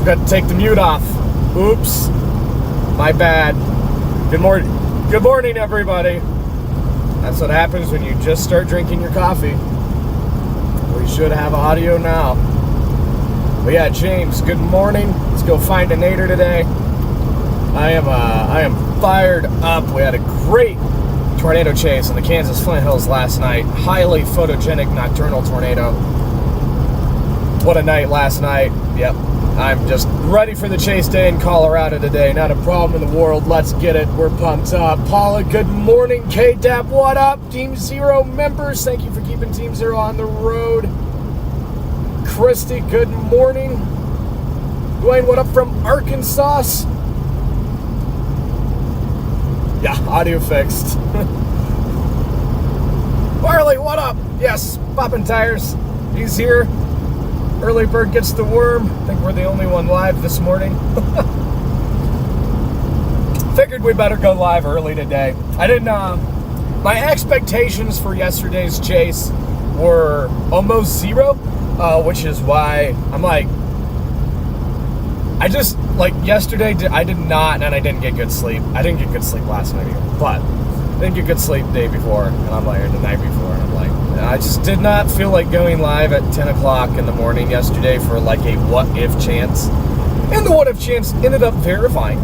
Forgot to take the mute off. Oops. My bad. Good morning, everybody. That's what happens when you just start drinking your coffee. We should have audio now. But yeah, James, good morning. Let's go find a nader today. I am fired up. We had a great tornado chase in the Kansas Flint Hills last night. Highly photogenic nocturnal tornado. What a night last night. Yep. I'm just ready for the chase day in Colorado today. Not a problem in the world. Let's get it. We're pumped up. Paula, good morning. K-Dap, what up? Team Zero members, thank you for keeping Team Zero on the road. Christy, good morning. Dwayne, what up from Arkansas? Yeah, audio fixed. Barley, what up? Yes, popping tires. He's here. Early bird gets the worm. I think we're the only one live this morning. Figured we better go live early today. I didn't, my expectations for yesterday's chase were almost zero, which is why I'm like, yesterday, I did not, and I didn't get good sleep. I didn't get good sleep last night either, but I didn't get good sleep the day before, and I'm like, or the night before, and I'm like, I just did not feel like going live at 10 o'clock in the morning yesterday for like a what-if chance. And the what-if chance ended up verifying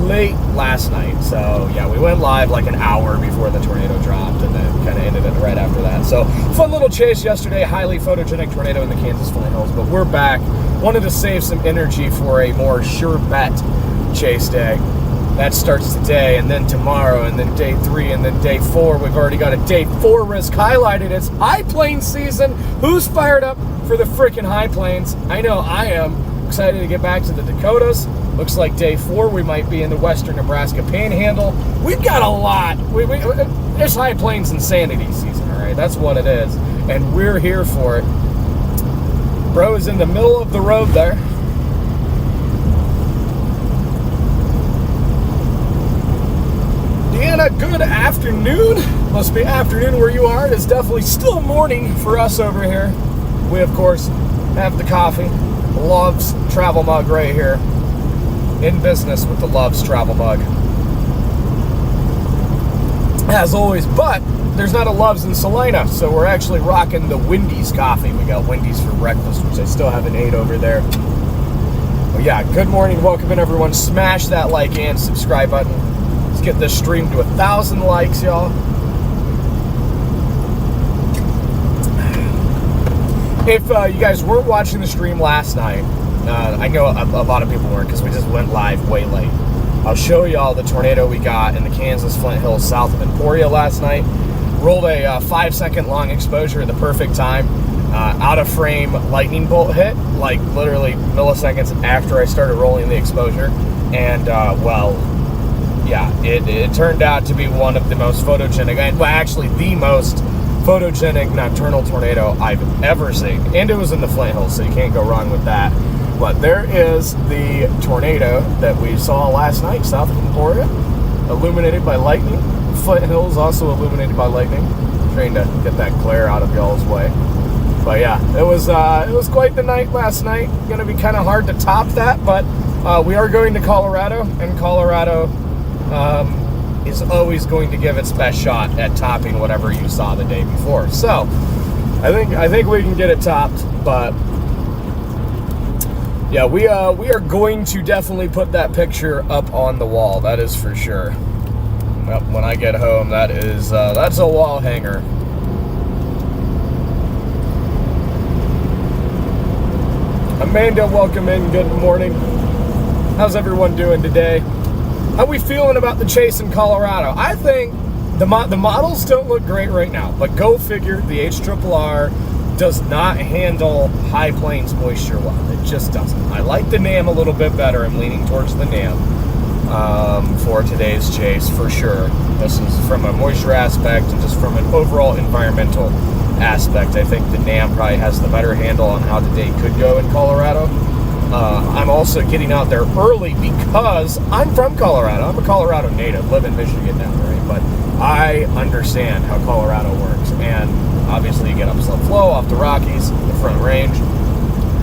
late last night. So, yeah, we went live like an hour before the tornado dropped, and then kind of ended it right after that. So, fun little chase yesterday. Highly photogenic tornado in the Kansas Flint Hills. But we're back. Wanted to save some energy for a more sure bet chase day. That starts today, and then tomorrow, and then day 3, and then day 4. We've already got a day 4 risk highlighted. It's high plains season. Who's fired up for the freaking high plains? I know I am. Excited to get back to the Dakotas. Looks like day 4 we might be in the western Nebraska Panhandle. We've got a lot. It's high plains insanity season, all right? That's what it is, and we're here for it. Bro is in the middle of the road there. Deanna, good afternoon. Must be afternoon where you are. It's definitely still morning for us over here. We, of course, have the coffee. Love's Travel Mug right here. In business with the Love's Travel Mug. As always, but there's not a Love's in Salina, so we're actually rocking the Wendy's coffee. We got Wendy's for breakfast, which I still haven't ate over there. But yeah, good morning. Welcome in, everyone. Smash that like and subscribe button. Let's get this stream to 1,000 likes, y'all. If you guys weren't watching the stream last night, I know a lot of people weren't because we just went live way late. I'll show y'all the tornado we got in the Kansas Flint Hills south of Emporia last night. Rolled a 5-second long exposure at the perfect time. Out of frame lightning bolt hit, like literally milliseconds after I started rolling the exposure. And, yeah, it turned out to be one of the most photogenic, well, actually the most photogenic nocturnal tornado I've ever seen. And it was in the Flint Hills, so you can't go wrong with that. But there is the tornado that we saw last night south of Emporia, illuminated by lightning. Flint Hills also illuminated by lightning. Trying to get that glare out of y'all's way. But yeah, it was quite the night last night. Going to be kind of hard to top that, but we are going to Colorado, and Colorado is always going to give its best shot at topping whatever you saw the day before. So I think we can get it topped, but yeah, we are going to definitely put that picture up on the wall. That is for sure. Yep, when I get home, that's a wall hanger. Amanda, welcome in. Good morning. How's everyone doing today? How we feeling about the chase in Colorado? I think the models don't look great right now, but go figure, the HRRR does not handle high plains moisture well. It just doesn't. I like the NAM a little bit better. I'm leaning towards the NAM for today's chase for sure. This is from a moisture aspect and just from an overall environmental aspect. I think the NAM probably has the better handle on how the day could go in Colorado. I'm also getting out there early because I'm from Colorado. I'm a Colorado native, live in Michigan now, right? But I understand how Colorado works. And obviously you get upslope flow off the Rockies, the Front Range.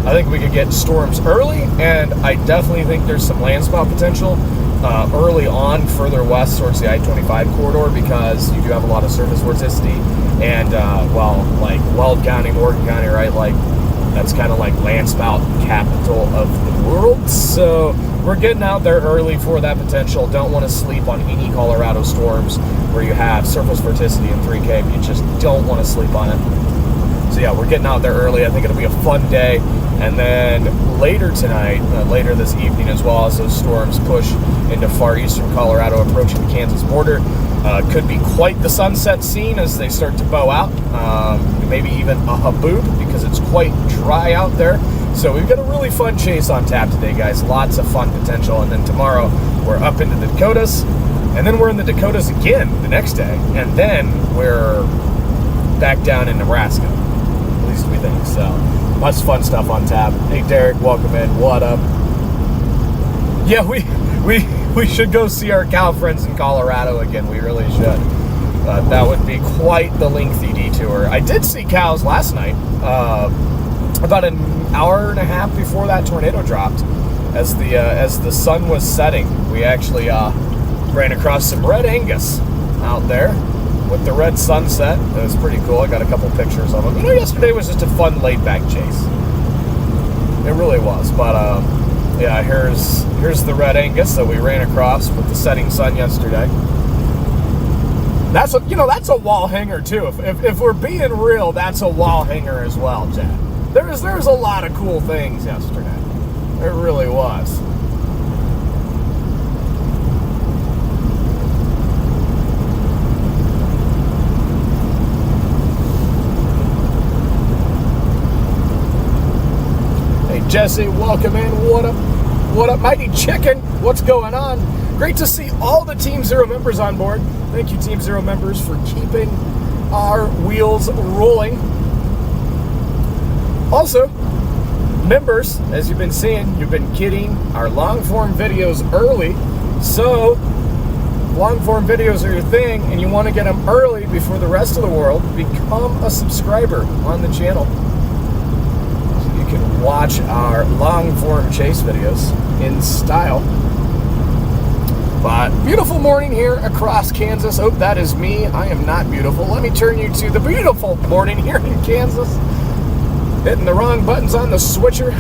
I think we could get storms early, and I definitely think there's some landspout potential early on further west towards the I-25 corridor, because you do have a lot of surface vorticity, and like Weld County, Morgan County, right? Like that's kind of like landspout capital of the world. So we're getting out there early for that potential. Don't want to sleep on any Colorado storms where you have surface vorticity in 3K. You just don't want to sleep on it. So yeah, we're getting out there early. I think it'll be a fun day. And then later tonight, later this evening, as well as those storms push into far eastern Colorado, approaching the Kansas border, could be quite the sunset scene as they start to bow out. Maybe even a haboob, because it's quite dry out there. So we've got a really fun chase on tap today, guys. Lots of fun potential. And then tomorrow we're up into the Dakotas, and then we're in the Dakotas again the next day, and then we're back down in Nebraska. At least we think so. Lots of fun stuff on tap. Hey, Derek, welcome in. What up? Yeah, we should go see our cow friends in Colorado again. We really should. That would be quite the lengthy detour. I did see cows last night, about an hour and a half before that tornado dropped. As the sun was setting, we actually ran across some red Angus out there with the red sunset. It was pretty cool. I got a couple pictures of them. You know, yesterday was just a fun laid-back chase. It really was. But yeah, here's the red Angus that we ran across with the setting sun yesterday. That's a wall hanger too. If we're being real, that's a wall hanger as well, Chad. There's a lot of cool things yesterday. It really was. Jesse, welcome in. What up? What up, Mighty Chicken? What's going on? Great to see all the Team Zero members on board. Thank you, Team Zero members, for keeping our wheels rolling. Also, members, as you've been seeing, you've been getting our long-form videos early. So, long-form videos are your thing, and you want to get them early before the rest of the world, become a subscriber on the channel. Can watch our long-form chase videos in style. But beautiful morning here across Kansas. Oh, that is me. I am not beautiful. Let me turn you to the beautiful morning here in Kansas. Hitting the wrong buttons on the switcher.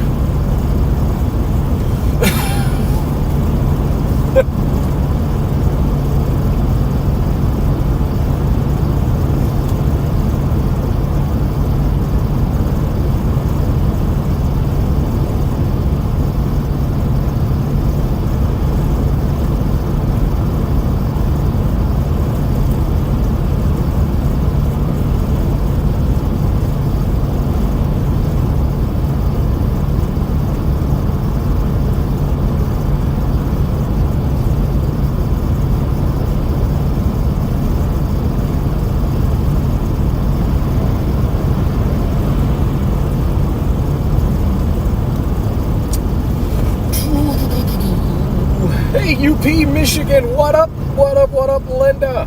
UP, Michigan, what up? What up, what up, Linda?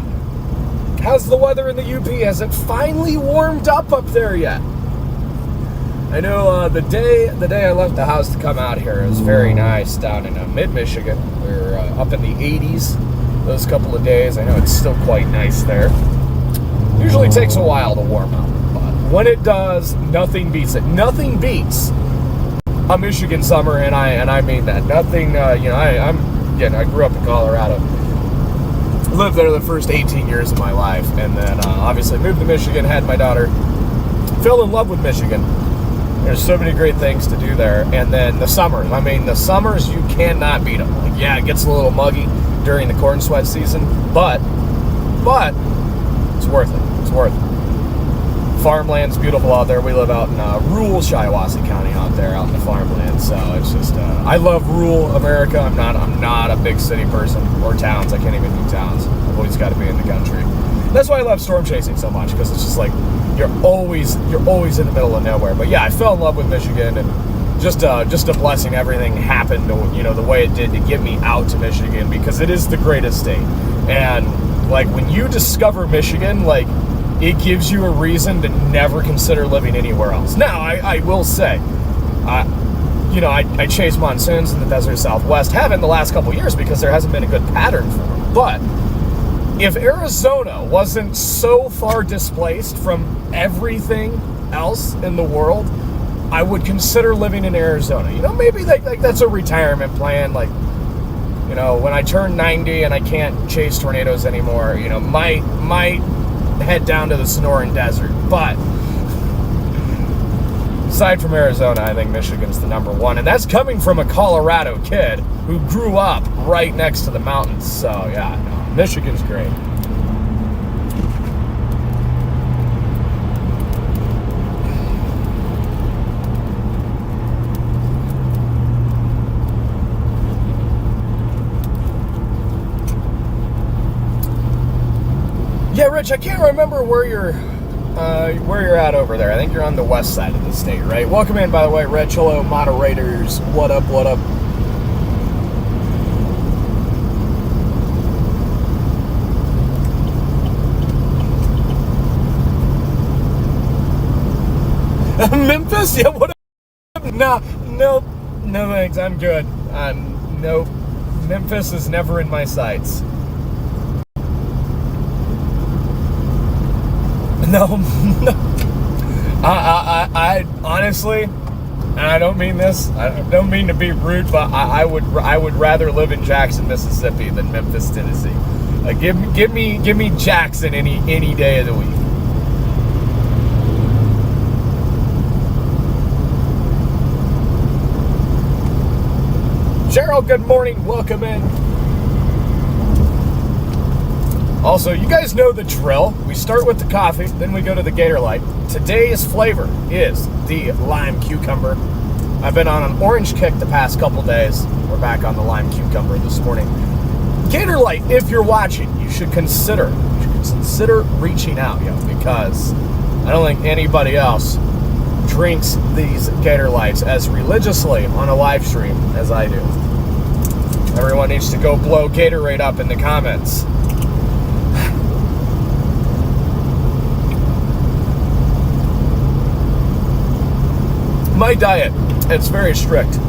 How's the weather in the UP? Has it finally warmed up there yet? I know the day I left the house to come out here, it was very nice down in mid-Michigan. We were up in the 80s those couple of days. I know it's still quite nice there. Usually takes a while to warm up, but when it does, nothing beats it. Nothing beats a Michigan summer, and I mean that. Nothing, I grew up in Colorado. Lived there the first 18 years of my life, and then obviously moved to Michigan, had my daughter, fell in love with Michigan. There's so many great things to do there. And then the summers, the summers, you cannot beat them. Like, yeah, it gets a little muggy during the corn sweat season, but it's worth it. It's worth it. Farmland's beautiful out there. We live out in rural Shiawassee County out there, out in the farmland. So it's just, I love rural America. I'm not a big city person or towns. I can't even do towns. I've always got to be in the country. That's why I love storm chasing so much, because it's just like you're always in the middle of nowhere. But yeah, I fell in love with Michigan, and just a blessing. Everything happened, the way it did to get me out to Michigan, because it is the greatest state. And like when you discover Michigan, like, it gives you a reason to never consider living anywhere else. Now, I will say, I chase monsoons in the desert Southwest, haven't the last couple years because there hasn't been a good pattern for them. But if Arizona wasn't so far displaced from everything else in the world, I would consider living in Arizona. Maybe like that's a retirement plan. Like, when I turn 90 and I can't chase tornadoes anymore, might head down to the Sonoran Desert. But aside from Arizona, I think Michigan's the number one. And that's coming from a Colorado kid who grew up right next to the mountains. So, yeah, no, Michigan's great. Yeah, Rich, I can't remember where you're at over there. I think you're on the west side of the state, right? Welcome in, by the way, Rich. Hello, moderators. What up, what up? Memphis? Yeah, what up? No thanks. I'm good. Nope. Memphis is never in my sights. No. I honestly, and I don't mean this, I don't mean to be rude, but I would rather live in Jackson, Mississippi than Memphis, Tennessee. Give me Jackson any day of the week. Cheryl, good morning. Welcome in. Also, you guys know the drill. We start with the coffee, then we go to the Gatorlyte. Today's flavor is the lime cucumber. I've been on an orange kick the past couple days. We're back on the lime cucumber this morning. Gatorlyte, if you're watching, you should consider reaching out, because I don't think anybody else drinks these Gatorlytes as religiously on a live stream as I do. Everyone needs to go blow Gatorade up in the comments. My diet, it's very strict.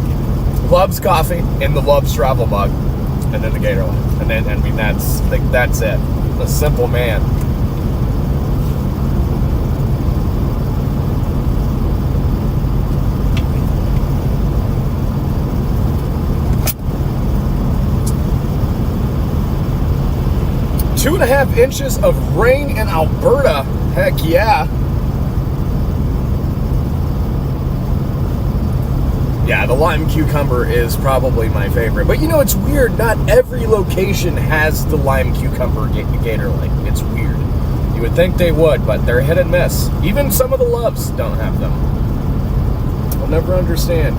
Loves coffee in the Loves travel mug, and then the Gatorade. And then, that's it. A simple man. Two and a half inches of rain in Alberta. Heck yeah. Yeah, the lime cucumber is probably my favorite. But it's weird. Not every location has the lime cucumber Gatorlyte. It's weird. You would think they would, but they're hit and miss. Even some of the Loves don't have them. I'll never understand.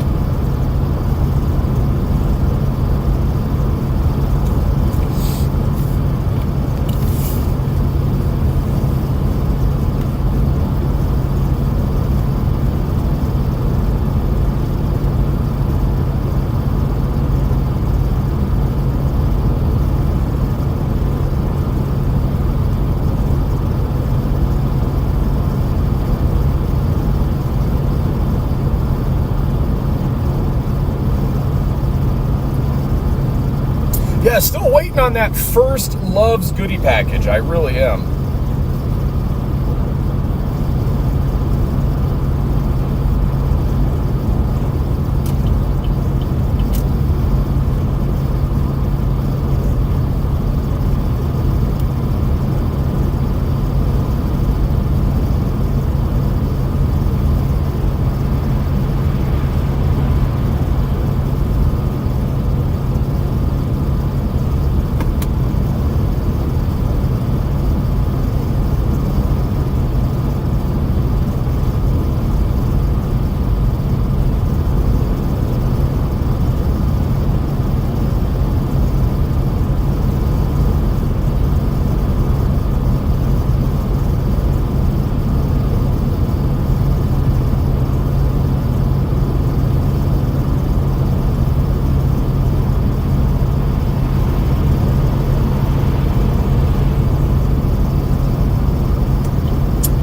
Yeah, still waiting on that first Loves goodie package. I really am.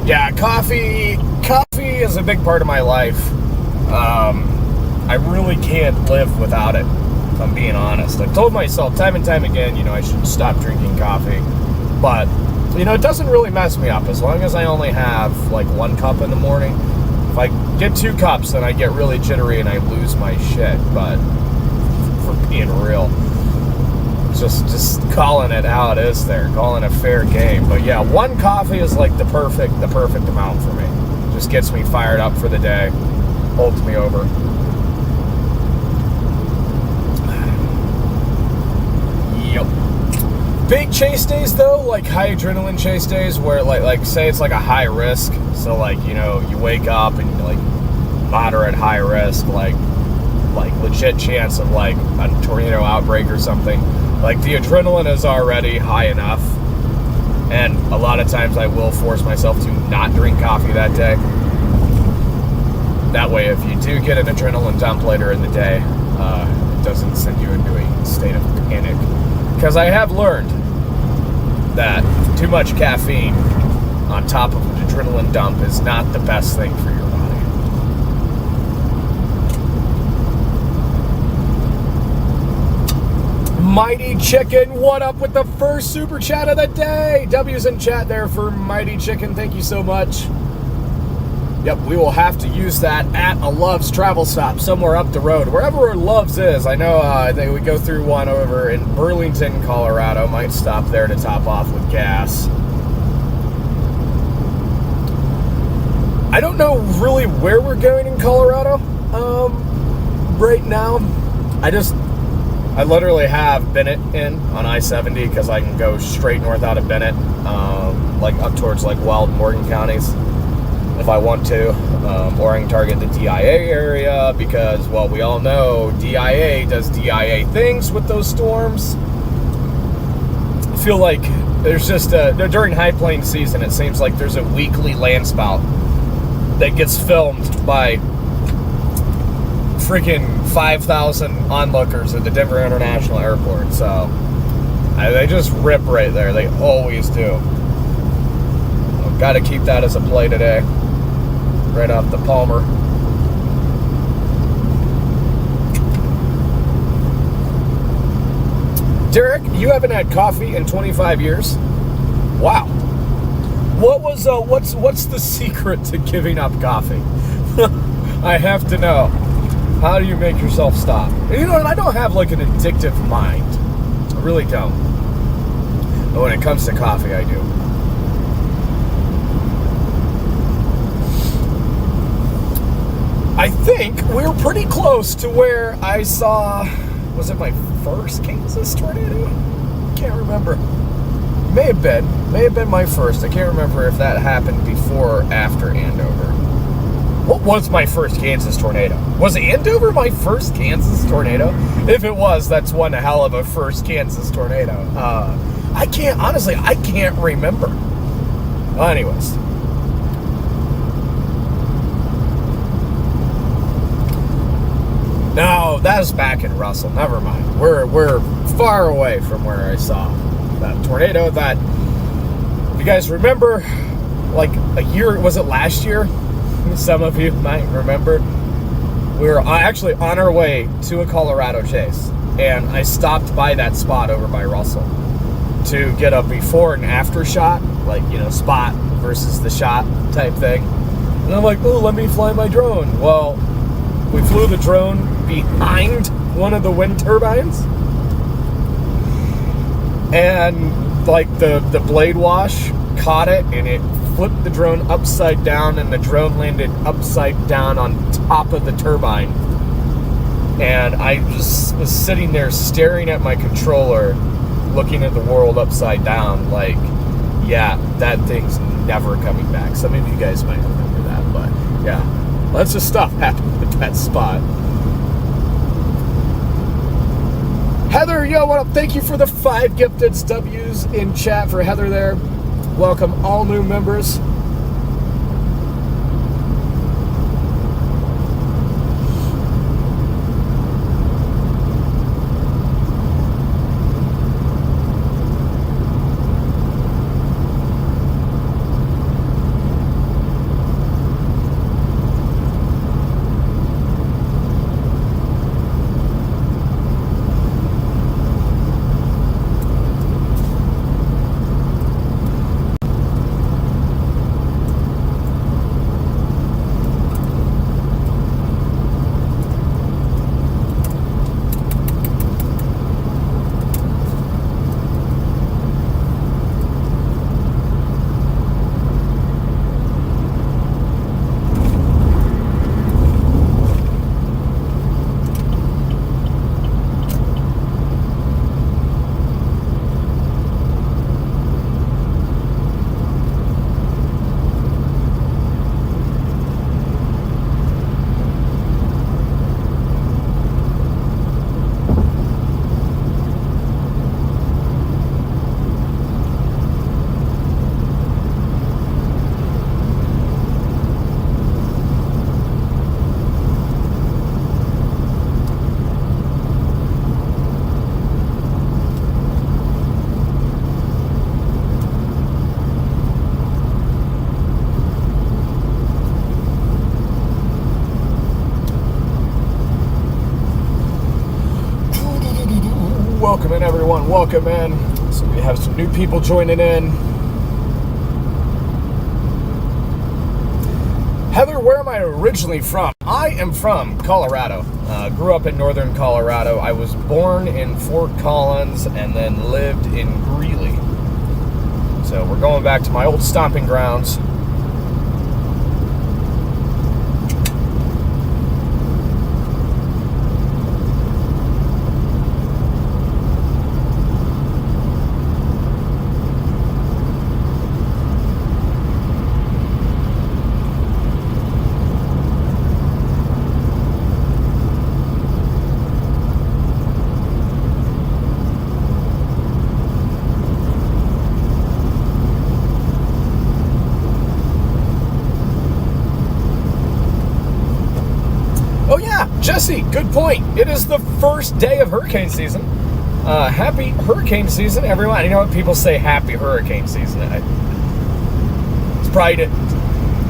Yeah, coffee is a big part of my life. I really can't live without it, if I'm being honest. I've told myself time and time again, I should stop drinking coffee. But, it doesn't really mess me up as long as I only have like 1 cup in the morning. If I get 2 cups, then I get really jittery and I lose my shit. But for being real, just calling it how it is there, calling it fair game. But yeah, 1 coffee is like the perfect amount for me. Just gets me fired up for the day, holds me over. Yep. Big chase days though, like high adrenaline chase days where like say it's like a high risk. So like, you wake up and you're like moderate high risk, like legit chance of like a tornado outbreak or something. Like the adrenaline is already high enough. And a lot of times I will force myself to not drink coffee that day. That way, if you do get an adrenaline dump later in the day, it doesn't send you into a state of panic. Because I have learned that too much caffeine on top of an adrenaline dump is not the best thing for your body. Mighty Chicken, what up with the first super chat of the day? W's in chat there for Mighty Chicken. Thank you so much. Yep, we will have to use that at a Love's travel stop somewhere up the road. Wherever Love's is. I know I think we go through one over in Burlington, Colorado. Might stop there to top off with gas. I don't know really where we're going in Colorado right now. I literally have Bennett in on I-70 because I can go straight north out of Bennett, like up towards like Weld, Morgan counties if I want to, or I can target the DIA area because, well, we all know DIA does DIA things with those storms. I feel like there's just during high plain season, it seems like there's a weekly land spout that gets filmed by freaking 5,000 onlookers at the Denver International Airport. So they just rip right there. They always do. Got to keep that as a play today, right off the Palmer. Derek, you haven't had coffee in 25 years? Wow. What's the secret to giving up coffee? I have to know. How do you make yourself stop? And I don't have like an addictive mind. I really don't. But when it comes to coffee, I do. I think we're pretty close to where I saw, was it my first Kansas tornado? Can't remember. May have been my first. I can't remember if that happened before or after Andover. What was my first Kansas tornado? Was Andover my first Kansas tornado? If it was, that's one hell of a first Kansas tornado. I can't remember. Well, anyways. No, that was back in Russell. Never mind. We're far away from where I saw that tornado. That, if you guys remember, like a year, was it last year? Some of you might remember. We were actually on our way to a Colorado chase, and I stopped by that spot over by Russell to get a before and after shot, like, spot versus the shot type thing. And I'm like, oh, let me fly my drone. Well, we flew the drone behind one of the wind turbines, and like the blade wash caught it, and it flipped the drone upside down, and the drone landed upside down on top of the turbine. And I just was sitting there staring at my controller, looking at the world upside down, like, yeah, that thing's never coming back. Some of you guys might remember that, but yeah, lots of stuff happened at that spot. Heather, yo, what up? Thank you for the 5 gifted W's in chat for Heather there. Welcome all new members. welcome in, everyone. Welcome in. So we have some new people joining in. Heather, where am I originally from? I am from Colorado. Grew up in northern Colorado. I was born in Fort Collins and then lived in Greeley. So we're going back to my old stomping grounds. Jesse, good point. It is the first day of hurricane season. Happy hurricane season, everyone. You know what people say, happy hurricane season. It's probably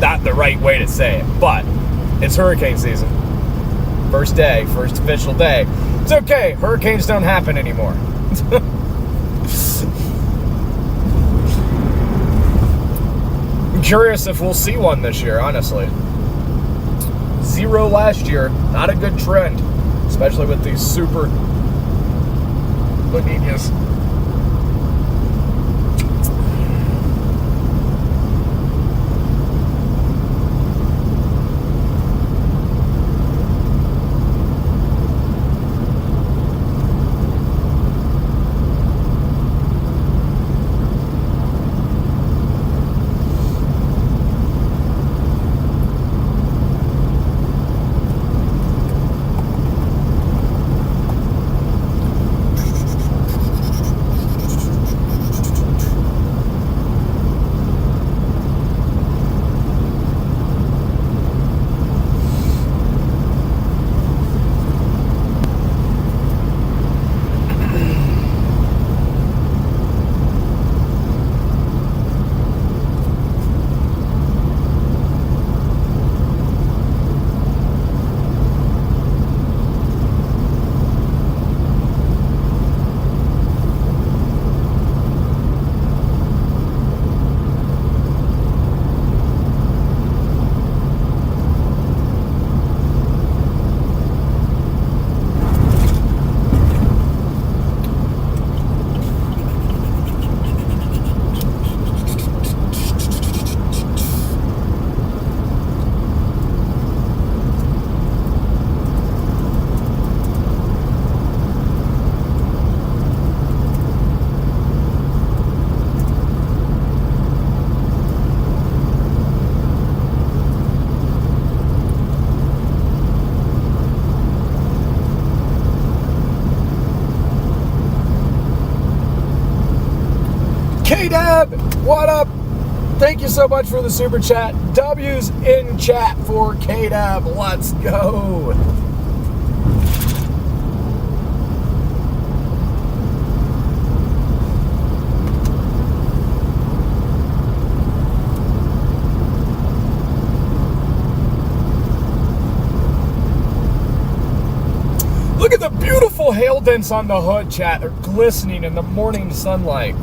not the right way to say it, but it's hurricane season. First day, first official day. It's okay. Hurricanes don't happen anymore. I'm curious if we'll see one this year, honestly. 0 last year, not a good trend, especially with these super La Niñas. K-Dab, what up? Thank you so much for the super chat. W's in chat for K-Dab. Let's go. Look at the beautiful hail dents on the hood, chat. They're glistening in the morning sunlight.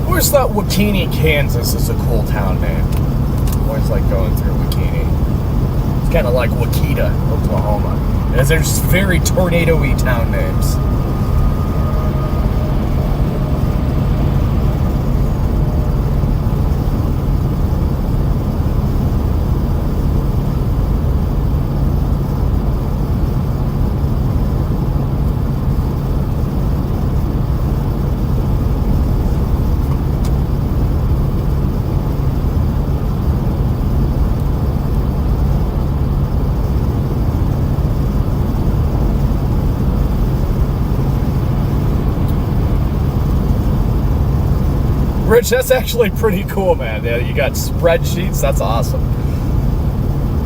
I always thought Wakini, Kansas is a cool town name. Always like going through Wakini. It's kind of like Wakita, Oklahoma. And there's just very tornado-y town names. Rich, that's actually pretty cool, man. Yeah, you got spreadsheets. That's awesome.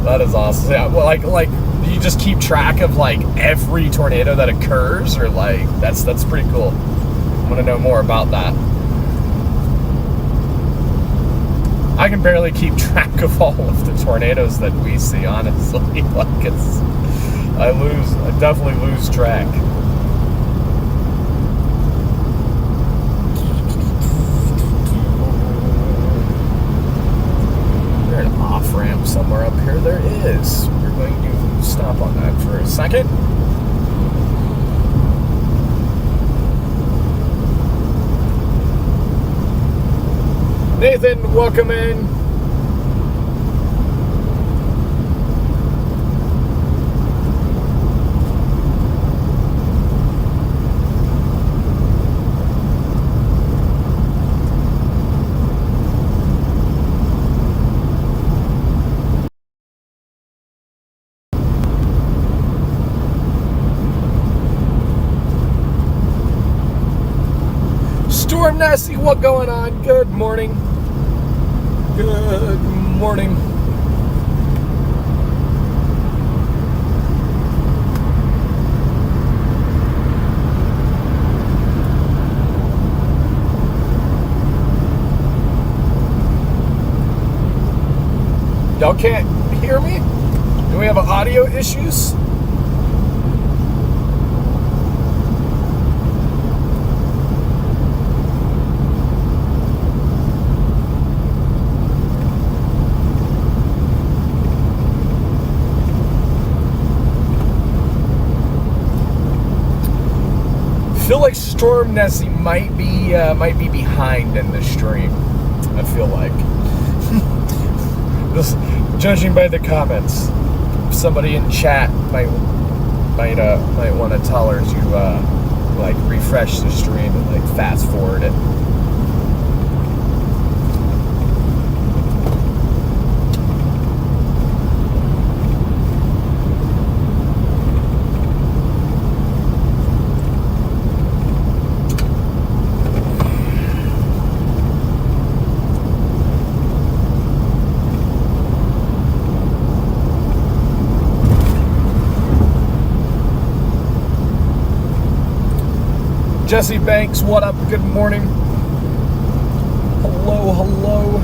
That is awesome. Yeah, well, like you just keep track of like every tornado that occurs, or like that's pretty cool. I want to know more about that. I can barely keep track of all of the tornadoes that we see, honestly. Like I definitely lose track. There's an off-ramp somewhere up here. There is. We're going to stop on that for a second. Nathan, welcome in. Storm Nessie, what going on? Good morning. Good morning. Y'all can't hear me? Do we have audio issues? I feel like Storm Nessie might be behind in the stream. I feel like, just judging by the comments, somebody in chat might want to tell her to like refresh the stream and like fast forward it. Jesse Banks, what up? Good morning. Hello, hello.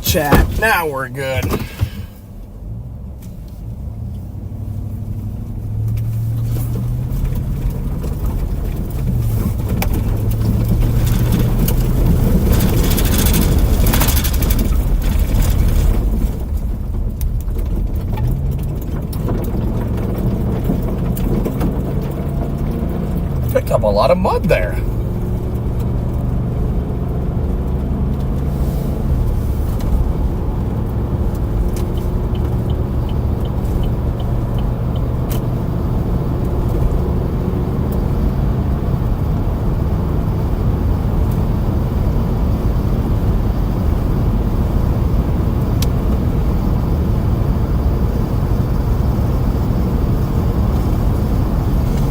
chat. Now we're good. Picked up a lot of mud there.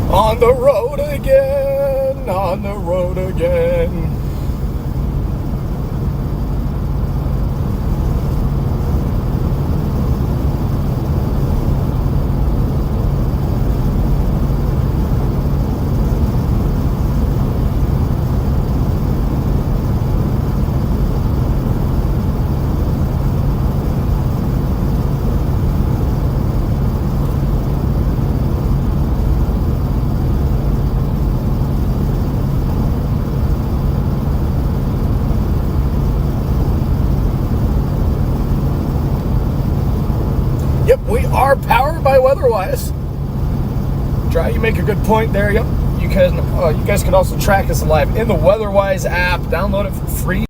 On the road again, on the road again. Yep, we are powered by WeatherWise. You make a good point there. Yep, you guys can also track us live in the WeatherWise app. Download it for free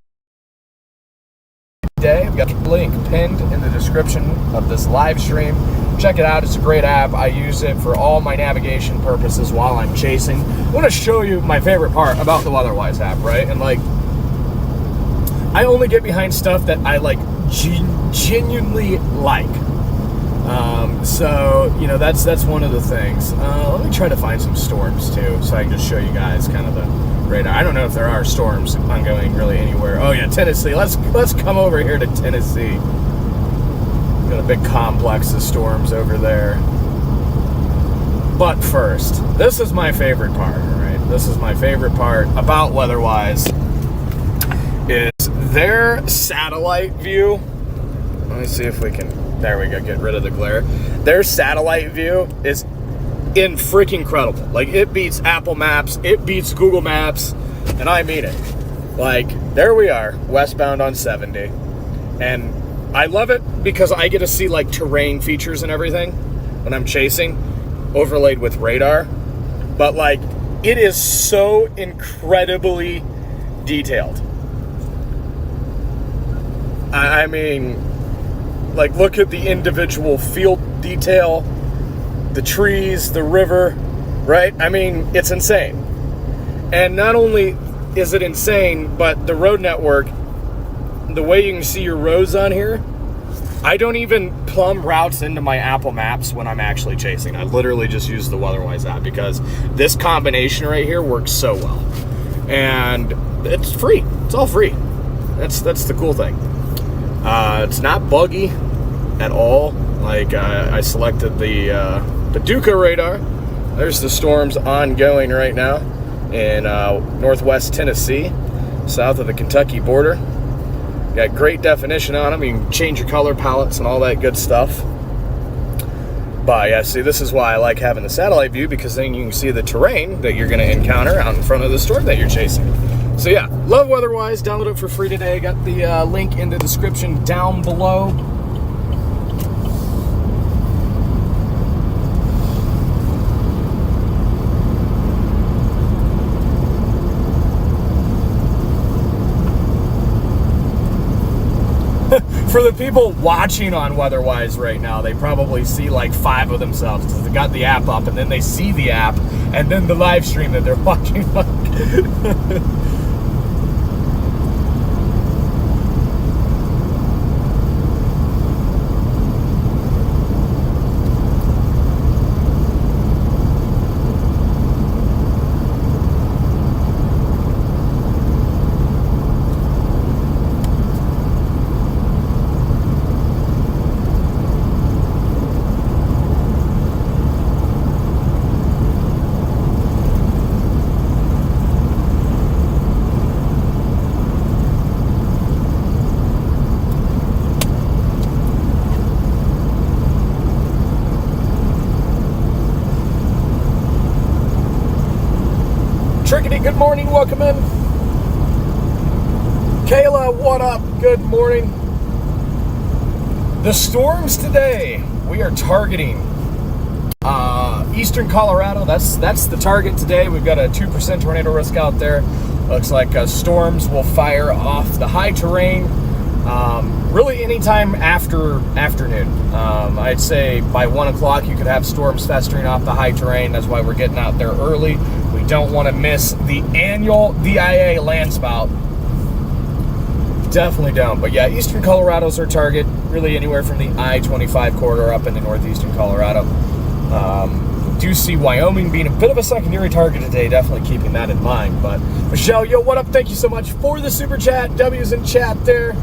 today. We've got the link pinned in the description of this live stream. Check it out. It's a great app. I use it for all my navigation purposes while I'm chasing. I want to show you my favorite part about the WeatherWise app, right? And like, I only get behind stuff that I like genuinely like. So, you know, that's one of the things. Let me try to find some storms too, so I can just show you guys kind of the radar. I don't know if there are storms ongoing really anywhere. Oh yeah, Tennessee. Let's come over here to Tennessee. Got a big complex of storms over there. But first, this is my favorite part, right? This is my favorite part about WeatherWise is their satellite view. Let me see if we can. There we go, get rid of the glare. Their satellite view is freaking incredible. Like, it beats Apple Maps, it beats Google Maps, and I mean it. Like, there we are, westbound on 70. And I love it because I get to see, like, terrain features and everything when I'm chasing, overlaid with radar. But, like, it is so incredibly detailed. I mean, like, look at the individual field detail, the trees, the river, right? I mean, it's insane. And not only is it insane, but the road network, the way you can see your roads on here, I don't even plumb routes into my Apple Maps when I'm actually chasing. I literally just use the WeatherWise app because this combination right here works so well. And it's free. It's all free. That's the cool thing. It's not buggy at all. Like, I selected the Paducah radar. There's the storms ongoing right now in northwest Tennessee, south of the Kentucky border. Got great definition on them. You can change your color palettes and all that good stuff. But yeah, see, this is why I like having the satellite view, because then you can see the terrain that you're going to encounter out in front of the storm that you're chasing. So yeah, love WeatherWise. Download it for free today. Got the link in the description down below. For the people watching on WeatherWise right now, they probably see like 5 of themselves because they got the app up, and then they see the app, and then the live stream that they're watching. good morning, welcome in. Kayla, what up? Good morning. The storms today, we are targeting eastern Colorado. That's the target today. We've got a 2% tornado risk out there. Looks like storms will fire off the high terrain really anytime after afternoon. I'd say by 1 o'clock you could have storms festering off the high terrain. That's why we're getting out there early. We don't want to miss the annual DIA land spout. Definitely don't. But yeah, eastern Colorado's our target. Really anywhere from the I-25 corridor up into northeastern Colorado. Do see Wyoming being a bit of a secondary target today. Definitely keeping that in mind. But Michelle, yo, what up? Thank you so much for the super chat. W's in chat there.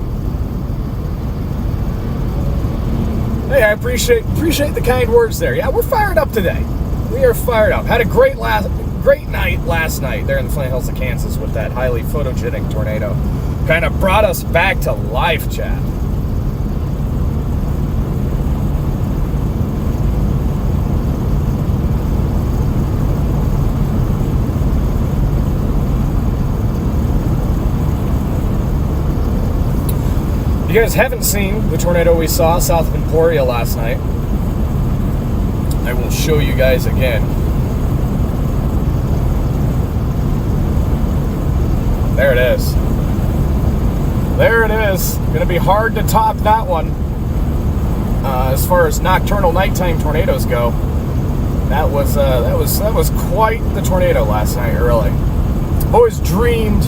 Hey, I appreciate the kind words there. Yeah, we're fired up today. We are fired up. Had a great night last night there in the Flint Hills of Kansas with that highly photogenic tornado. Kind of brought us back to life, chat. If you guys haven't seen the tornado we saw south of Emporia last night, I will show you guys again. There it is. There it is. Gonna be hard to top that one. As far as nocturnal nighttime tornadoes go, that was quite the tornado last night early. Always dreamed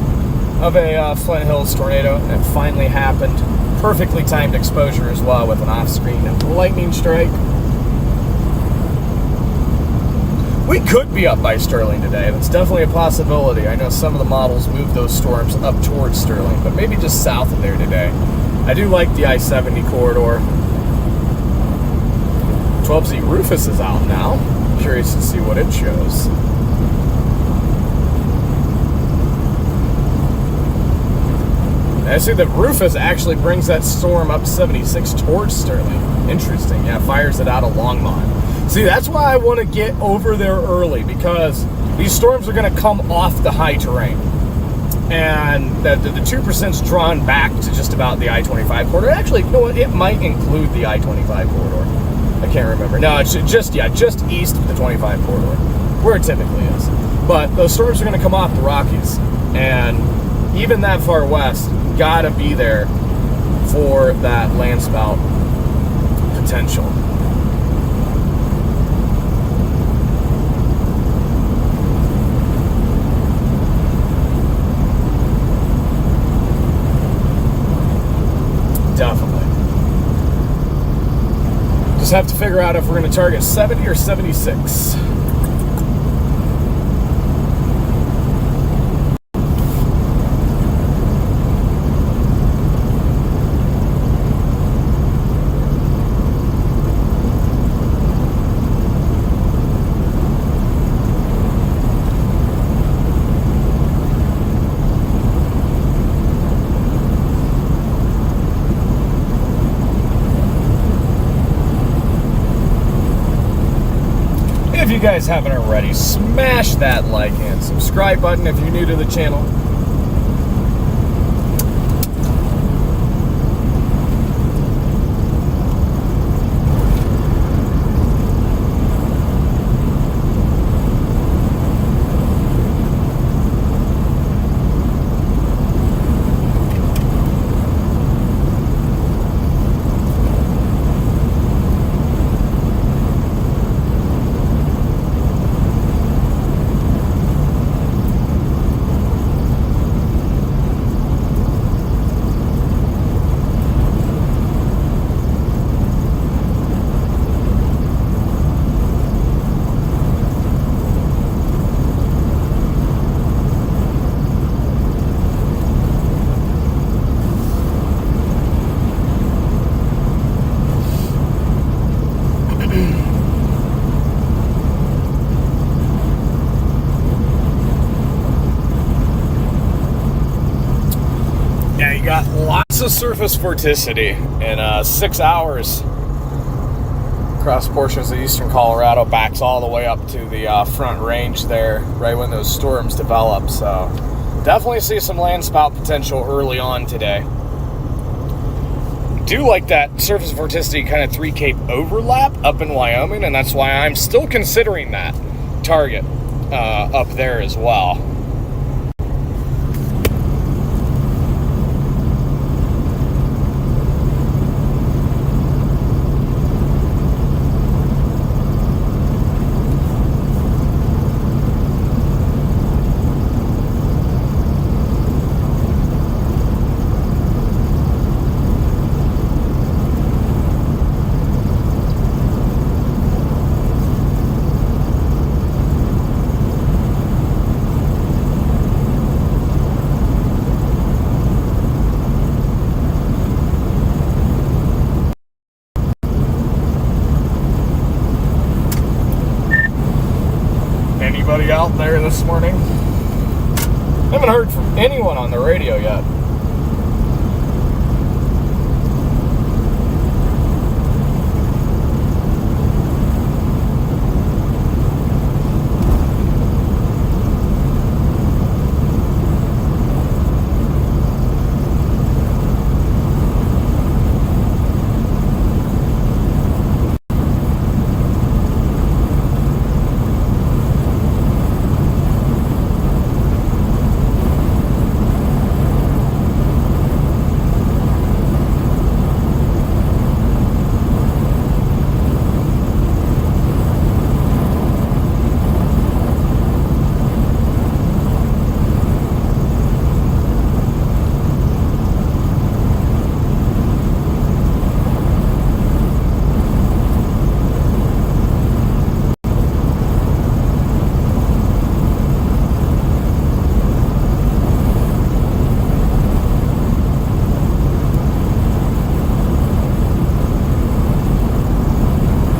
of a Flint Hills tornado, and it finally happened. Perfectly timed exposure as well with an off-screen lightning strike. We could be up by Sterling today. That's definitely a possibility. I know some of the models move those storms up towards Sterling, but maybe just south of there today. I do like the I-70 corridor. 12Z Rufus is out now. Curious to see what it shows. I see that Rufus actually brings that storm up 76 towards Sterling. Interesting. Yeah, fires it out of Longmont. See, that's why I want to get over there early, because these storms are going to come off the high terrain. And the 2% is drawn back to just about the I-25 corridor. Actually, you know what? It might include the I-25 corridor. I can't remember. No, it's just east of the 25 corridor, where it typically is. But those storms are going to come off the Rockies. And even that far west, gotta be there for that land spout potential. Definitely. Just have to figure out if we're going to target 70 or 76. If you guys haven't already, smash that like and subscribe button if you're new to the channel. Got lots of surface vorticity in 6 hours. across portions of eastern Colorado, backs all the way up to the Front Range there, right when those storms develop. So definitely see some land spout potential early on today. Do like that surface vorticity kind of 3 Cape overlap up in Wyoming, and that's why I'm still considering that target up there as well. Anybody out there this morning? Haven't heard from anyone on the radio yet.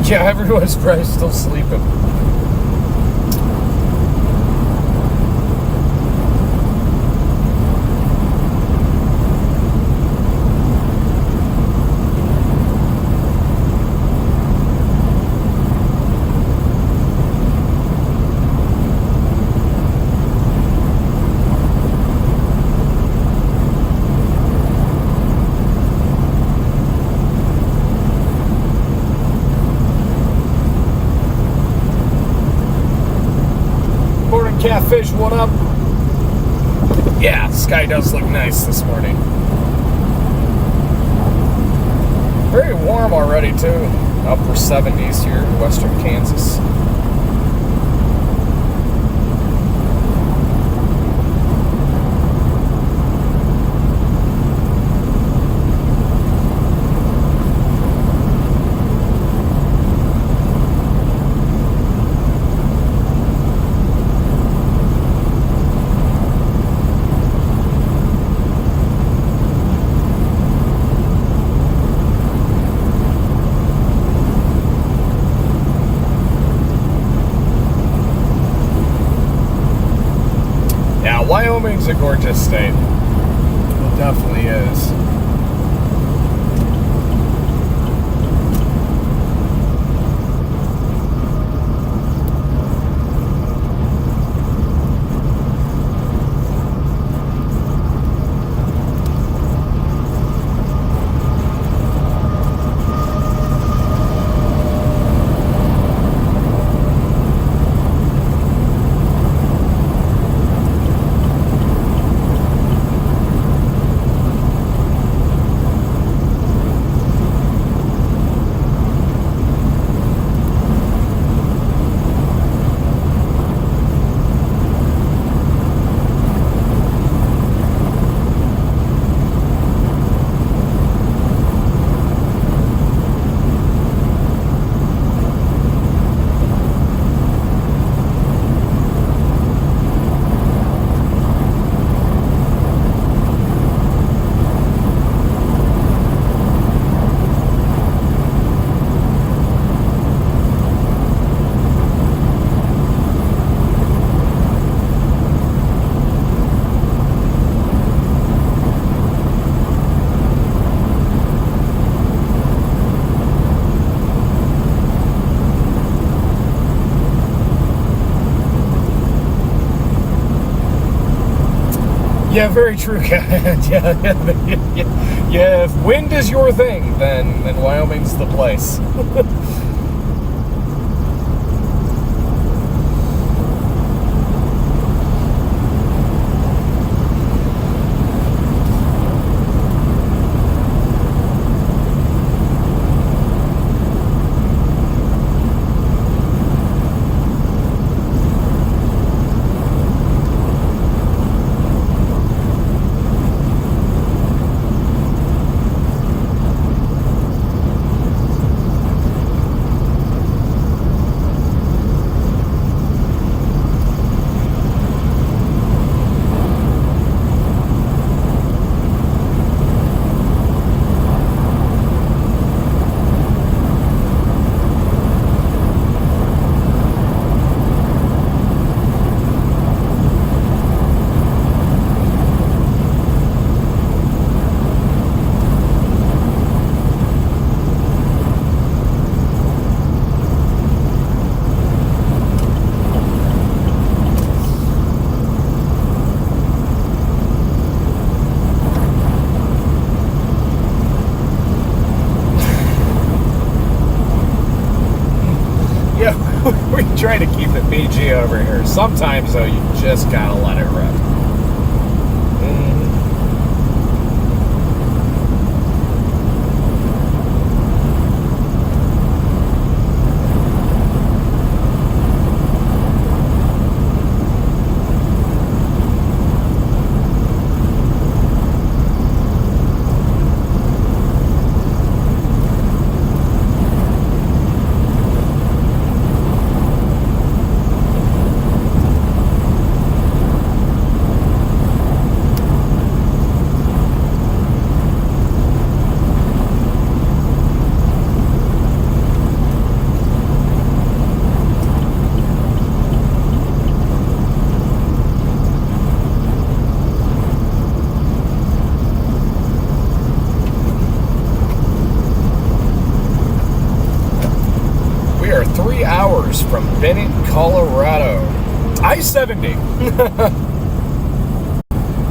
Yeah, everyone's probably still sleeping. Catfish, what up? Yeah, the sky does look nice this morning. Very warm already too. Upper 70s here in western Kansas. Wyoming's a gorgeous state. It definitely is. Yeah, very true. Yeah, if wind is your thing, then Wyoming's the place. We try to keep it PG over here. Sometimes, though, you just gotta let it rip. We are 3 hours from Bennett, Colorado. I-70.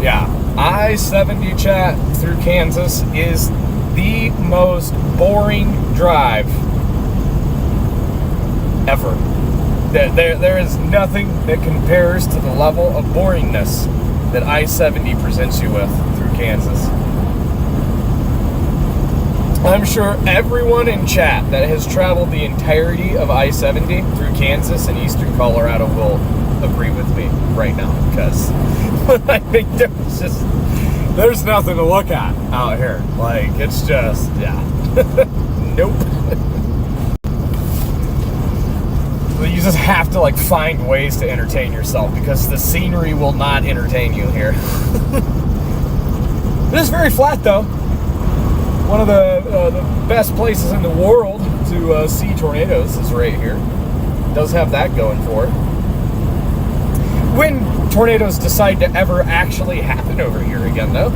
Yeah, I-70 chat through Kansas is the most boring drive ever. There is nothing that compares to the level of boringness that I-70 presents you with through Kansas. I'm sure everyone in chat that has traveled the entirety of I-70 through Kansas and eastern Colorado will agree with me right now, because I think there's nothing to look at out here. Like, it's just, yeah. Nope. You just have to, like, find ways to entertain yourself, because the scenery will not entertain you here. It is very flat, though. One of the best places in the world to see tornadoes is right here. It does have that going for it. When tornadoes decide to ever actually happen over here again, though,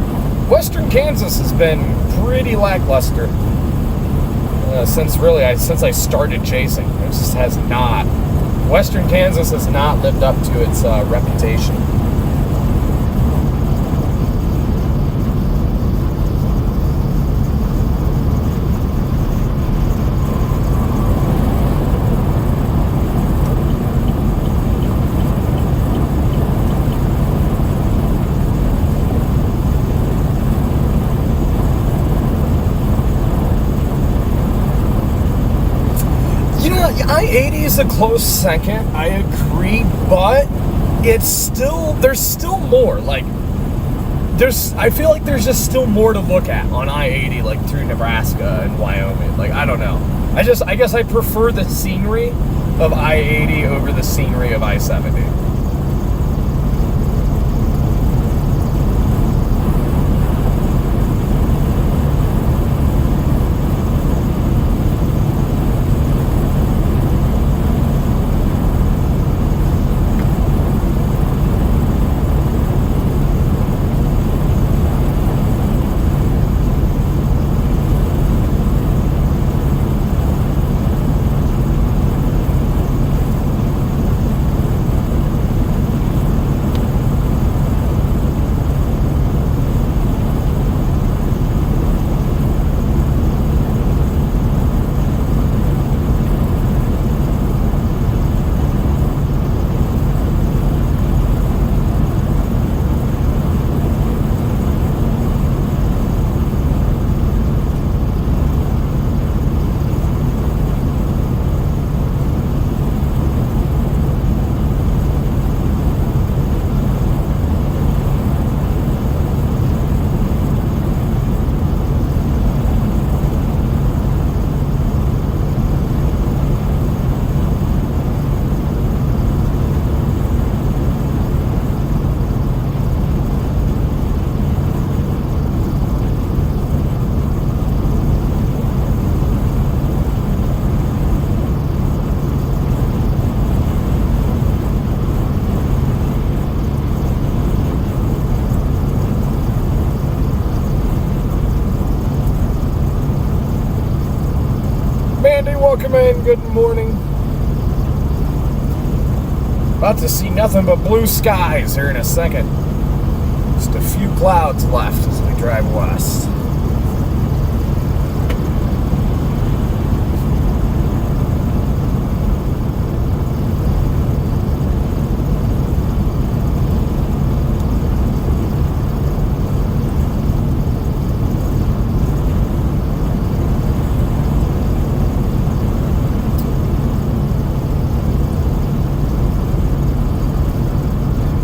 western Kansas has been pretty lackluster since I started chasing. It just has not. Western Kansas has not lived up to its reputation. I-80 is a close second, I agree, but there's still more. Like, I feel like there's just still more to look at on I-80, like through Nebraska and Wyoming. Like, I don't know. I guess I prefer the scenery of I-80 over the scenery of I-70. welcome in. Good morning. About to see nothing but blue skies here in a second. Just a few clouds left as we drive west.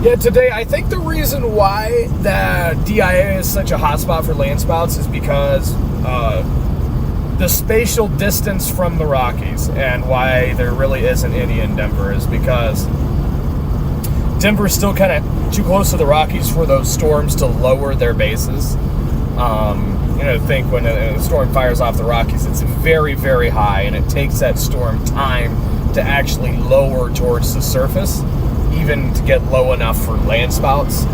Yeah, today, I think the reason why the DIA is such a hotspot for landspouts is because the spatial distance from the Rockies, and why there really isn't any in Denver is because Denver's still kind of too close to the Rockies for those storms to lower their bases. Think when a storm fires off the Rockies, it's very, very high, and it takes that storm time to actually lower towards the surface, even to get low enough for landspouts.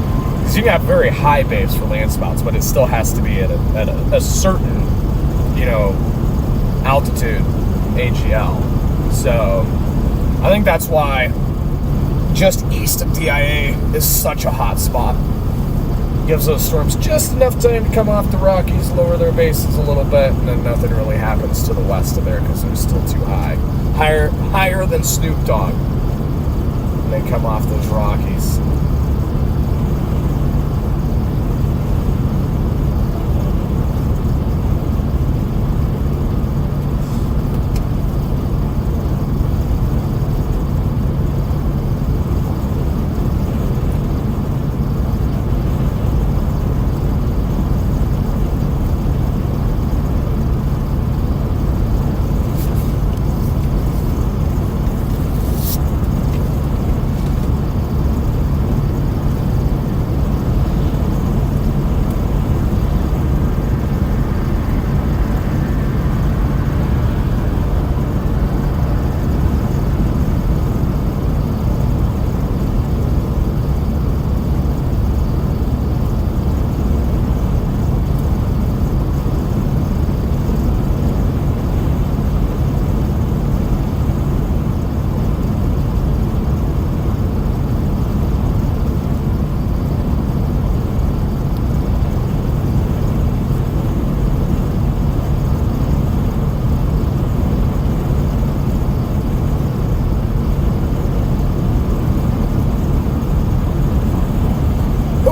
Because you can have a very high base for landspouts, but it still has to be at a certain, altitude AGL. So I think that's why just east of DIA is such a hot spot. Gives those storms just enough time to come off the Rockies, lower their bases a little bit, and then nothing really happens to the west of there because they're still too high. Higher than Snoop Dogg. They come off those Rockies.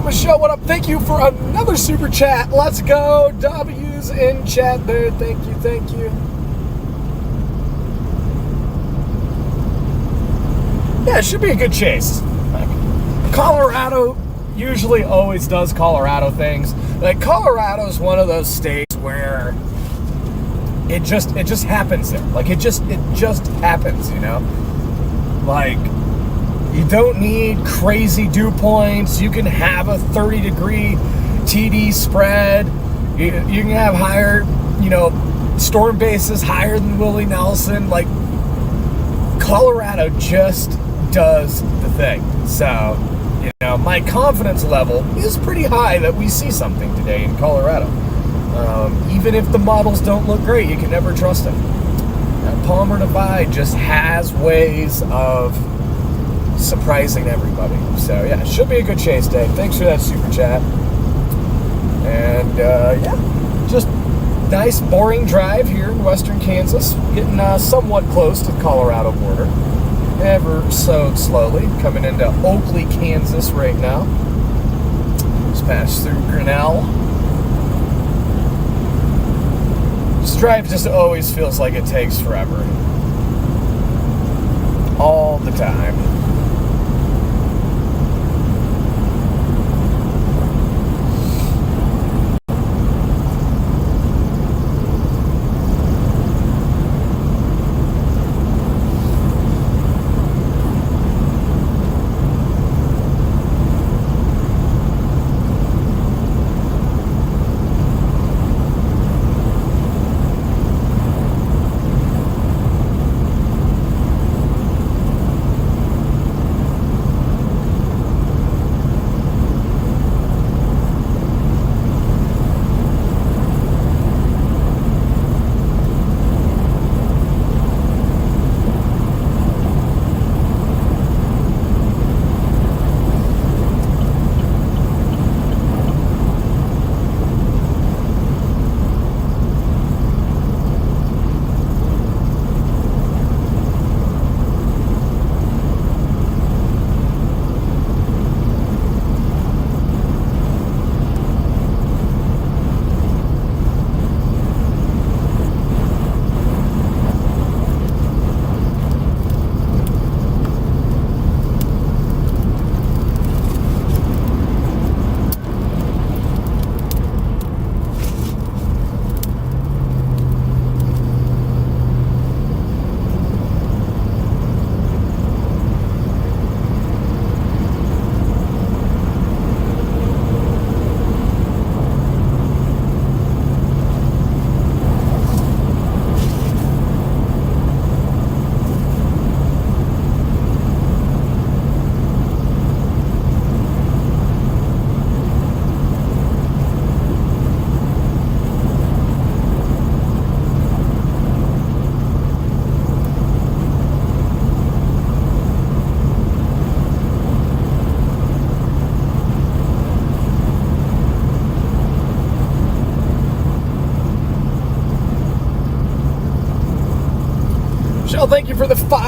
Michelle, what up? Thank you for another super chat. Let's go. W's in chat there. Thank you. Yeah, it should be a good chase. Colorado usually always does Colorado things. Like, Colorado's one of those states where it just happens there. Like, it just happens, Like, you don't need crazy dew points. You can have a 30-degree TD spread. You can have higher, storm bases higher than Willie Nelson. Like, Colorado just does the thing. So, my confidence level is pretty high that we see something today in Colorado. Even if the models don't look great, you can never trust them. Palmer Divide just has ways of surprising everybody. So yeah, it should be a good chase day. Thanks for that super chat. And just nice boring drive here in western Kansas, getting somewhat close to the Colorado border, ever so slowly, coming into Oakley, Kansas right now. Just passed through Grinnell. This drive just always feels like it takes forever, all the time.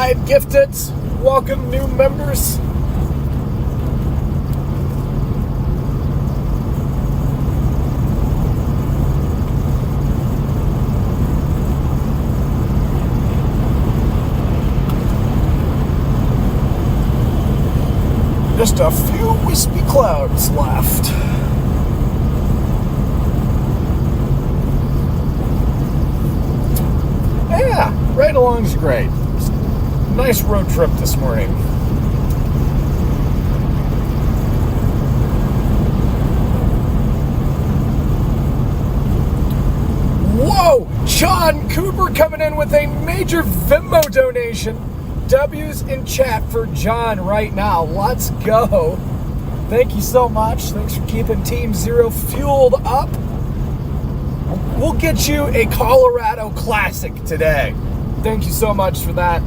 Pride Gifted, welcome new members. Just a few wispy clouds left. Yeah, right along's great. Nice road trip this morning. Whoa! John Cooper coming in with a major Venmo donation. W's in chat for John right now. Let's go. Thank you so much. Thanks for keeping Team Zero fueled up. We'll get you a Colorado Classic today. Thank you so much for that.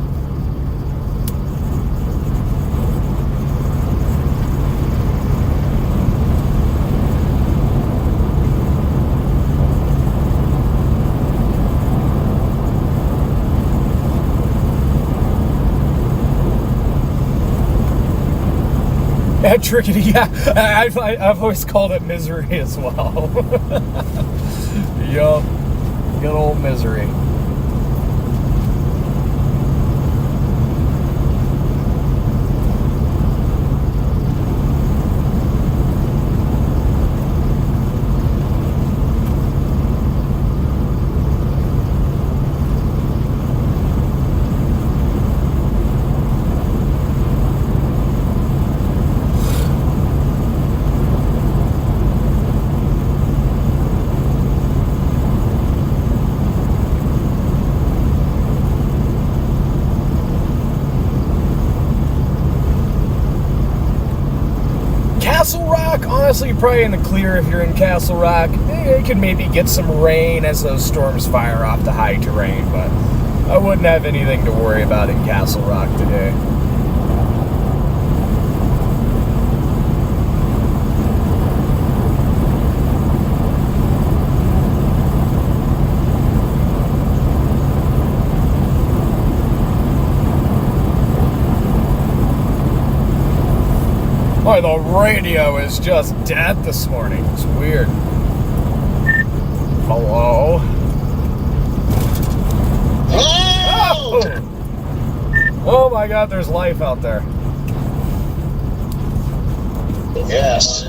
Trickety, yeah. I've always called it misery as well. Yup. Good old misery. Honestly, probably in the clear if you're in Castle Rock. You could maybe get some rain as those storms fire off the high terrain, but I wouldn't have anything to worry about in Castle Rock today. Boy, the radio is just dead this morning. It's weird. Hello? Oh! Oh my God, there's life out there. Yes.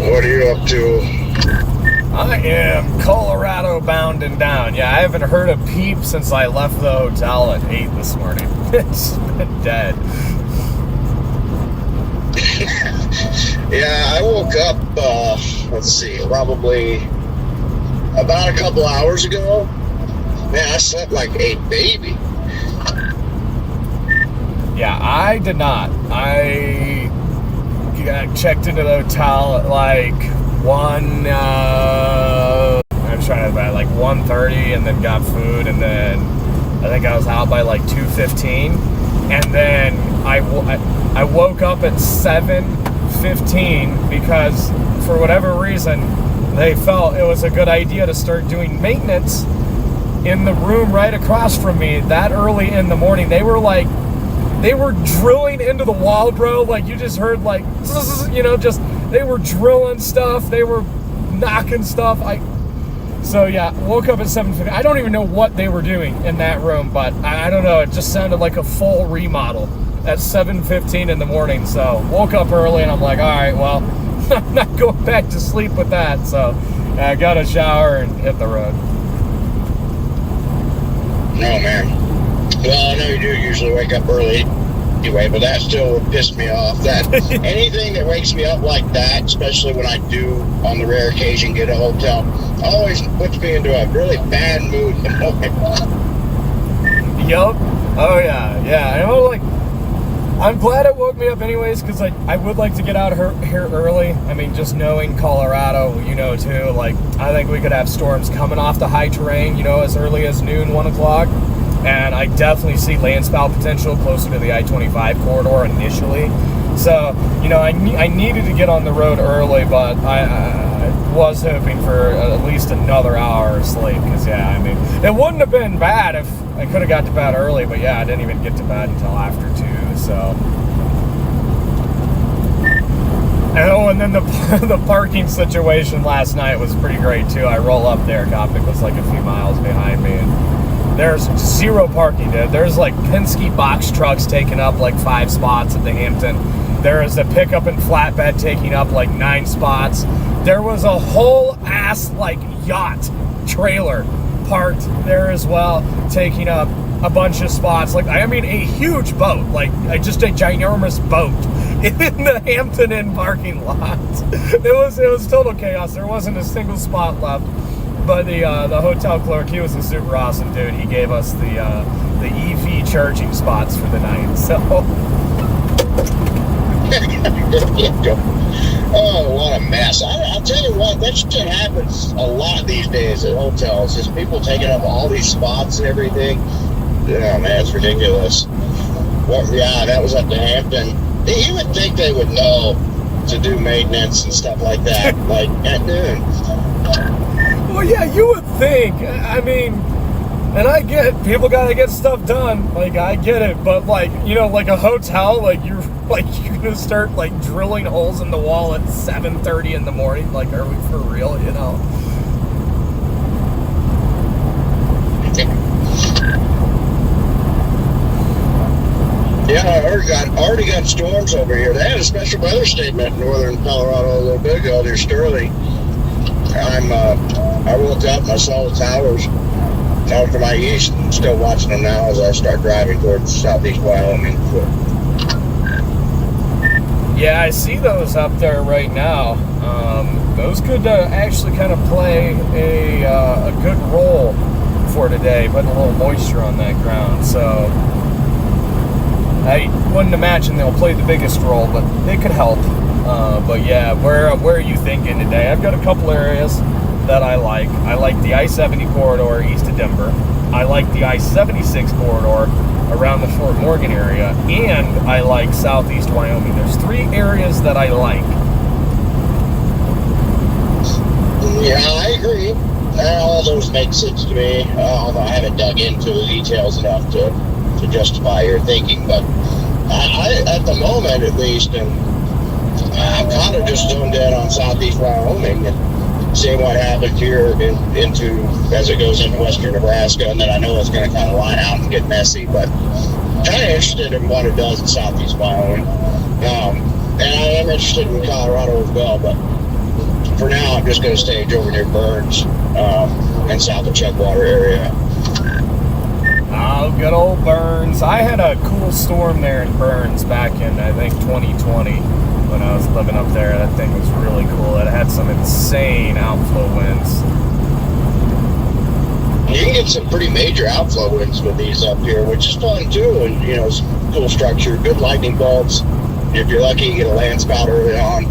What are you up to? I am Colorado bound and down. Yeah, I haven't heard a peep since I left the hotel at 8 this morning. It's been dead. Yeah, I woke up, let's see, probably about a couple hours ago. Man, I slept like a baby. Yeah, I did not. I got checked into the hotel at like 1:30 and then got food, and then I think I was out by like 2:15, and then I woke up at 7:15 because for whatever reason they felt it was a good idea to start doing maintenance in the room right across from me that early in the morning. They were drilling into the wall, bro. Like you just heard like, you know, just they were drilling stuff. They were knocking stuff. So yeah, woke up at 7:50. I don't even know what they were doing in that room, but I don't know. It just sounded like a full remodel at 7:15 in the morning. So woke up early and I'm like, all right, well, I'm not going back to sleep with that. So I got a shower and hit the road. No, man. Well, I know you do usually wake up early anyway, but that still would piss me off. That anything that wakes me up like that, especially when I do, on the rare occasion, get a hotel, always puts me into a really bad mood. Yup. Oh yeah, yeah. I know, like, I'm glad it woke me up anyways, because I would like to get out of here early. I mean, just knowing Colorado, you know, too, like, I think we could have storms coming off the high terrain, you know, as early as noon, 1 o'clock. And I definitely see landspout potential closer to the I-25 corridor initially. So, you know, I needed to get on the road early, but was hoping for at least another hour of sleep, because yeah, I mean, it wouldn't have been bad if I could have got to bed early, but yeah, I didn't even get to bed until after 2, so. Oh, and then the parking situation last night was pretty great too. I roll up there, Coppic was like a few miles behind me, and there's zero parking, dude. There's like Penske box trucks taking up like 5 spots at the Hampton. There is a pickup and flatbed taking up like 9 spots. There was a whole ass like yacht trailer parked there as well, taking up a bunch of spots. Like, I mean, a huge boat, like just a ginormous boat in the Hampton Inn parking lot. It was total chaos. There wasn't a single spot left. But the hotel clerk, he was a super awesome dude. He gave us the EV charging spots for the night. So. Oh, what a mess. I'll tell you what, that shit happens a lot these days at hotels. Just people taking up all these spots and everything. Oh, man, it's ridiculous. Well, yeah, that was up to Hampton. You would think they would know to do maintenance and stuff like that, like at noon. Well, yeah, you would think. I mean, and I get people gotta get stuff done. Like, I get it, but like, you know, like a hotel, like you're gonna start like drilling holes in the wall at 7:30 in the morning. Like, are we for real? You know? Yeah, I already got storms over here. They had a special weather statement in northern Colorado a little bit ago near Sterling. I woke up and I saw the towers out to my east. I'm still watching them now as I start driving towards southeast Wyoming. Yeah, I see those up there right now. Those could actually kind of play a good role for today, putting a little moisture on that ground. So I wouldn't imagine they'll play the biggest role, but they could help. But yeah, where are you thinking today? I've got a couple areas that I like. I like the I-70 corridor east of Denver. I like the I-76 corridor around the Fort Morgan area, and I like southeast Wyoming. There's 3 areas that I like. Yeah, I agree. All those make sense to me, although I haven't dug into the details enough to justify your thinking. But I at the moment, at least, I'm kind of just zoned in on southeast Wyoming and seeing what happens here into as it goes into western Nebraska, and then I know it's going to kind of line out and get messy, but kind of interested in what it does in southeast Wyoming. And I am interested in Colorado as well, but for now I'm just going to stage over near Burns and south of Chugwater area. Oh, good old Burns. I had a cool storm there in Burns back in, I think, 2020 when I was living up there. That thing was really cool. It had some insane outflow winds. You can get some pretty major outflow winds with these up here, which is fun too, and you know, cool structure, good lightning bolts. If you're lucky, you get a land spout early on.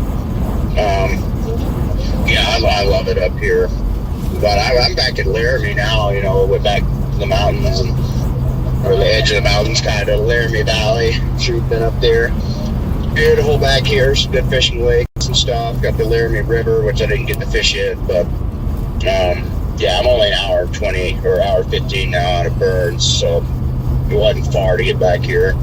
Yeah, I love it up here. But I'm back in Laramie now, you know, we're back to the mountains, and or the edge of the mountains, kind of Laramie Valley. Sure, been up there. Beautiful back here, some good fishing lakes and stuff. Got the Laramie River, which I didn't get to fish yet, but yeah, I'm only an hour 20 or hour 15 now out of Burns, so it wasn't far to get back here.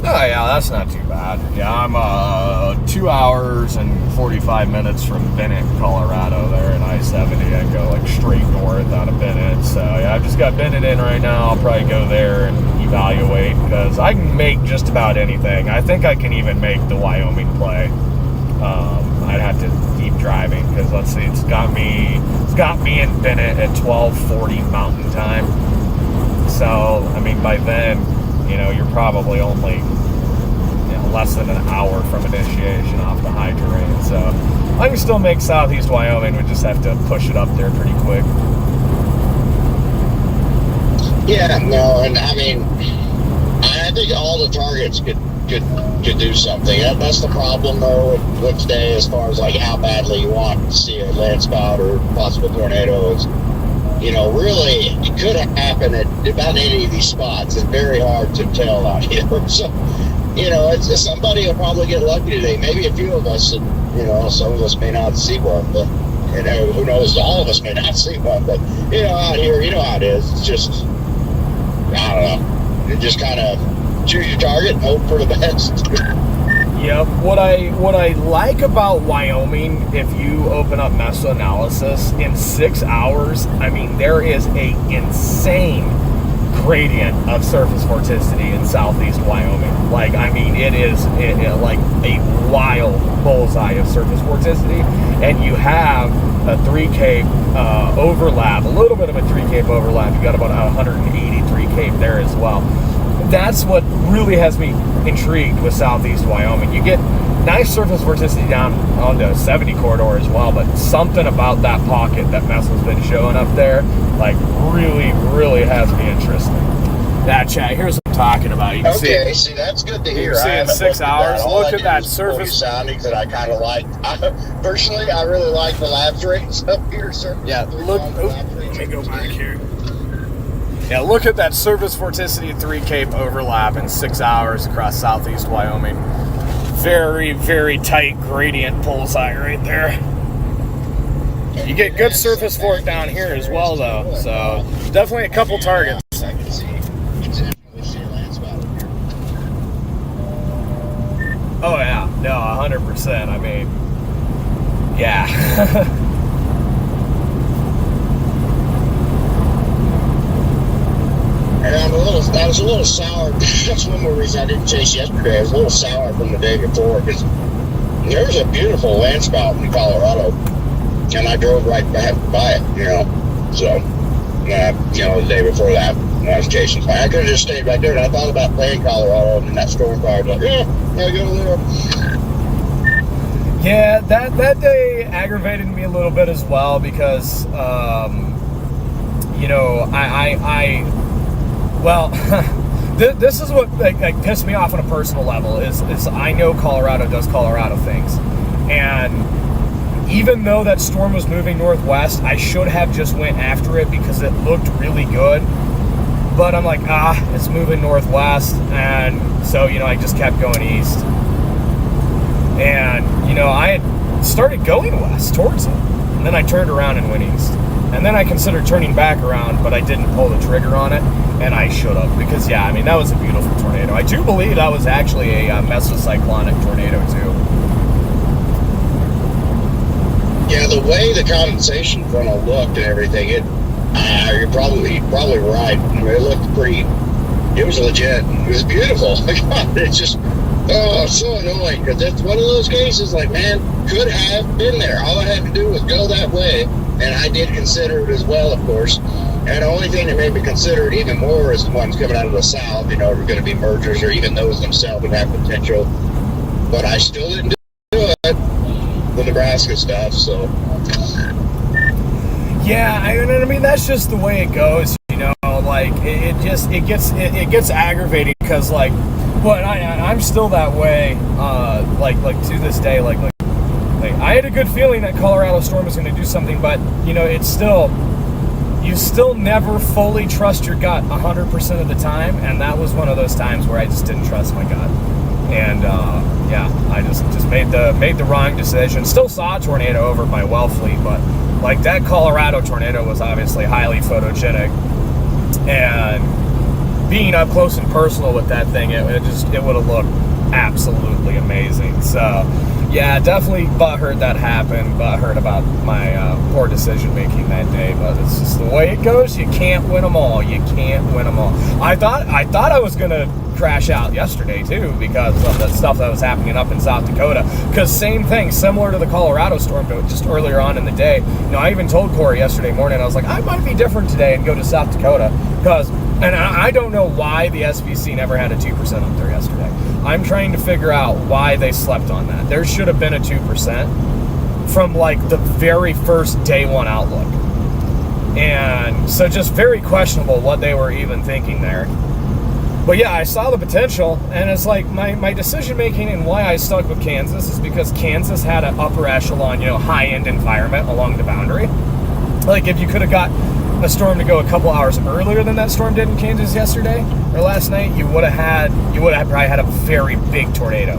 Oh yeah, that's not too bad. Yeah, I'm 2 hours and 45 minutes from Bennett, Colorado, there in I-70. I go like straight north out of Bennett. So yeah, I've just got Bennett in right now. I'll probably go there and evaluate, because I can make just about anything. I think I can even make the Wyoming play. I'd have to keep driving, because let's see, it's got me in Bennett at 12:40 Mountain Time. So I mean, by then, you know, you're probably only, you know, less than an hour from initiation off the high terrain. So I can still make southeast Wyoming. We just have to push it up there pretty quick. Yeah, no, and I mean, I think all the targets could do something. That's the problem though with today, as far as like how badly you want to see a landspout or possible tornadoes. You know, really, it could happen at about any of these spots. It's very hard to tell out here. So, you know, somebody will probably get lucky today. Maybe a few of us, and some of us may not see one, but who knows? All of us may not see one, but out here, how it is. It's just, I don't know. You just kind of choose your target and hope for the best. Yep. What I like about Wyoming, if you open up Mesoanalysis, in 6 hours, I mean, there is a insane gradient of surface vorticity in southeast Wyoming. Like, I mean, it is like a wild bullseye of surface vorticity, and you have a 3 cape overlap, a little bit of a 3 cape overlap. You got about 183 cape there as well. That's what really has me intrigued with southeast Wyoming. You get nice surface vorticity down on the 70 corridor as well, but something about that pocket that Messel's been showing up there, like, really has me interested. Now, Chad, here's what I'm talking about. You can see, that's good to hear. You can see in 6 hours. Look at that surface soundings that I kind of like. Personally, I really like the lapse rates up here. Yeah, look. Let me go back here. Yeah, look at that surface vorticity 3 cape overlap in 6 hours across southeast Wyoming. Very tight gradient bullseye right there. You get good surface vort down here as well, though. So definitely a couple targets. I can see. You can definitely see a land spot up here. Oh yeah, no, 100%. I mean, yeah. And I was a little sour. That's one more reason I didn't chase yesterday. I was a little sour from the day before because there was a beautiful land spout in Colorado, and I drove right back by it. So the day before that, when I was chasing, I could have just stayed right there. And I thought about playing Colorado, and then that storm cloud was like, I go there. Yeah, that day aggravated me a little bit as well because Well, this is what like pissed me off on a personal level is I know Colorado does Colorado things, and even though that storm was moving northwest, I should have just went after it because it looked really good. But I'm like, it's moving northwest, and so I just kept going east, and I had started going west towards it, and then I turned around and went east. And then I considered turning back around, but I didn't pull the trigger on it, and I should have, because, yeah, I mean, that was a beautiful tornado. I do believe that was actually a mesocyclonic tornado, too. Yeah, the way the condensation funnel looked and everything, you're probably right. I mean, it looked pretty, it was legit. It was beautiful. It's just, so annoying, because it's one of those cases, like, man, could have been there. All I had to do was go that way. And I did consider it as well, of course. And the only thing that made me consider it even more is the ones coming out of the south, are going to be mergers, or even those themselves would have potential. But I still didn't do it, the Nebraska stuff, so. Yeah, I mean, that's just the way it goes, like, it gets aggravating because, like, I'm still that way, like to this day, like I had a good feeling that Colorado storm was going to do something, but it's still, you still never fully trust your gut 100% of the time, and that was one of those times where I just didn't trust my gut, and I just made the wrong decision. Still saw a tornado over by Wellfleet, but like that Colorado tornado was obviously highly photogenic, and being up close and personal with that thing, it would have looked absolutely amazing. So. Yeah, definitely butthurt that happened. Butthurt about my poor decision making that day, but it's just the way it goes. You can't win them all. You can't win them all. I thought I was gonna crash out yesterday too because of the stuff that was happening up in South Dakota. Because same thing, similar to the Colorado storm, but just earlier on in the day. I even told Corey yesterday morning. I was like, I might be different today and go to South Dakota because, and I don't know why the SVC never had a 2% up there yesterday. I'm trying to figure out why they slept on that. There should have been a 2% from like the very first day one outlook. And so just very questionable what they were even thinking there. But yeah, I saw the potential, and it's like my decision making and why I stuck with Kansas is because Kansas had an upper echelon, high-end environment along the boundary. Like if you could have got a storm to go a couple hours earlier than that storm did in Kansas yesterday or last night, you would have probably had a very big tornado.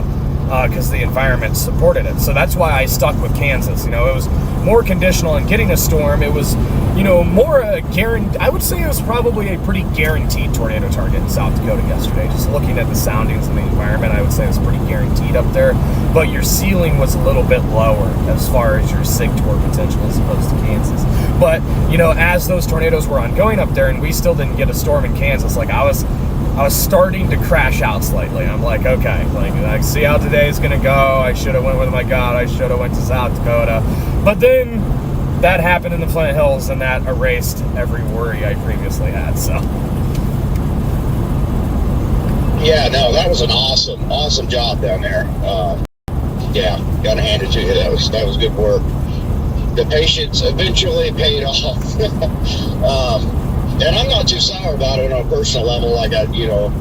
because the environment supported it. So that's why I stuck with Kansas. You know, it was more conditional in getting a storm. It was, you know, more a guarantee. I would say it was probably a pretty guaranteed tornado target in South Dakota yesterday. Just looking at the soundings and the environment, I would say it was pretty guaranteed up there. But your ceiling was a little bit lower as far as your SIG-TOR potential as opposed to Kansas. But, you know, as those tornadoes were ongoing up there and we still didn't get a storm in Kansas, like I was starting to crash out slightly. I'm like, okay, like I see how today's gonna go. I should have went with my God. I should have went to South Dakota. But then that happened in the Flint Hills, and that erased every worry I previously had. So yeah, no, that was an awesome job down there. Yeah, gotta hand it to you. That was good work. The patience eventually paid off. And I'm not too sour about it on a personal level, like I, you know,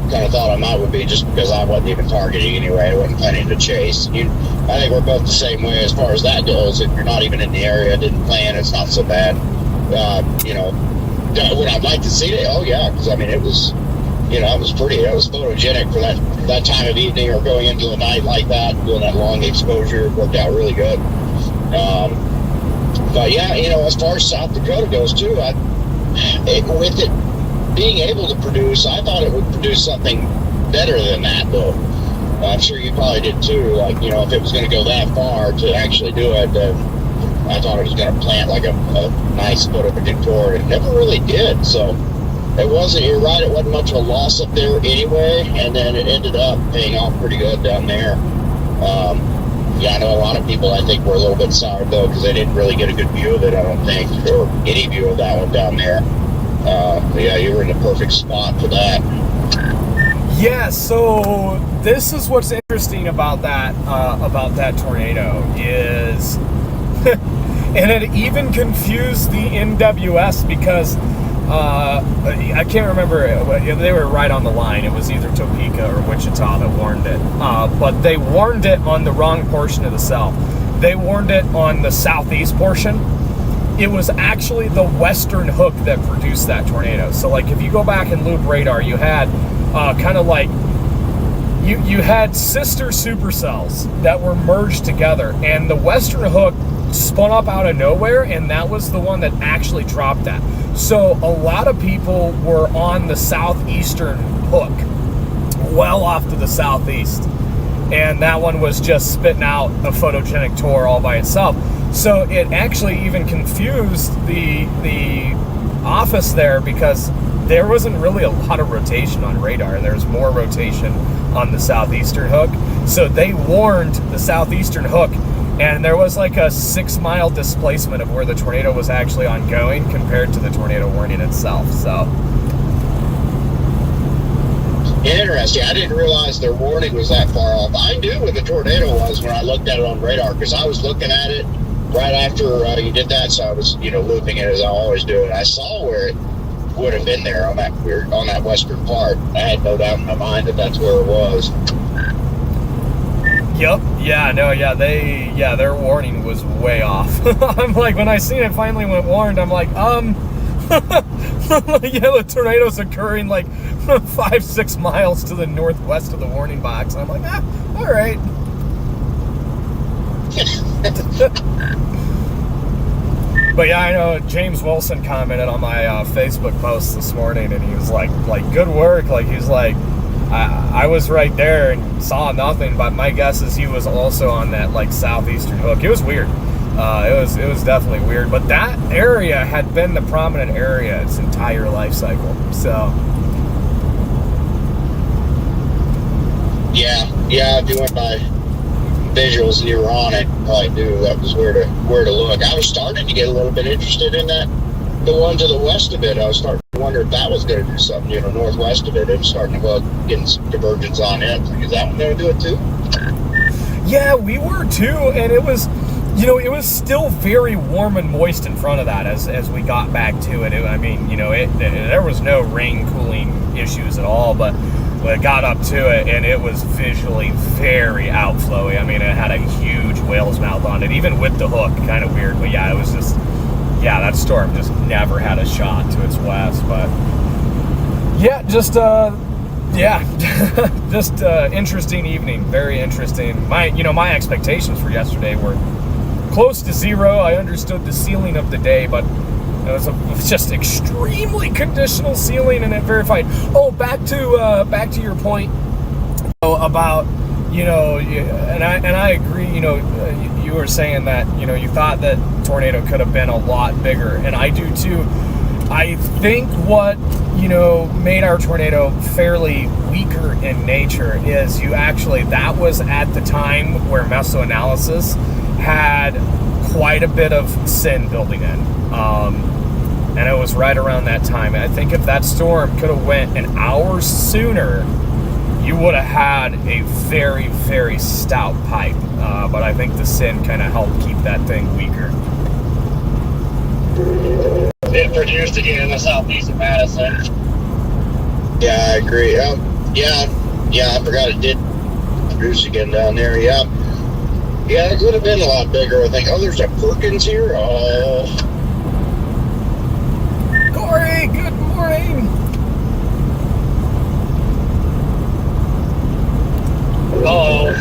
kind of thought I might would be, just because I wasn't even targeting anyway. I wasn't planning to chase. I think we're both the same way as far as that goes. If you're not even in the area, didn't plan, it's not so bad. You know, would I like to see it? Oh yeah, because I mean it was, you know, it was pretty. It was photogenic for that time of evening or going into the night like that, doing that long exposure. It worked out really good. But yeah, you know, as far as South Dakota goes too, with it being able to produce, I thought it would produce something better than that, though. I'm sure you probably did too. Like, you know, if it was going to go that far to actually do it, I thought it was going to plant like a nice photogenic tornado. It never really did. So it wasn't, you're right, it wasn't much of a loss up there anyway. And then it ended up paying off pretty good down there. Yeah, I know a lot of people, I think, were a little bit sour, though, because they didn't really get a good view of it, I don't think, or any view of that one down there. But yeah, you were in the perfect spot for that. Yeah, so this is what's interesting about that tornado is, and it even confused the NWS because I can't remember, they were right on the line. It was either Topeka or Wichita that warned it, but they warned it on the wrong portion of the cell. They warned it on the southeast portion. It was actually the western hook that produced that tornado. So like if you go back and loop radar, you had kind of like you had sister supercells that were merged together, and the western hook spun up out of nowhere, and that was the one that actually dropped that. So a lot of people were on the southeastern hook, well off to the southeast, and that one was just spitting out a photogenic TOR all by itself. So it actually even confused the office there, because there wasn't really a lot of rotation on radar. There's more rotation on the southeastern hook. So they warned the southeastern hook, and there was like a 6-mile displacement of where the tornado was actually ongoing compared to the tornado warning itself. So interesting. I didn't realize their warning was that far off. I knew where the tornado was when I looked at it on radar, because I was looking at it right after you did that. So I was, you know, looping it as I always do. And I saw where it would have been there on that western part. I had no doubt in my mind that that's where it was. Yep. Yeah. No. Yeah. Their warning was way off. I'm like, when I seen it finally went warned, I'm like, yeah, the tornado's occurring like 5-6 miles to the northwest of the warning box. I'm like, all right. But yeah, I know James Wilson commented on my Facebook post this morning, and he was like, good work. Like, he's like, I was right there and saw nothing, but my guess is he was also on that like southeastern hook. It was weird. It was definitely weird, but that area had been the prominent area its entire life cycle. So yeah, if you went by visuals and you were on it, probably knew that was where to look. I was starting to get a little bit interested in that, the one to the west of it. I was starting to wonder if that was going to do something, you know, northwest of it. It was starting to look, getting some divergence on it. Is that one going to do it too? Yeah, we were too, and it was, you know, it was still very warm and moist in front of that as we got back to it. I mean, you know, there was no rain cooling issues at all, but it got up to it, and it was visually very outflowy. I mean, it had a huge whale's mouth on it, even with the hook. Kind of weird, but yeah, it was just, yeah, that storm just never had a shot to its west. But yeah, just Yeah, just interesting evening. Very interesting. My expectations for yesterday were close to zero. I understood the ceiling of the day, but it was just extremely conditional ceiling, and it verified. Oh, back to your point about, and I agree. You were saying that you thought that tornado could have been a lot bigger, and I do too. I think what made our tornado fairly weaker in nature is that was at the time where Mesoanalysis had quite a bit of sin building in, and it was right around that time. And I think if that storm could have went an hour sooner, you would have had a very, very stout pipe. But I think the sin kind of helped keep that thing weaker. It produced again in the southeast of Madison. Yeah, I agree. Yeah, I forgot it did produce again down there. Yeah, it could have been a lot bigger, I think. Oh, there's a Perkins here. Oh. Corey, good morning. Oh.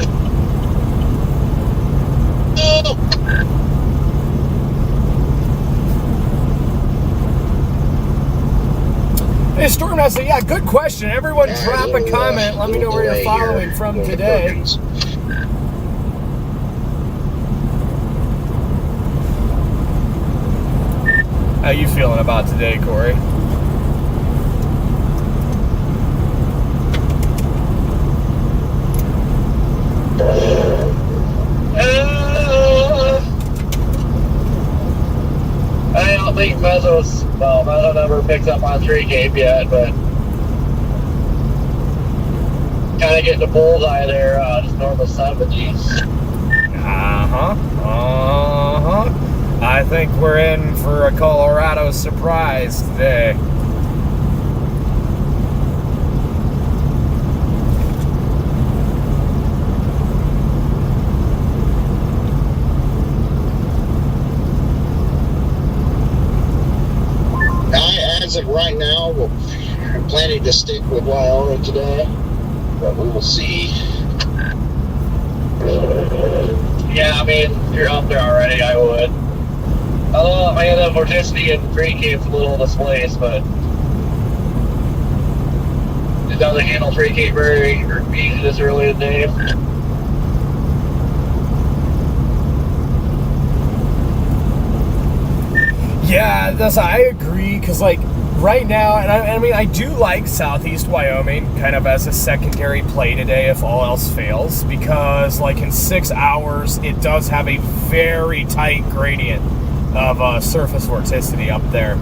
Hey, Stormmaster, yeah, good question. Everyone drop a comment. Let me know where you're following from today. How you feeling about today, Corey? I don't think Meso never picked up on 3 Cape yet, but kind of getting the bullseye there, just north of 70s. I think we're in for a Colorado surprise today. As of right now, I'm planning to stick with Wyoming today, but we will see. Yeah, I mean, if you're up there already, I would. Although I had a vorticity in 3 Cape's a little displaced, but it doesn't handle 3 Cape very easy this early in the day. Yeah, I agree, because right now, and I mean, I do like Southeast Wyoming kind of as a secondary play today if all else fails, because in 6 hours, it does have a very tight gradient of surface vorticity up there.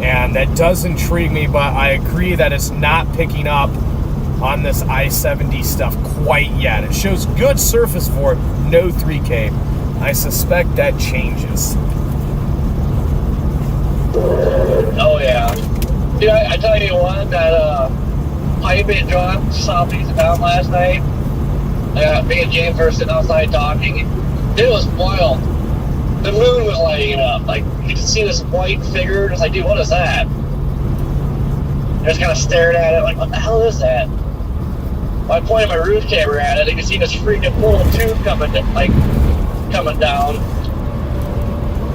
And that does intrigue me, but I agree that it's not picking up on this I-70 stuff quite yet. It shows good surface vor, no 3 Cape. I suspect that changes. Oh yeah. Dude, I tell you what, that pipe it dropped southeast of town last night. Me and James were sitting outside talking. It was wild. The moon was lighting up. You could see this white figure. It's dude, what is that? I just kind of stared at it, what the hell is that? I pointed my roof camera at it. You could see this freaking little tube coming down.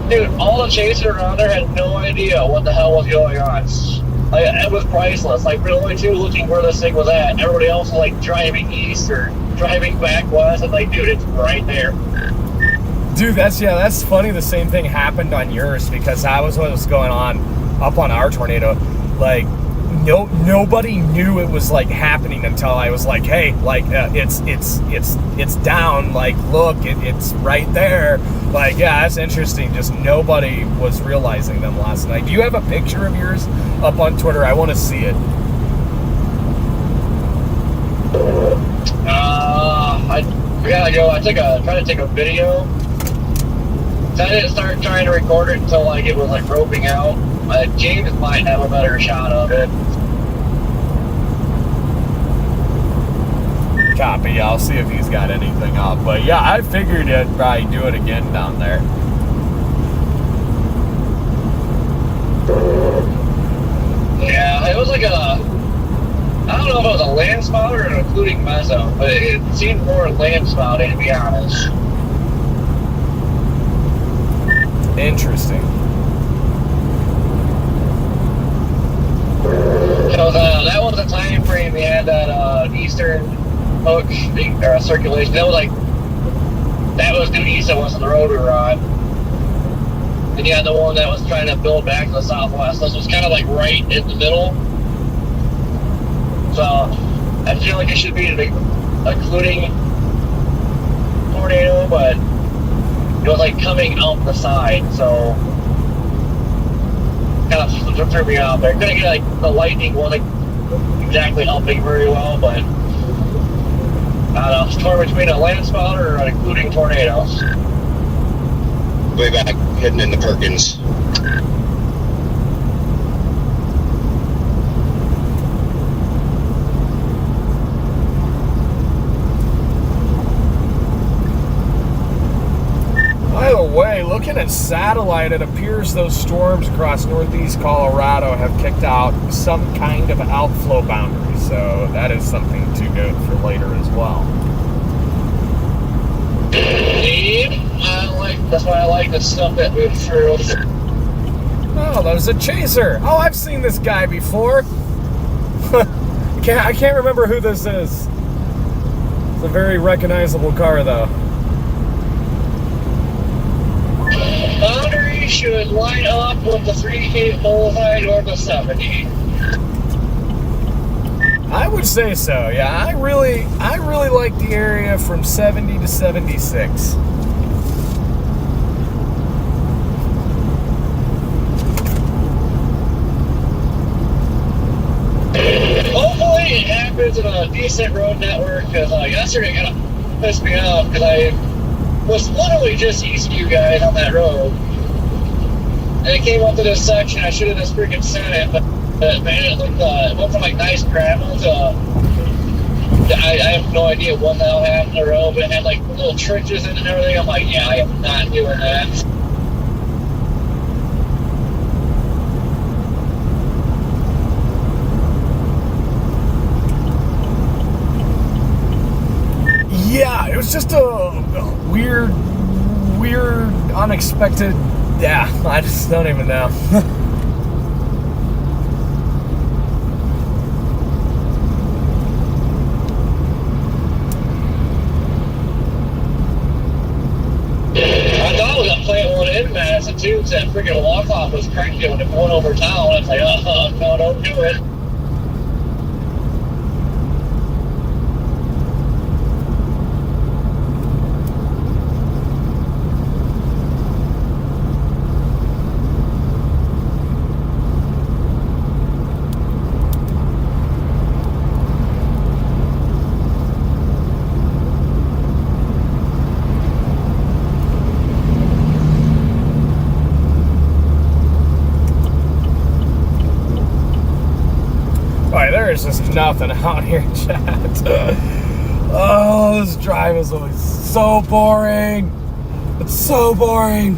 Dude, all the chasers around there had no idea what the hell was going on. It was priceless. We're the only two looking where this thing was at. Everybody else was driving east or driving back west, and dude, it's right there. Dude, that's funny. The same thing happened on yours, because that was what was going on up on our tornado. Nobody knew it was happening until I was hey, it's down. Look, it's right there. Yeah, that's interesting. Just nobody was realizing them last night. Do you have a picture of yours up on Twitter? I want to see it. I gotta go. I tried to take a video. So I didn't start trying to record it until it was roping out. James might have a better shot of it. Copy. I'll see if he's got anything up. But yeah, I figured I'd probably do it again down there. Yeah, it was I don't know if it was a land spouter or including meso, but it seemed more land spouting, to be honest. Interesting. So that was the time frame we had that eastern hook or circulation. That was due east, it wasn't the road we were on. And you had the one that was trying to build back to the southwest. This was kind of like right in the middle. So I feel like it should be including tornado, but it was like coming out the side, so kind of threw me off there. Couldn't get like the lightning wasn't exactly helping very well, but I don't know. It's torn between a land spouter or an including tornado. Way back, heading into Perkins. By the way, looking at satellite, it appears those storms across northeast Colorado have kicked out some kind of outflow boundary, so that is something to note for later as well. That's why I like the stuff that moves through. Oh, there's a chaser. Oh, I've seen this guy before. I can't remember who this is. It's a very recognizable car, though. Boundary should line up with the 3K bullseye or the 70. I would say so. Yeah, I really like the area from 70 to 76. Hopefully it happens in a decent road network, because yesterday kind of pissed me off because I was literally just east of you guys on that road. And it came up to this section, I should have just freaking sent it, but man, it looked, it went from like nice gravel to, I have no idea what the hell happened to the road, but it had like little trenches in it and everything. I'm like, yeah, I am not doing that. Yeah, it was just a weird, unexpected. Yeah, I just don't even know. I thought we got playing one in Madison too, because that freaking walk-off was cranking when it went over town. It's like, oh, no, don't do it. There's just nothing out here, chat. Oh, this drive is always so boring. It's so boring.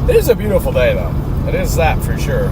It is a beautiful day, though. It is that for sure.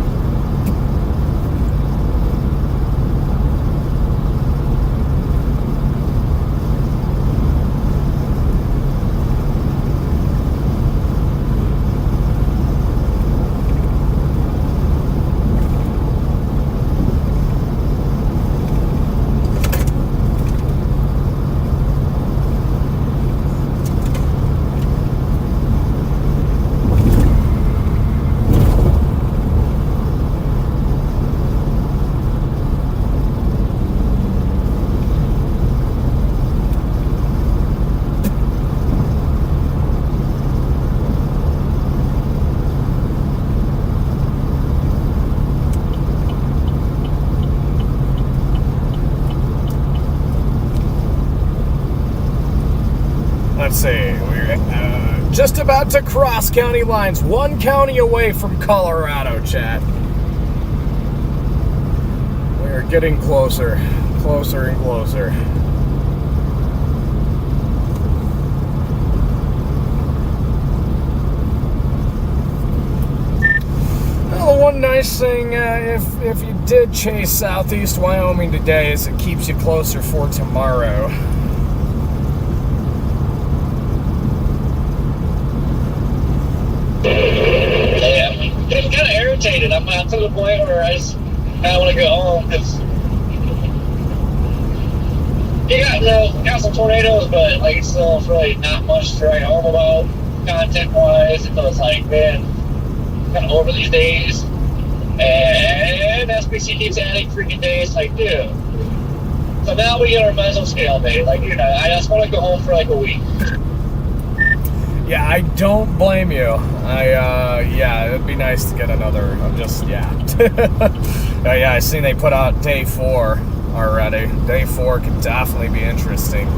let's see. We're just about to cross county lines. 1 county away from Colorado, chat. We're getting closer. Closer and closer. Well, the one nice thing, if you did chase Southeast Wyoming today, is it keeps you closer for tomorrow. Yeah, it's kind of irritated. I'm not to the point where I just kind of want to go home because got some tornadoes, but like it's still really not much to write home about content-wise. So it's like, man, kind of over these days. And SBC keeps adding freaking days, like, dude. So now we get our mesoscale day. Like, I just want to go home for like a week. Yeah, I don't blame you. Yeah, it'd be nice to get another. Yeah, I seen they put out day 4 already. Day 4 could definitely be interesting.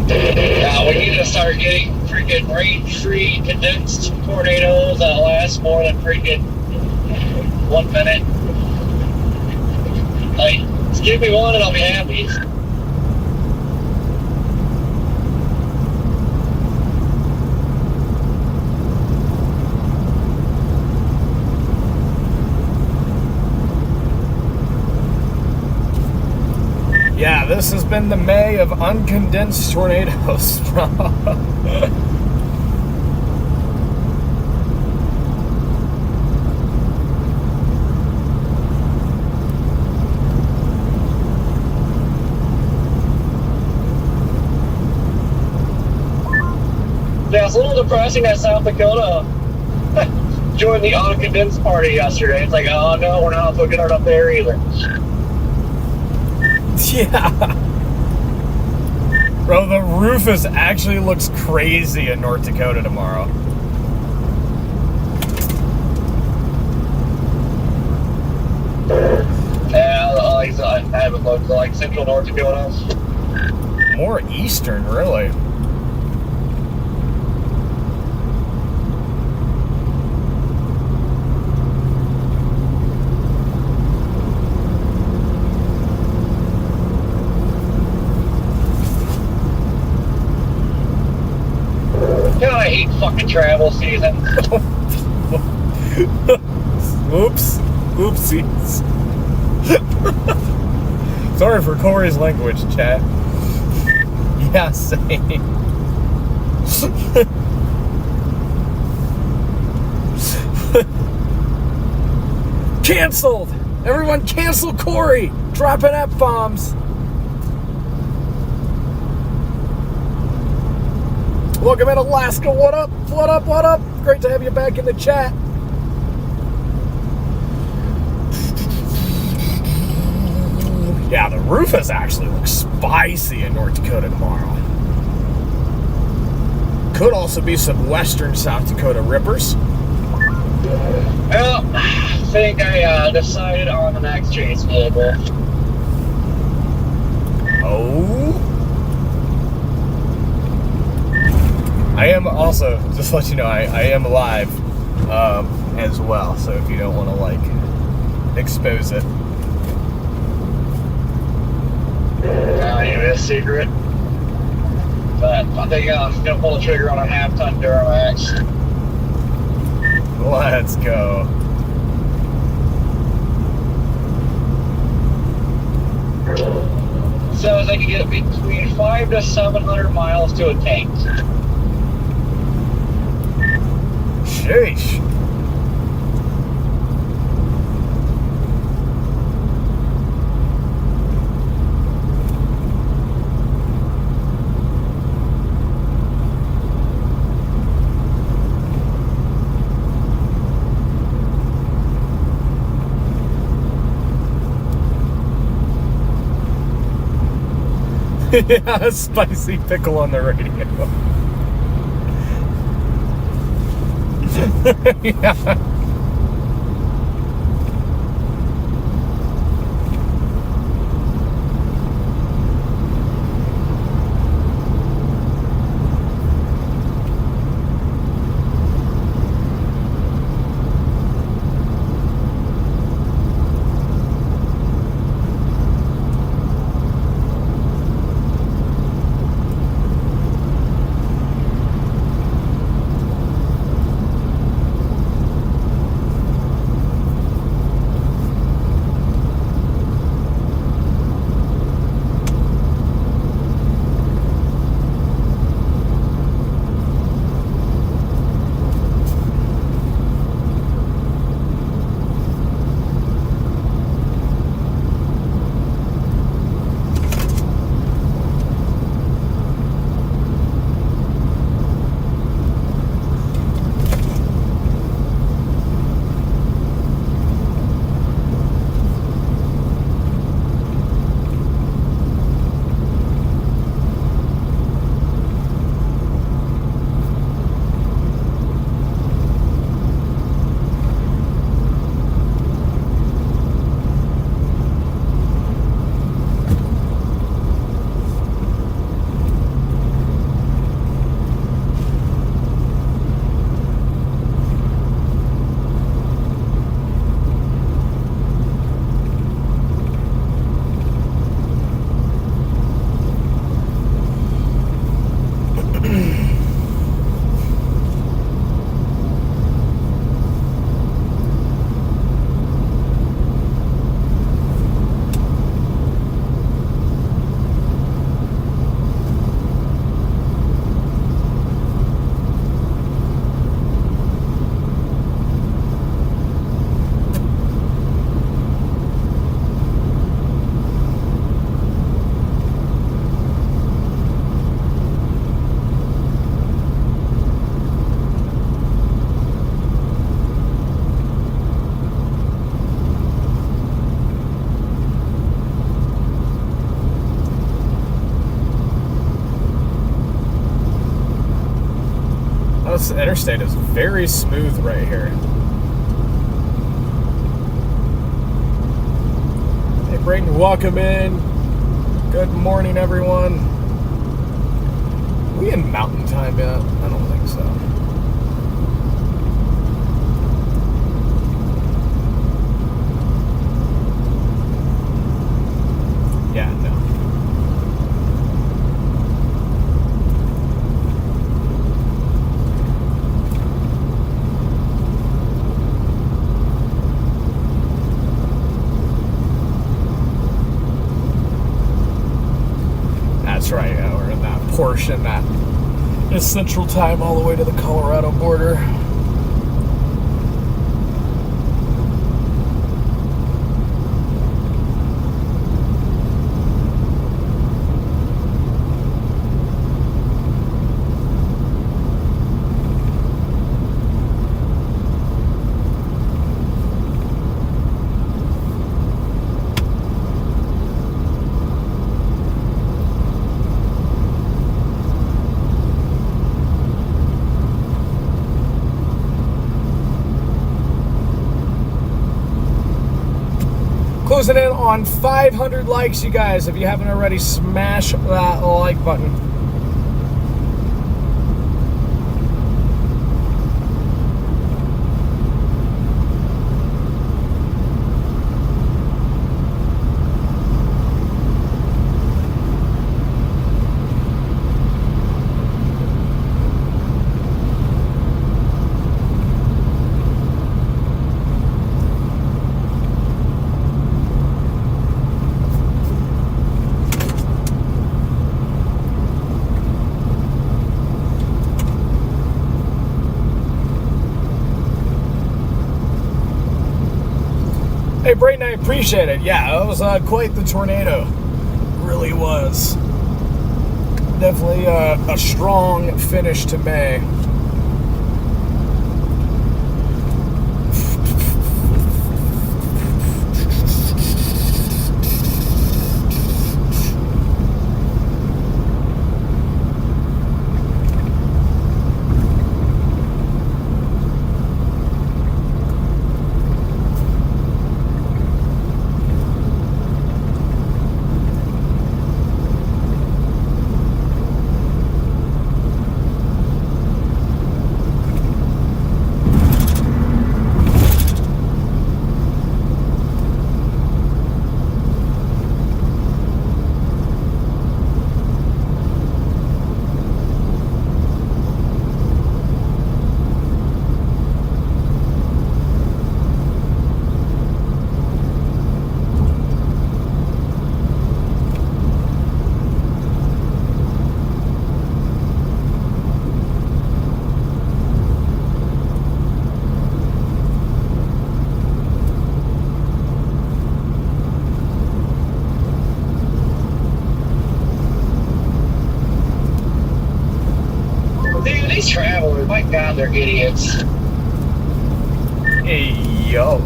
We need to start getting freaking rain-free condensed tornadoes that last more than freaking 1 minute. Like, just give me one and I'll be happy. Yeah, this has been the May of uncondensed tornadoes. Yeah, it's a little depressing that South Dakota joined the uncondensed party yesterday. It's like, oh no, we're not looking it up there either. Yeah. Bro, the Rufus actually looks crazy in North Dakota tomorrow. Yeah, I haven't looked like central North Dakota. More eastern, really. I hate fucking travel season. Oops. Oopsies. Sorry for Corey's language, chat. Yeah, same. Canceled! Everyone cancel Corey! Dropping F-bombs. Welcome in, Alaska. What up? What up? What up? Great to have you back in the chat. Yeah, the Rufus actually looks spicy in North Dakota tomorrow. Could also be some western South Dakota rippers. Well, I think I decided on the next chase vehicle. Oh. I am also, just to let you know, I am live as well, so if you don't want to, like, expose it. A secret. But I think I'm going to pull the trigger on a half-ton Duramax. Let's go. So they can get between 500 to 700 miles to a tank. Sheesh. Yeah, a spicy pickle on the radio. Yeah. This interstate is very smooth right here. Hey, Brayden, welcome in. Good morning, everyone. Are we in mountain time yet? I don't think so. Yeah, no. That's right, yeah, we're in that portion that is Central Time all the way to the Colorado border. Closing in on 500 likes, you guys. If you haven't already, smash that like button. Hey, Brayden, I appreciate it. Yeah, it was quite the tornado. Really was. Definitely a strong finish to May. Dude, these travelers, my God, they're idiots. Hey, yo.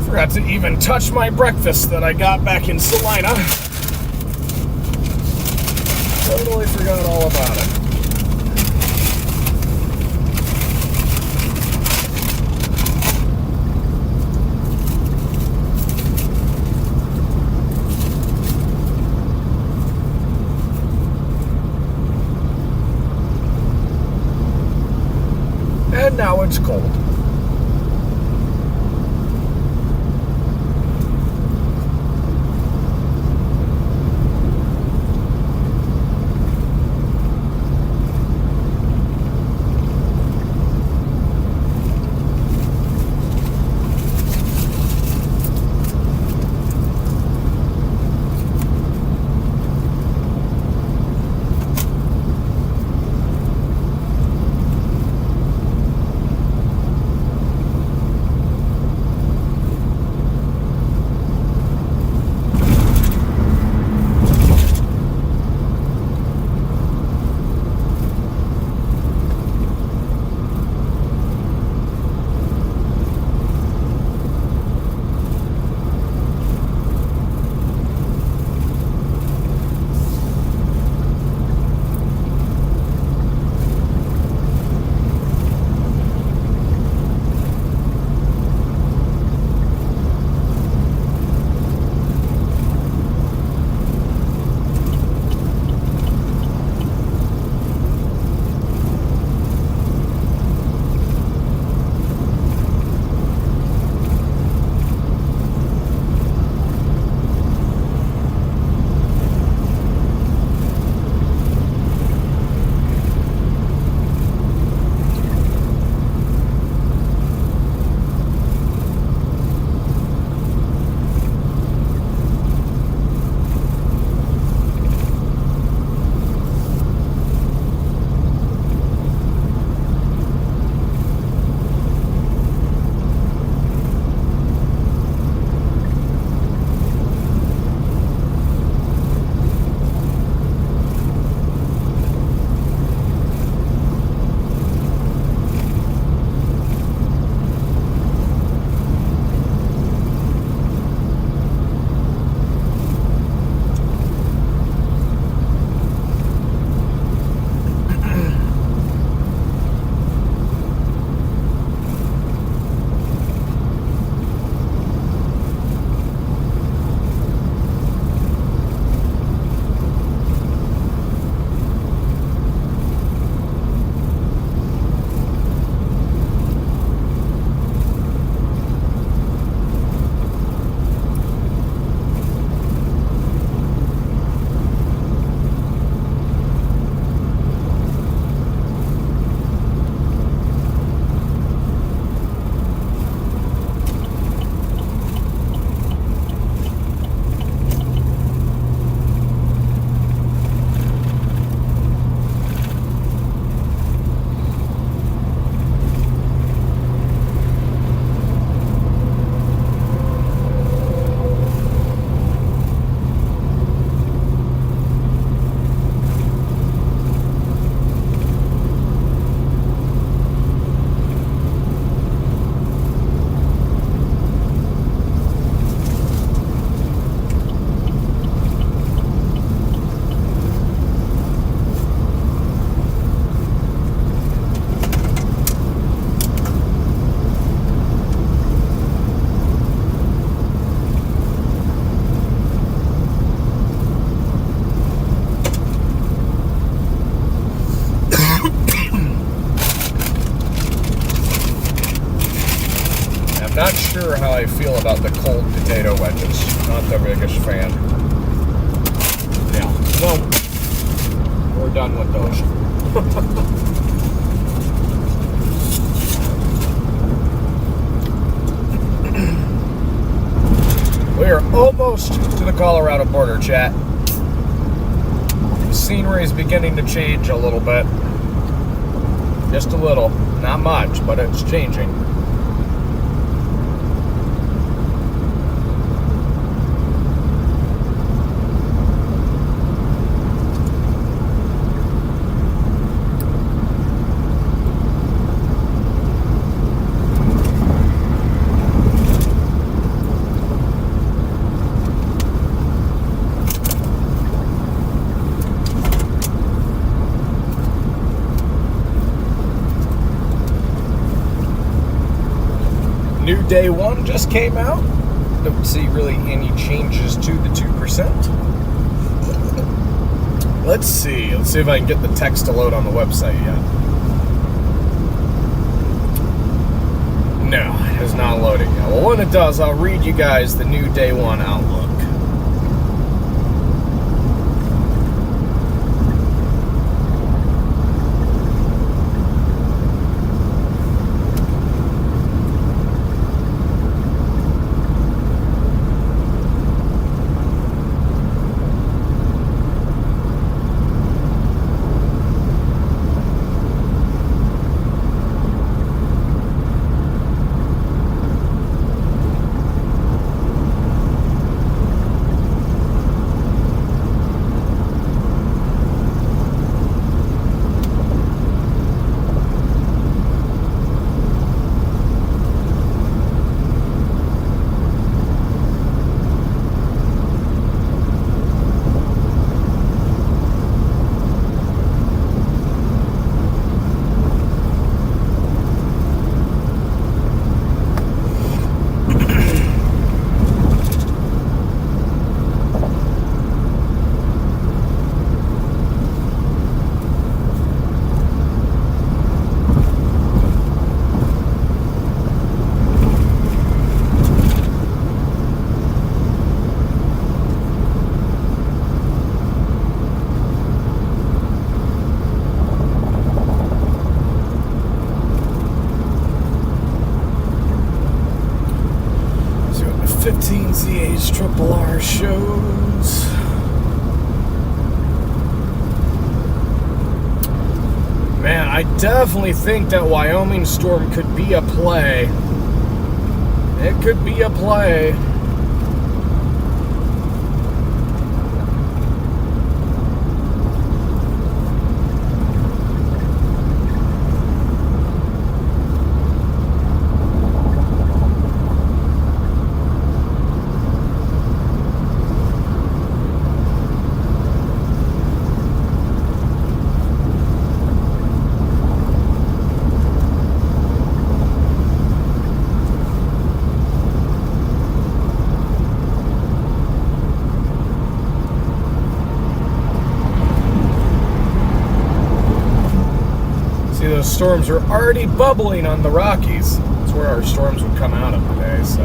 Forgot to even touch my breakfast that I got back in Salina. Totally forgot all about it. And now it's cold. sure how I feel about the cold potato wedges. Not the biggest fan. Yeah, no, we're done with those. We are almost to the Colorado border, chat. The scenery is beginning to change a little bit. Just a little. Not much, but it's changing. New day one just came out. Don't see really any changes to the 2%. Let's see if I can get the text to load on the website yet. No, it has not loaded yet. Well, when it does, I'll read you guys the new day one outlook. Triple R shows. Man, I definitely think that Wyoming storm could be a play. It could be a play. Those storms are already bubbling on the Rockies. That's where our storms would come out of today, so.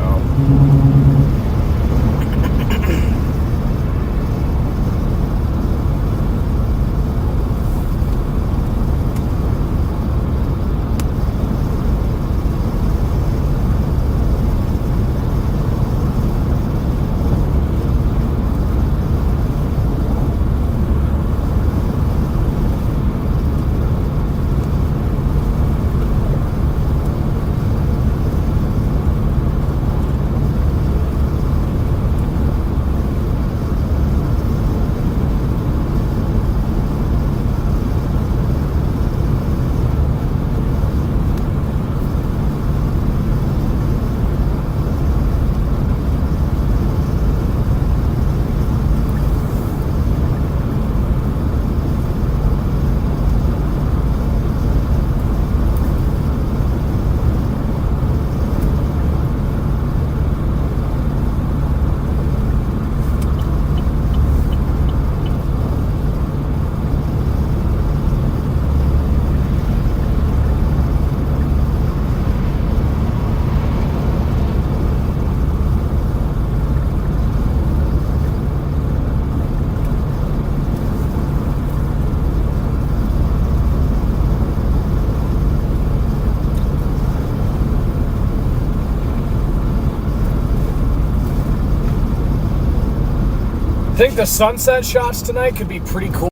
I think the sunset shots tonight could be pretty cool.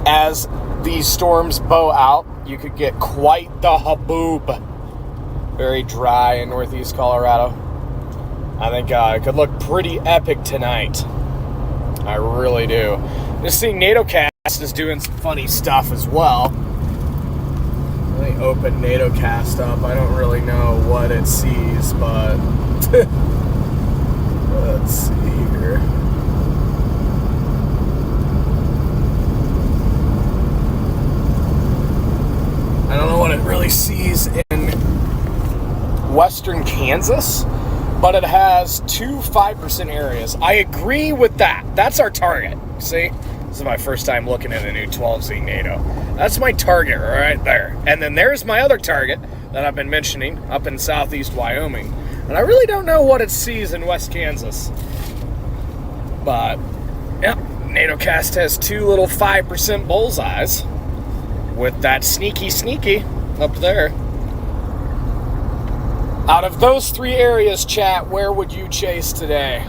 As these storms bow out, you could get quite the haboob. Very dry in northeast Colorado. I think it could look pretty epic tonight. I really do. Just seeing NATOcast is doing some funny stuff as well. Let me open NATOcast up. I don't really know what it sees, but let's see here. I don't know what it really sees in western Kansas, but it has 2 5% areas. I agree with that. That's our target. See? This is my first time looking at a new 12Z NATO. That's my target right there. And then there's my other target that I've been mentioning up in southeast Wyoming. And I really don't know what it sees in West Kansas. But, yeah, NATOcast has 2 little 5% bullseyes with that sneaky up there. Out of those 3 areas, chat, where would you chase today?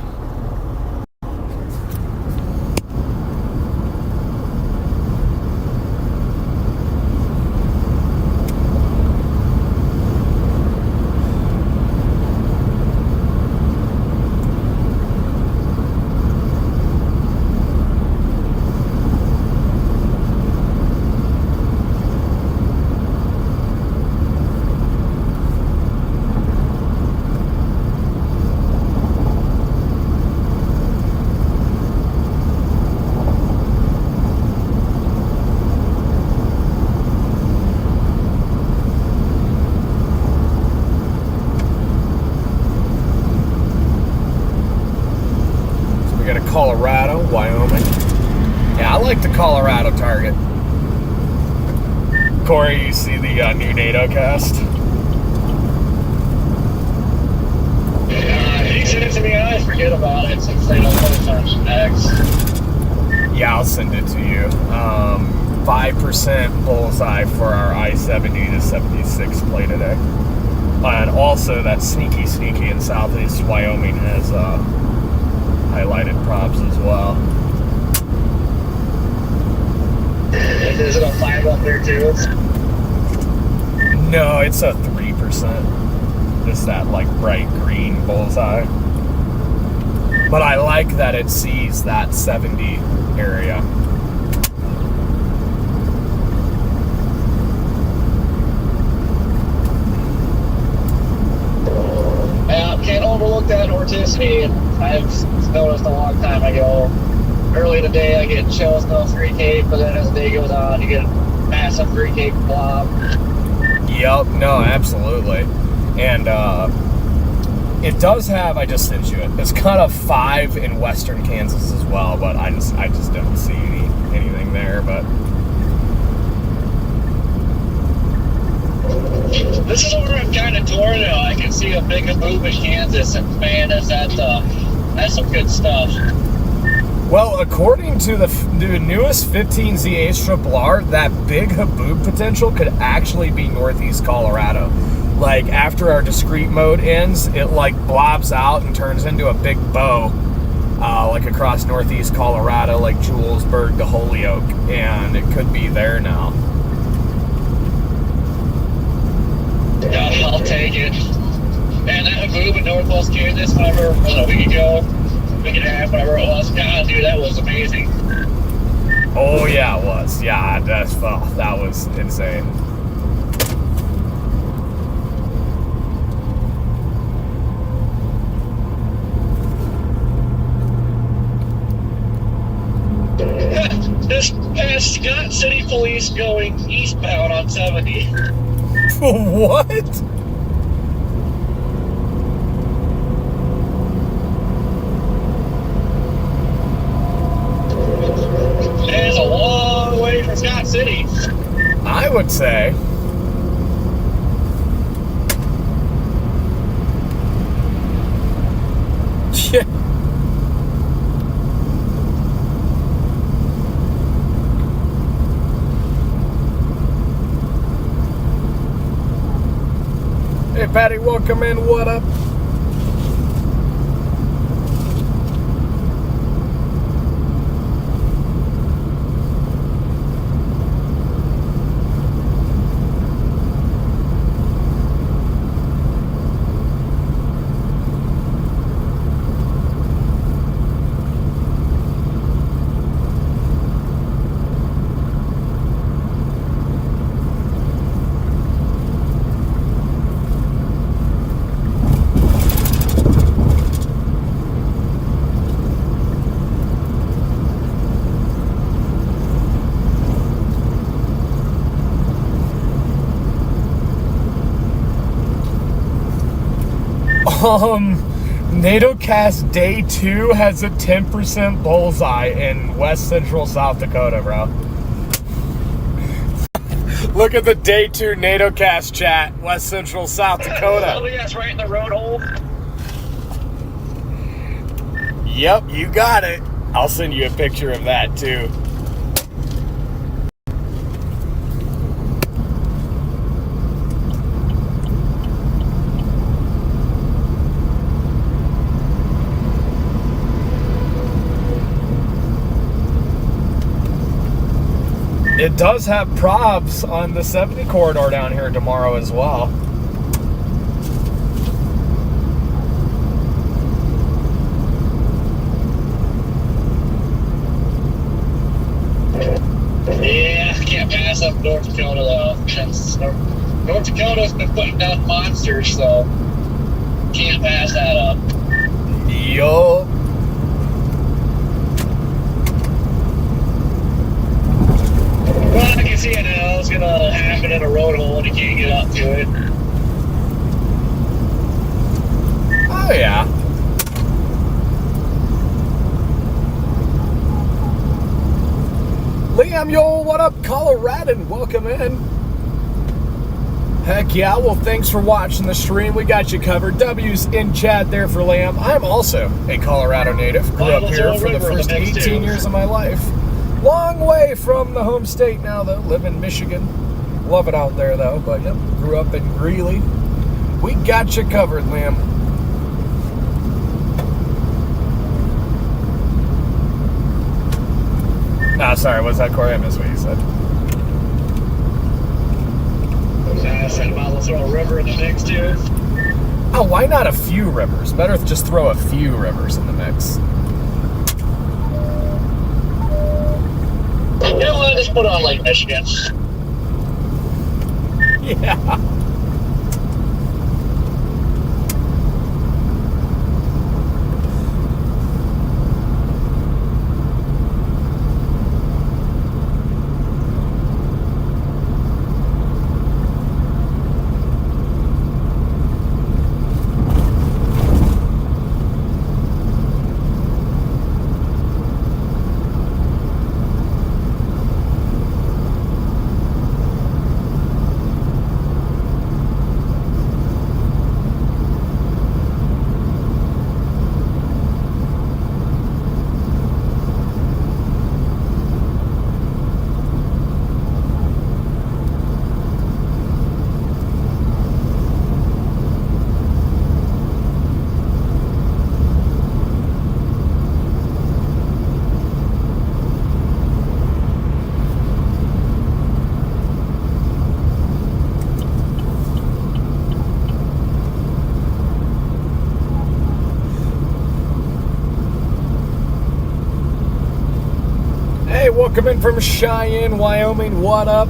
Colorado, Wyoming. Yeah, I like the Colorado target. Corey, you see the new NATOcast? He sent it to me, I forget about it since they don't post on X. Yeah, I'll send it to you. 5% bullseye for our I-70 to 76 play today. And also that sneaky in southeast Wyoming has highlighted props as well. Is it a 5 up there too? No, it's a 3%. Just that like bright green bullseye. But I like that it sees that 70 area. Can't overlook that vorticity. I've noticed a long time ago. Early today, I get chills, no 3K, but then as the day goes on, you get a massive 3K blob. Yep, no, absolutely. And it does have, I just sent you it, it's got a 5 in western Kansas as well, but I just don't see anything there, but... This is where I'm kind of torn though. I can see a big move in Kansas, and man, that's some good stuff. Well, according to the newest 15Z HRRR, that big haboob potential could actually be northeast Colorado. Like, after our discrete mode ends, it like blobs out and turns into a big bow, like across northeast Colorado, like Julesburg to Holyoke, and it could be there now. Yeah, I'll take it. Man, that haboob in northwest Kansas, whenever, a week ago, week and a half, whatever it was, God, dude, that was amazing. Oh yeah, it was. Yeah, that was insane. This past Scott City Police going eastbound on 70. What? It's a long way from Scott City. I would say. Yeah. Hey, Patty, welcome in. What up? NATOcast Day 2 has a 10% bullseye in West Central South Dakota, bro. Look at the Day 2 NATOcast chat, West Central South Dakota. Oh, yeah, it's right in the road hole. Yep, you got it. I'll send you a picture of that, too. It does have probs on the 70 corridor down here tomorrow as well. Yeah, can't pass up North Dakota though. North Dakota's been putting down monsters, so can't pass that up. Yup. Well, I can see it now. It's gonna happen in a road hole and you can't get up to it. Oh, yeah. Liam, yo, what up, Coloradan? Welcome in. Heck yeah, well, thanks for watching the stream. We got you covered. W's in chat there for Liam. I'm also a Colorado native. Grew up here for the first 18 years of my life. Long way from the home state now, though. Live in Michigan. Love it out there, though. But, yep, grew up in Greeley. We got you covered, Liam. Ah, sorry, what's that, Corey? I missed what you said. I said about to throw a river in the mix, too. Oh, why not a few rivers? Better just throw a few rivers in the mix. You know what? Just put on Lake Michigan. Yeah. Welcome in from Cheyenne, Wyoming. What up?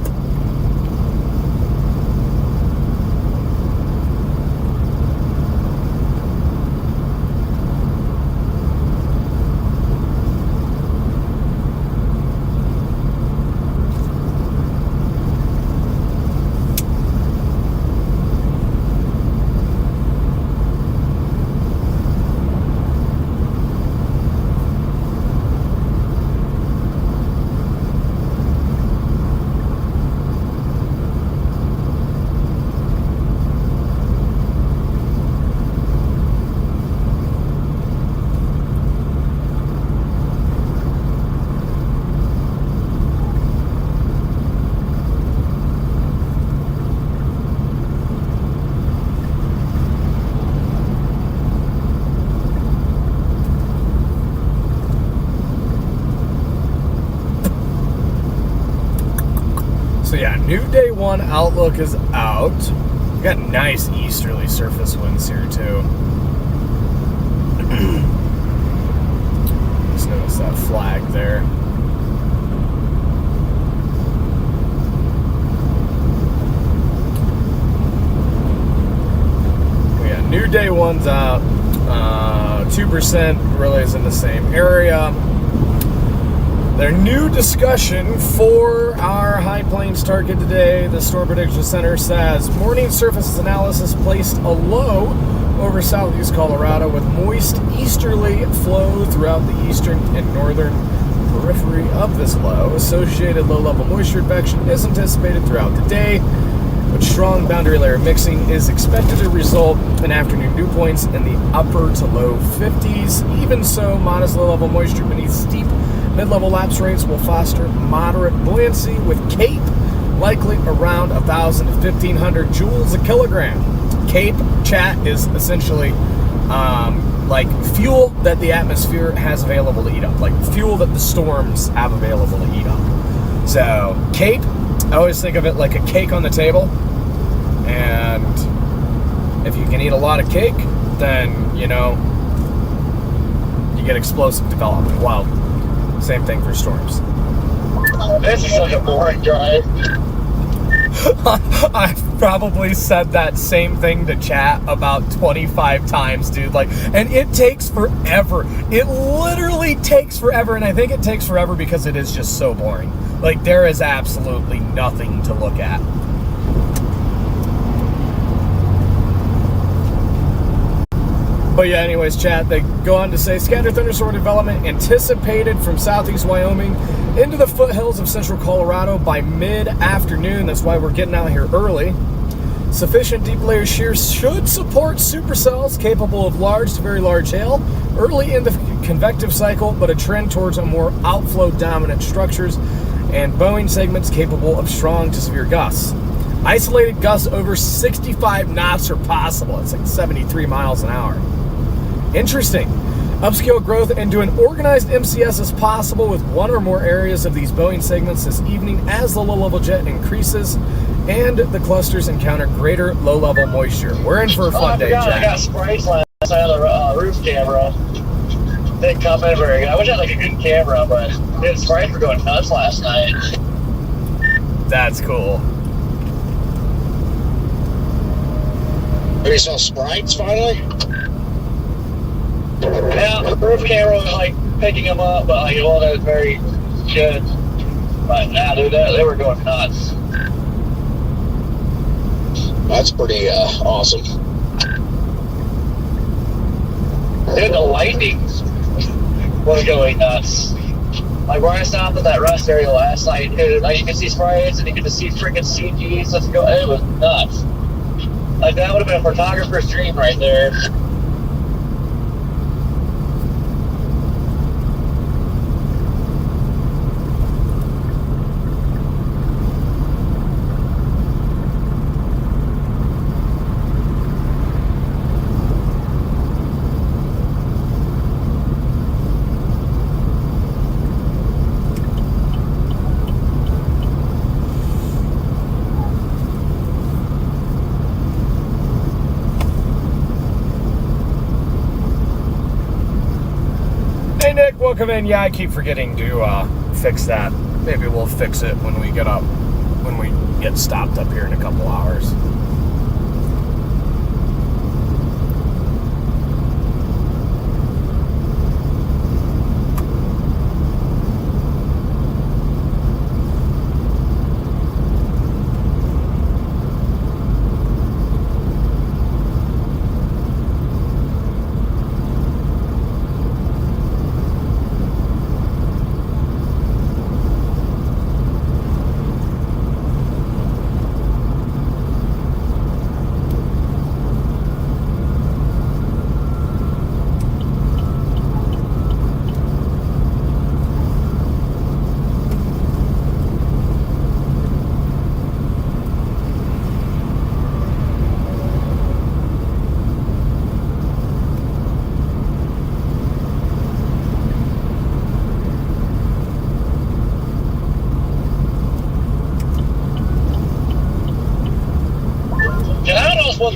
So yeah, new day one outlook is out. We got nice easterly surface winds here too. Just notice that flag there. Yeah, new day one's out. 2% really is in the same area. Their new discussion for our High Plains target today, the Storm Prediction Center says, morning surface analysis placed a low over southeast Colorado with moist easterly flow throughout the eastern and northern periphery of this low. Associated low-level moisture advection is anticipated throughout the day, but strong boundary layer mixing is expected to result in afternoon dew points in the upper to low 50s. Even so, modest low-level moisture beneath steep mid-level lapse rates will foster moderate buoyancy, with CAPE likely around 1,000 to 1,500 joules a kilogram. CAPE, chat, is essentially like fuel that the atmosphere has available to eat up, like fuel that the storms have available to eat up. So CAPE, I always think of it like a cake on the table, and if you can eat a lot of cake, then, you know, you get explosive development. Well, same thing for storms. This is such a boring drive. I've probably said that same thing to chat about 25 times, dude. Like, and it takes forever. It literally takes forever, and I think it takes forever because it is just so boring. Like, there is absolutely nothing to look at. But yeah, anyways, chat, they go on to say, scattered thunderstorm development anticipated from southeast Wyoming into the foothills of central Colorado by mid-afternoon. That's why we're getting out here early. Sufficient deep layer shear should support supercells capable of large to very large hail early in the convective cycle, but a trend towards a more outflow dominant structures and bowing segments capable of strong to severe gusts. Isolated gusts over 65 knots are possible. It's like 73 miles an hour. Interesting. Upscale growth into an organized MCS is possible with one or more areas of these bowing segments this evening as the low-level jet increases and the clusters encounter greater low-level moisture. We're in for a fun day, Jack. I got sprays last night on the roof camera. Didn't come in very good. I wish I had like a good camera, but the sprays were going nuts last night. That's cool. We saw sprites finally. Yeah, the roof camera was like picking them up, but like it wasn't very good. But nah, dude, they were going nuts. That's pretty awesome. Dude, the lightning was going nuts. Like where I stopped at that rest area last night, dude, like you could see sprays and you could just see freaking CGs. Let's go. It was nuts. Like that would have been a photographer's dream right there. Welcome in. Yeah, I keep forgetting to fix that. Maybe we'll fix it when we get stopped up here in a couple hours.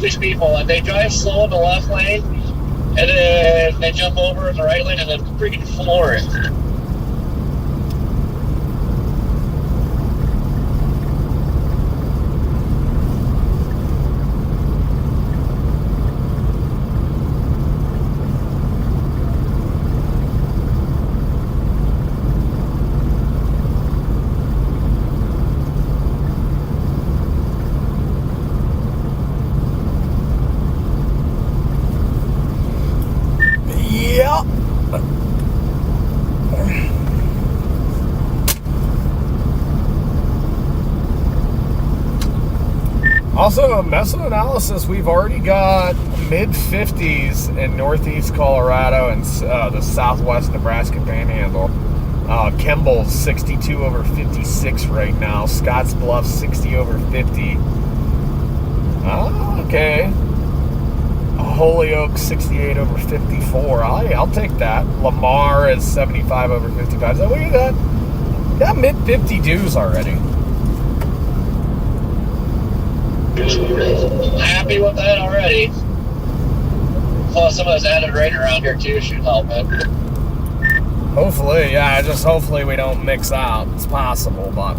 These people, like they drive slow in the left lane and then they jump over in the right lane and then freaking floor it. Also, mesoanalysis, we've already got mid-50s in northeast Colorado and the southwest Nebraska Panhandle. Kimball's 62 over 56 right now. Scotts Bluff 60 over 50. Oh, okay. Holyoke 68 over 54. I'll take that. Lamar is 75 over 55. So look at that. Got mid-50 dues already. Happy with that already. Plus, some of this added rain around here too should help it. Hopefully, yeah. Just hopefully we don't mix out. It's possible, but.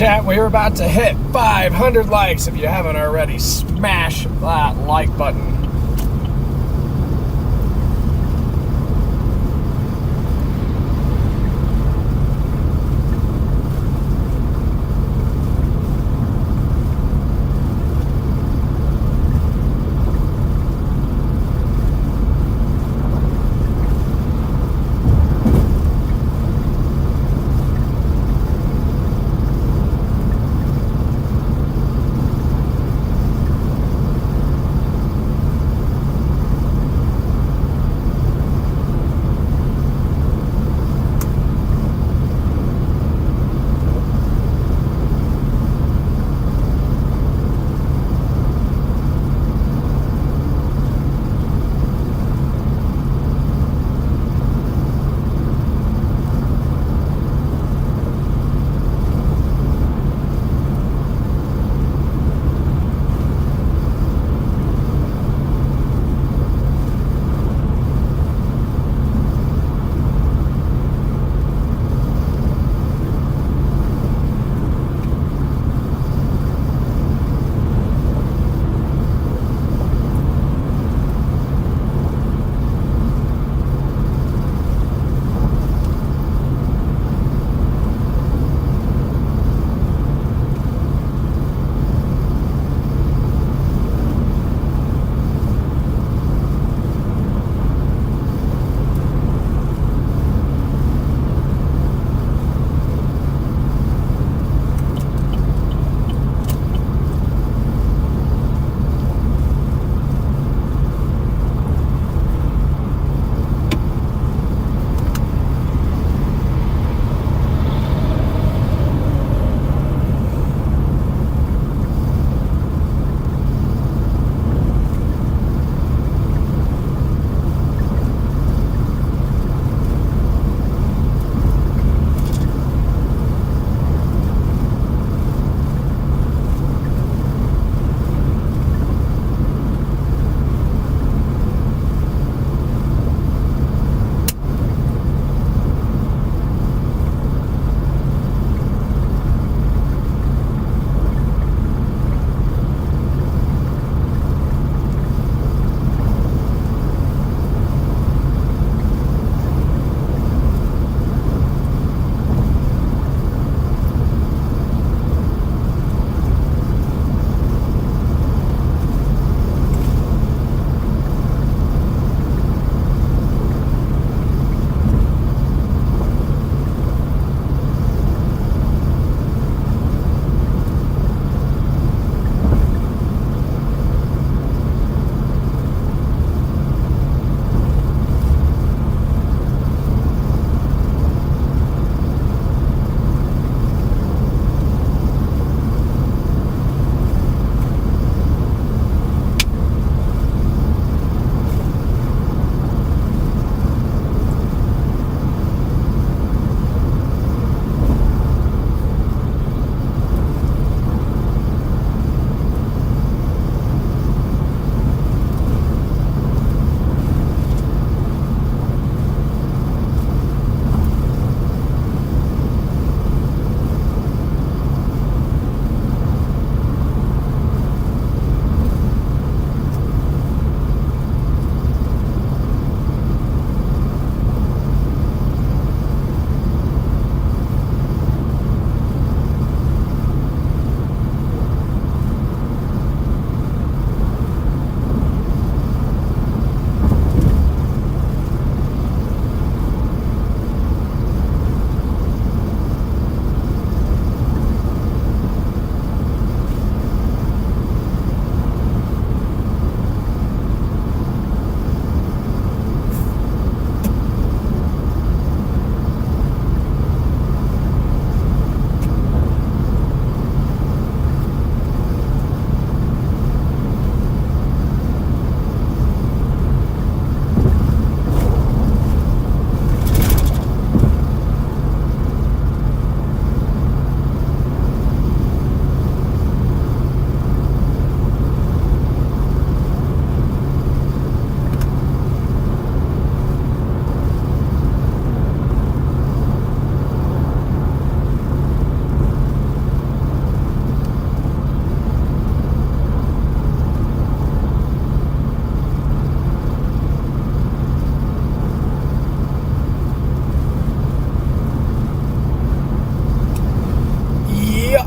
Chat, we're about to hit 500 likes. If you haven't already, smash that like button.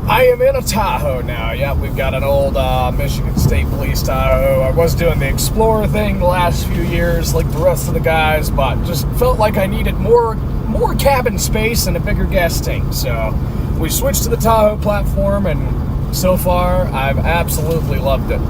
I am in a Tahoe now. Yep, we've got an old Michigan State Police Tahoe. I was doing the Explorer thing the last few years, like the rest of the guys, but just felt like I needed more cabin space and a bigger gas tank. So we switched to the Tahoe platform, and so far I've absolutely loved it.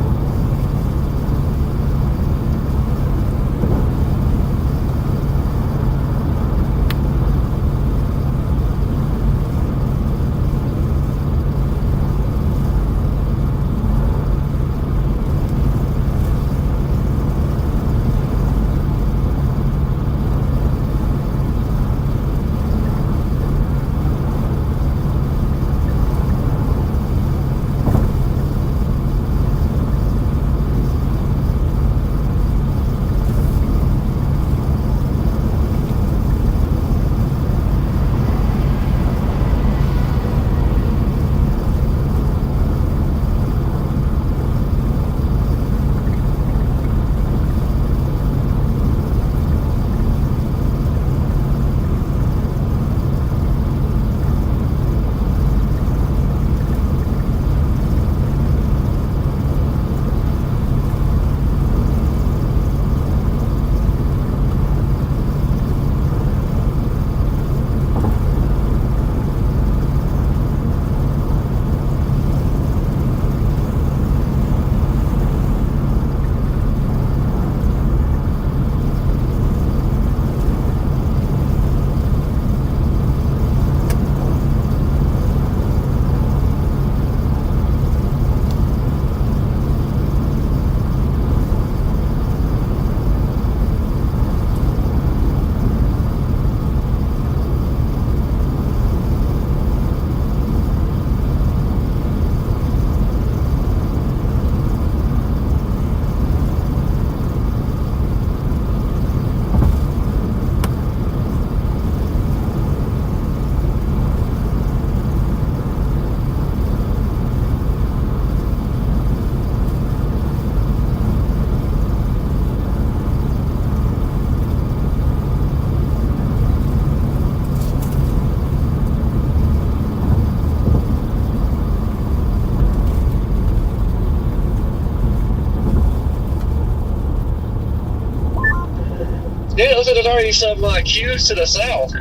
Yeah, it looks like there's already some queues to the south.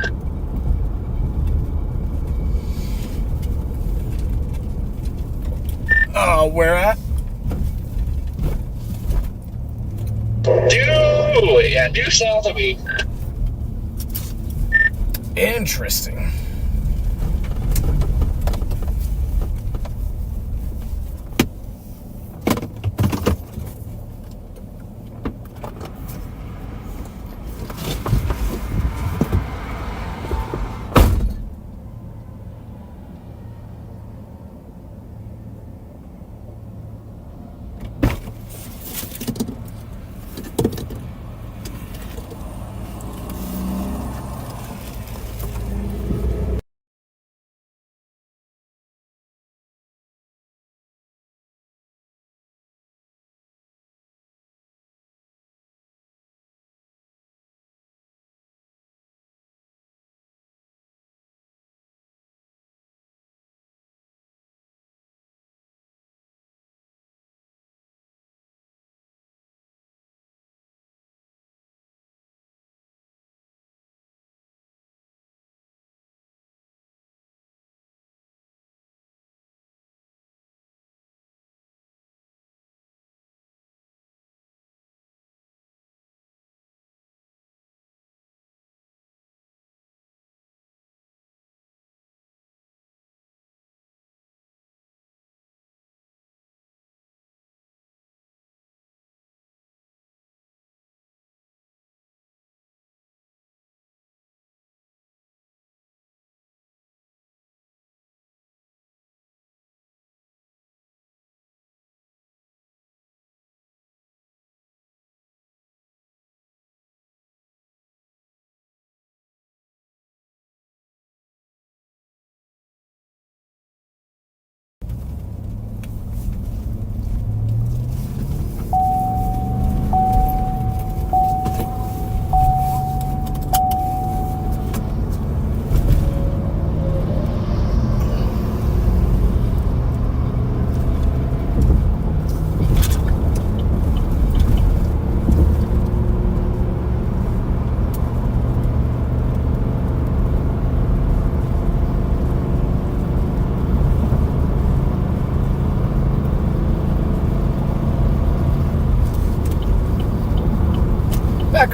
Where at? Due south of me. Interesting.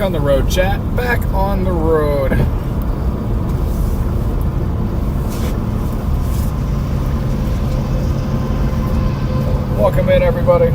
back on the road, chat. Back on the road. Welcome in, everybody.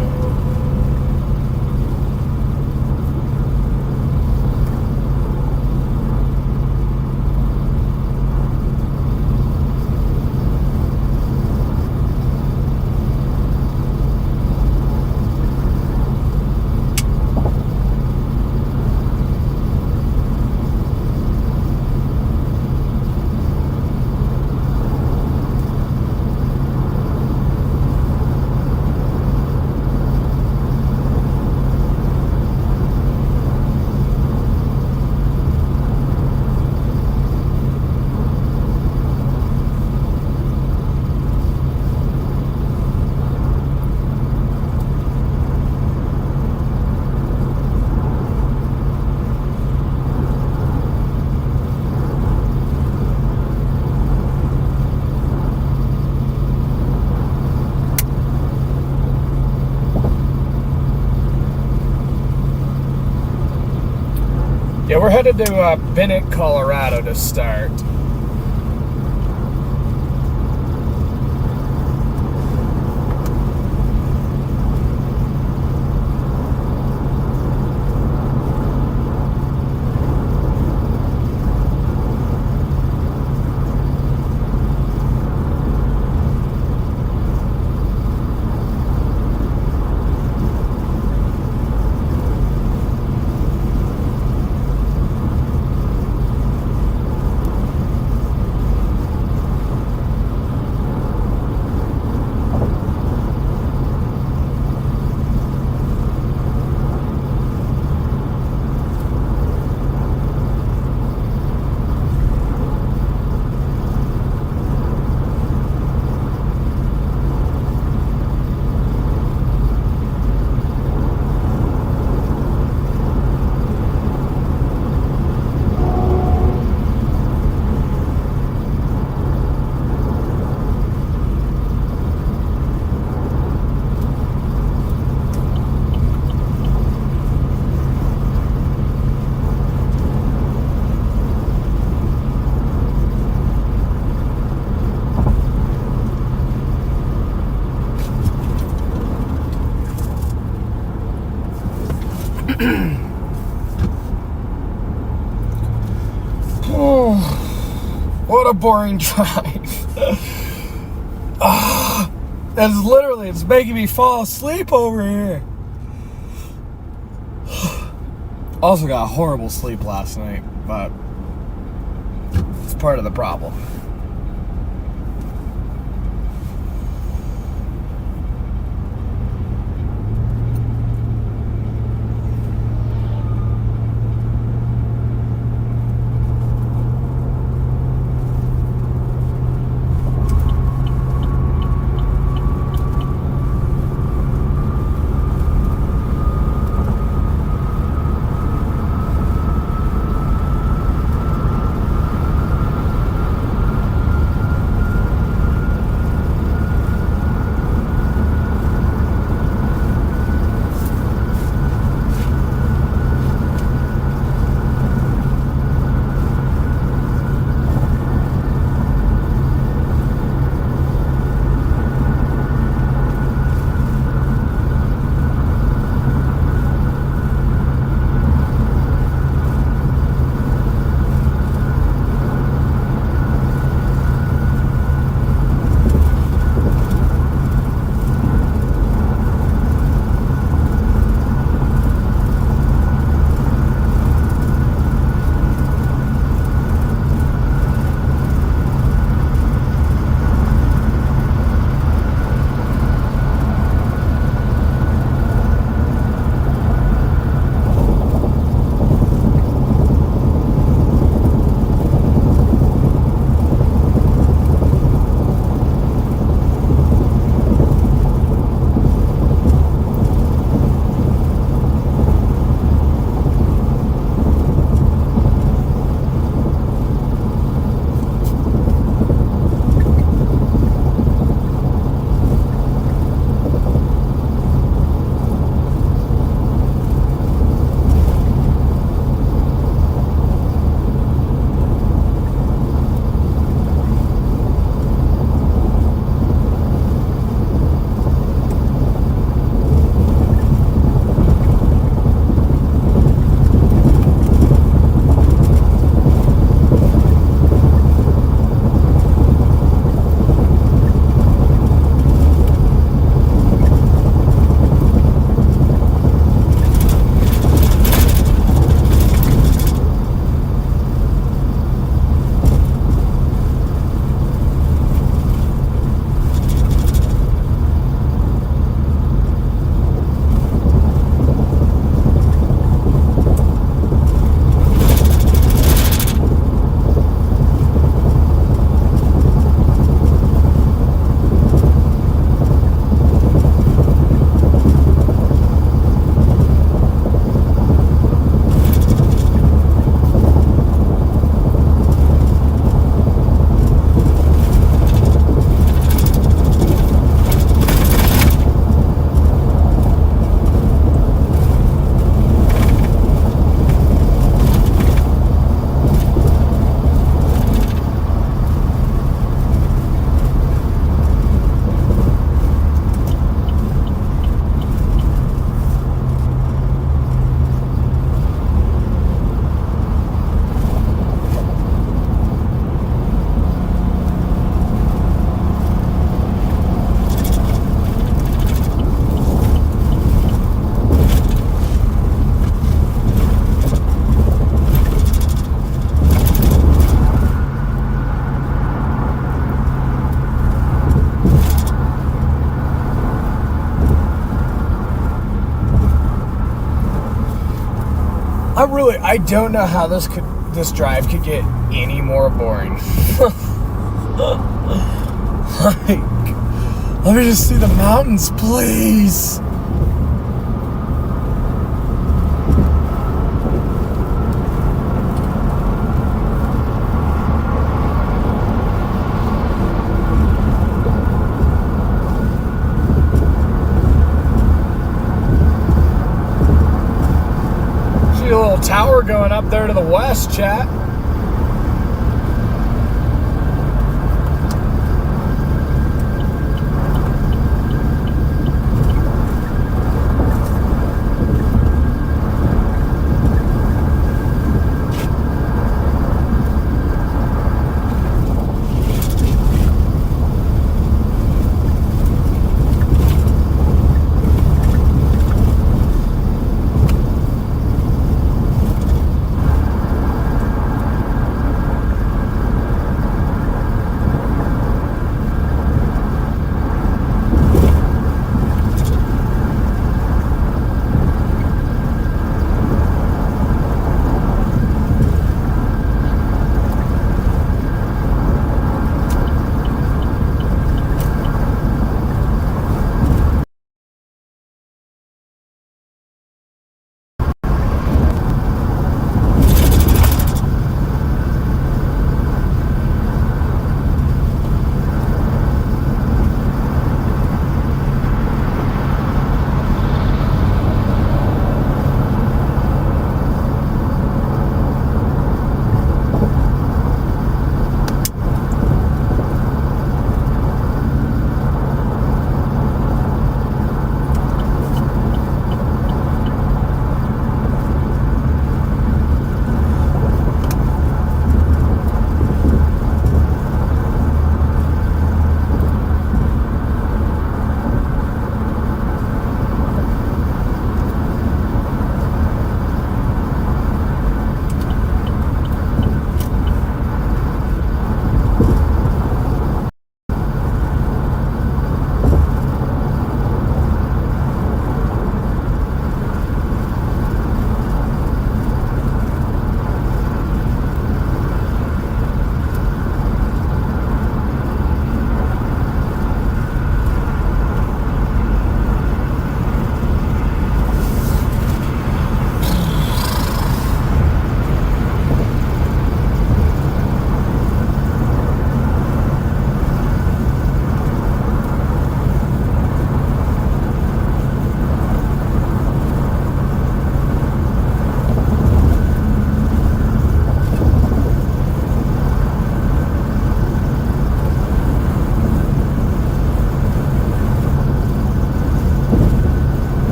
Yeah, we're headed to Bennett, Colorado to start. Oh, what a boring drive. It's making me fall asleep over here. Also got horrible sleep last night, but it's part of the problem. Really, I don't know how this drive could get any more boring. Like, let me just see the mountains, please. See a little tower going up there to the west, chat.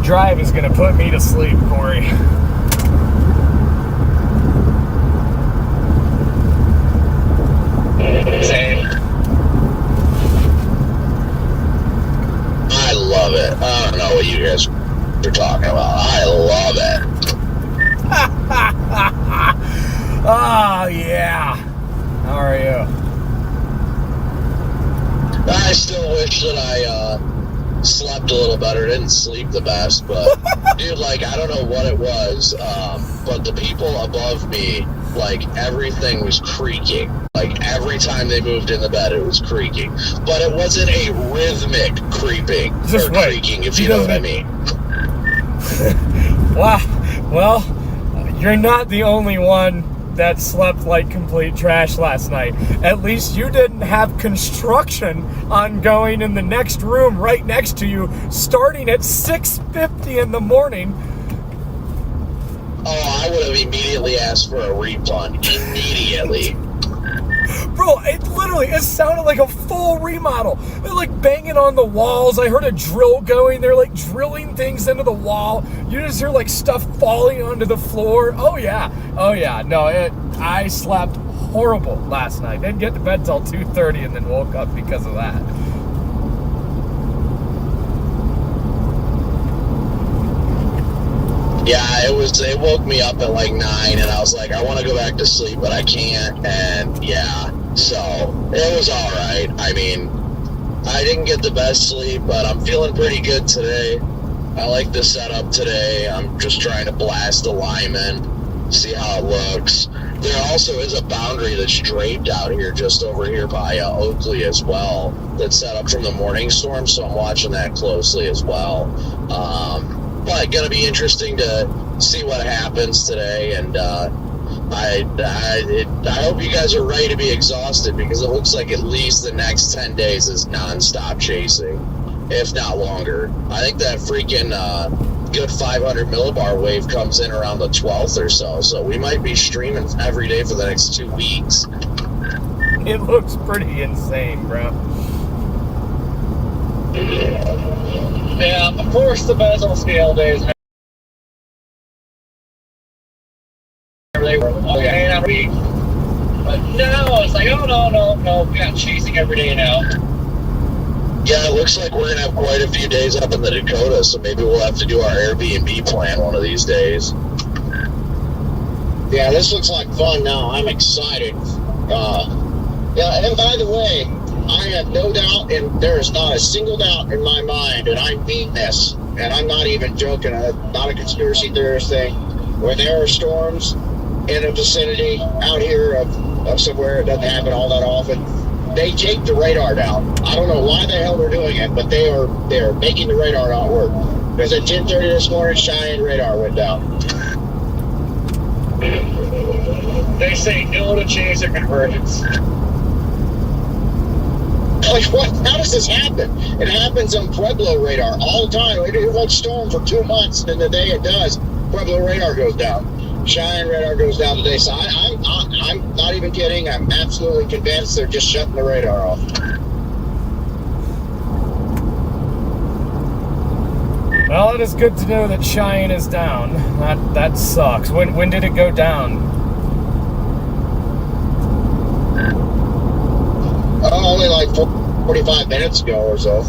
Drive is gonna put me to sleep, Corey. Same. I love it. I don't know what you guys are talking about. I love it. Oh, yeah. How are you? I still wish that I slept a little better. Didn't sleep the best, but dude, like, I don't know what it was, but the people above me, like, everything was creaking. Like, every time they moved in the bed, it was creaking. But it wasn't a rhythmic creeping Just or wait. creaking, if you know what I mean. Wow. Well, you're not the only one that slept like complete trash last night. At least you didn't have construction ongoing in the next room right next to you, starting at 6:50 in the morning. Oh, I would have immediately asked for a refund. Immediately. Bro, it sounded like a full remodel. They're like banging on the walls. I heard a drill going. They're like drilling things into the wall. You just hear like stuff falling onto the floor. Oh yeah. No, I slept horrible last night. Didn't get to bed till 2:30 and then woke up because of that. Yeah, it woke me up at like 9, and I was like, I want to go back to sleep, but I can't. And yeah, so it was all right. I mean, I didn't get the best sleep, but I'm feeling pretty good today. I like the setup today. I'm just trying to blast alignment, see how it looks. There also is a boundary that's draped out here, just over here by Oakley as well, that's set up from the morning storm, so I'm watching that closely as well. But going to be interesting to see what happens today, and I hope you guys are ready to be exhausted, because it looks like at least the next 10 days is nonstop chasing, if not longer. I think that freaking good 500 millibar wave comes in around the 12th or so we might be streaming every day for the next 2 weeks. It looks pretty insane, bro. Yeah, of course the bezel scale days. They were hanging out week. But now it's like, oh no, we got chasing every day now. Yeah, it looks like we're going to have quite a few days up in the Dakota, so maybe we'll have to do our Airbnb plan one of these days. Yeah, this looks like fun now. I'm excited. Yeah, and by the way, I have no doubt, and there is not a single doubt in my mind, and I mean this, and I'm not even joking, not a conspiracy theorist thing, where there are storms in a vicinity out here of somewhere, it doesn't happen all that often, they take the radar down. I don't know why the hell they're doing it, but they are making the radar not work. Because at 10:30 this morning, Cheyenne radar went down. They say no to chaser convergence. Like, what? How does this happen? It happens on Pueblo radar all the time. It won't storm for 2 months, and the day it does, Pueblo radar goes down. Cheyenne radar goes down today. So I'm not even kidding. I'm absolutely convinced they're just shutting the radar off. Well, it is good to know that Cheyenne is down. That sucks. When did it go down? Only like 45 minutes ago or so.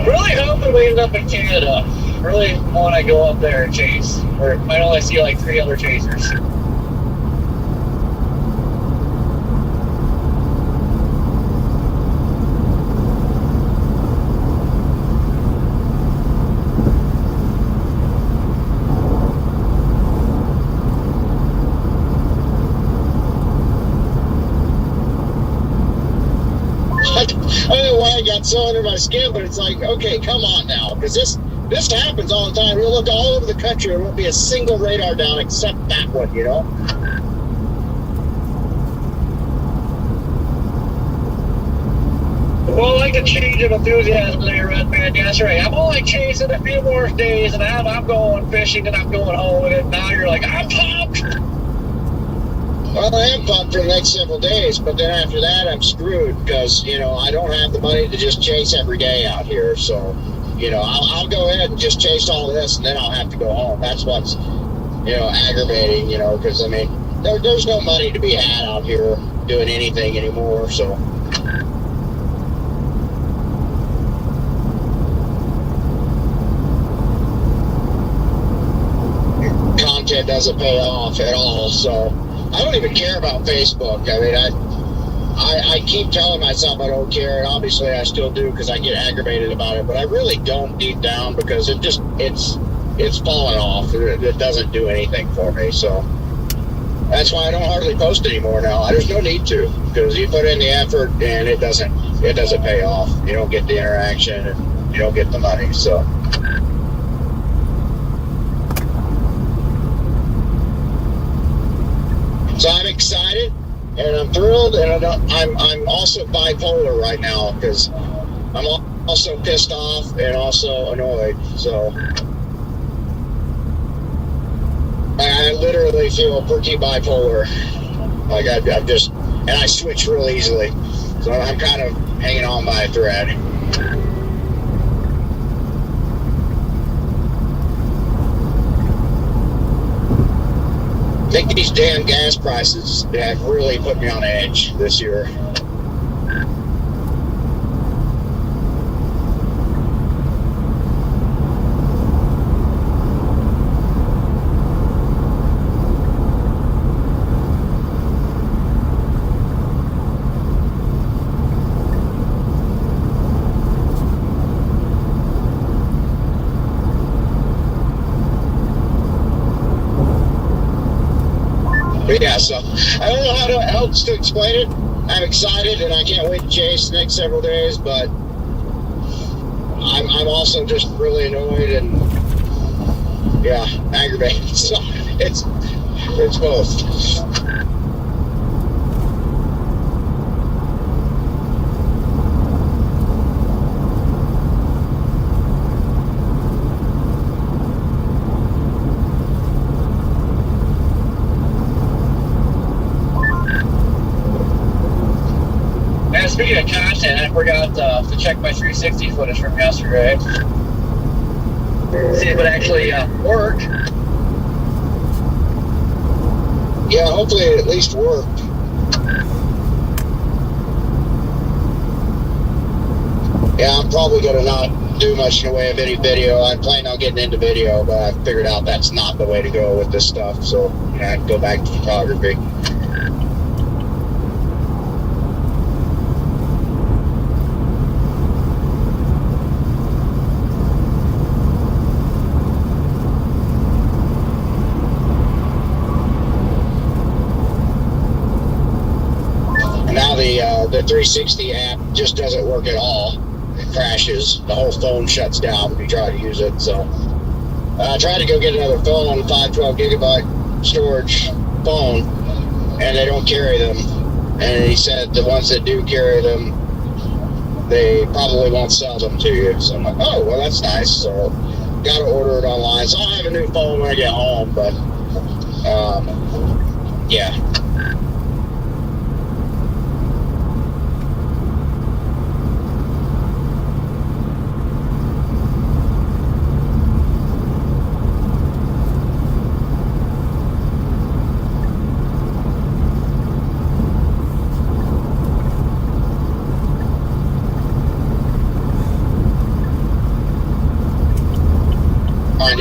Really hoping we end up in Canada. Really want to go up there and chase. Or might only see like 3 other chasers. I don't know why I got so under my skin, but it's like, okay, come on now, because this happens all the time. You'll look all over the country, there won't be a single radar down except that one, you know? Well, like a change of enthusiasm there, Red Man. That's right. I'm only chasing a few more days, and I'm going fishing, and I'm going home with it. Now you're like, I'm pumped. Well, I am pumped for the next several days, but then after that, I'm screwed because, you know, I don't have the money to just chase every day out here. So, you know, I'll go ahead and just chase all of this, and then I'll have to go home. That's what's, you know, aggravating, you know, because, I mean, there's no money to be had out here doing anything anymore, so. Content doesn't pay off at all, so. I don't even care about Facebook. I mean, I keep telling myself I don't care, and obviously I still do because I get aggravated about it, but I really don't deep down because it's falling off. It doesn't do anything for me, so that's why I don't hardly post anymore now. There's no need to, because you put in the effort and it doesn't pay off. You don't get the interaction and you don't get the money, so. So I'm excited, and I'm thrilled, and I'm also bipolar right now because I'm also pissed off and also annoyed. So I literally feel pretty bipolar. Like I'm just, and I switch real easily. So I'm kind of hanging on by a thread. I think these damn gas prices have really put me on edge this year. Yeah, so I don't know how else to explain it. I'm excited and I can't wait to chase the next several days, but I'm also just really annoyed and aggravated. So it's both. Speaking of content, I forgot to check my 360 footage from yesterday. See if it actually worked. Yeah, hopefully it at least worked. Yeah, I'm probably going to not do much in the way of any video. I plan on getting into video, but I figured out that's not the way to go with this stuff. So I have to go back to photography. The 360 app just doesn't work at all. It crashes. The whole phone shuts down if you try to use it. So I tried to go get another phone, 512 gigabyte storage phone, and they don't carry them. And he said the ones that do carry them, they probably won't sell them to you. So I'm like, oh, well, that's nice. So got to order it online. So I'll have a new phone when I get home. But yeah.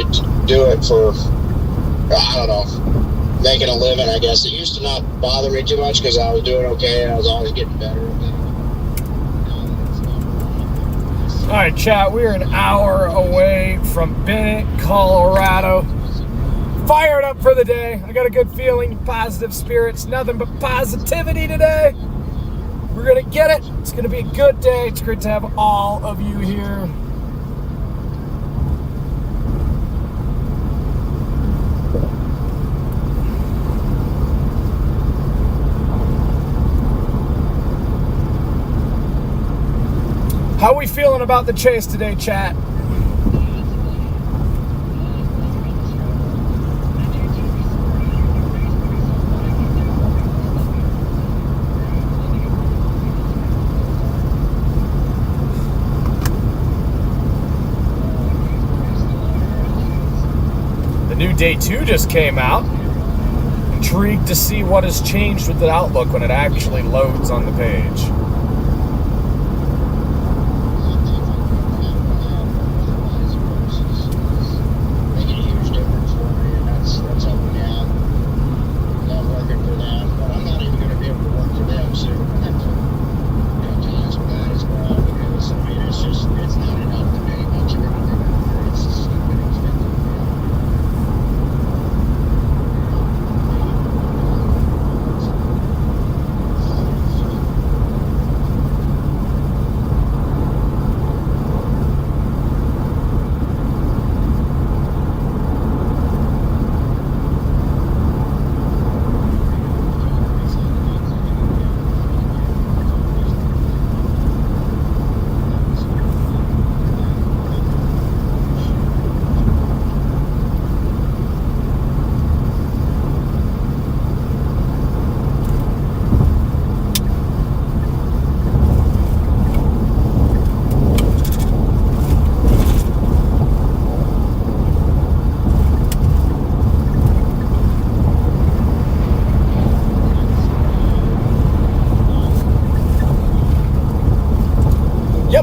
To do it for, I don't know, making a living, I guess. It used to not bother me too much because I was doing okay and I was always getting better. All right, chat, we're an hour away from Bennett, Colorado. Fired up for the day. I got a good feeling, positive spirits, nothing but positivity today. We're going to get it. It's going to be a good day. It's great to have all of you here. How are we feeling about the chase today, chat? The new day 2 just came out. Intrigued to see what has changed with the outlook when it actually loads on the page.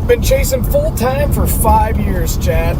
Been chasing full time for 5 years, Chad.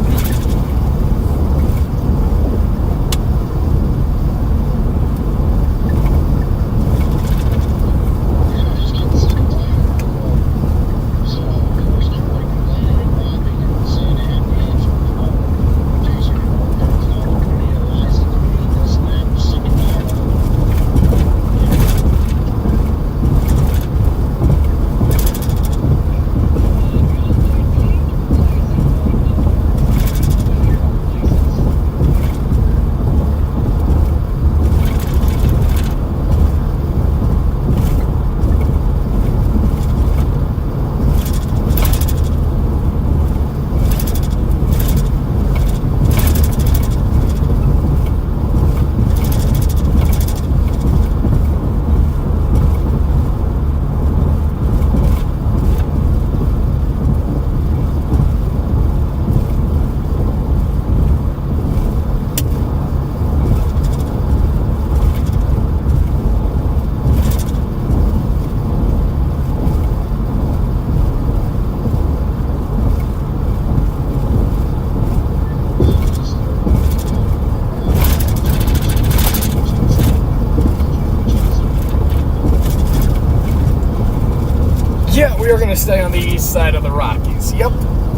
Yeah, we are going to stay on the east side of the Rockies. Yep.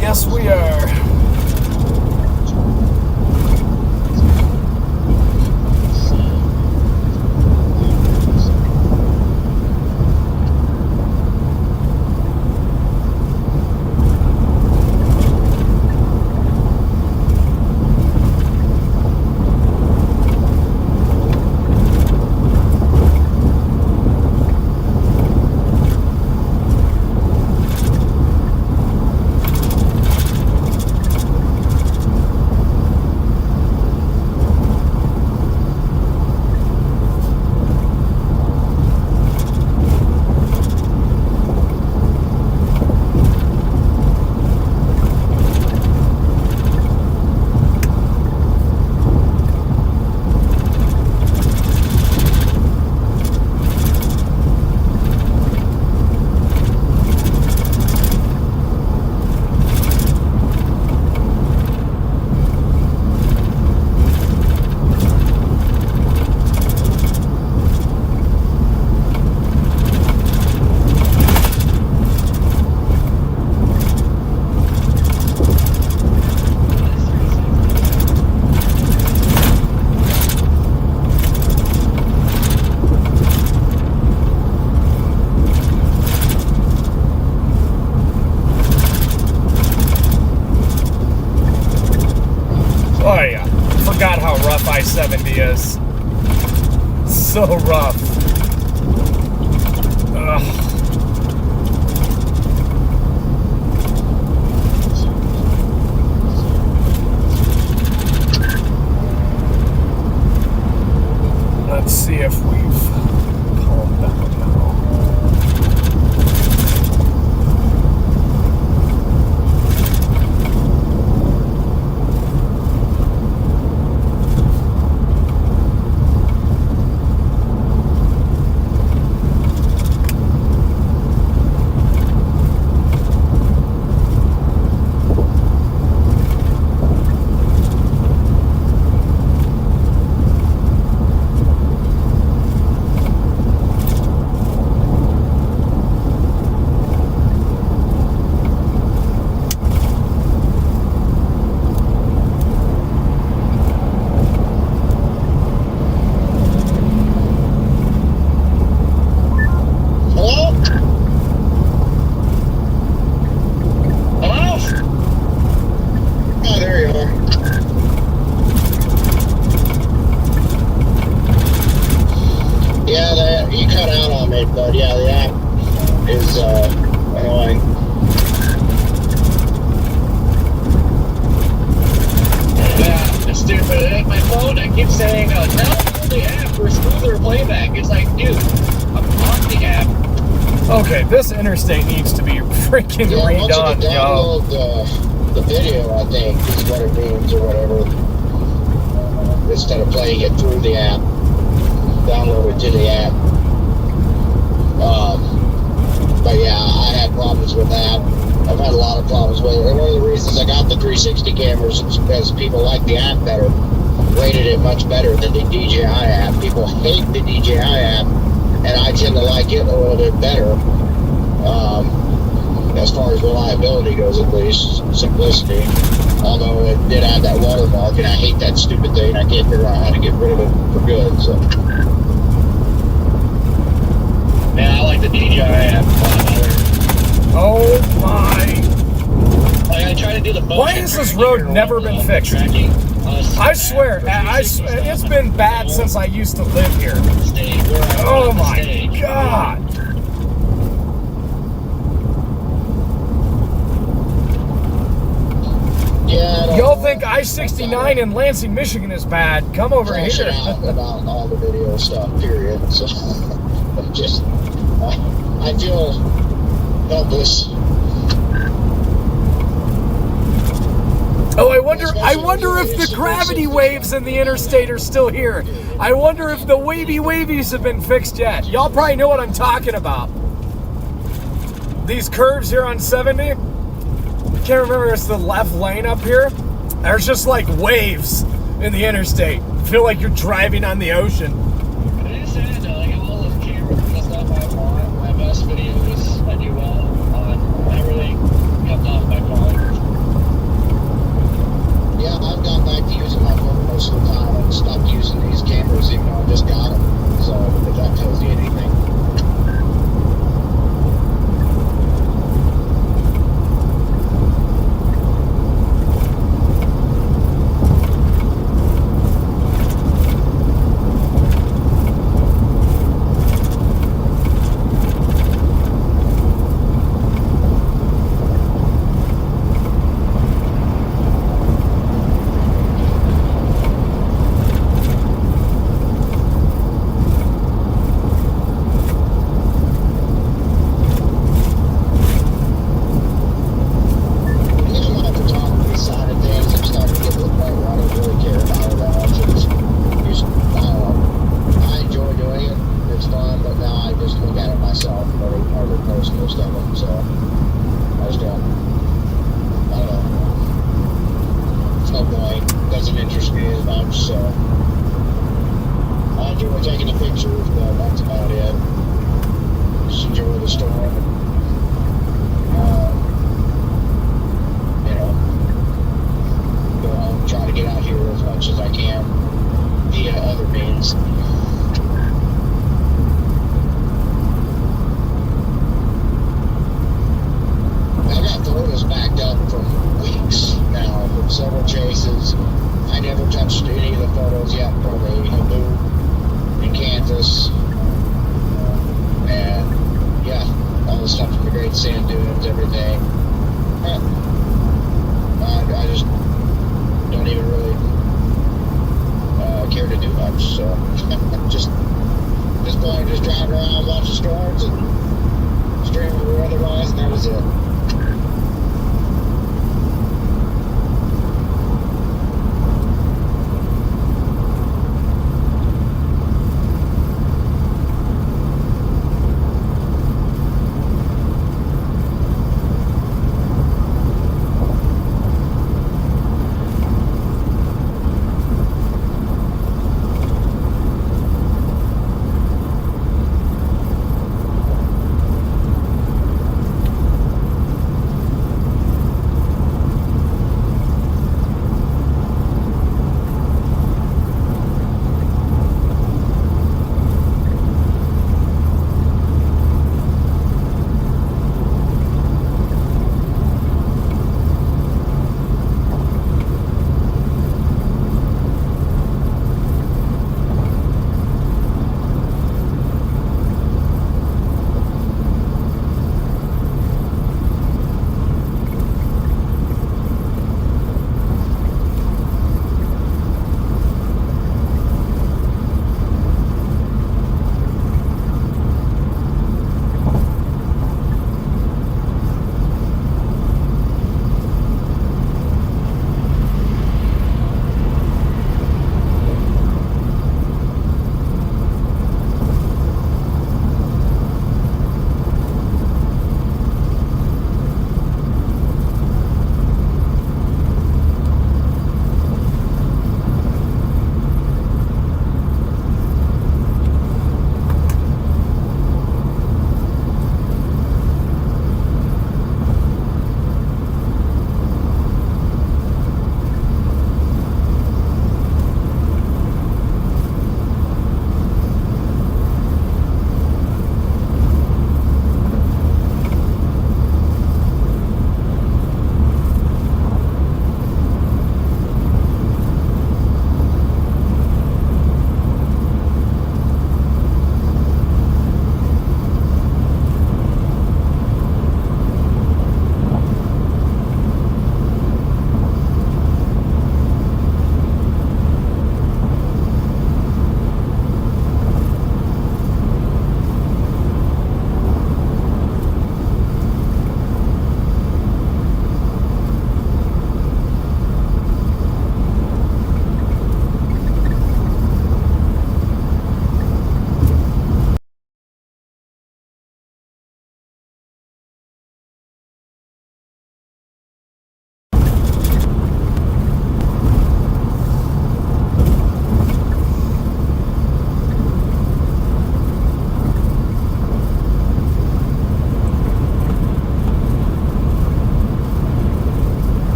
Yes, we are. Oh yeah, forgot how rough I-70 is. So rough. Ugh. Let's see if we've calmed down now. But yeah, the app is annoying. Yeah, it's stupid. My phone, I keep saying, download the app for smoother playback. It's like, dude, I'm on the app. Okay, this interstate needs to be freaking redone, yo. The video, I think, is what it means or whatever. Instead of playing it through the app, download it to the app. But yeah, I had problems with that. I've had a lot of problems with it. And one of the reasons I got the 360 cameras is because people like the app better, rated it much better than the DJI app. People hate the DJI app, and I tend to like it a little bit better. As far as reliability goes, at least, simplicity. Although it did have that watermark, and I hate that stupid thing. I can't figure out how to get rid of it for good. So. Man, I like the DJI app a lot better. Oh my! Like, I try to do the motion Why has this road tracking or never been the fixed? tracking, I swear, it's been bad since I used to live here. Oh my God! Yeah, Y'all think I-69 in Lansing, Michigan is bad? Come over trash here. it out about all the video stuff, period. So, just, I feel helpless. Oh, I wonder if the gravity waves in the interstate are still here. I wonder if the wavies have been fixed yet. Y'all probably know what I'm talking about. These curves here on 70. I can't remember, it's the left lane up here. There's just like waves in the interstate. Feel like you're driving on the ocean. It is sad though, like all those cameras and stuff I want, my best videos I do well on, I really kept off my phone. Yeah, I've gone back to using my phone most of the time and stopped using these cameras even though I just got them. So, if that tells you anything.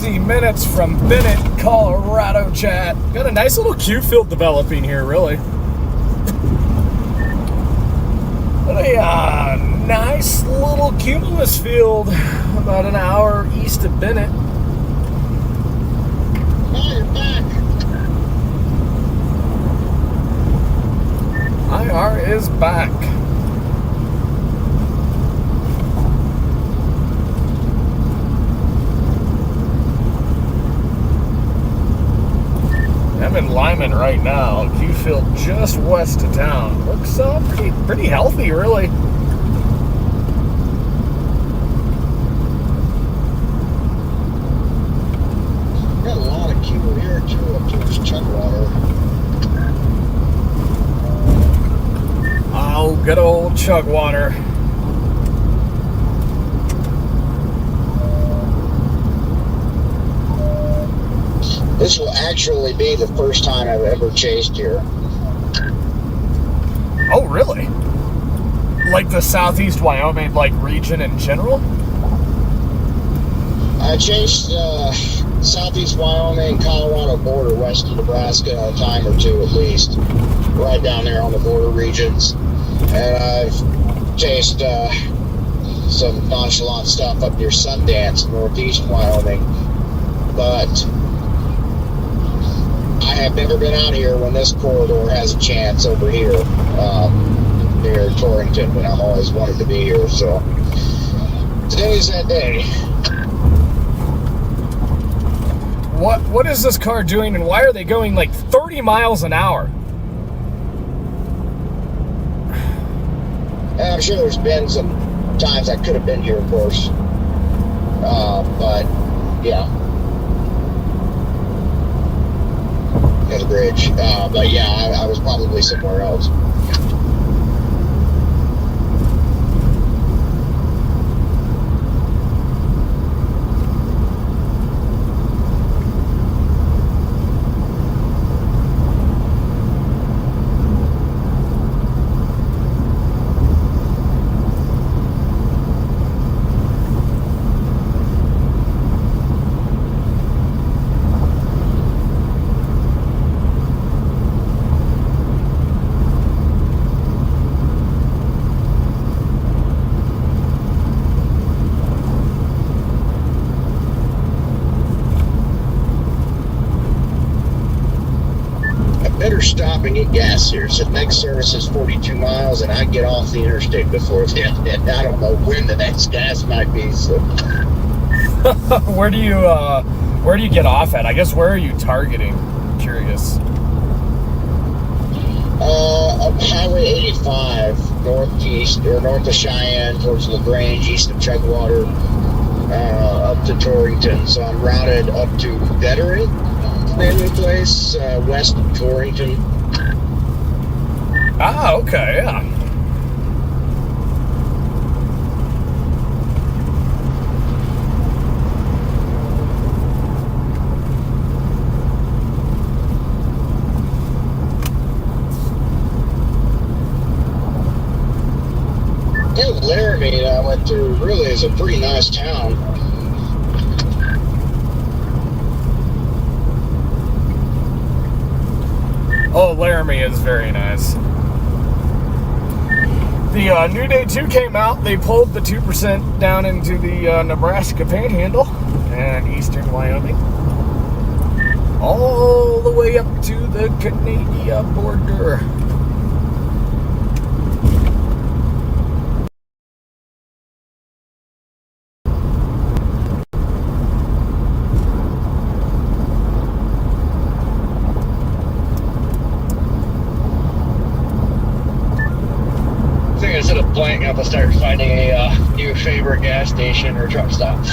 60 minutes from Bennett, Colorado, chat. Got a nice little Q field developing here, really. What a nice little cumulus field about an hour east of Bennett. Oh, you're back. IR is back. I'm in Lyman right now. Q field just west of town. Looks pretty healthy, really. Got a lot of Q here too up towards Chugwater. Oh, good old Chugwater. This will actually be the first time I've ever chased here. Oh, really? Like the southeast Wyoming, region in general? I chased southeast Wyoming, Colorado border west of Nebraska a time or two at least, right down there on the border regions. And I've chased some nonchalant stuff up near Sundance, northeast Wyoming. But I have never been out here when this corridor has a chance over here, near Torrington, but I've always wanted to be here, so today's that day. What is this car doing, and why are they going 30 miles an hour? And I'm sure there's been some times I could have been here, of course, but yeah. The bridge, but yeah, I was probably somewhere else. Stop and get gas here. So next service is 42 miles, and I get off the interstate before then. And I don't know when the next gas might be. So where do you get off at? I guess where are you targeting? I'm curious. Up Highway 85, northeast or north of Cheyenne, towards LaGrange, east of Chugwater, up to Torrington. So I'm routed up to Veteran. Family place west of Torrington. Ah, okay, yeah. Laramie that I went through really is a pretty nice town. Oh, Laramie is very nice. The New Day 2 came out. They pulled the 2% down into the Nebraska Panhandle and eastern Wyoming. All the way up to the Canadian border. Instead of blank up, I'll start finding a new favorite gas station or truck stop.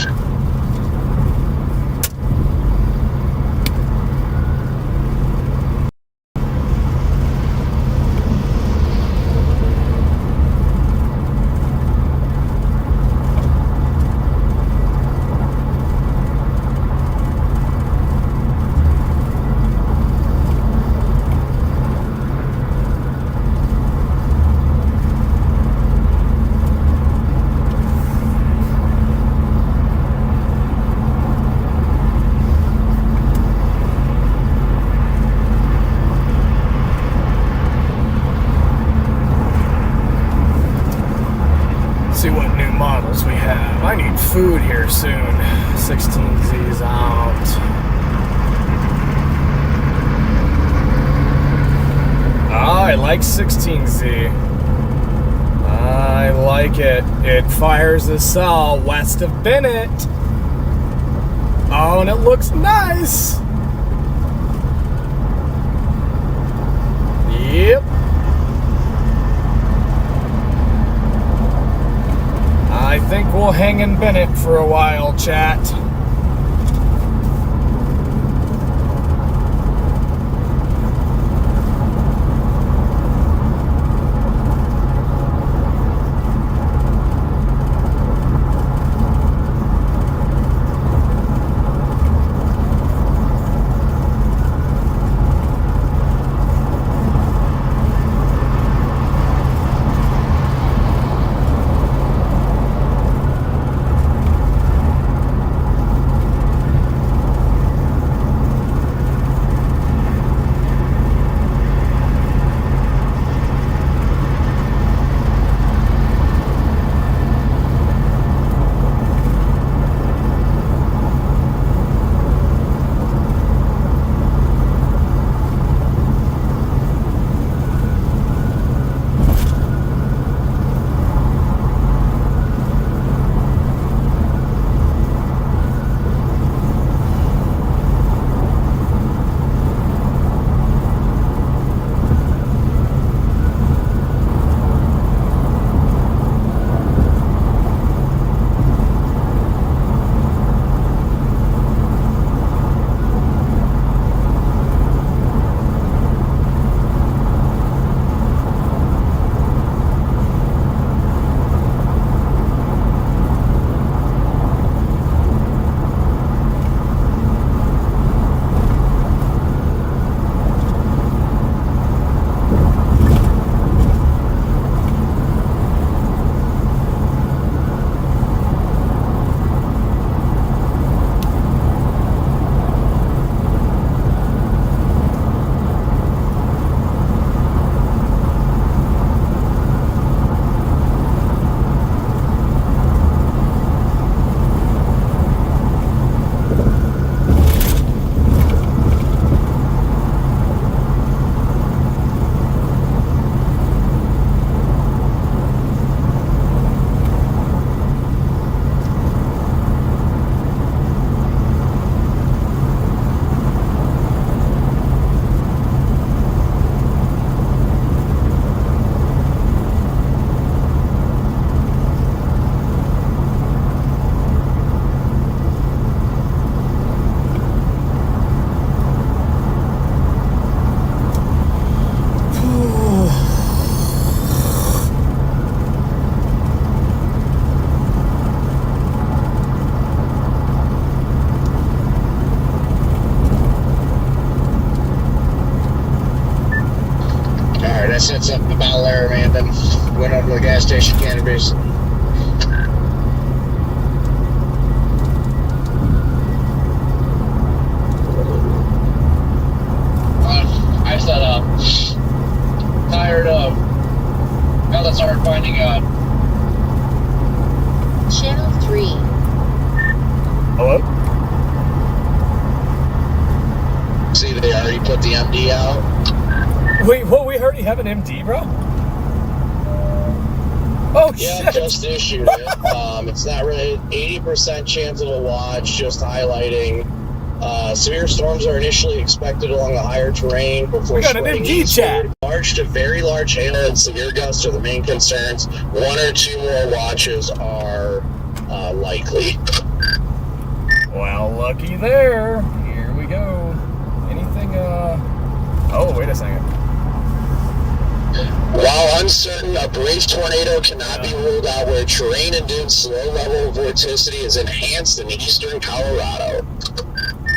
here soon. 16Z's out. Oh, I like 16Z. I like it. It fires a cell west of Bennett. Oh, and it looks nice. Yep. I think we'll hang in Bennett for a while, chat. I set something about Larry, man. Then went over to the gas station, cannabis. I set up. Tired of. Now let's start finding out. Channel 3. Hello? See, they already put the MD out. Wait, what? We already have an MD, bro? Oh, Yeah, shit. just issued it. It's not really 80% chance it'll watch, just highlighting. Severe storms are initially expected along the higher terrain before We got an spreading MD eastward. chat. Large to very large hail and severe gusts are the main concerns. 1 or 2 more watches are likely. Well, looky there. Here we go. Anything, Oh, wait a second. While uncertain, a brief tornado cannot be ruled out where terrain-induced slow level of vorticity is enhanced in eastern Colorado.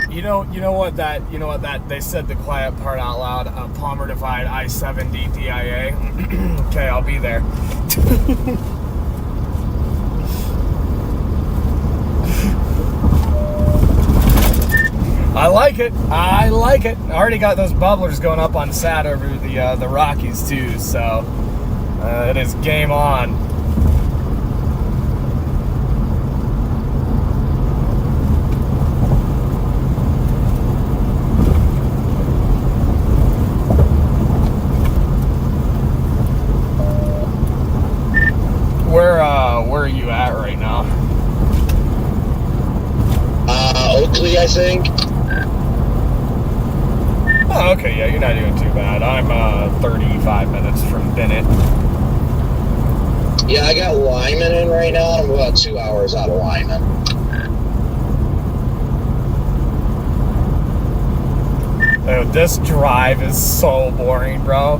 You know what that they said the quiet part out loud. Palmer Divide I-70 DIA. Okay, I'll be there. I like it. I like it. I already got those bubblers going up on SAT over the Rockies too. So it is game on. weekly, I think. Oh, okay, yeah, you're not doing too bad. I'm 35 minutes from Bennett. Yeah, I got Lyman in right now. I'm about 2 hours out of Lyman. Dude, this drive is so boring, bro.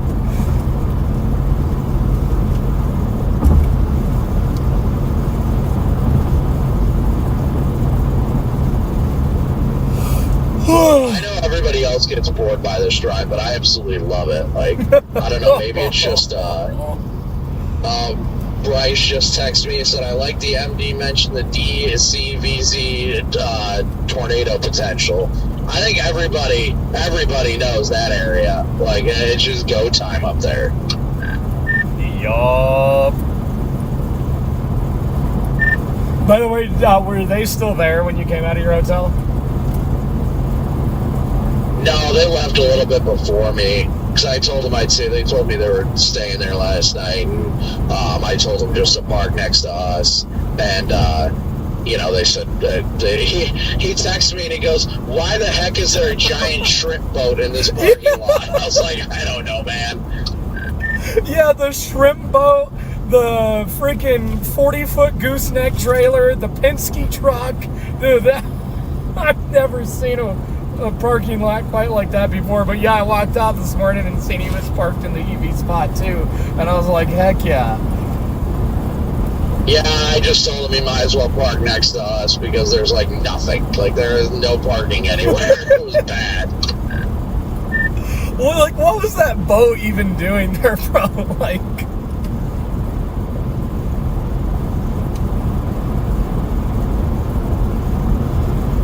I know everybody else gets bored by this drive, but I absolutely love it. Like, I don't know, maybe it's just, Bryce just texted me and said, I like the MD mentioned the DCVZ tornado potential. I think everybody knows that area. Like, it's just go time up there. Yup. By the way, were they still there when you came out of your hotel? No, they left a little bit before me. Because I told them they told me they were staying there last night. And I told them just to park next to us. And, they said, he texted me and he goes, why the heck is there a giant shrimp boat in this parking lot? I was like, I don't know, man. Yeah, the shrimp boat, the freaking 40-foot gooseneck trailer, the Penske truck. Dude, I've never seen a parking lot quite like that before. But yeah, I walked out this morning and seen he was parked in the EV spot too. And I was like, heck yeah. Yeah, I just told him he might as well park next to us because there's like nothing. Like there is no parking anywhere. It was bad. Well, like, what was that boat even doing there, bro? Like,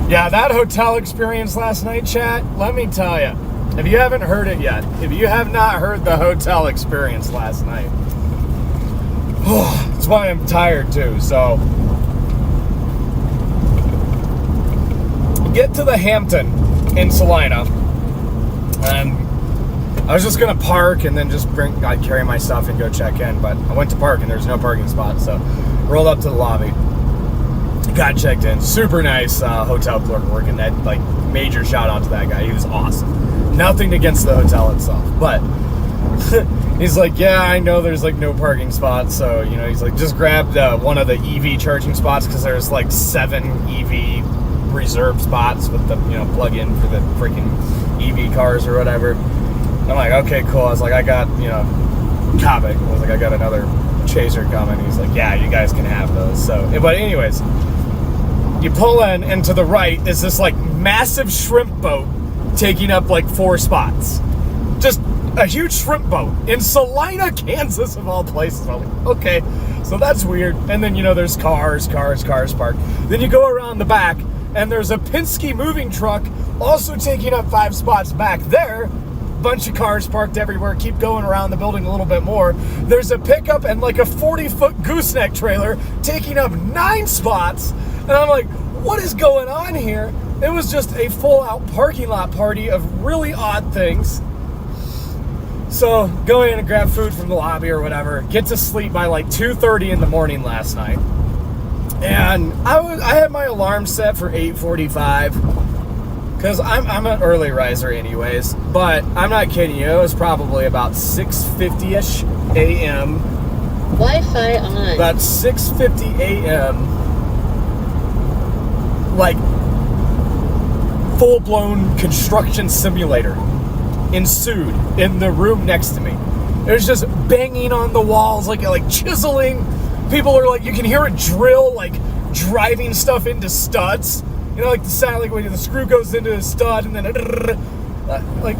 yeah, that hotel experience last night, chat, let me tell you, if you haven't heard it yet, if you have not heard the hotel experience last night, that's why I'm tired too. So, get to the Hampton in Salina, and I was just gonna park and then just I'd carry my stuff and go check in, but I went to park and there's no parking spot, so rolled up to the lobby, got checked in. Super nice hotel clerk working. That, like, major shout out to that guy. He was awesome. Nothing against the hotel itself, but he's like, yeah, I know there's like no parking spots, so he's like, just grab one of the EV charging spots because there's like 7 EV reserved spots with the plug in for the freaking EV cars or whatever. I'm like, okay, cool. I was like, I got, Kavik. I was like, I got another chaser coming. He's like, yeah, you guys can have those. So, but anyways, you pull in, and to the right is this like massive shrimp boat taking up like 4 spots. Just a huge shrimp boat in Salina, Kansas, of all places. I'm like, okay, so that's weird. And then, there's cars parked. Then you go around the back, and there's a Penske moving truck also taking up 5 spots back there. Bunch of cars parked everywhere. Keep going around the building a little bit more. There's a pickup and like a 40-foot gooseneck trailer taking up 9 spots. And I'm like, what is going on here? It was just a full-out parking lot party of really odd things. So go in and grab food from the lobby or whatever. Get to sleep by like 2:30 in the morning last night. And I had my alarm set for 8:45. Because I'm an early riser anyways, but I'm not kidding you, it was probably about 6:50-ish a.m. Wi-Fi on. About 6:50 a.m. Like, full-blown construction simulator ensued in the room next to me. There's just banging on the walls, like chiseling. People are like, you can hear a drill, like, driving stuff into studs. Like the sound, like when the screw goes into the stud and then, like,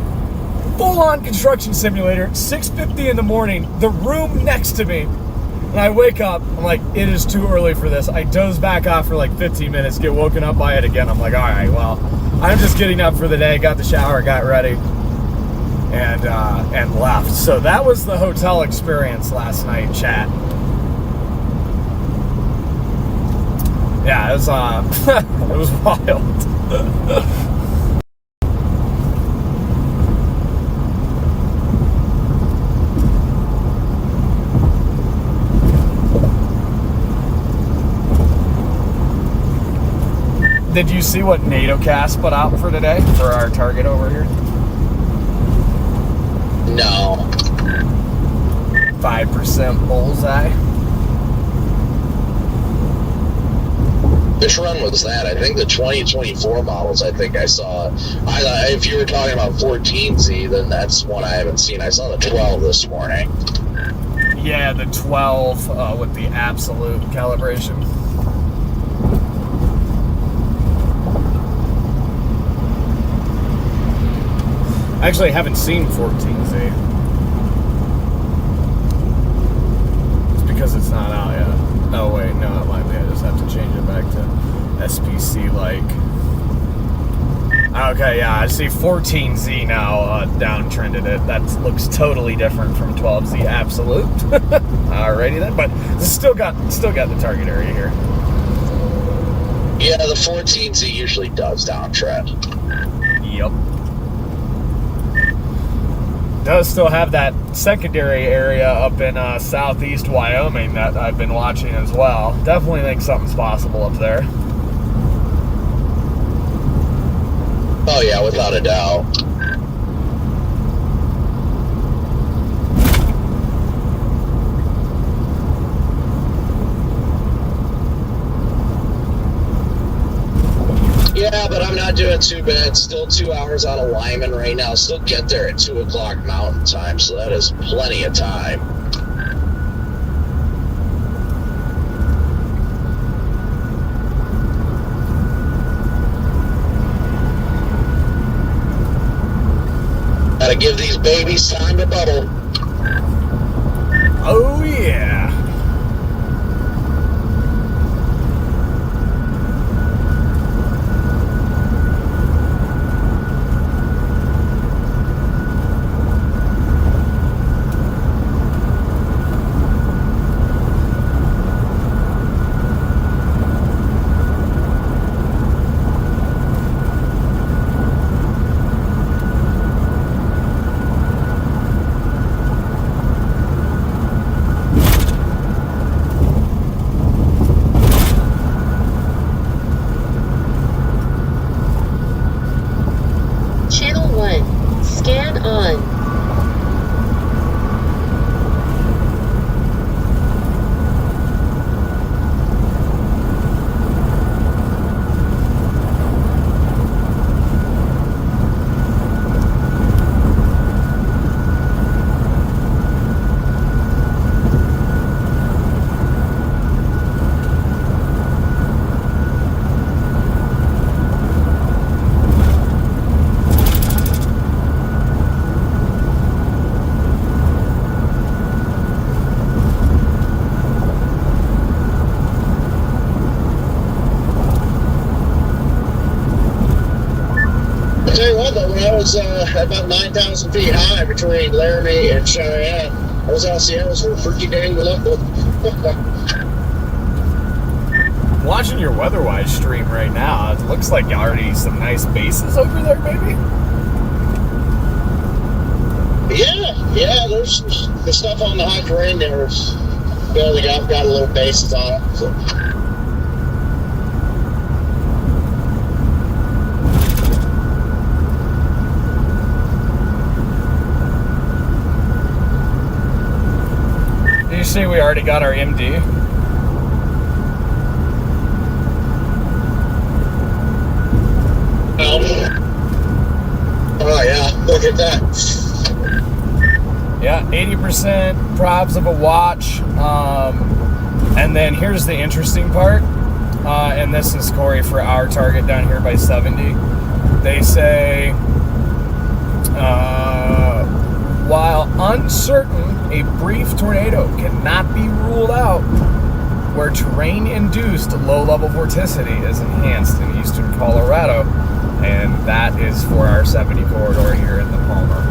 full-on construction simulator, 6:50 in the morning, the room next to me. And I wake up, I'm like, it is too early for this. I doze back off for like 15 minutes, get woken up by it again. I'm like, all right, well, I'm just getting up for the day, got the shower, got ready, and left. So that was the hotel experience last night, chat. Yeah, it was it was wild. Did you see what NATOcast put out for today for our target over here? No. 5% bullseye. Which run was that? I think the 2024 models, I think I saw. If you were talking about 14Z, then that's one I haven't seen. I saw the 12 this morning. Yeah, the 12 with the absolute calibration. Actually, I haven't seen 14Z. It's because it's not out yet. Oh, wait, no, it might be. I just have to change it back to SPC-like. Okay, yeah, I see 14Z now downtrended it. That looks totally different from 12Z Absolute. Alrighty then, but it's still got the target area here. Yeah, the 14Z usually does downtrend. Yep. Does still have that secondary area up in southeast Wyoming that I've been watching as well. Definitely think something's possible up there. Oh yeah, without a doubt. Yeah, but I'm not doing too bad. Still 2 hours out of Lyman right now. Still get there at 2 o'clock Mountain Time, so that is plenty of time. Gotta give these babies time to bubble. Oh yeah. Channel 1. Scan on. I'll tell you what, though, when I was about 9,000 feet high between Laramie and Cheyenne, those LCMs were pretty dang local. Watching your WeatherWise stream right now, it looks like already some nice bases over there, maybe? Yeah, there's the stuff on the high terrain there. They got a little bases on it. So. Did you say we already got our MD? Oh yeah, look at that. Yeah, 80% probs of a watch. And then here's the interesting part. And this is Corey for our target down here by 70. They say, while uncertain, a brief tornado cannot be ruled out where terrain-induced low-level vorticity is enhanced in eastern Colorado. And that is for our 70 corridor here in the Palmer.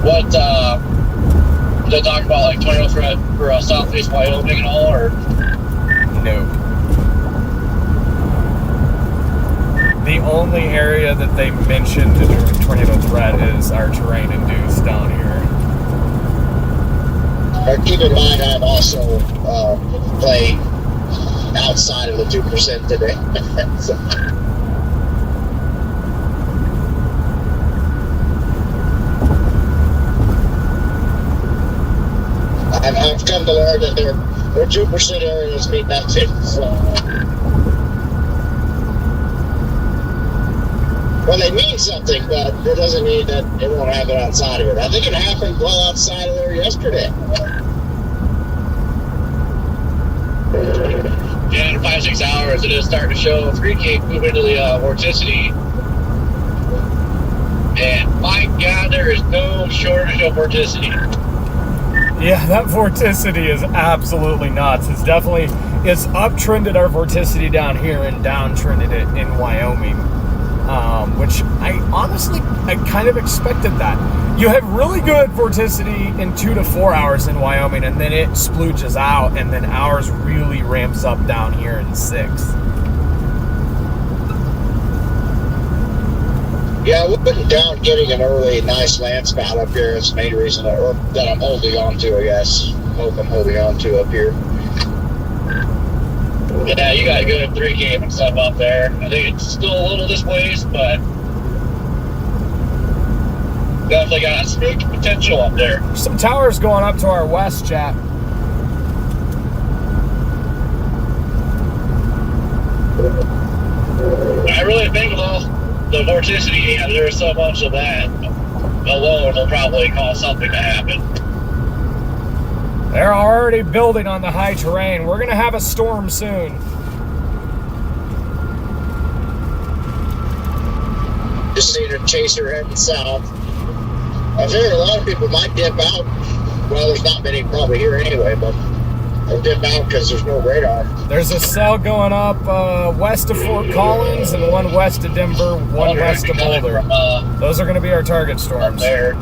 What, did they talk about, like, tornado threat for southeast Wyoming and all, or? Nope. The only area that they mentioned the tornado threat is our terrain-induced down here. keep in mind, I'm also playing outside of the 2% today. So, I've come to learn that there are 2% areas mean nothing. So, well, they mean something, but it doesn't mean that it won't happen outside of it. I think it happened well outside of there yesterday. Yeah, in 5-6 hours, it is starting to show 3K move into the vorticity. And my God, there is no shortage of vorticity. Yeah, that vorticity is absolutely nuts. It's uptrended our vorticity down here and downtrended it in Wyoming. Which I kind of expected that. You have really good vorticity in 2 to 4 hours in Wyoming, and then it splooges out, and then ours really ramps up down here in 6. Yeah, we're putting down getting an early nice land spout up here. It's the main reason that I'm holding on to, I guess. Hope I'm holding on to up here. Yeah, you got good 3K and stuff up there. I think it's still a little this ways, but definitely got sneak potential up there. Some towers going up to our west, chat. I really think with all the vorticity, and there's so much of that alone will probably cause something to happen. They're already building on the high terrain. We're going to have a storm soon. Just seen a chaser heading south. I figured a lot of people might dip out. Well, there's not many probably here anyway, but they'll dip out because there's no radar. There's a cell going up west of Fort Collins and one west of Denver, one west of Boulder. Those are going to be our target storms. There.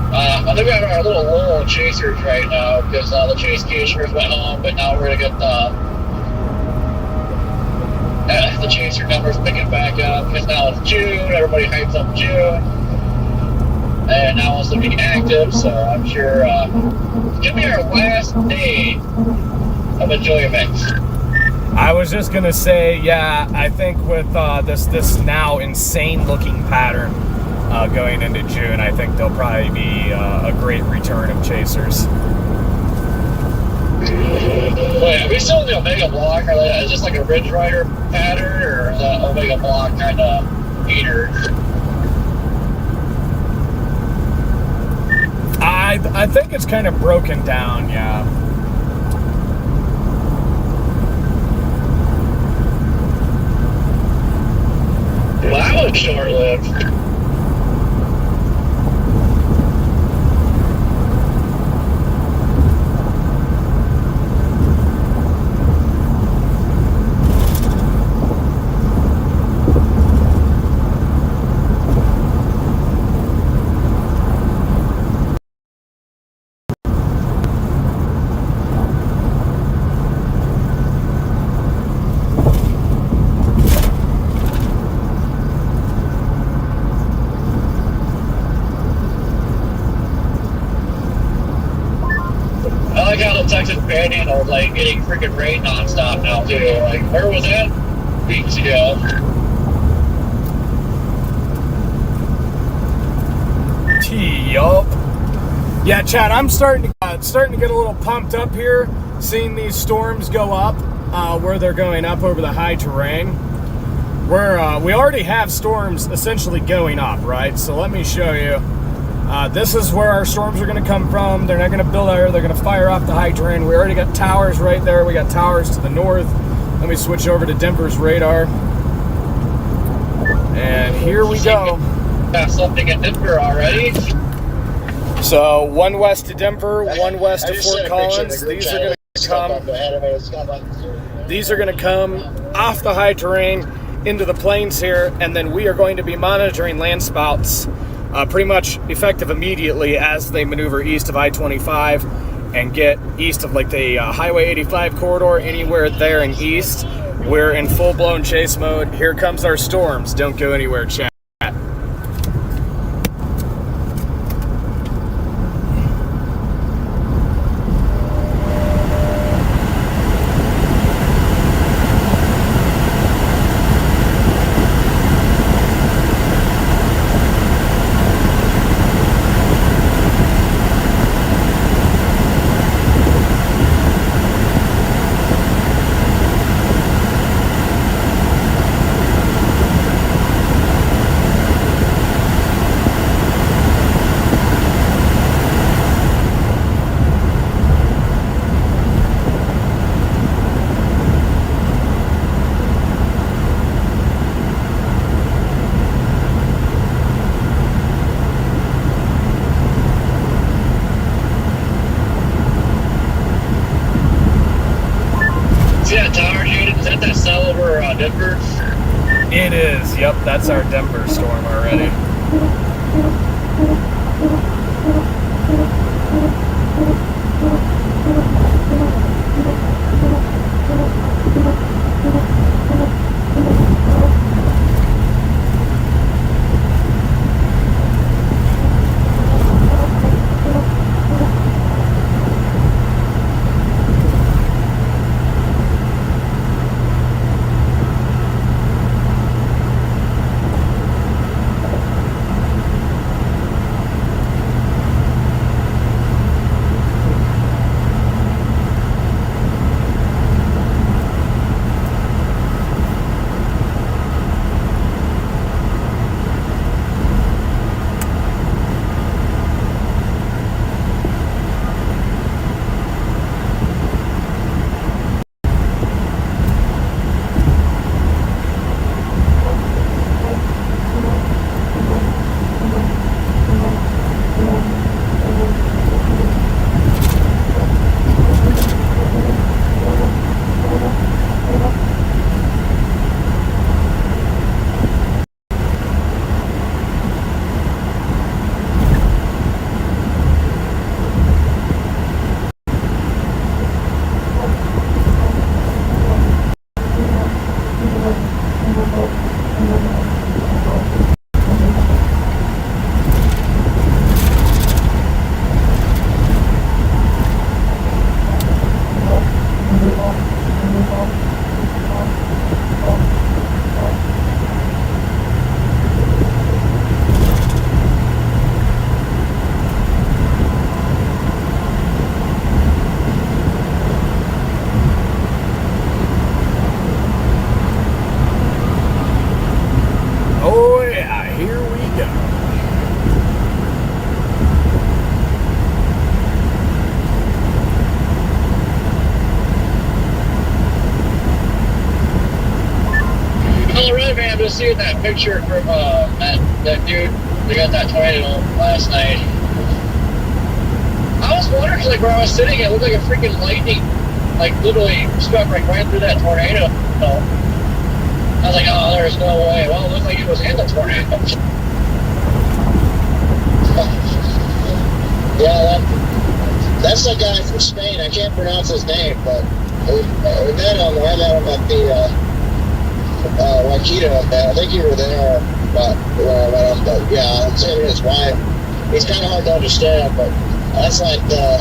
I think we have our little lull of chasers right now because the chase cashers went home, but now we're going to get the chaser numbers picking back up because now it's June, everybody hypes up June, and now it's looking active, so I'm sure it's going to be our last day of enjoyment. I was just going to say, yeah, I think with this now insane looking pattern going into June, I think there'll probably be a great return of chasers. Wait, are we still in the Omega block? Or is this like a Ridge Rider pattern, or is that Omega block kind of heater? I think it's kind of broken down, yeah. Well, that was short-lived. I like how the Texas Panhandle is like getting freaking rain nonstop now too. Like, where was that weeks ago? Yup. Yeah, Chad, I'm starting to get a little pumped up here, seeing these storms go up where they're going up over the high terrain. We already have storms essentially going up, right? So let me show you. This is where our storms are going to come from. They're not going to build out here. They're going to fire off the high terrain. We already got towers right there. We got towers to the north. Let me switch over to Denver's radar. And here we go. Got something in Denver already. So one west of Denver, one west of Fort Collins. These are going to come. These are going to come off the high terrain into the plains here, and then we are going to be monitoring land spouts pretty much effective immediately as they maneuver east of I-25 and get east of like the Highway 85 corridor, anywhere there and east. We're in full-blown chase mode. Here comes our storms. Don't go anywhere, chat. Denver? It is. Yep, that's our Denver storm already. Oh yeah, here we go. Oh, really, man, I'm just seeing that picture from that dude that got that tornado last night. I was wondering, like, where I was sitting, it looked like a freaking lightning, like, literally struck right through that tornado. So, I was like, oh, there's no way. Well, it looked like it was in the tornado. Yeah, that's the guy from Spain. I can't pronounce his name, but we met him. I met him at the Waikito event. I think you were there, but when I met him. But yeah, I'm saying his wife. He's kind of hard to understand, but that's like the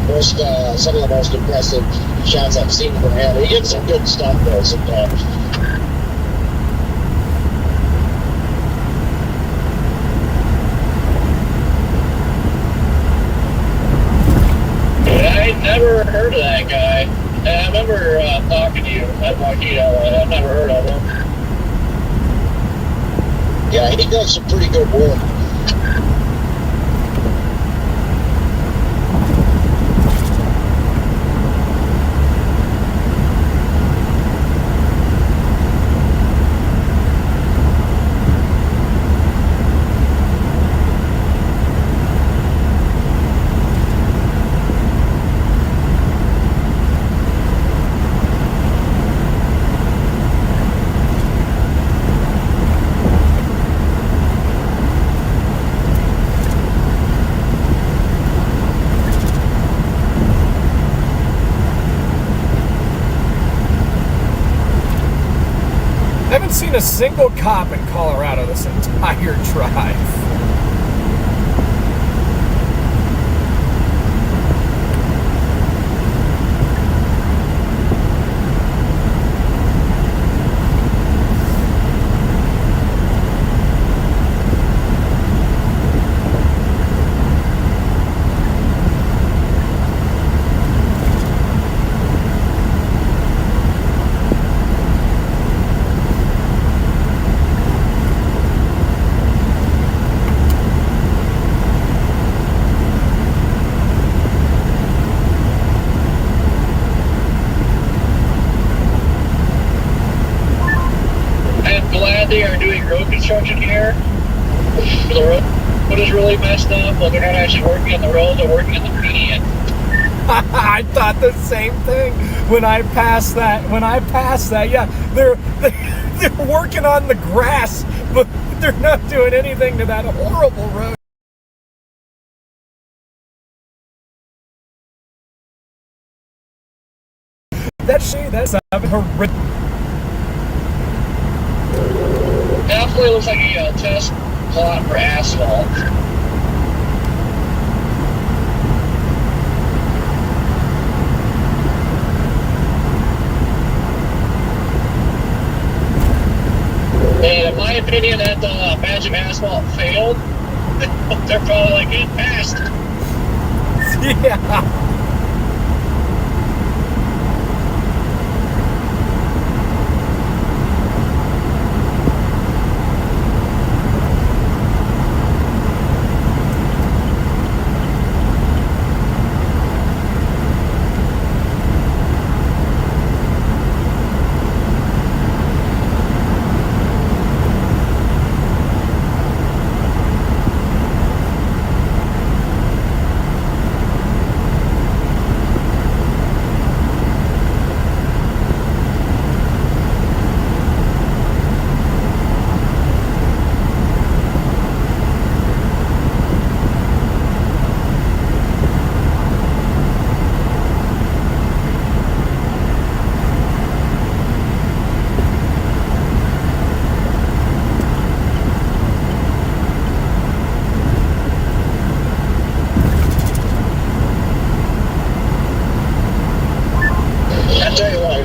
most, some of the most impressive shots I've seen from him. He gets some good stuff though sometimes. I never heard of that guy. And I remember talking to you at Waikito. I've never heard of him. Yeah, he does some pretty good work. I haven't seen a single cop in Colorado this entire drive. They are doing road construction here. The road is really messed up. Well, they're not actually working on the road, they're working on the median. I thought the same thing when I passed that. Yeah, they're working on the grass, but they're not doing anything to that horrible road. That's horrific. Definitely looks like a test plot for asphalt. And in my opinion, that Magic Asphalt failed. They're probably like, it passed. Yeah.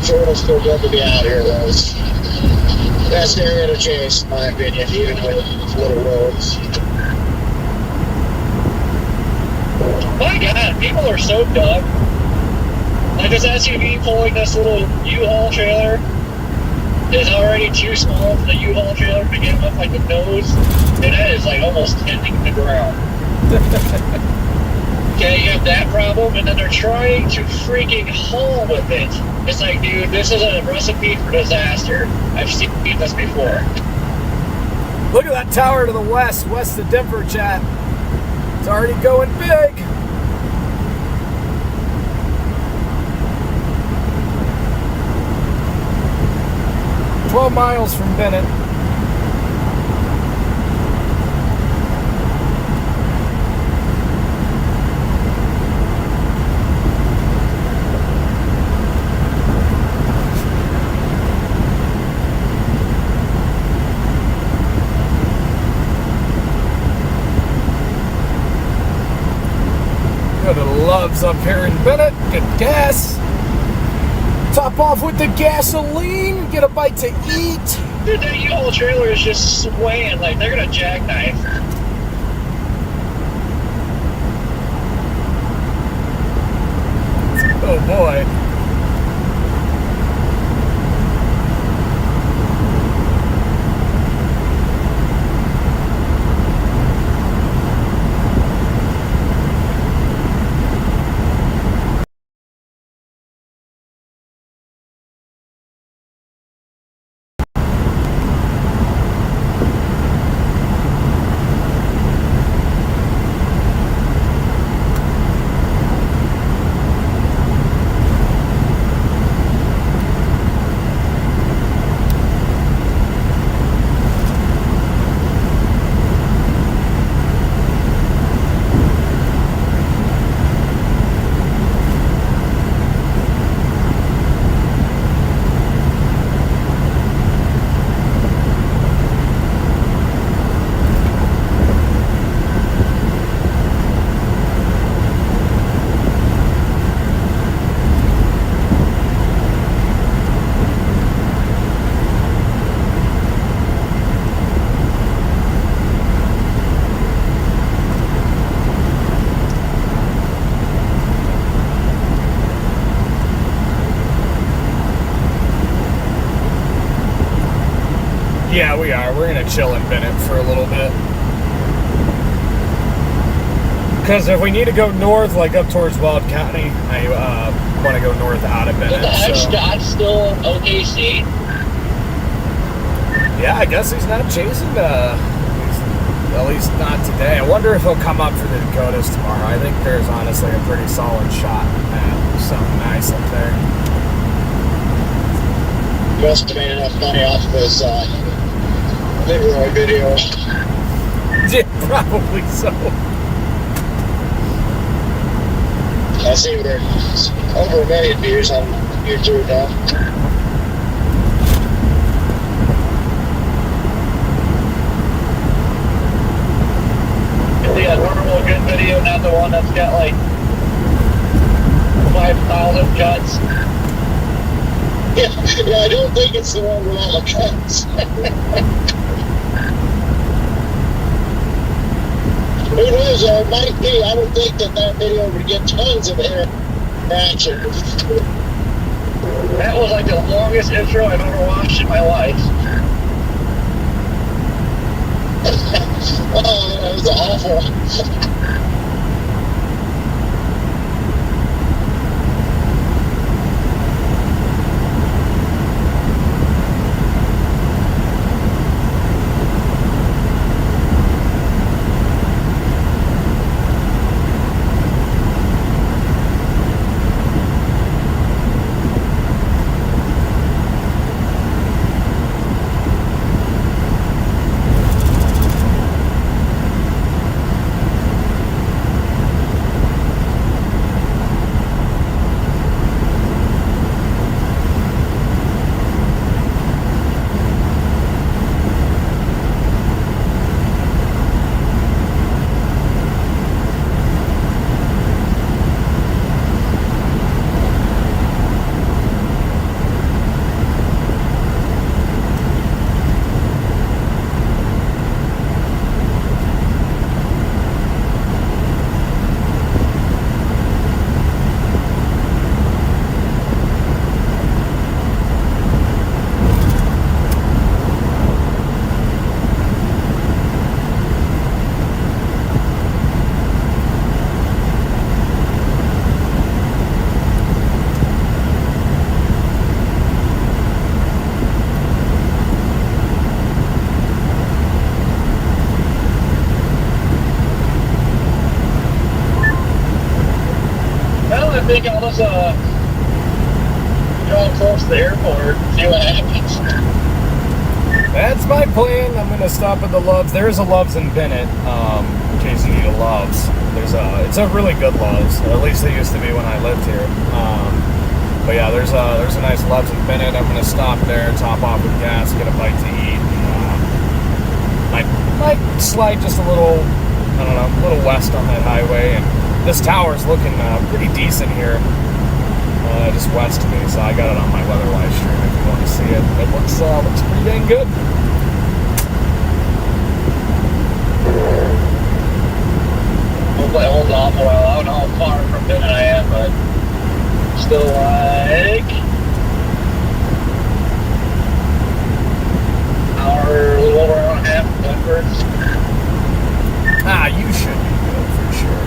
Florida's still good to be out here, though. It's the best area to chase, in my opinion, even with little roads. My God, people are so dumb. Like this SUV pulling this little U-Haul trailer is already too small for the U-Haul trailer to begin with, like the nose, and that is like almost hitting the ground. Okay, you have that problem, and then they're trying to freaking haul with it. It's like, dude, this is a recipe for disaster. I've seen this before. Look at that tower to the west of Denver, chat. It's already going big. "12 miles from Bennett." Good loves up here in Bennett. Good gas. Top off with the gasoline. Get a bite to eat. Dude, that U-Haul trailer is just swaying like they're gonna jackknife. Oh boy. Yeah, we are. We're going to chill in Bennett for a little bit. Because if we need to go north, like up towards Weld County, I want to go north out of Bennett. Is Scott still OKC? Yeah, I guess he's not chasing at least not today. I wonder if he'll come up for the Dakotas tomorrow. I think there's honestly a pretty solid shot at something nice up there. He must have made enough money off of his Leroy video. Yeah, probably so. I see we're over 1 million views on YouTube now. Is he a normal good video, not the one that's got like 5,000 cuts? Yeah, I don't think it's the one with all the cuts. Who knows, it might be. I would think that video would get tons of interaction. That was like the longest intro I've ever watched in my life. Oh, that was awful. I think I'll just draw close to the airport and see what happens. That's my plan. I'm gonna stop at the Loves. There's a Loves in Bennett, in case you need a Loves. It's a really good Loves. At least they used to be when I lived here. But yeah, there's a nice Loves in Bennett. I'm gonna stop there, top off with gas, get a bite to eat, and might slide just a little, I don't know, a little west on that highway. And this tower's looking pretty decent here, just west of me. So I got it on my weather live stream if you want to see it. It looks pretty dang good. Hopefully it holds off a while. I don't know how far from Bennett I am, but still like hour, a little over an hour and a half from Denver. You should be good for sure.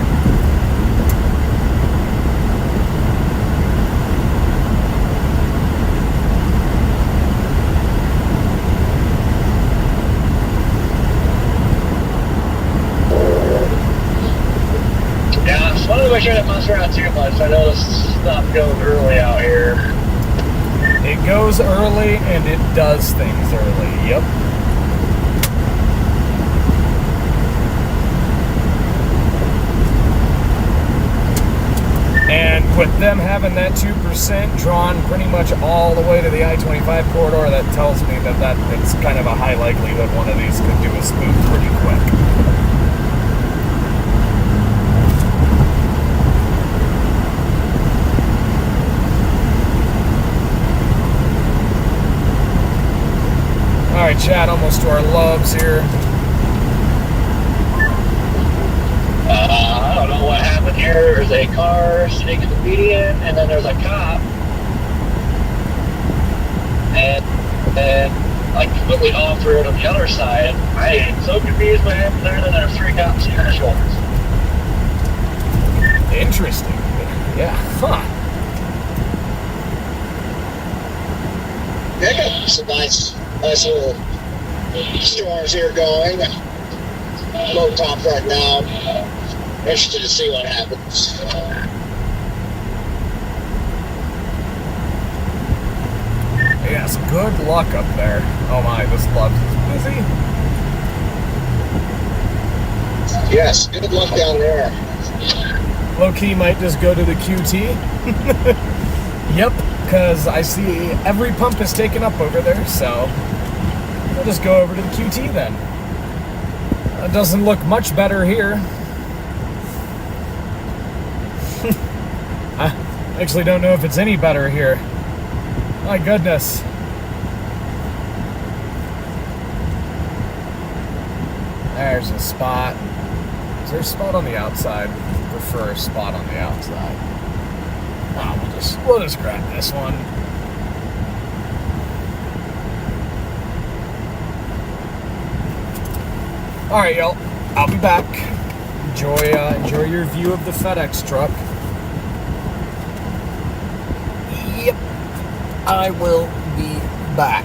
Yeah, I just wanted to make sure I didn't mess around too much. I know this stuff goes early out here. It goes early and it does things early. Yep. And with them having that 2% drawn pretty much all the way to the I-25 corridor, that tells me that it's kind of a high likelihood one of these could do a spoof pretty quick. All right, Chad, almost to our Loves here. I don't know what happened here. There's a car sitting in the median, and then there's a cop. And then, like, completely off-road on the other side. I am so confused what happened there. Then there's 3 cops sitting on the shoulders. Interesting. Yeah, huh. Yeah, got some nice little stores here going. low top right now. Interested to see what happens. Yes, good luck up there. Oh my, this Loves is busy. Yes, good luck down there. Low-key might just go to the QT. Yep, because I see every pump is taken up over there, so we'll just go over to the QT then. It doesn't look much better here. I actually don't know if it's any better here. My goodness. There's a spot. Is there a spot on the outside? I prefer a spot on the outside. Oh, we'll just grab this one. All right, y'all. I'll be back. Enjoy your view of the FedEx truck. Yep. I will be back.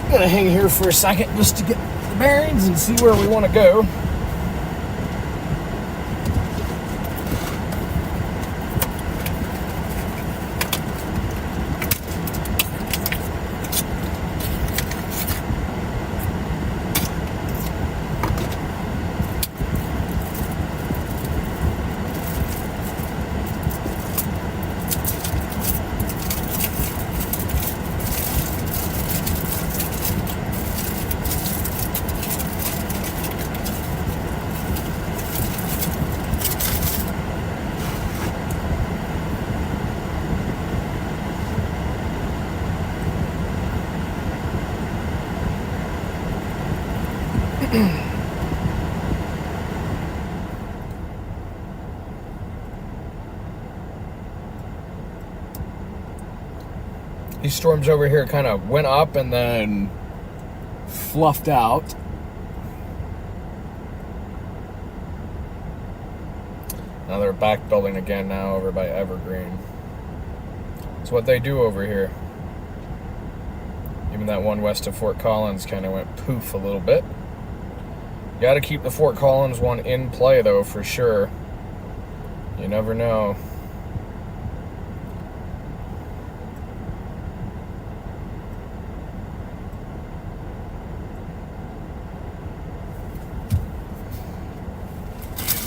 I'm gonna hang here for a second just to get the bearings and see where we want to go. These storms over here kind of went up and then fluffed out. Now they're back building again now over by Evergreen. It's what they do over here. Even that one west of Fort Collins kind of went poof a little bit. Got to keep the Fort Collins one in play, though, for sure. You never know.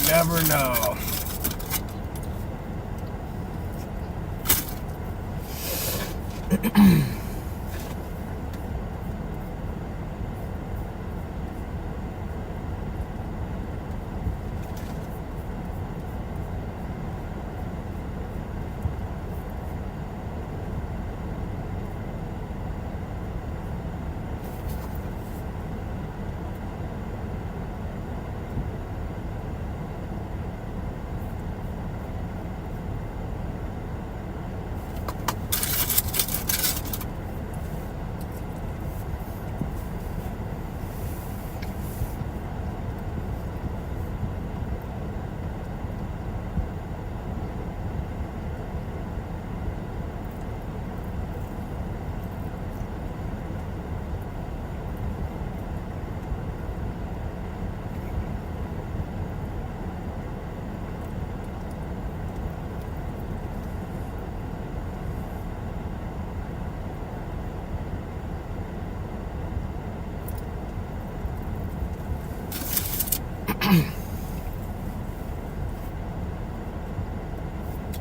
You never know.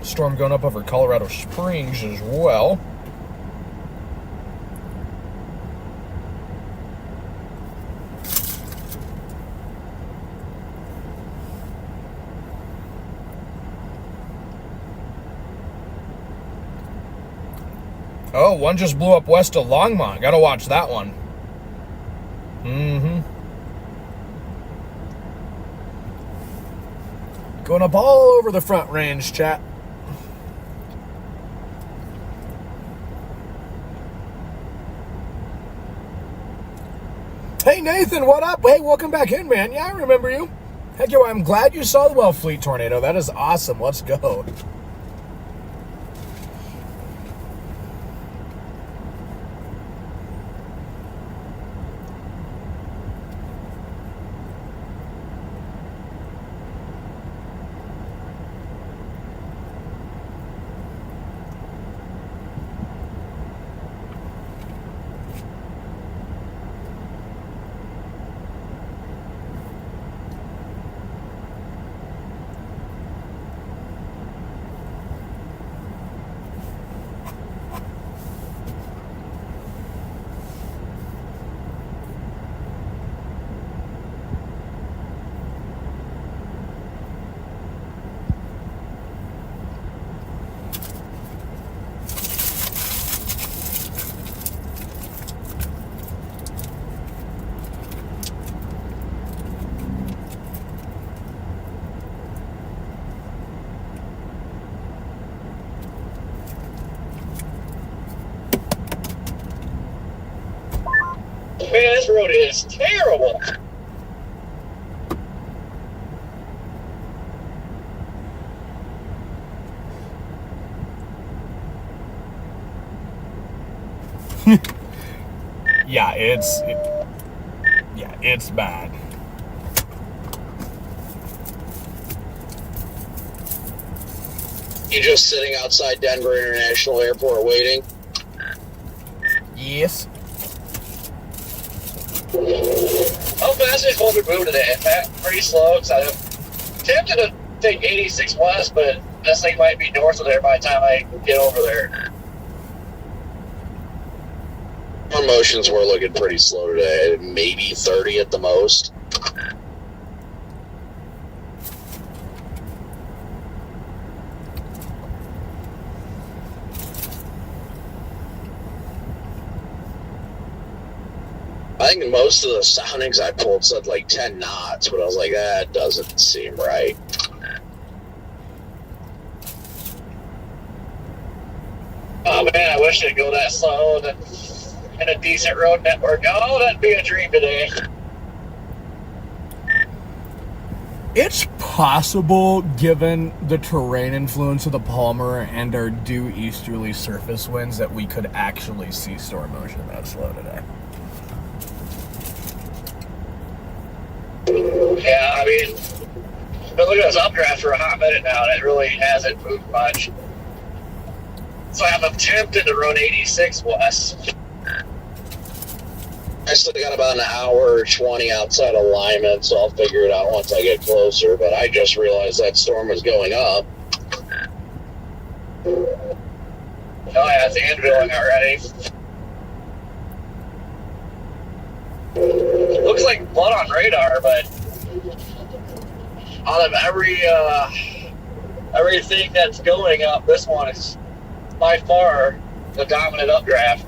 Storm going up over Colorado Springs as well. Oh, one just blew up west of Longmont. Gotta watch that one. Going up all over the Front Range, chat. Hey, Nathan, what up? Hey, welcome back in, man. Yeah, I remember you. Heck, yo, I'm glad you saw the Wellfleet tornado. That is awesome. Let's go. Man, this road is terrible. yeah, it's bad. You just sitting outside Denver International Airport waiting? Yes. How fast is Holbrook move today? Pretty slow. Cause I'm tempted to take 86 West, but this thing might be north of there by the time I get over there. Our motions were looking pretty slow today. Maybe 30 at the most. I think most of the soundings I pulled said like 10 knots, but I was like, that doesn't seem right. Oh man, I wish it'd go that slow and a decent road network. Oh, that'd be a dream today. It's possible, given the terrain influence of the Palmer and our due easterly surface winds, that we could actually see storm motion that slow today. Yeah, I mean, been looking at this updraft for a hot minute now, and it really hasn't moved much. So I'm tempted to run 86 West. I still got about an hour or 20 outside alignment, so I'll figure it out once I get closer. But I just realized that storm was going up. Oh yeah, it's anviling already. Looks like blood on radar, but out of everything that's going up, this one is by far the dominant updraft.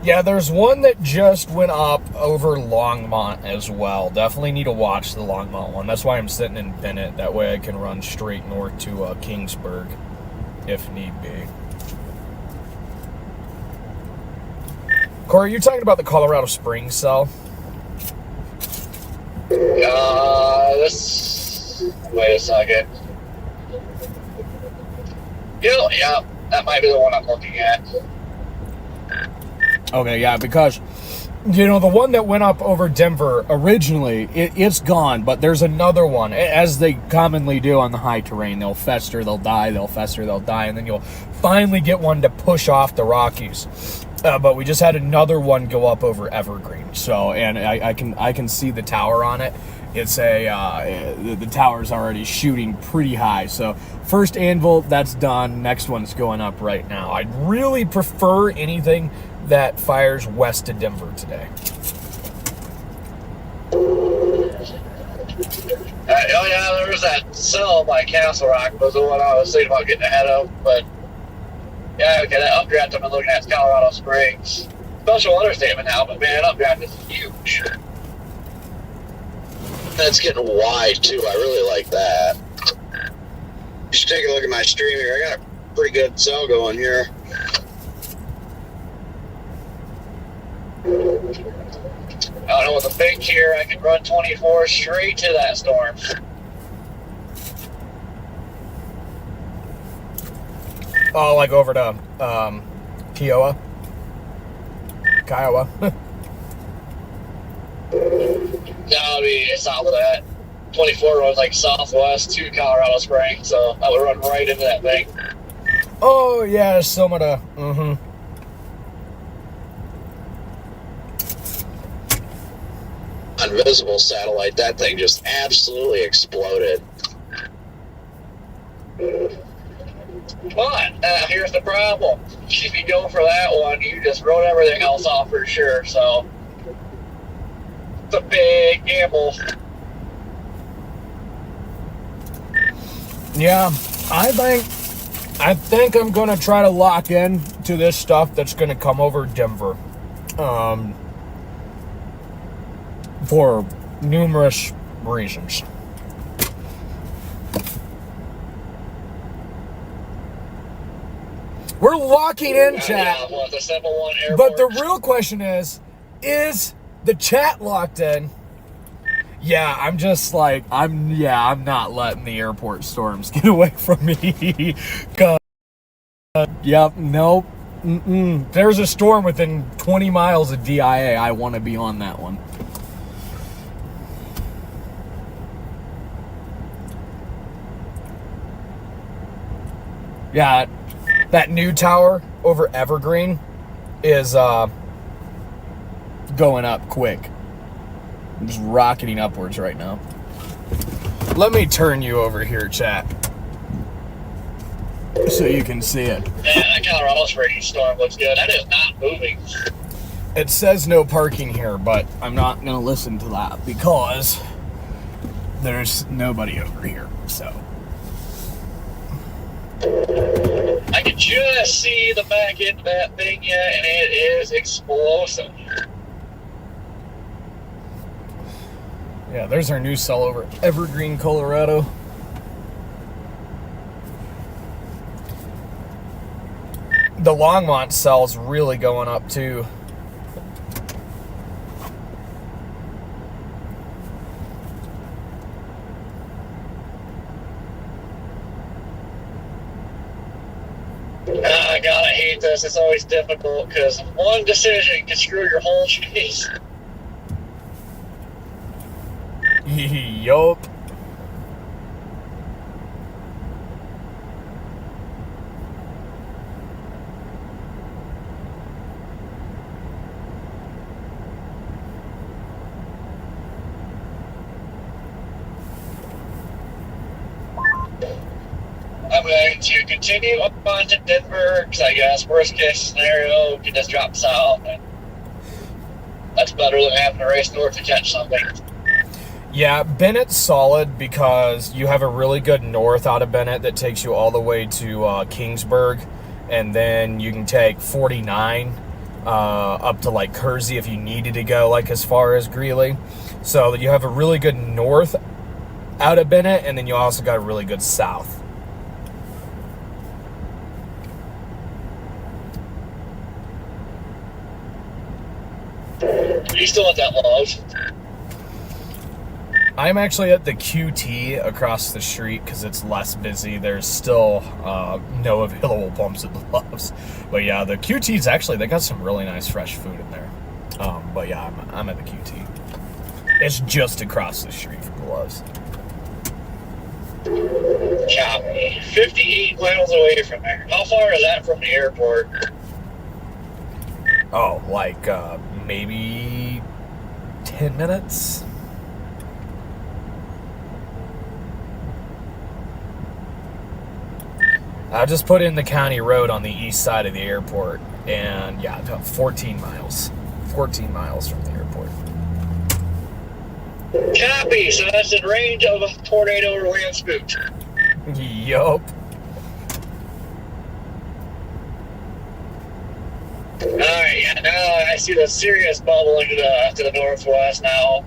Yeah, there's one that just went up over Longmont as well. Definitely need to watch the Longmont one. That's why I'm sitting in Bennett. That way I can run straight north to Kingsburg if need be. Corey, are you talking about the Colorado Springs cell? Wait a second. Yeah, that might be the one I'm looking at. Okay, yeah, because, you know, the one that went up over Denver originally, it's gone, but there's another one, as they commonly do on the high terrain. They'll fester, they'll die, they'll fester, they'll die, and then you'll finally get one to push off the Rockies. But we just had another one go up over Evergreen, so, and I can see the tower on it. It's the tower's already shooting pretty high. So first anvil, that's done. Next one's going up right now. I'd really prefer anything that fires west to Denver today. Oh yeah, there was that cell by Castle Rock was the one I was thinking about getting ahead of, but yeah, okay, that updraft I've been looking at is Colorado Springs. Special understatement now, but man, updraft is huge. That's getting wide too. I really like that. You should take a look at my stream here. I got a pretty good cell going here. I don't know, with a big tier, I can run 24 straight to that storm. Oh, like over to Kiowa? Kiowa. No, I mean, it's south of that. 24 runs like southwest to Colorado Springs, so I would run right into that thing. Oh, yeah, some of the... On visible satellite, that thing just absolutely exploded. But here's the problem. If you go for that one, you just wrote everything else off for sure, so it's a big gamble. Yeah, I think I'm gonna try to lock in to this stuff that's gonna come over Denver, for numerous reasons. We're locking in, chat. Yeah, well, the simple one, But the real question is the chat locked in? Yeah, I'm just like, I'm not letting the airport storms get away from me. Yep, nope. There's a storm within 20 miles of DIA. I want to be on that one. Yeah, that new tower over Evergreen is going up quick. Just rocketing upwards right now. Let me turn you over here, chat, so you can see it. Yeah, that Colorado Springs storm looks good. That is not moving. It says no parking here, but I'm not going to listen to that because there's nobody over here, so. I can just see the back end of that thing yet, and it is explosive. Yeah, there's our new cell over Evergreen, Colorado. The Longmont cell's really going up too. Ah, God, I hate this. It's always difficult because one decision can screw your whole chase. Yup. I'm going to continue up on to Denver because I guess worst case scenario, we can just drop south. And that's better than having to race north to catch something. Yeah, Bennett's solid because you have a really good north out of Bennett that takes you all the way to Kingsburg, and then you can take 49 up to like Kersey if you needed to go like as far as Greeley. So you have a really good north out of Bennett, and then you also got a really good south. You still want that Lowe's? I'm actually at the QT across the street because it's less busy. There's still no available pumps at the Lowe's. But yeah, the QT's actually, they got some really nice fresh food in there. But yeah, I'm at the QT. It's just across the street from the Lowe's. Copy. 58 miles away from there. How far is that from the airport? Oh, like maybe 10 minutes? I just put in the county road on the east side of the airport, and yeah, about 14 miles. 14 miles from the airport. Copy. So that's in range of a tornado or wind spook. Yup. Alright, yeah, now I see the serious bubbling to the northwest now.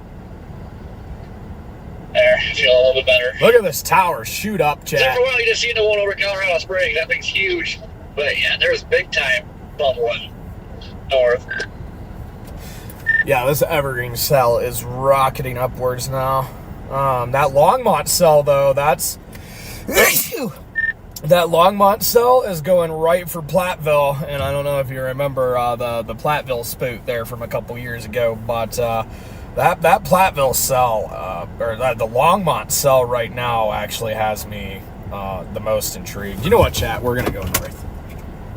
There, I feel a little bit better. Look at this tower shoot up, Except chat. for a while, you just seen the one over Colorado Springs. That thing's huge. But yeah, there's big time bubbling north. Yeah, this Evergreen cell is rocketing upwards now. That Longmont cell, though, that's... That Longmont cell is going right for Platteville, and I don't know if you remember the Platteville spook there from a couple years ago, but that Platteville cell, or the Longmont cell right now actually has me the most intrigued. You know what, chat? We're gonna go north,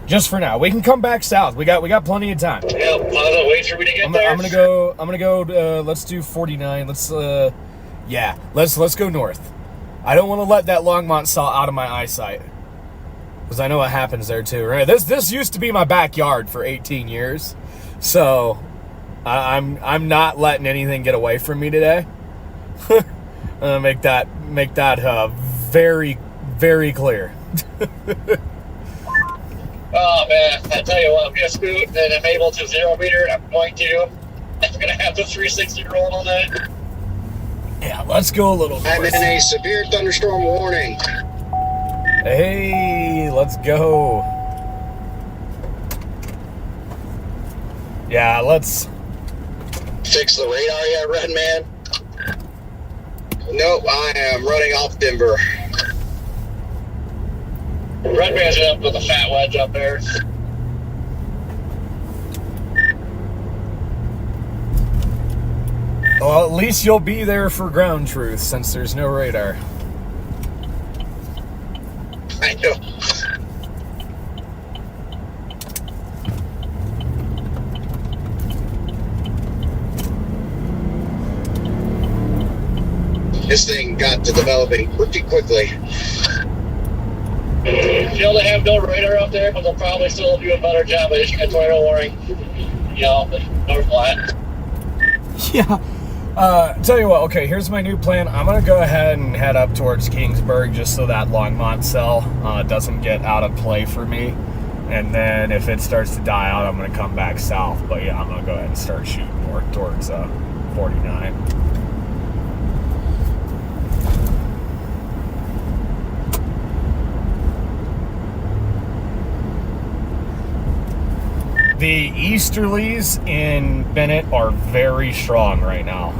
just for now. We can come back south. We got plenty of time. Yep, I'll wait for me to get there. I'm gonna go. Let's do 49. Let's go north. I don't want to let that Longmont cell out of my eyesight, because I know what happens there too. Right? This used to be my backyard for 18 years, so I'm not letting anything get away from me today. Make that very, very clear. Oh man, I tell you what, I'm gonna scoot and I'm able to 0 meter, and I'm going to have the 360 roll on that. Yeah, let's go a little I'm north. in a severe thunderstorm warning. Hey, let's go. Yeah, let's... Fix the radar yet, Red Man? Nope, I am running off Denver. Red Man's up with a fat wedge up there. Well, at least you'll be there for ground truth since there's no radar. I know. This thing got to developing pretty quickly. Feel they have no radar up there, but they'll probably still do a better job of issuing a tornado warning. You know, the North Platte. Yeah. Tell you what, okay, here's my new plan. I'm going to go ahead and head up towards Kingsburg just so that Longmont cell doesn't get out of play for me. And then if it starts to die out, I'm going to come back south. But yeah, I'm going to go ahead and start shooting north towards 49. The easterlies in Bennett are very strong right now.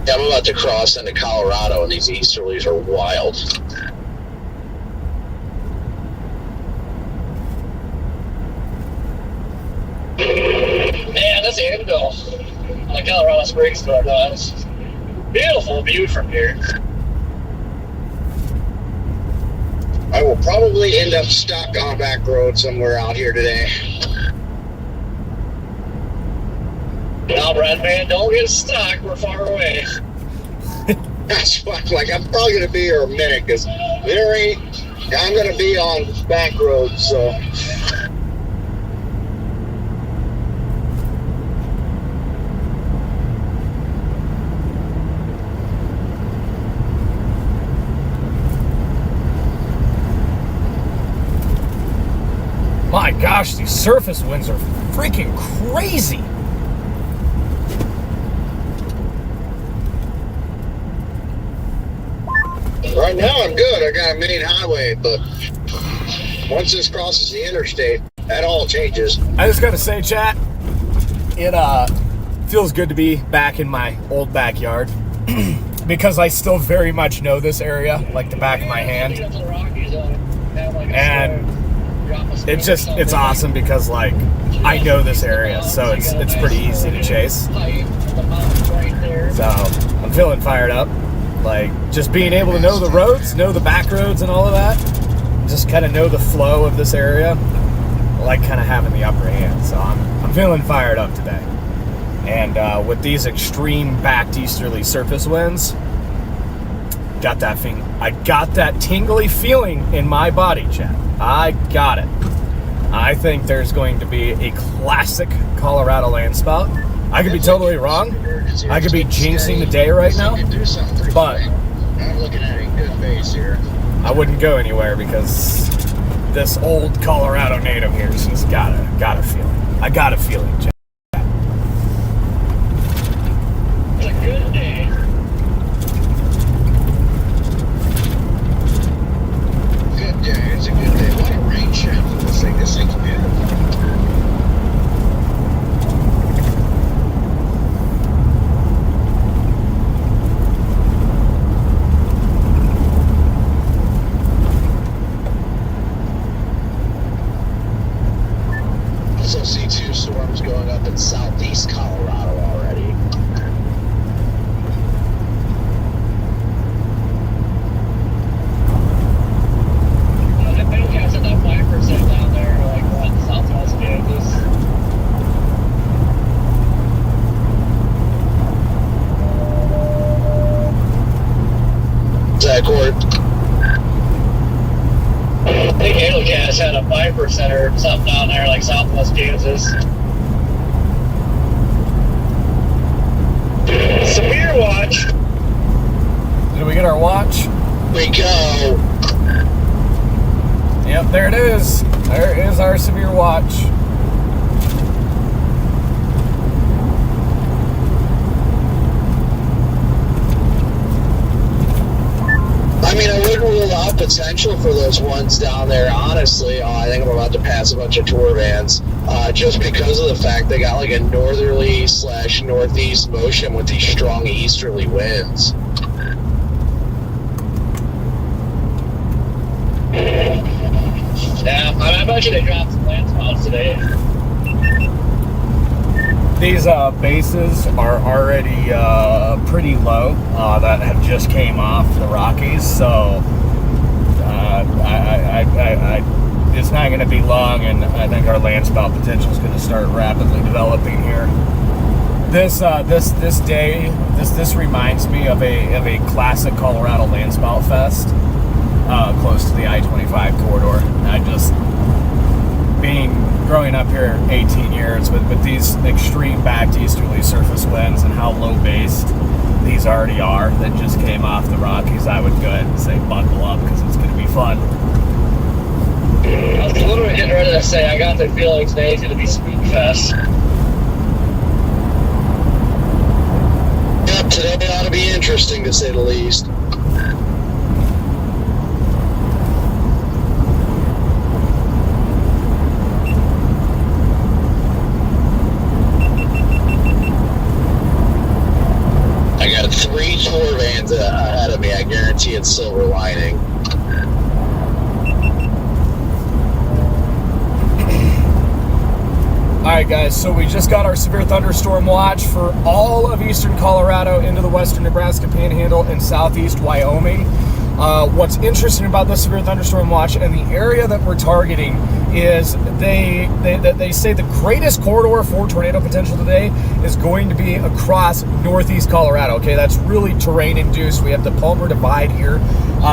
Yeah, I'm about to cross into Colorado, and these easterlies are wild. Man, that's Anvil. Like Colorado Springs, but it's beautiful view from here. I will probably end up stuck on a back road somewhere out here today. Now, Brad, man, don't get stuck. We're far away. That's fine. Like, I'm probably going to be here a minute because I'm going to be on back roads, so. My gosh, these surface winds are freaking crazy. Right now I'm good. I got a main highway, but once this crosses the interstate, that all changes. I just gotta say, chat, it feels good to be back in my old backyard because I still very much know this area like the back of my hand. And it's awesome because like I know this area, so it's pretty easy to chase. So I'm feeling fired up. Like just being able to know the roads, know the back roads and all of that, just kind of know the flow of this area. I like kind of having the upper hand. So I'm feeling fired up today. And with these extreme backed easterly surface winds, got that thing. I got that tingly feeling in my body, chat. I got it. I think there's going to be a classic Colorado land spout. I could be totally wrong. I could be jinxing the day right now, but I'm looking at a good base here. I wouldn't go anywhere because this old Colorado native here has just got a feeling. I got a feeling, chat. It's a good day. Good day. It's a good day. What a rain check. This thing's beautiful. Also see 2 storms going up in southeast Colorado already. I think you guys had that 5% down there, like what, southwest Kansas. Is that Cord? I think HaloCast had a 5% or something down there, like southwest Kansas. Severe watch. Did we get our watch? We go. Yep, there it is. There is our severe watch. I mean, I wouldn't rule out potential for those ones down there, honestly. I think I'm about to pass a bunch of tour vans just because of the fact they got like a northerly/northeast motion with these strong easterly winds. Yeah, I bet you they dropped some land spouts today. these bases are already pretty low that have just came off the Rockies, so it's not going to be long, and I think our land spout potential is going to start rapidly developing here. This reminds me of a classic Colorado land spout fest close to the I-25 corridor. Growing up here 18 years with these extreme backed easterly surface winds and how low based these already are that just came off the Rockies, I would go ahead and say buckle up, because it's going to be fun. I was literally getting ready to say I got the feeling today's going to be Speed Fest. Yep, today ought to be interesting, to say the least. I got 3 tour vans ahead of me. I guarantee it's silver lining. Alright guys, so we just got our severe thunderstorm watch for all of eastern Colorado into the western Nebraska Panhandle and southeast Wyoming. What's interesting about this severe thunderstorm watch and the area that we're targeting is they say the greatest corridor for tornado potential today is going to be across northeast Colorado. Okay, that's really terrain induced. We have the Palmer Divide here.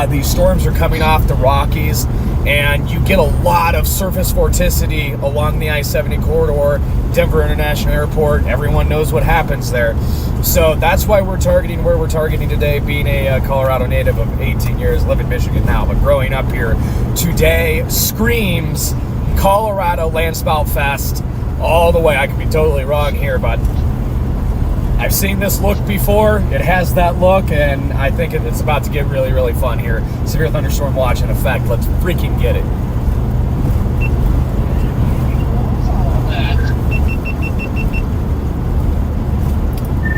These storms are coming off the Rockies, and you get a lot of surface vorticity along the I-70 corridor, Denver International Airport. Everyone knows what happens there. So that's why we're targeting where we're targeting today, being a Colorado native of 18 years, live in Michigan now, but growing up here. Today screams Colorado Land Spout Fest all the way. I could be totally wrong here, but I've seen this look before. It has that look, and I think it's about to get really, really fun here. Severe thunderstorm watch in effect. Let's freaking get it.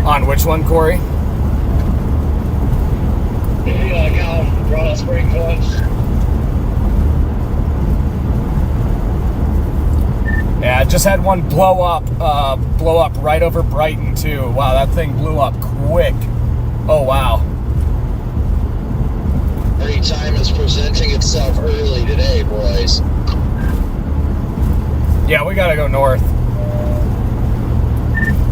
On which one, Corey? Yeah, Cal brought us spring punch. Yeah, I just had one blow up right over Brighton too. Wow, that thing blew up quick. Oh wow. Every time is presenting itself early today, boys. Yeah, we gotta go north.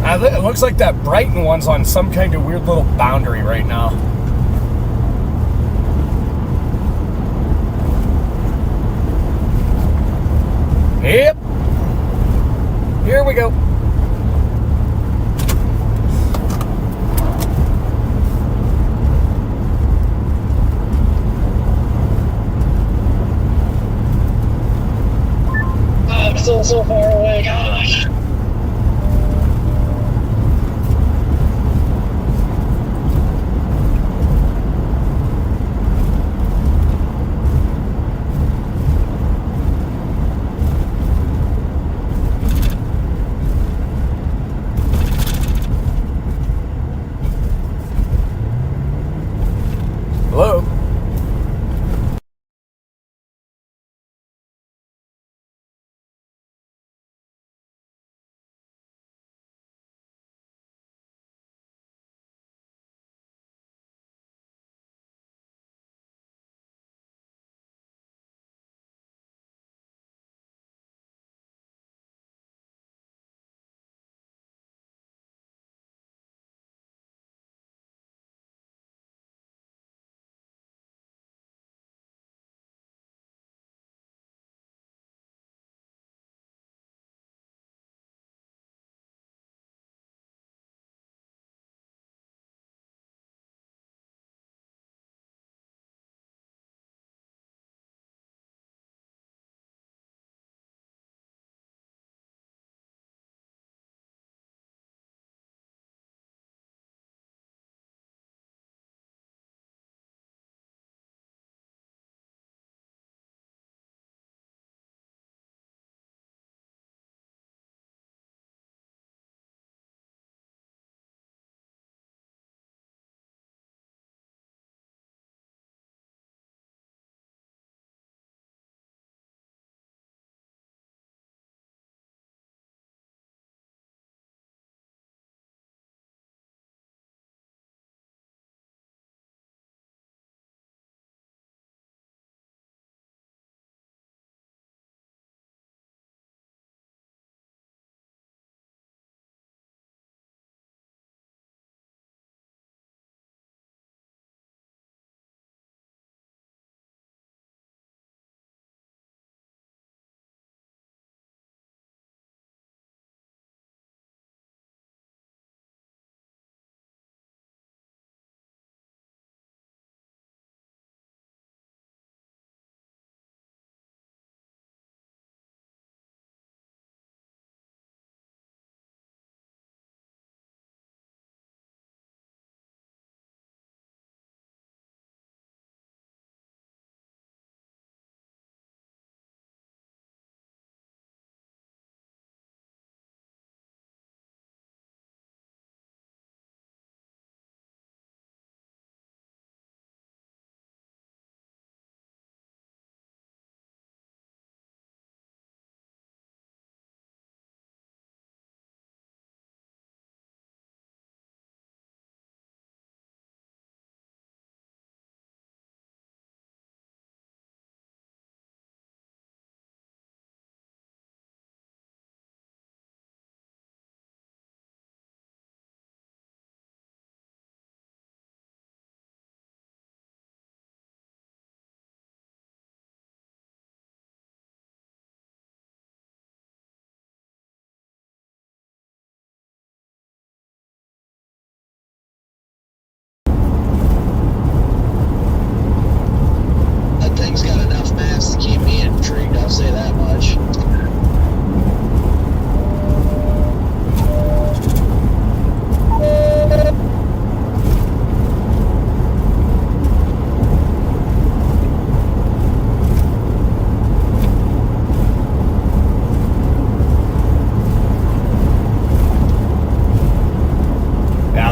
It looks like that Brighton one's on some kind of weird little boundary right now. Yep. Here we go. I'm still so far away, gosh.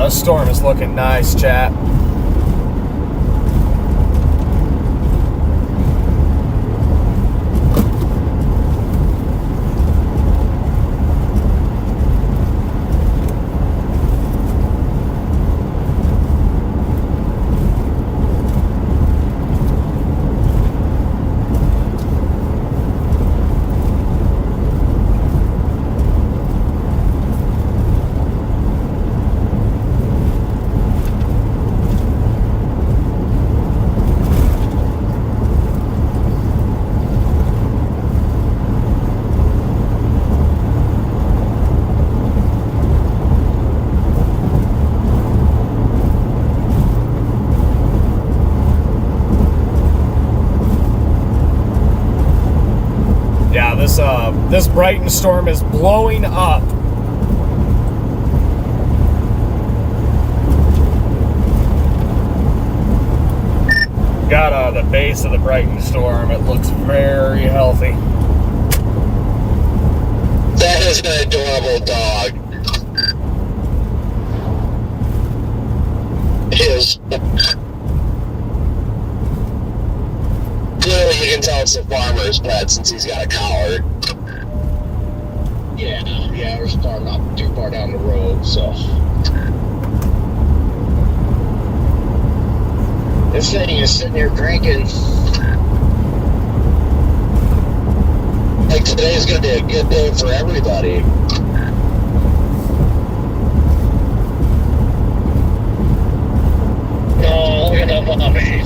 the storm is looking nice, chat. This Brighton storm is blowing up. Got the base of the Brighton storm. It looks very healthy. That is an adorable dog. His. Clearly, you can tell it's a farmer's pet since he's got a collar. Yeah, we're starting not too far down the road, so. This thing is sitting here drinking. Like today's gonna be a good day for everybody. Oh, look at that puppy.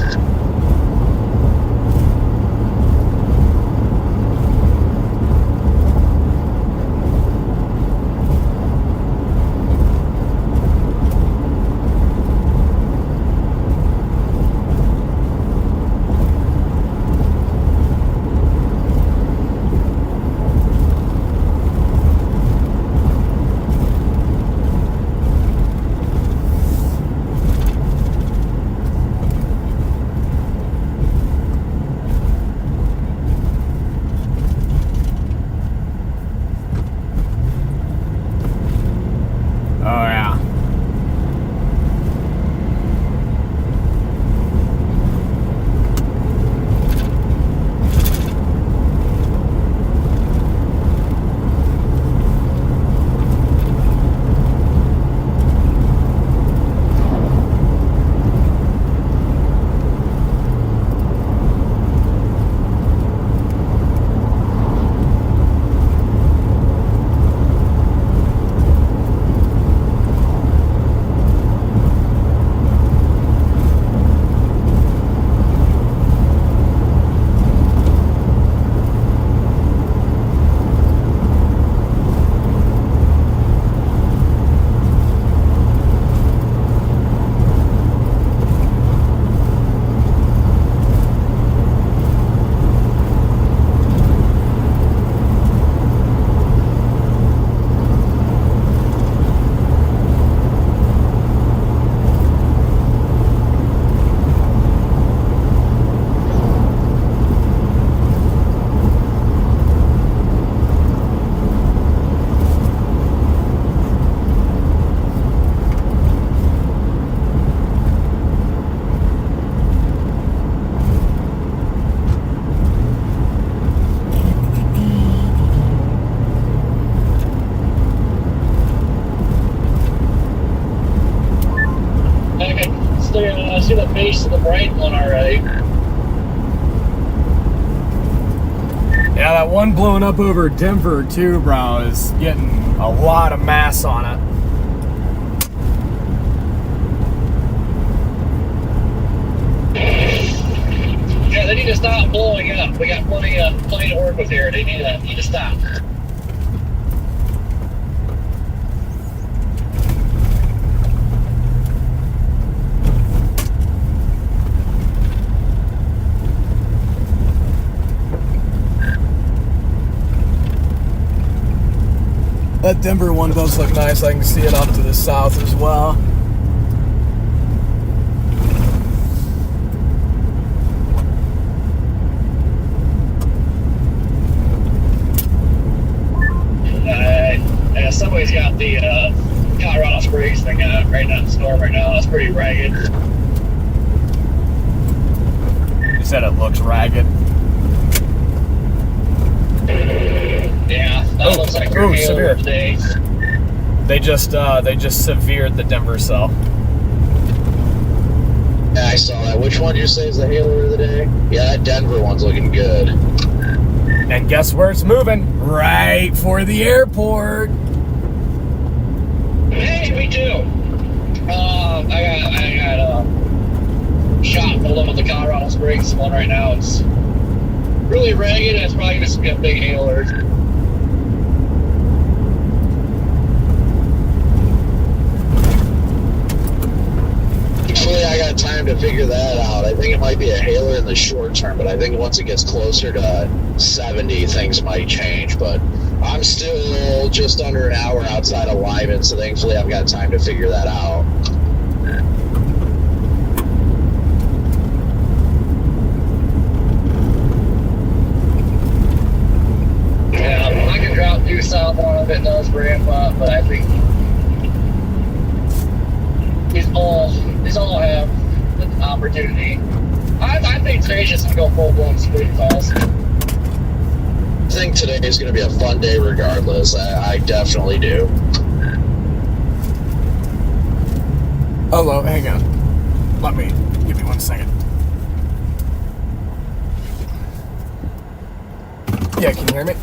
I see the base of the bright one already. Yeah, that one blowing up over Denver too, bro, is getting a lot of mass on it. Yeah, they need to stop blowing up. We got plenty to work with here. They need to stop. That Denver one does look nice. I can see it off to the south as well. Somebody's got the Colorado Springs thing right now in the storm right now. It's pretty ragged. You said it looks ragged. Yeah, that looks like your severe. today. They just severed the Denver cell. Yeah, I saw that. Which one did you say is the hailer of the day? Yeah, that Denver one's looking good. And guess where it's moving? Right for the airport. Hey, me too. I got shot pulled up at the Colorado Springs one right now. It's really ragged, and it's probably going to be a big hail alert. Actually, I got time to figure that out. I think it might be a hailer in the short term, but I think once it gets closer to 70, things might change. But I'm still just under an hour outside of Lyman, so thankfully I've got time to figure that out. Yeah, I can drop due south on if it does ramp up, but I think these all have an opportunity. I think today's just gonna go full blown spring fast. I think today is going to be a fun day regardless. I definitely do. Hello, hang on. Let me give me 1 second. Yeah, can you hear me?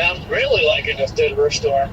I'm really liking this Denver storm.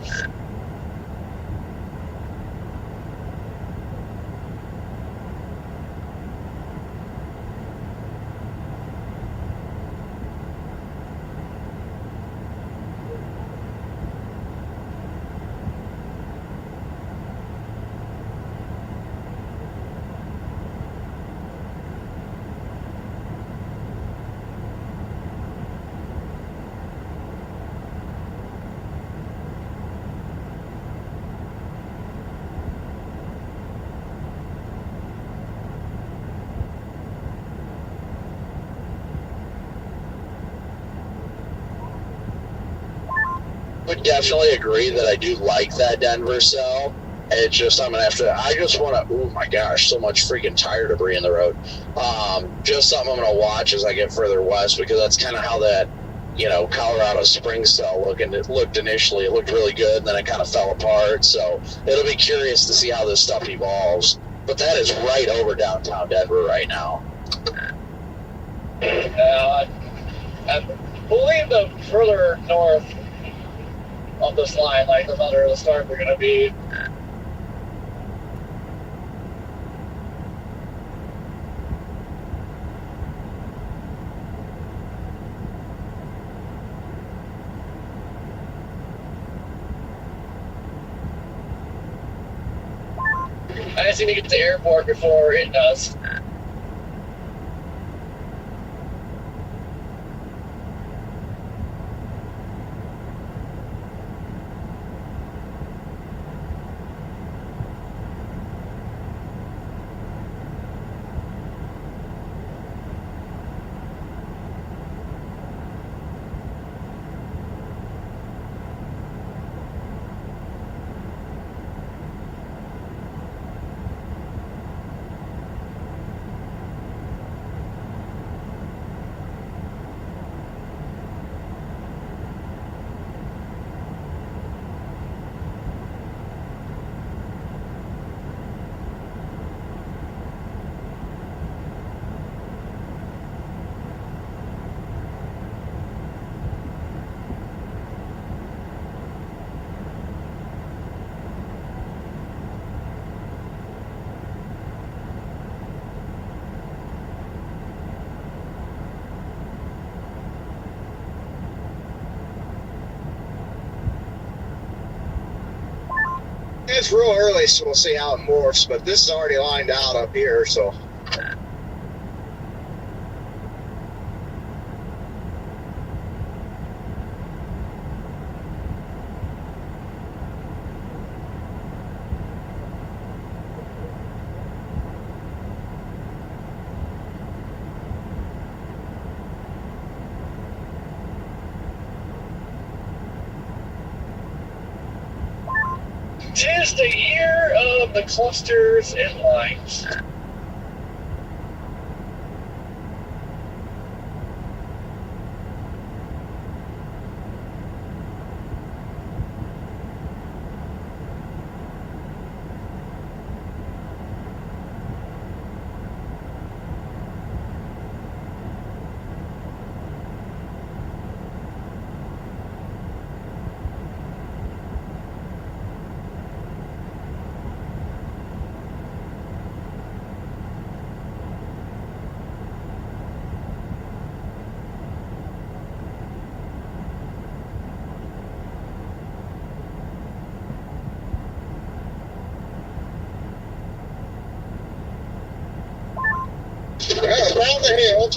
Would definitely agree that I do like that Denver cell. It's just I'm gonna have to. I just want to. Oh my gosh, so much freaking tire debris in the road. Just something I'm gonna watch as I get further west because that's kind of how that, Colorado Springs cell looked initially. It looked really good, and then it kind of fell apart. So it'll be curious to see how this stuff evolves. But that is right over downtown Denver right now. I believe the further north of this line, like the better the storm they're going to be. I just need to get to the airport before it does. It's real early, so we'll see how it morphs. But this is already lined out up here, so. Tis the year of the clusters and lines. Around the hill.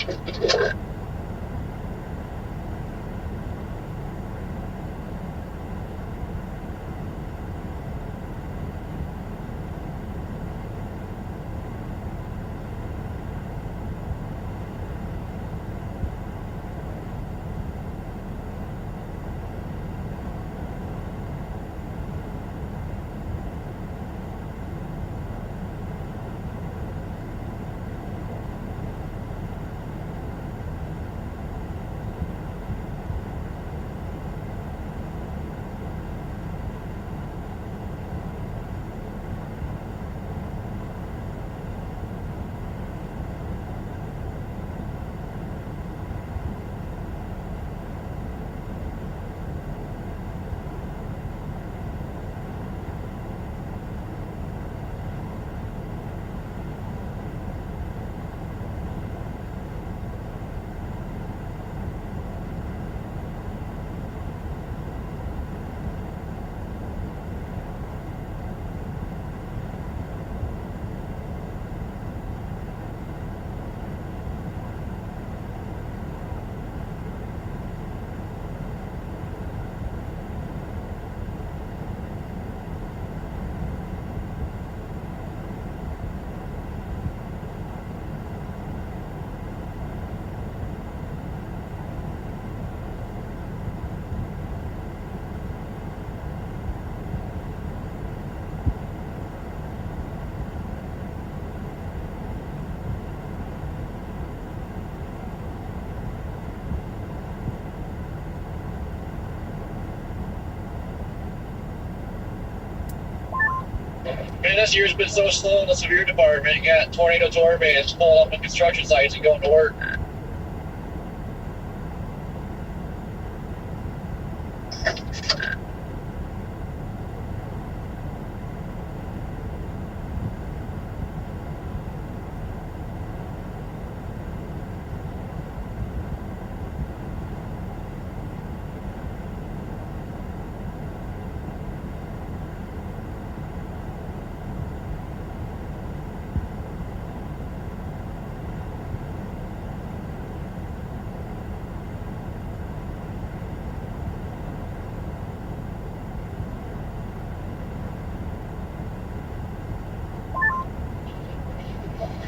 Man, this year's been so slow in the severe department. You got tornado tour vans pulling up on construction sites and going to work.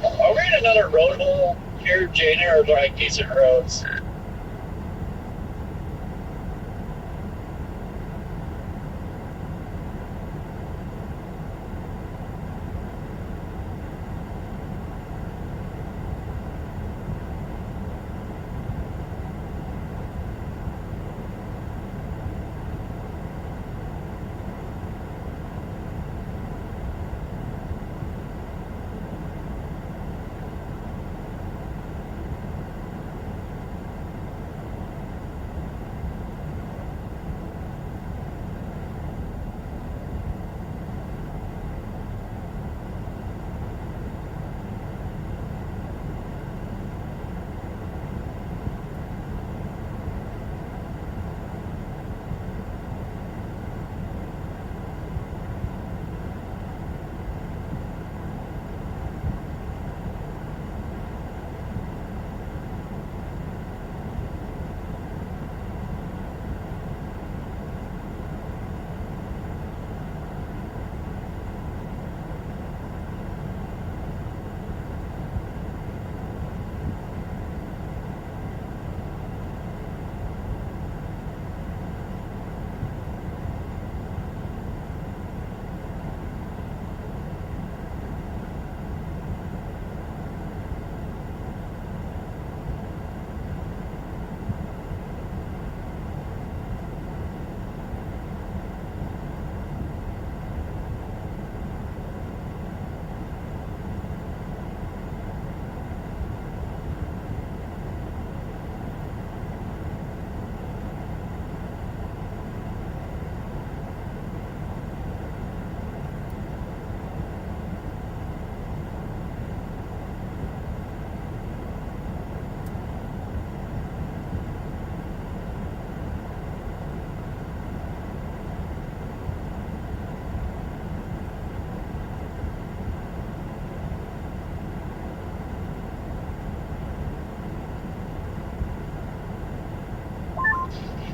Are we in another road hole here, Jane, or like decent roads?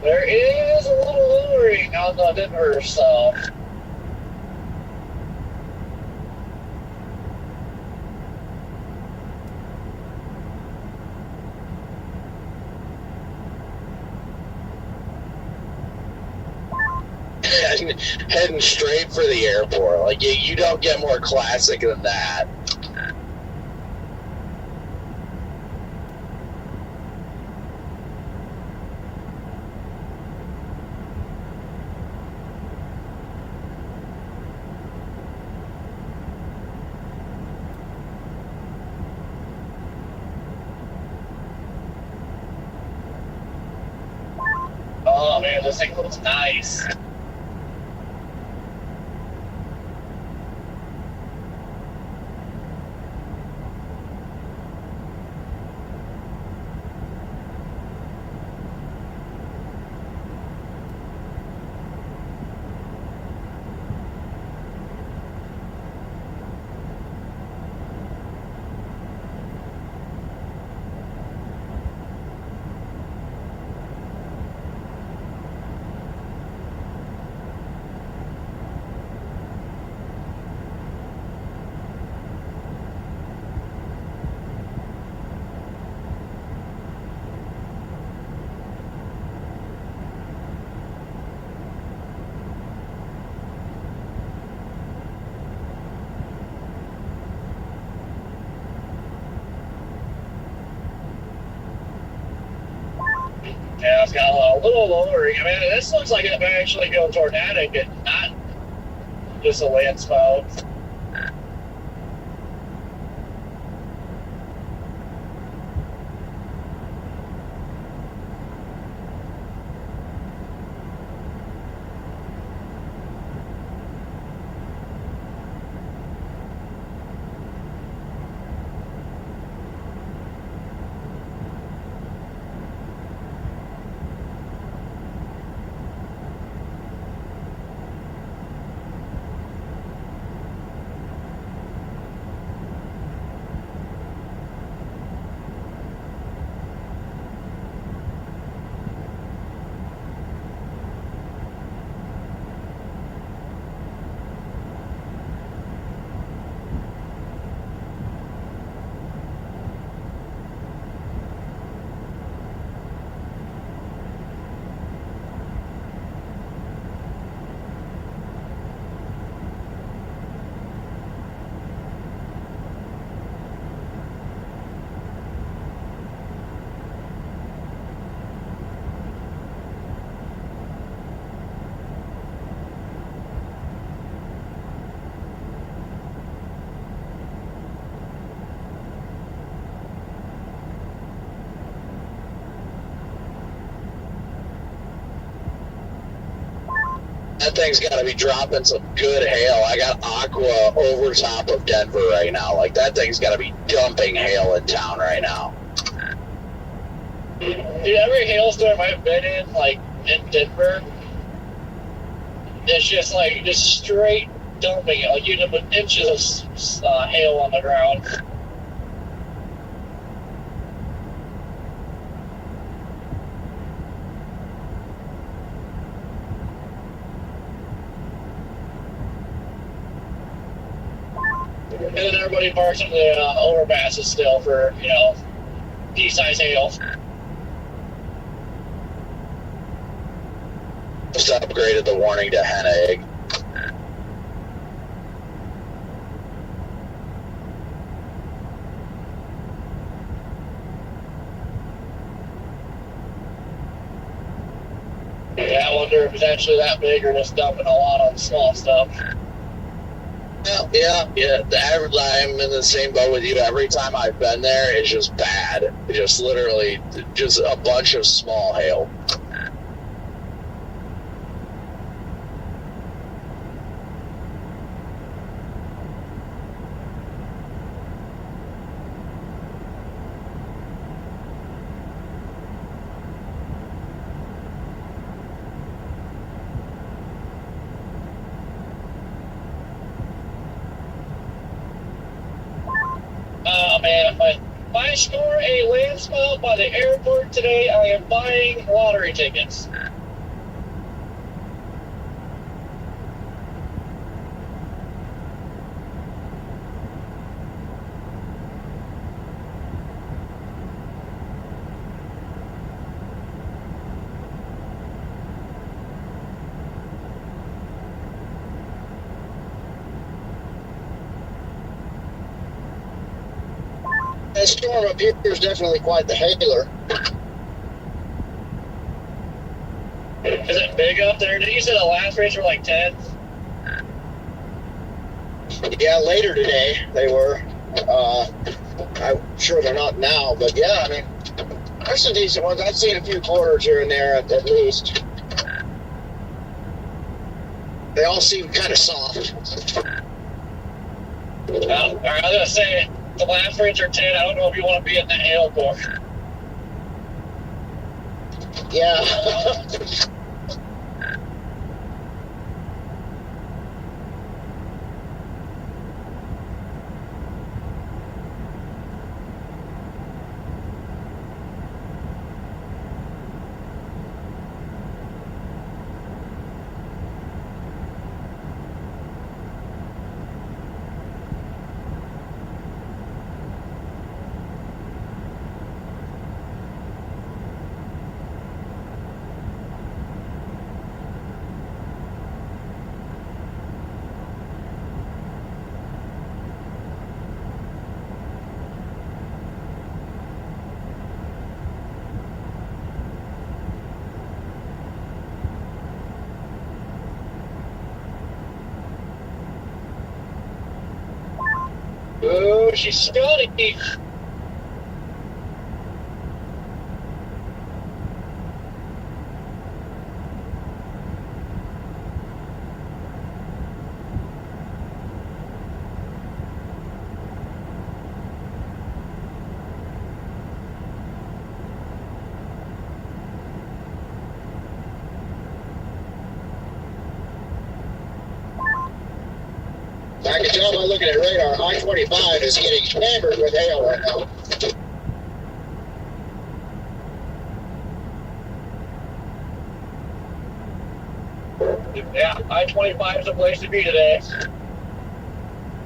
There is a little lowering on the Denver, so. Heading straight for the airport. Like, you don't get more classic than that. Oh man, this thing looks nice. Yeah, it's got a little lowering. I mean, this looks like it might actually go tornadic and not just a land spout. That thing's got to be dropping some good hail. I got Aqua over top of Denver right now. Like, that thing's got to be dumping hail in town right now. Dude, every hailstorm I've been in, like in Denver, it's just like just straight dumping it. Like you end up with inches of hail on the ground. And then everybody parks in the overpasses still for, you know, pea-size hail. Just upgraded the warning to hen egg. Yeah, I wonder if it's actually that big or just dumping a lot on small stuff. Yeah. I'm in the same boat with you. Every time I've been there, it's just bad. Just literally, just a bunch of small hail. Man, if I score a land spout by the airport today, I am buying lottery tickets. this storm up here is definitely quite the hailer. Is it big up there? Did you say the last rates were like 10? Yeah, later today they were. I'm sure they're not now, but yeah, I mean, there's some decent ones. I've seen a few quarters here and there at least. They all seem kind of soft. All right, I was gonna say the last rates are 10. I don't know if you want to be in the hail core. Yeah. Ooh, she's scotty. I can tell by looking at radar, I-25 is getting hammered with hail right now. Yeah, I-25 is the place to be today.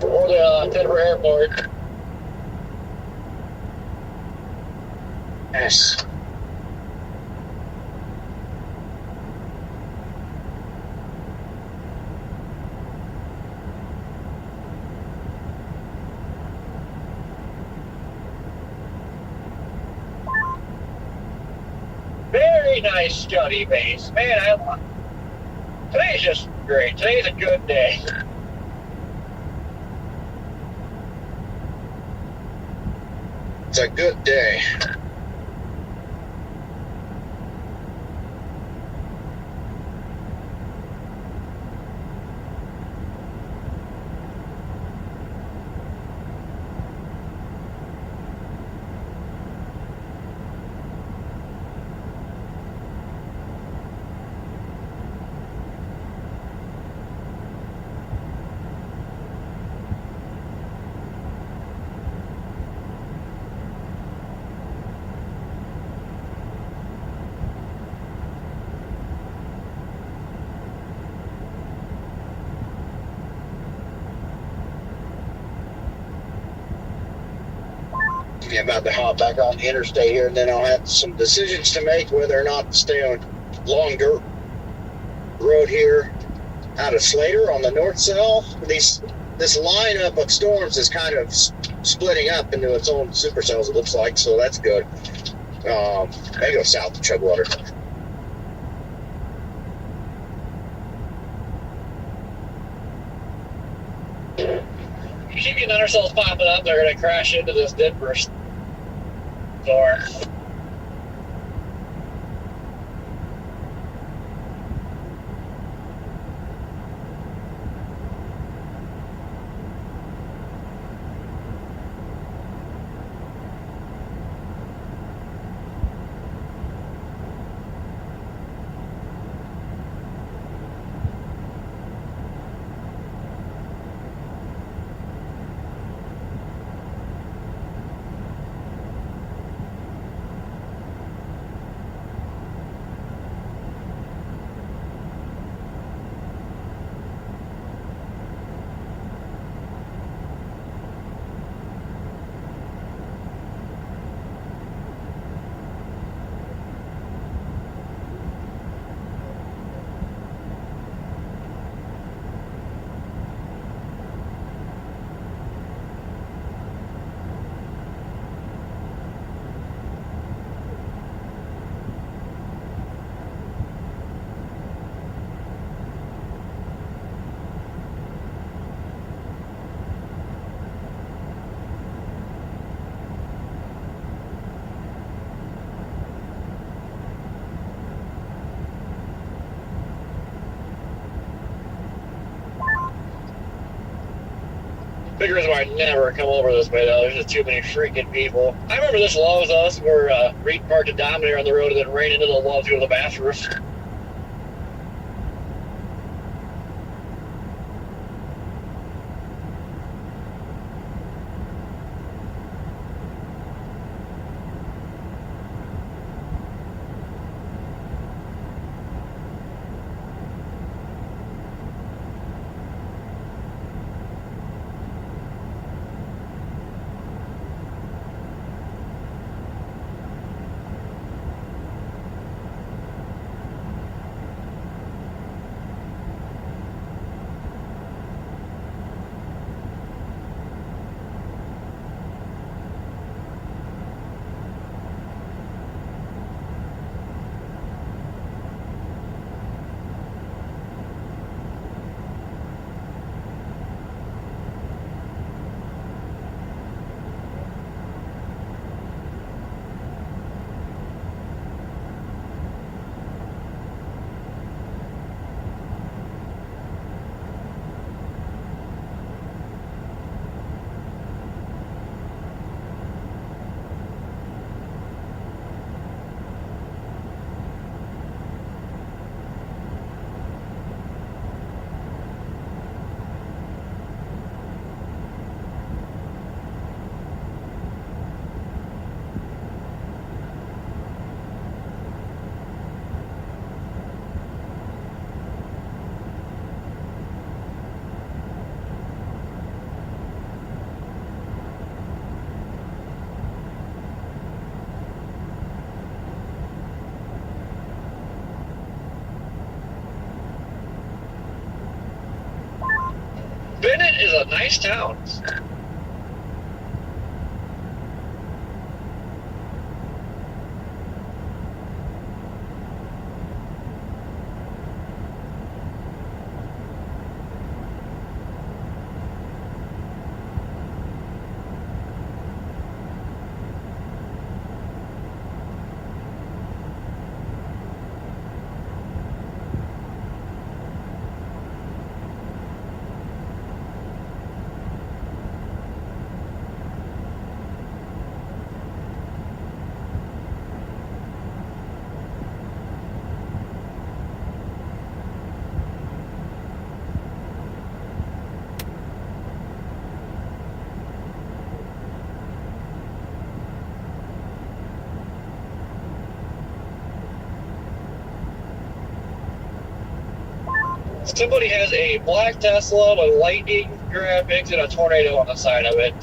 Or the Denver airport. Yes. Very nice study base. Man, today's just great. Today's a good day. It's a good day. About to hop back on the interstate here, and then I'll have some decisions to make whether or not to stay on Long Dirt Road here out of Slater on the north south. This lineup of storms is kind of splitting up into its own supercells, it looks like, so that's good. I go south of Chugwater. You keep getting undercells popping up, they're going to crash into this Denver storm. Big reason why I never come over this way, though. There's just too many freaking people. I remember this Lowe's us where Reed parked a Dominator on the road and then ran into the wall to go to the bathroom. Bennett is a nice town. Somebody has a black Tesla with lightning graphics and a tornado on the side of it.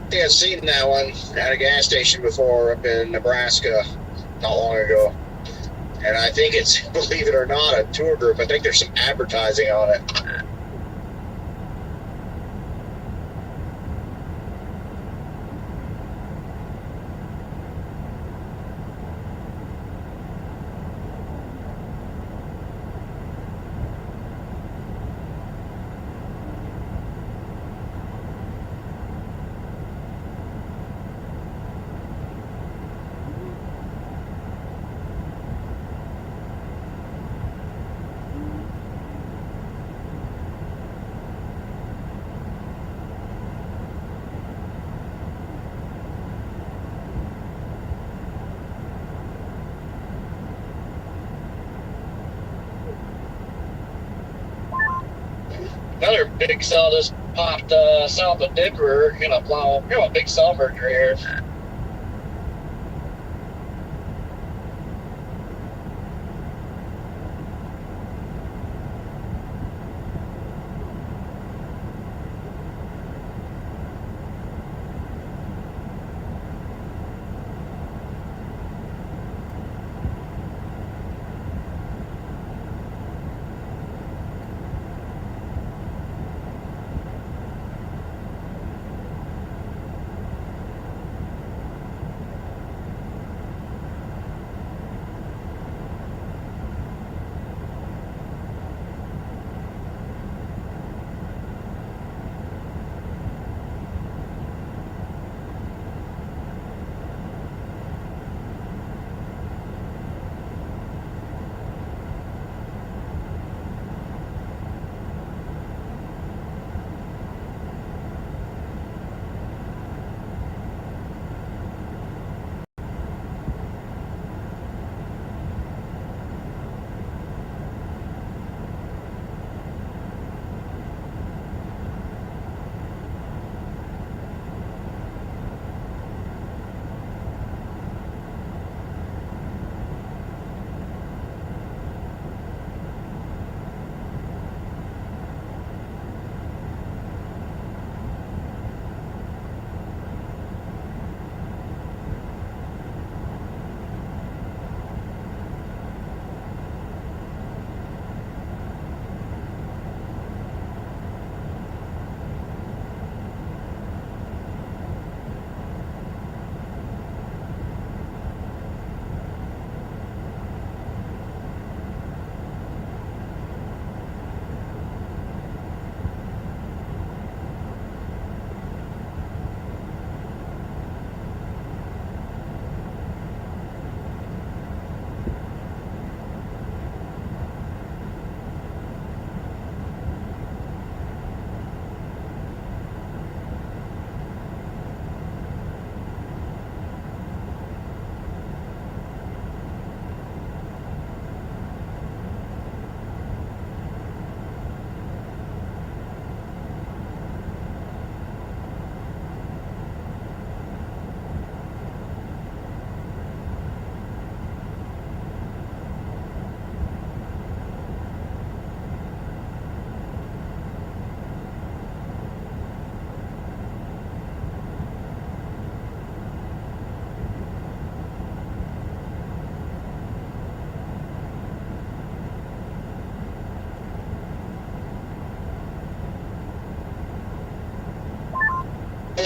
I think I've seen that one at a gas station before up in Nebraska not long ago. And I think it's, believe it or not, a tour group. I think there's some advertising on it. Another big cell just popped south of Denver. Gonna plow. We have a big cell merger here.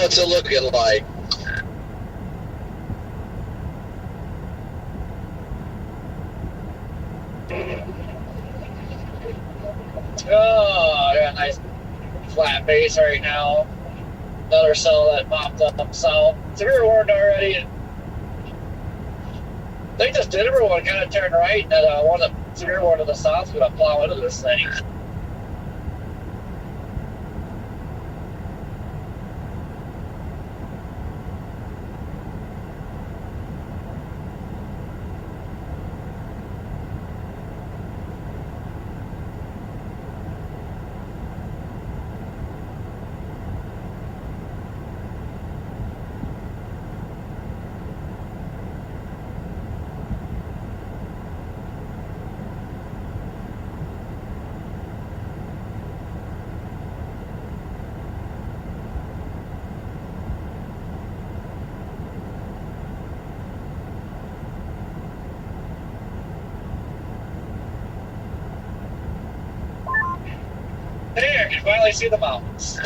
What's it looking like? Oh, I got a nice flat base right now. Another cell that popped up south. Severe warned already. I think this Denver one kind of turned right, and one of the severe warned to the south is going to plow into this thing. There, you can finally see the mountains.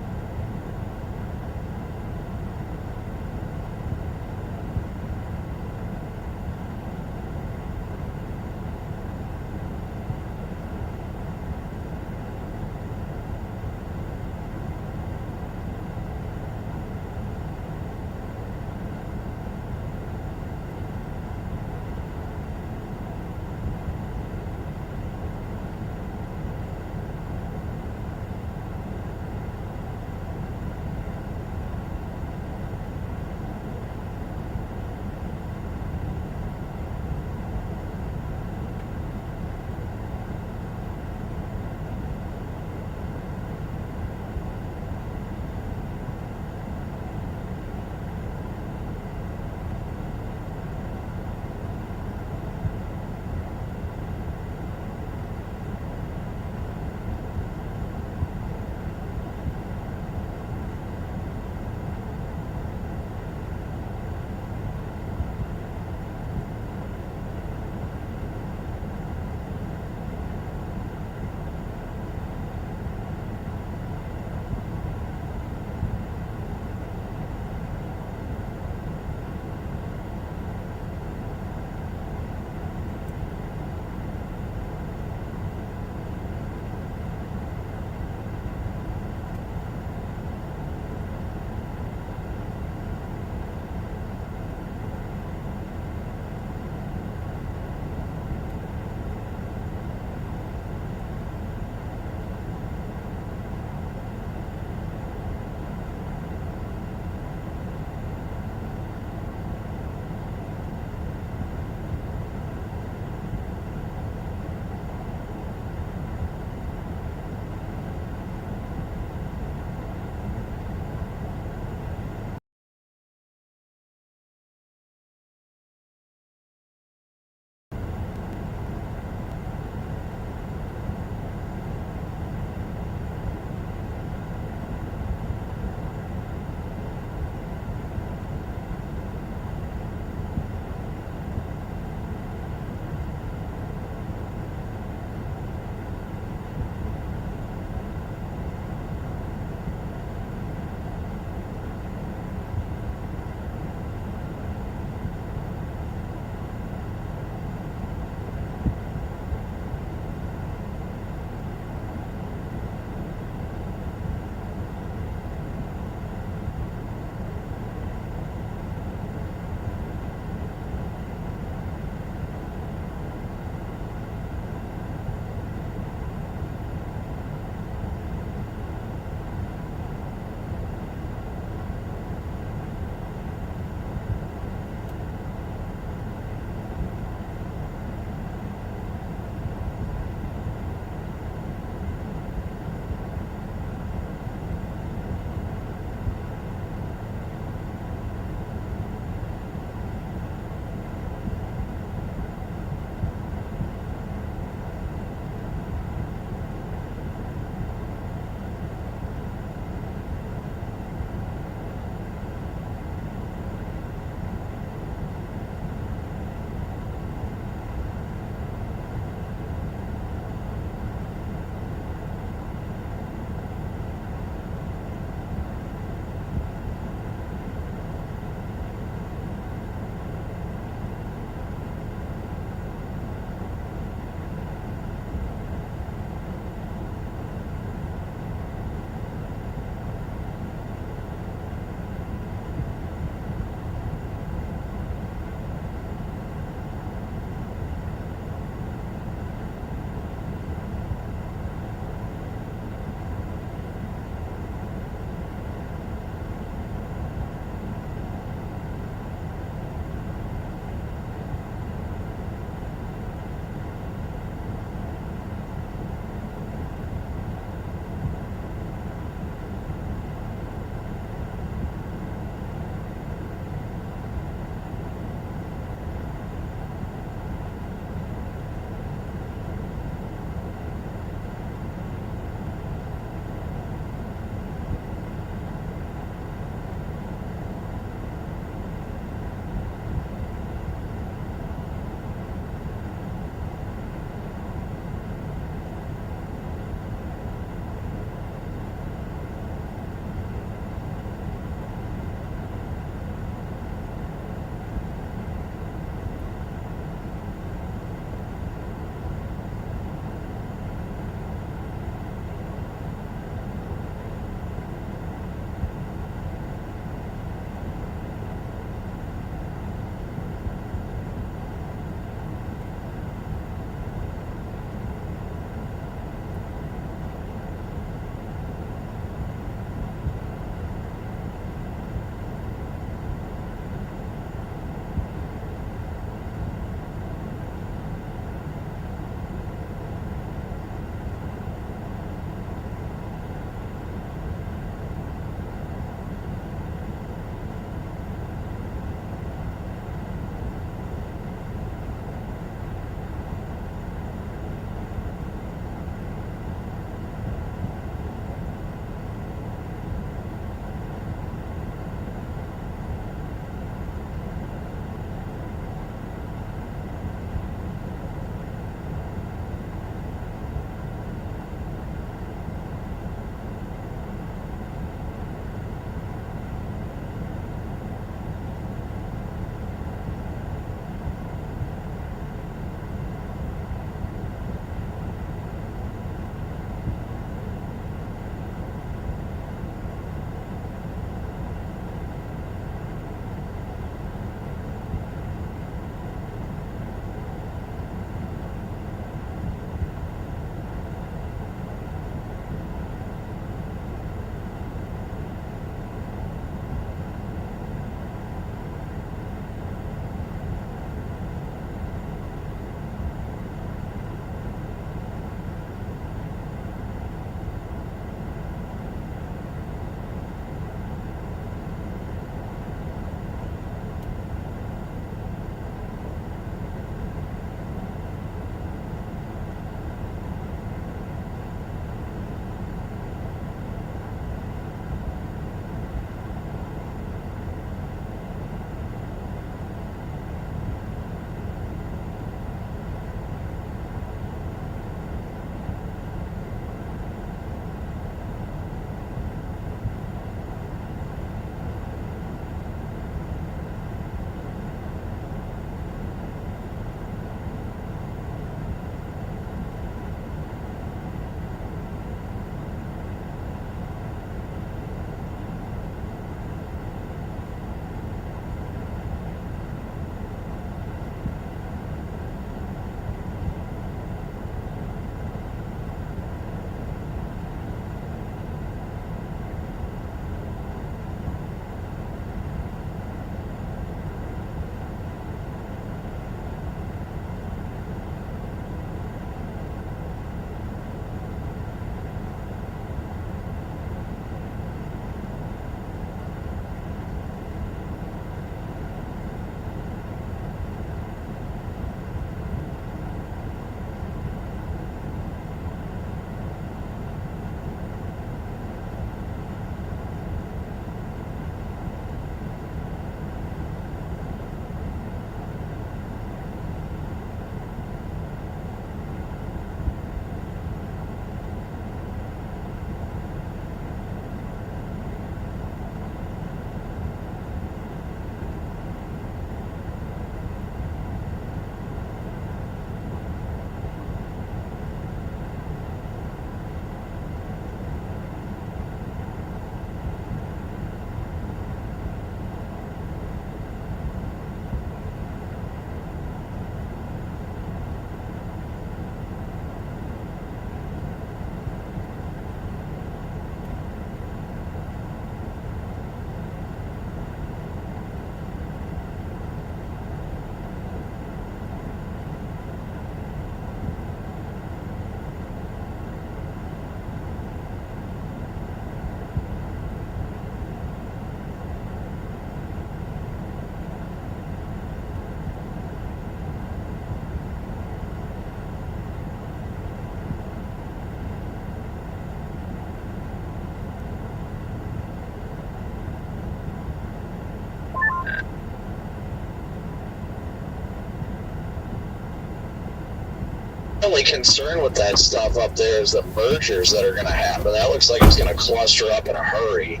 only concern with that stuff up there is the mergers that are going to happen. That looks like it's going to cluster up in a hurry.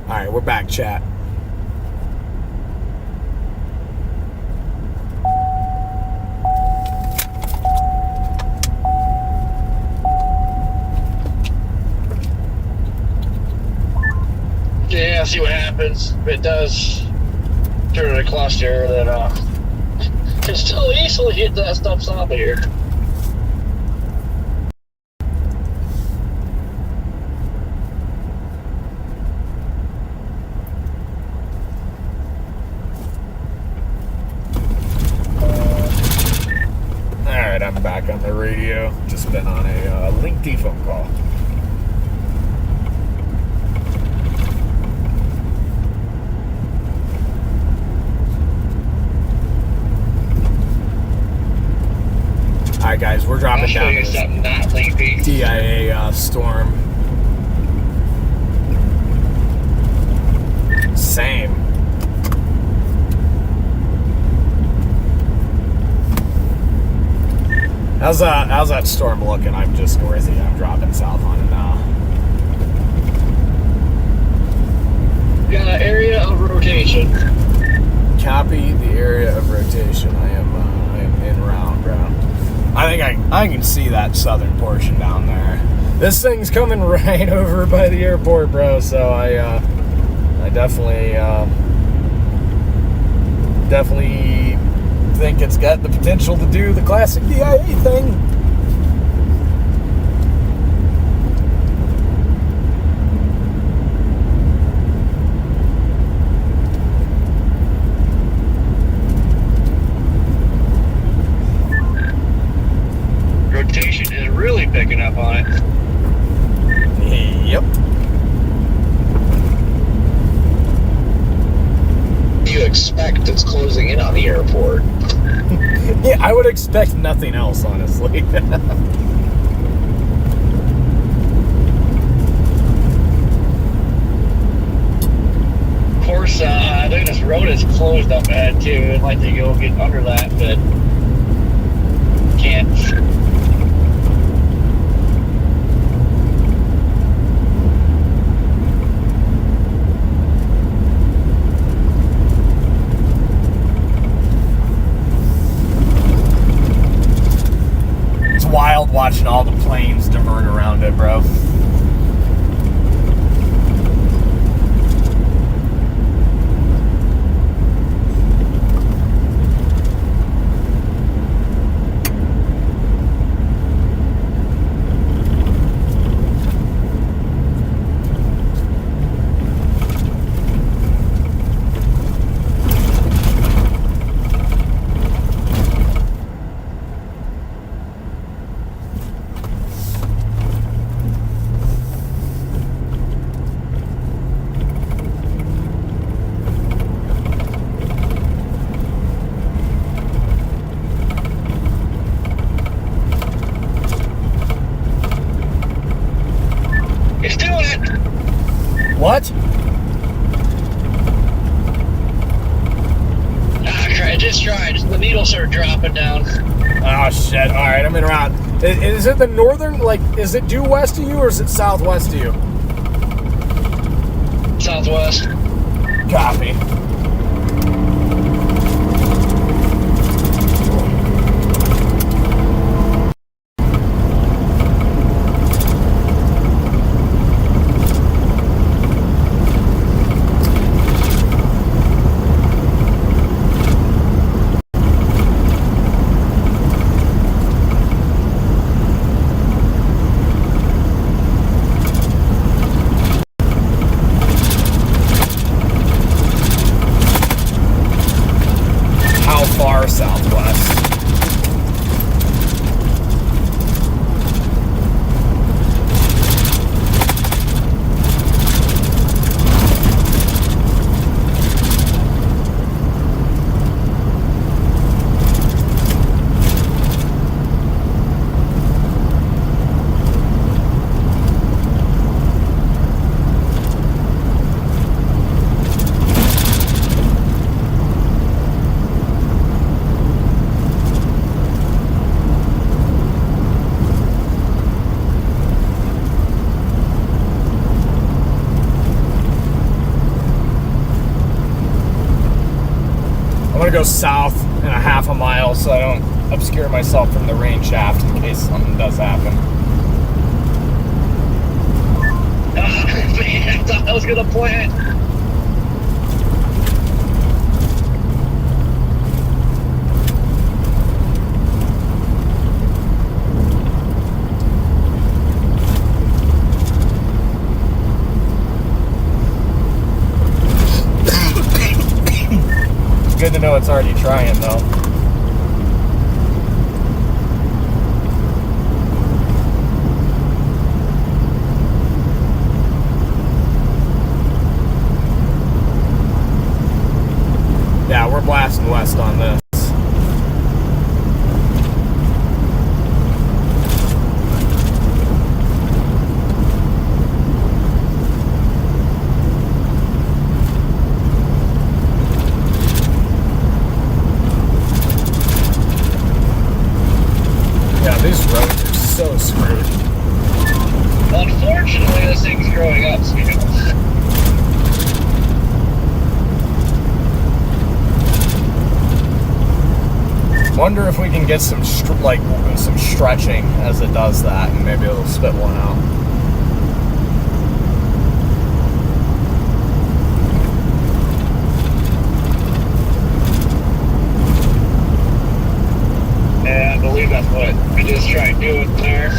All right, we're back, chat. Yeah, see what happens. If it does turn to a cluster, then can still easily hit that stuff off of here. Alright, I'm back on the radio. Just been on a lengthy phone call. Alright guys, we're dropping I'll show down you this something not lengthy. DIA storm. Same. How's that storm looking? I'm just north of you. I'm dropping south on it now. Got area of rotation. Copy the area of rotation. I am en route, bro. I think I can see that southern portion down there. This thing's coming right over by the airport, bro. So I definitely think it's got the potential to do the classic DIA thing. Rotation is really picking up on it. Yep. You expect it's closing in on the airport. Yeah, I would expect nothing else, honestly. Of course, I think this road is closed up ahead too. I'd like to go get under that, but can't. It's wild watching all the planes divert around it, bro. It's doing it. What? I just tried. The needles are dropping down. Oh shit! All right, I'm in route. Is it the northern? Like, is it due west of you or is it southwest of you? Southwest. Copy. How far southwest? go south in a half a mile so I don't obscure myself from the rain shaft in case something does happen. Man, I thought I was gonna plant. Good to know it's already trying though. Yeah, we're blasting west on this. These roads are so screwed. Unfortunately, this thing's growing up, speaking of. Wonder if we can get some some stretching as it does that, and maybe it'll spit one out. Yeah, I believe that's what we just tried doing there.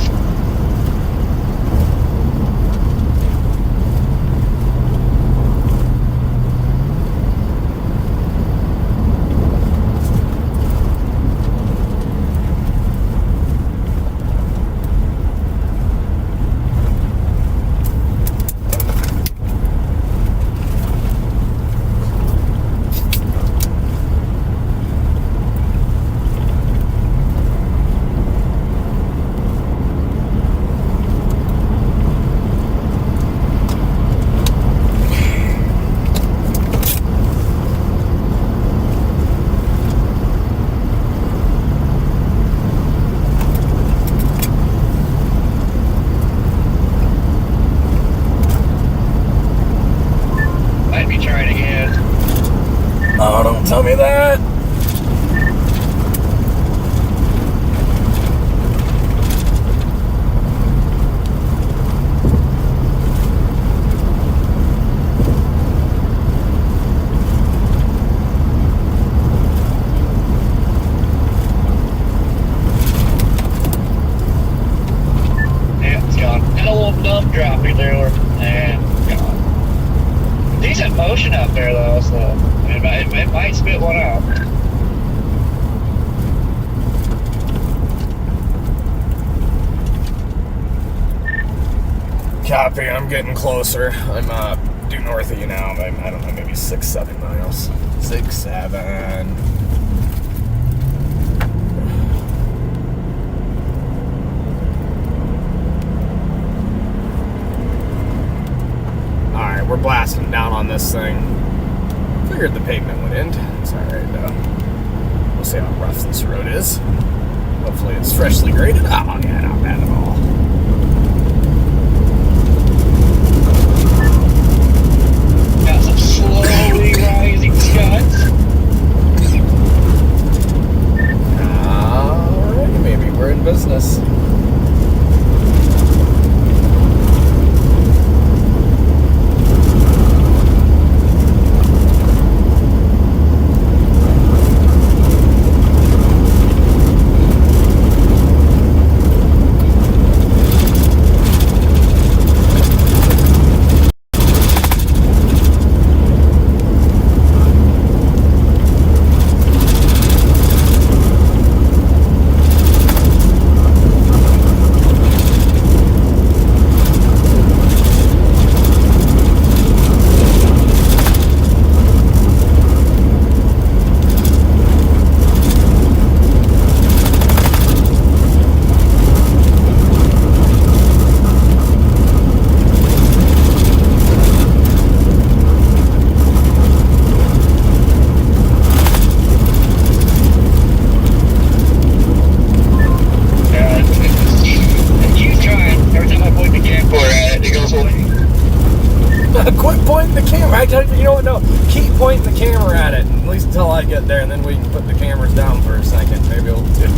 Oh, don't tell me that. Yeah, it's gone. Had a little dump dropping there, and gone. Decent motion out there, though, so it might spit one out. Copy, I'm getting closer. I'm due north of you now. I don't know, maybe 6-7 miles. 6-7. Alright, we're blasting down on this thing. Figured the pavement would end. It's alright though. We'll see how rough this road is. Hopefully it's freshly graded. Oh yeah, not bad at all. Got some slowly rising scuds. Alright, maybe we're in business. pointing the camera at it, at least until I get there, and then we can put the cameras down for a second. Maybe we'll do it.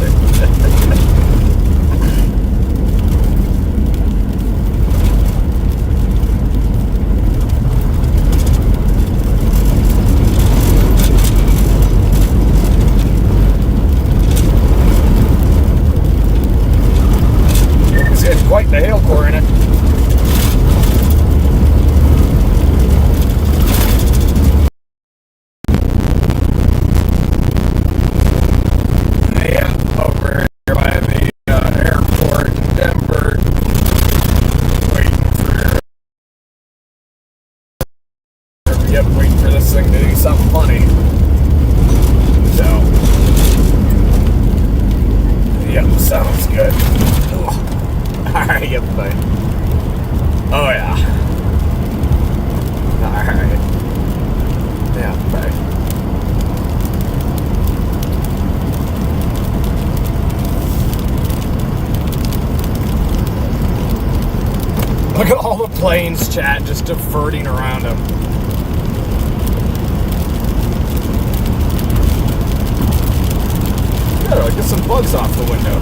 It's quite the hail core in it. Yeah, over here by the airport in Denver, waiting for this thing to do something funny. So, yep, sounds good. Alright, yep, fine. Oh, yeah. Alright. Yeah, fine. Look at all the planes, chat, just diverting around them. Yeah, get some bugs off the window.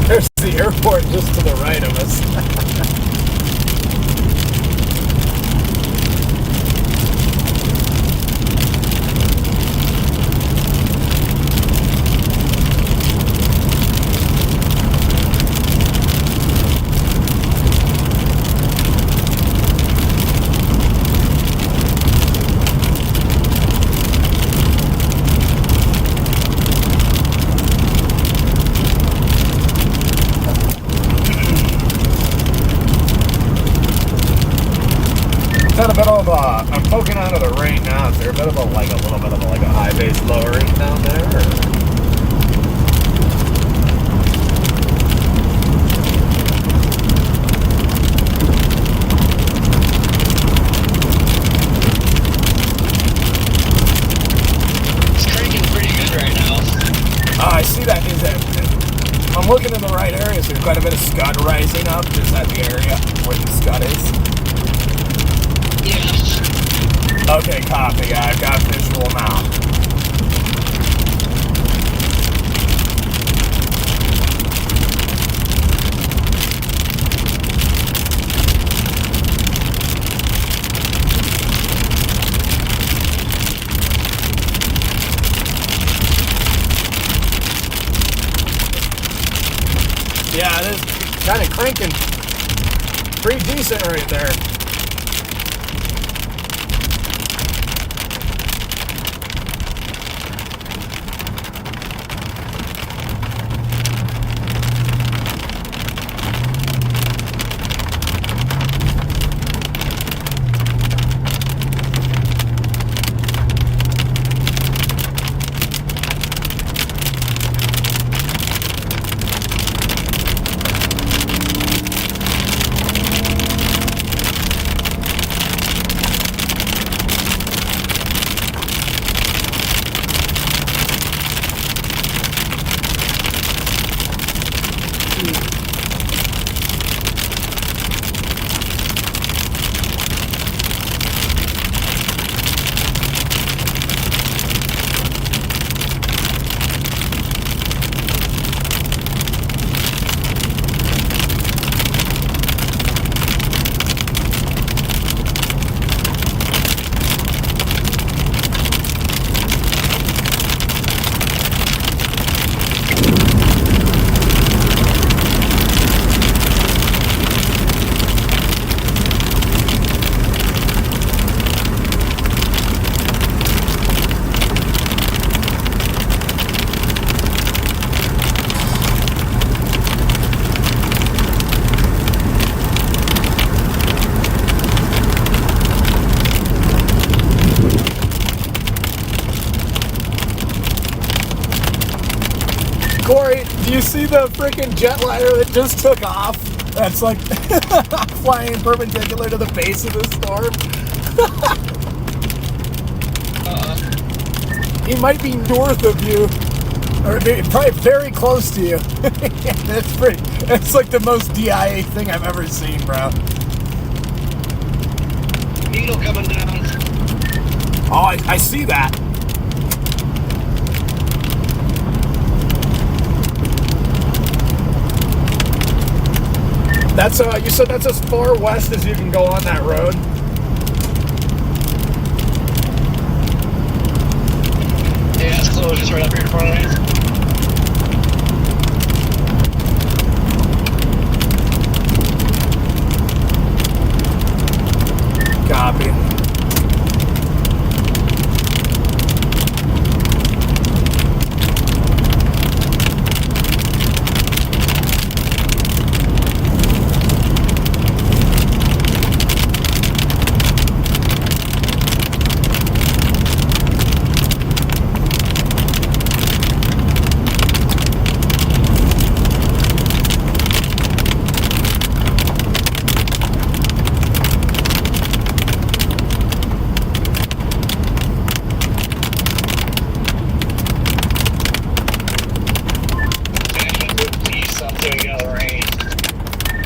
There's the airport just to the right of us. Got a bit of I'm poking out of the rain now. Is there a bit of a little bit of a high base lowering down there? Or? It's cranking pretty good right now. Oh, I see that. Is that? I'm looking in the right area. So there's quite a bit of scud rising up just at the area where the scud is. Yeah. Okay, copy. I've got visual now. Yeah, it is kind of cranking pretty decent right there. you see the freaking jetliner that just took off? That's like flying perpendicular to the base of the storm. He might be north of you, or probably very close to you. That's like the most DIA thing I've ever seen, bro. Needle coming down. Oh, I see that. That's you said that's as far west as you can go on that road. Yeah, it's closed, just right up here in front of me. Copy.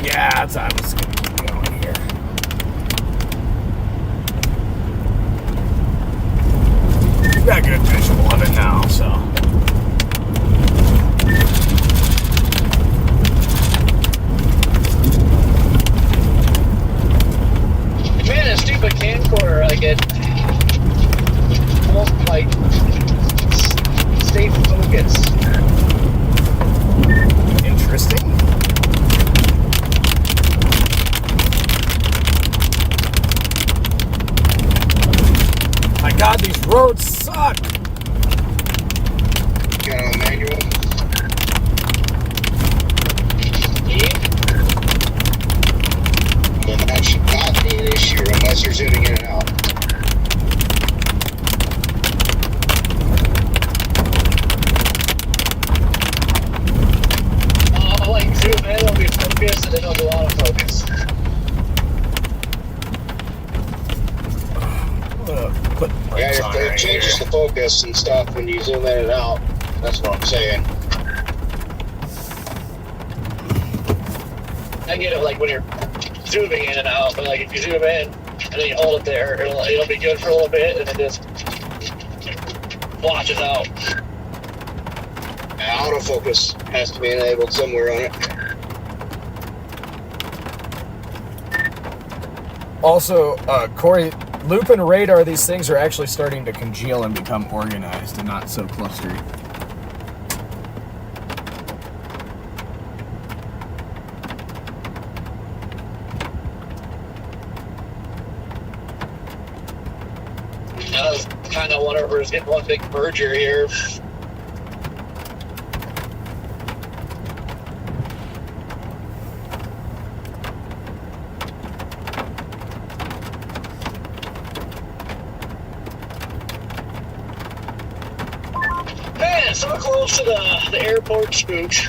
Yeah, that's how I was going to keep going here. We've got good visual on it now, so. Man, a stupid camcorder, like it almost like stay focused. Interesting. My God, these roads suck. Got on manual. Then that should not be an issue unless you're zooming in and out. Like zoom in, it'll be focused, and then it'll go out of focus. Yeah, it changes the focus and stuff when you zoom in and out. That's what I'm saying. I get it like when you're zooming in and out, but like if you zoom in and then you hold it there, it'll be good for a little bit and then just watches out. Autofocus has to be enabled somewhere on it. Also, Corey, loop and radar, these things are actually starting to congeal and become organized and not so clustered. I was kind of wondering if we're getting one big merger here. Man, so close to the airport spooks.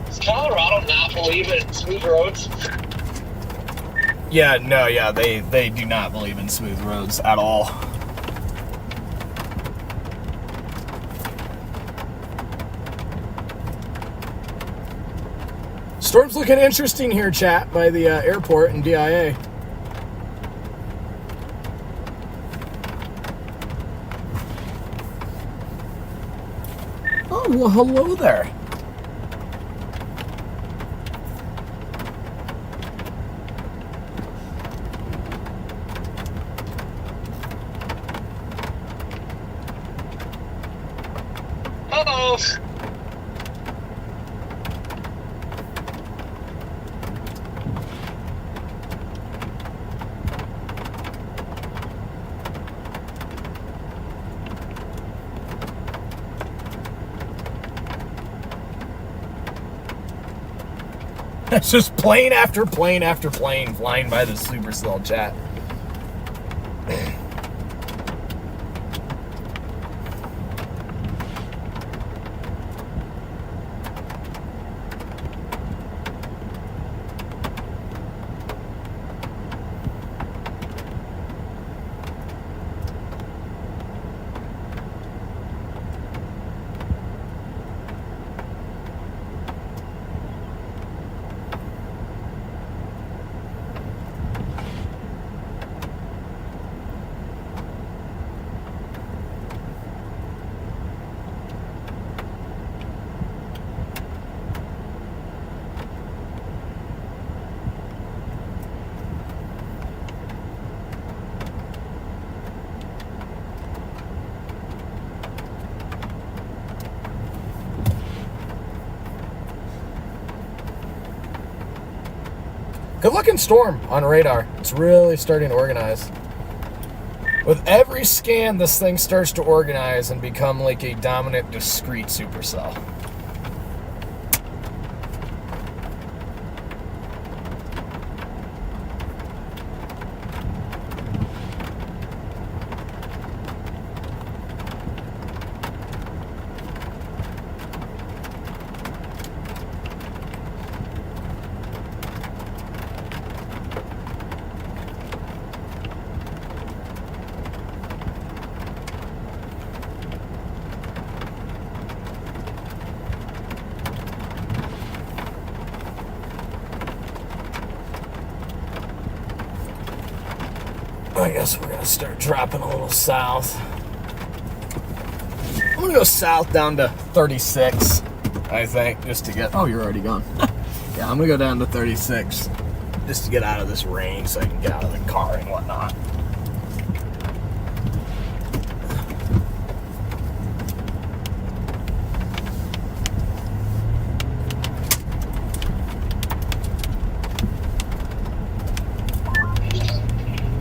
Does Colorado not believe in smooth roads? Yeah, no, yeah, they do not believe in smooth roads at all. Storm's looking interesting here, chat, by the airport and DIA. well, hello there. Uh-oh. It's just plane after plane after plane flying by the Supercell chat. Good looking storm on radar. It's really starting to organize. With every scan, this thing starts to organize and become like a dominant, discrete supercell. I guess we're gonna start dropping a little south. I'm gonna go south down to 36, I think, just to get. Oh, you're already gone. Yeah, I'm gonna go down to 36 just to get out of this rain so I can get out of the car and whatnot.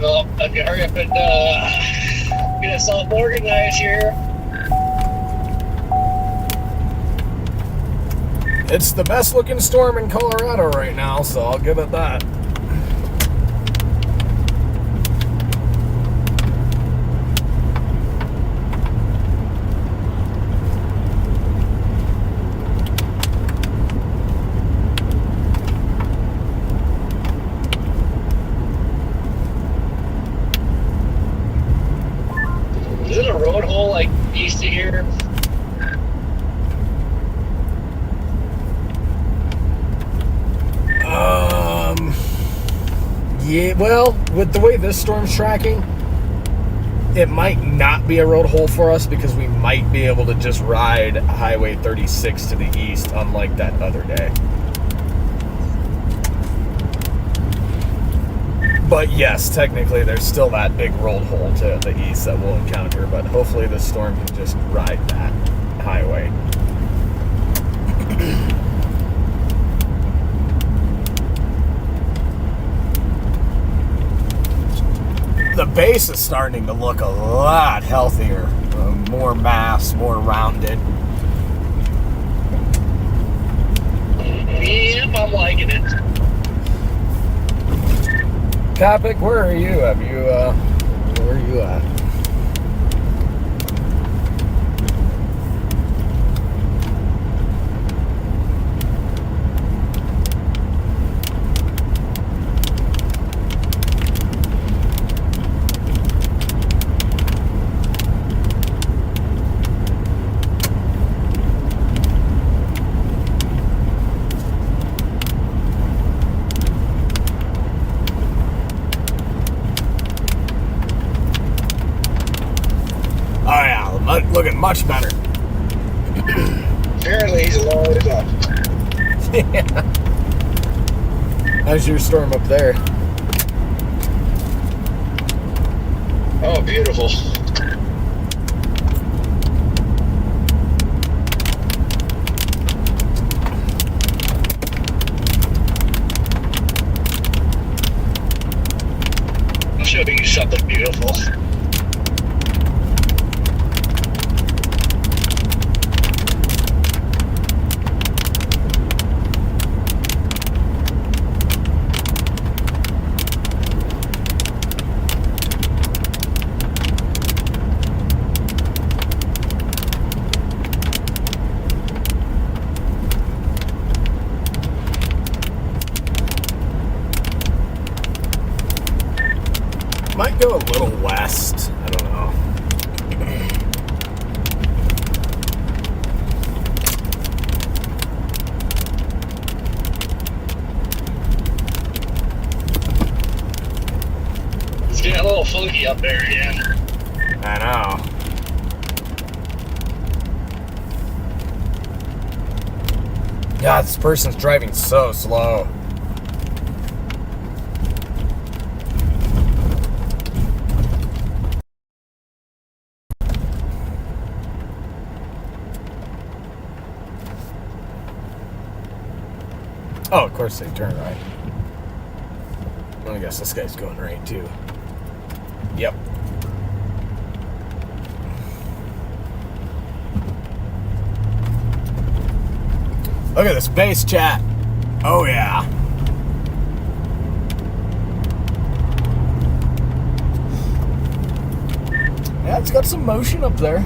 Well, I can hurry up and get us all organized here. It's the best looking storm in Colorado right now, so I'll give it that. Is it a road hole like east of here? Yeah, well, with the way this storm's tracking, it might not be a road hole for us because we might be able to just ride Highway 36 to the east, unlike that other day. But yes, technically there's still that big road hole to the east that we'll encounter, but hopefully the storm can just ride that highway. The base is starting to look a lot healthier, more mass, more rounded. Yep, I'm liking it. Capic, where are you? Where are you at? Looking much better. Apparently he's a long ways off. Yeah. How's your storm up there? Oh, beautiful. I'll show you something beautiful. Might go a little west. I don't know. It's getting a little funky up there again. I know. God, this person's driving so slow. Oh, of course they turn right. Well, I guess this guy's going right too. Yep. Look at this base chat. Oh yeah. Yeah, it's got some motion up there.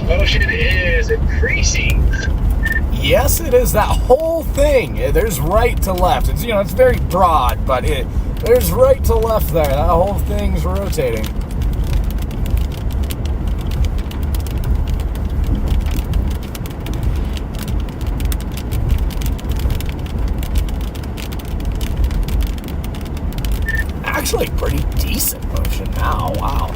Motion is increasing. Yes, it is. That whole thing. There's right to left. It's, you know, it's very broad, but there's right to left there. That whole thing's rotating. Actually, pretty decent motion now. Wow.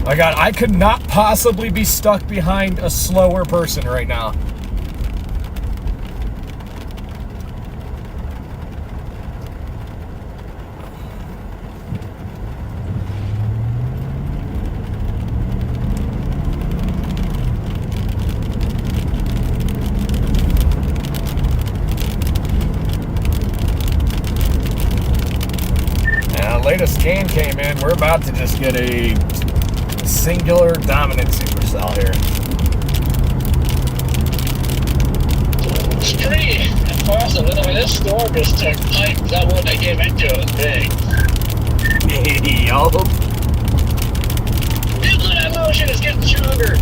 My God, I could not possibly be stuck behind a slower person right now. Latest scan came in. We're about to just get a singular dominant supercell here. It's pretty impressive. I mean, this storm just took pipe. That one they came into was big. Yup. Dude, look at that motion. It's getting stronger.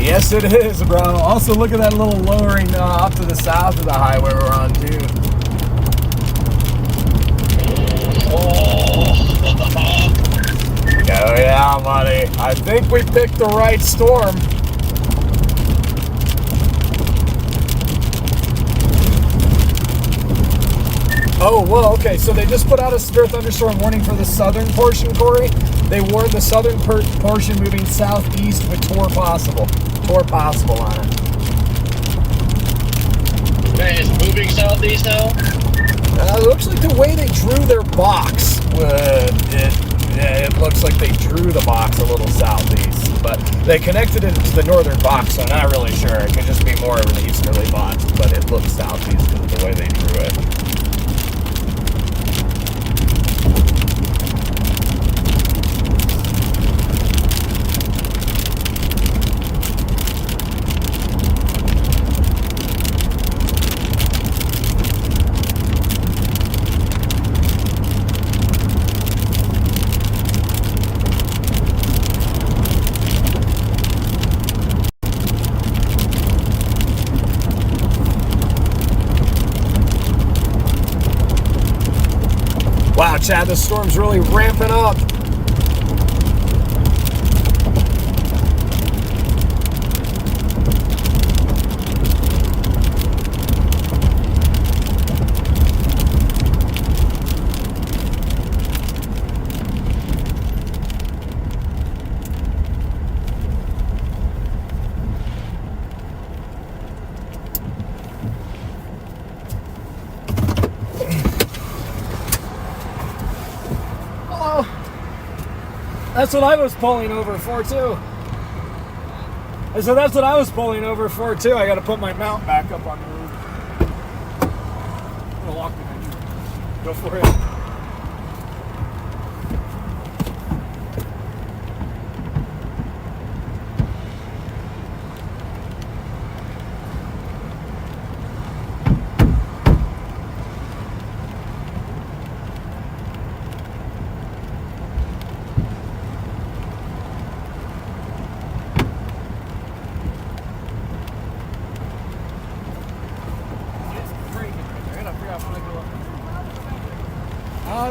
Yes, it is, bro. Also, look at that little lowering off to the south of the highway we're on, too. Oh yeah, buddy. I think we picked the right storm. Oh, well, okay. So they just put out a severe thunderstorm warning for the southern portion, Corey. They warned the southern portion moving southeast with TOR possible. TOR possible on it. Man, it's moving southeast now? It looks like the way they drew their box, it looks like they drew the box a little southeast, but they connected it to the northern box, so I'm not really sure. It could just be more of an easterly box, but it looks southeast because of the way they drew it. Chad. The storm's really ramping up. That's what I was pulling over for too. I said that's what I was pulling over for too. I got to put my mount back up on the roof. I'm gonna lock the engine. Go for it.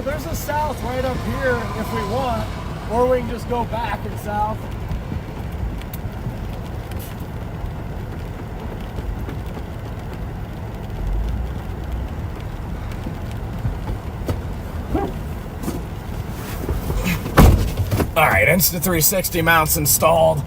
There's a south right up here if we want, or we can just go back and south. All right, Insta360 mounts installed.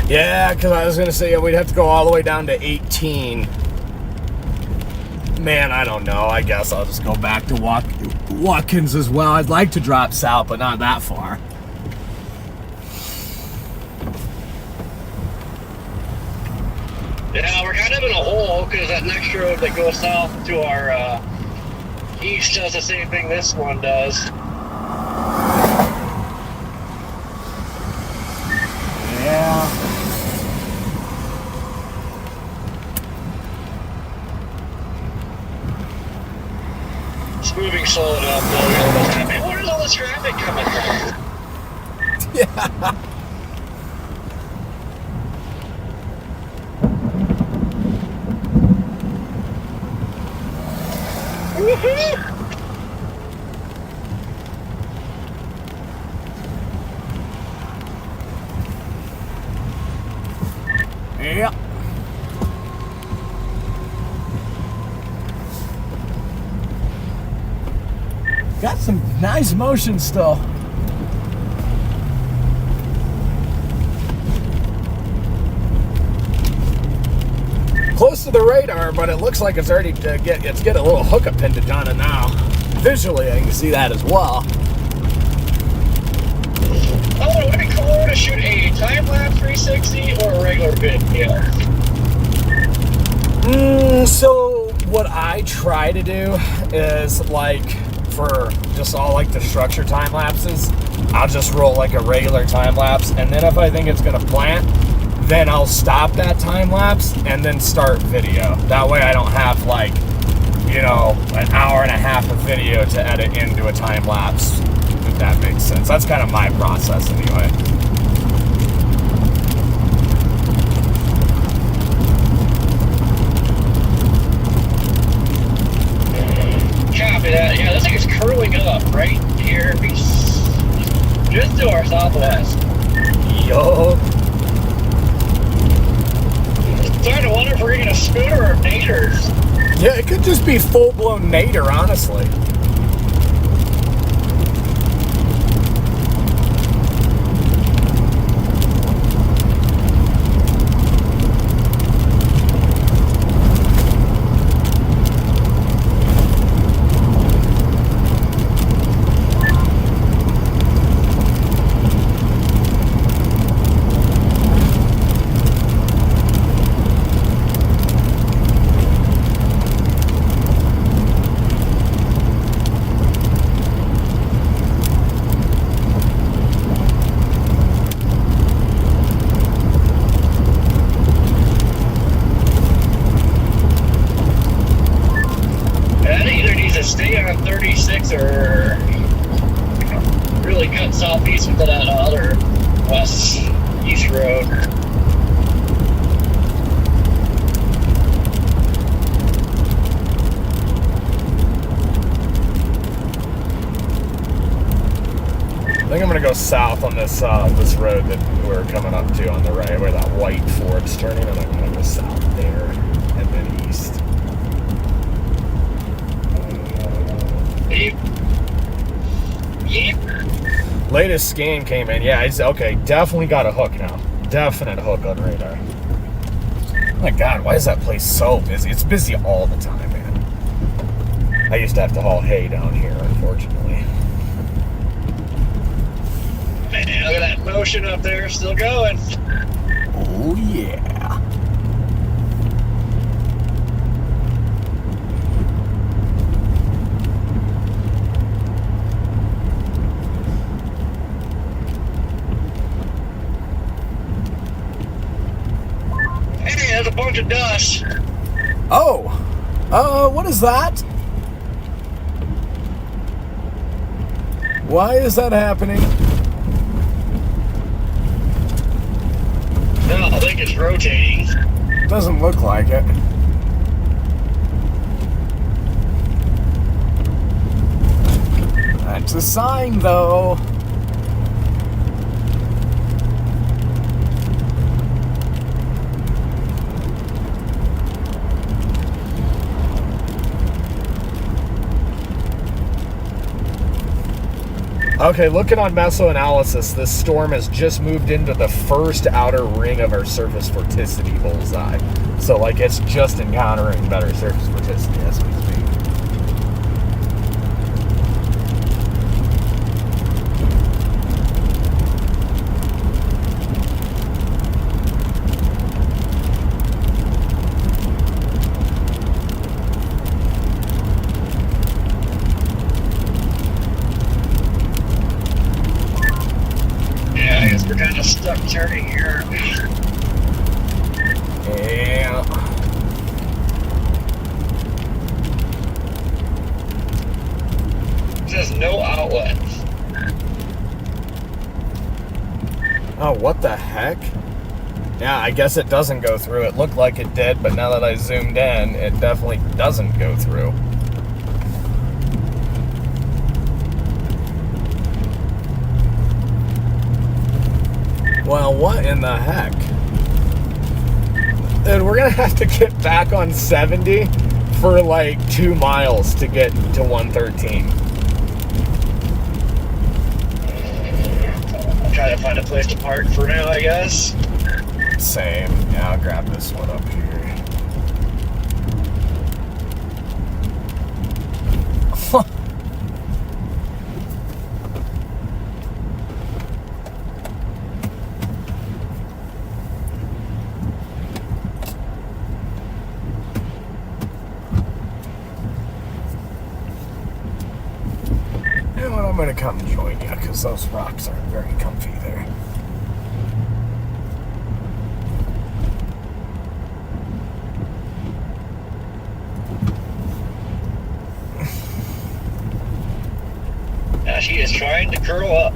Yeah, because I was going to say we'd have to go all the way down to 18. Man, I don't know. I guess I'll just go back to Watkins as well. I'd like to drop south, but not that far. Yeah, we're kind of in a hole because that next road that goes south to our east does the same thing this one does. Yeah. It's moving slow enough, though. Where's all this traffic coming from? Yeah. Woohoo! Yeah. Got some nice motion still. Close to the radar, but it looks like it's already getting a little hook appendage on it now. Visually, I can see that as well. Oh, would it be cooler to shoot a time-lapse 360 or a regular video? So what I try to do is, like, for just all like the structure time lapses, I'll just roll like a regular time lapse, and then if I think it's gonna plant, then I'll stop that time lapse and then start video. That way I don't have, like, you know, an hour and a half of video to edit into a time lapse, if that makes sense. That's kind of my process anyway. Copy that. Yeah, this thing is curling up right here, just to our southwest. Yo. Starting to wonder if we're getting a scooter or naders. Yeah, it could just be full-blown nader, honestly. southeast or really cut southeast into that other west-east road. I think I'm gonna go south on this this road that we're coming up to on the right, where that white Ford's turning. I'm gonna go south there and then east. Yep. Latest scan came in. Yeah, it's okay. Definitely got a hook now. Definite hook on radar. Oh my God, why is that place so busy? It's busy all the time, man. I used to have to haul hay down here, unfortunately. Man, look at that motion up there, still going. Oh yeah. Hey, there's a bunch of dust. Oh, what is that? Why is that happening? No, I think it's rotating. Doesn't look like it. That's a sign, though. Okay, looking on Mesoanalysis, this storm has just moved into the first outer ring of our surface vorticity bullseye. So, like, it's just encountering better surface vorticity as we speak. Yeah, I guess we're kind of stuck turning here. Yeah. It says no outlet. Oh, what the heck? Yeah, I guess it doesn't go through. It looked like it did, but now that I zoomed in, it definitely doesn't go through. Well, what in the heck? Dude, we're gonna have to get back on 70 for like 2 miles to get to 113. I'll try to find a place to park for now, I guess. Same. Yeah, I'll grab this one up here. And I'm gonna come join you because those rocks aren't very comfy there. Now she is trying to curl up.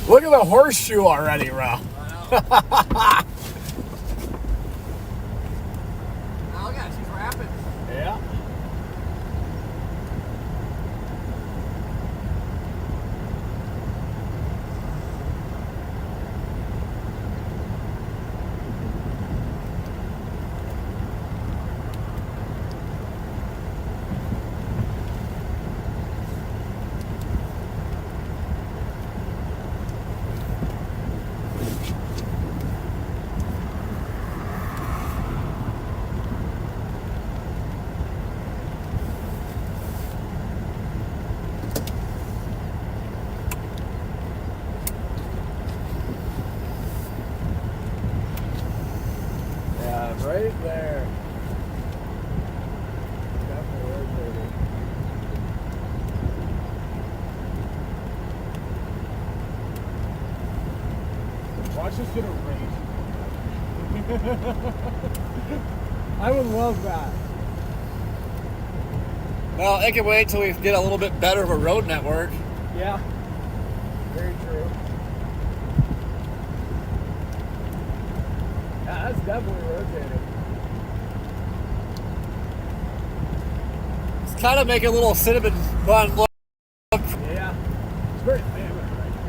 Look at the horseshoe already, Ro. Oh, yeah, she's rapping. Yeah. Yeah, right there. Definitely rotating. just gonna race. I would love that. Well, it can wait till we get a little bit better of a road network. Yeah. Very true. Yeah, that's definitely rotating. It's kind of making a little cinnamon bun look. Yeah. It's very famous right here,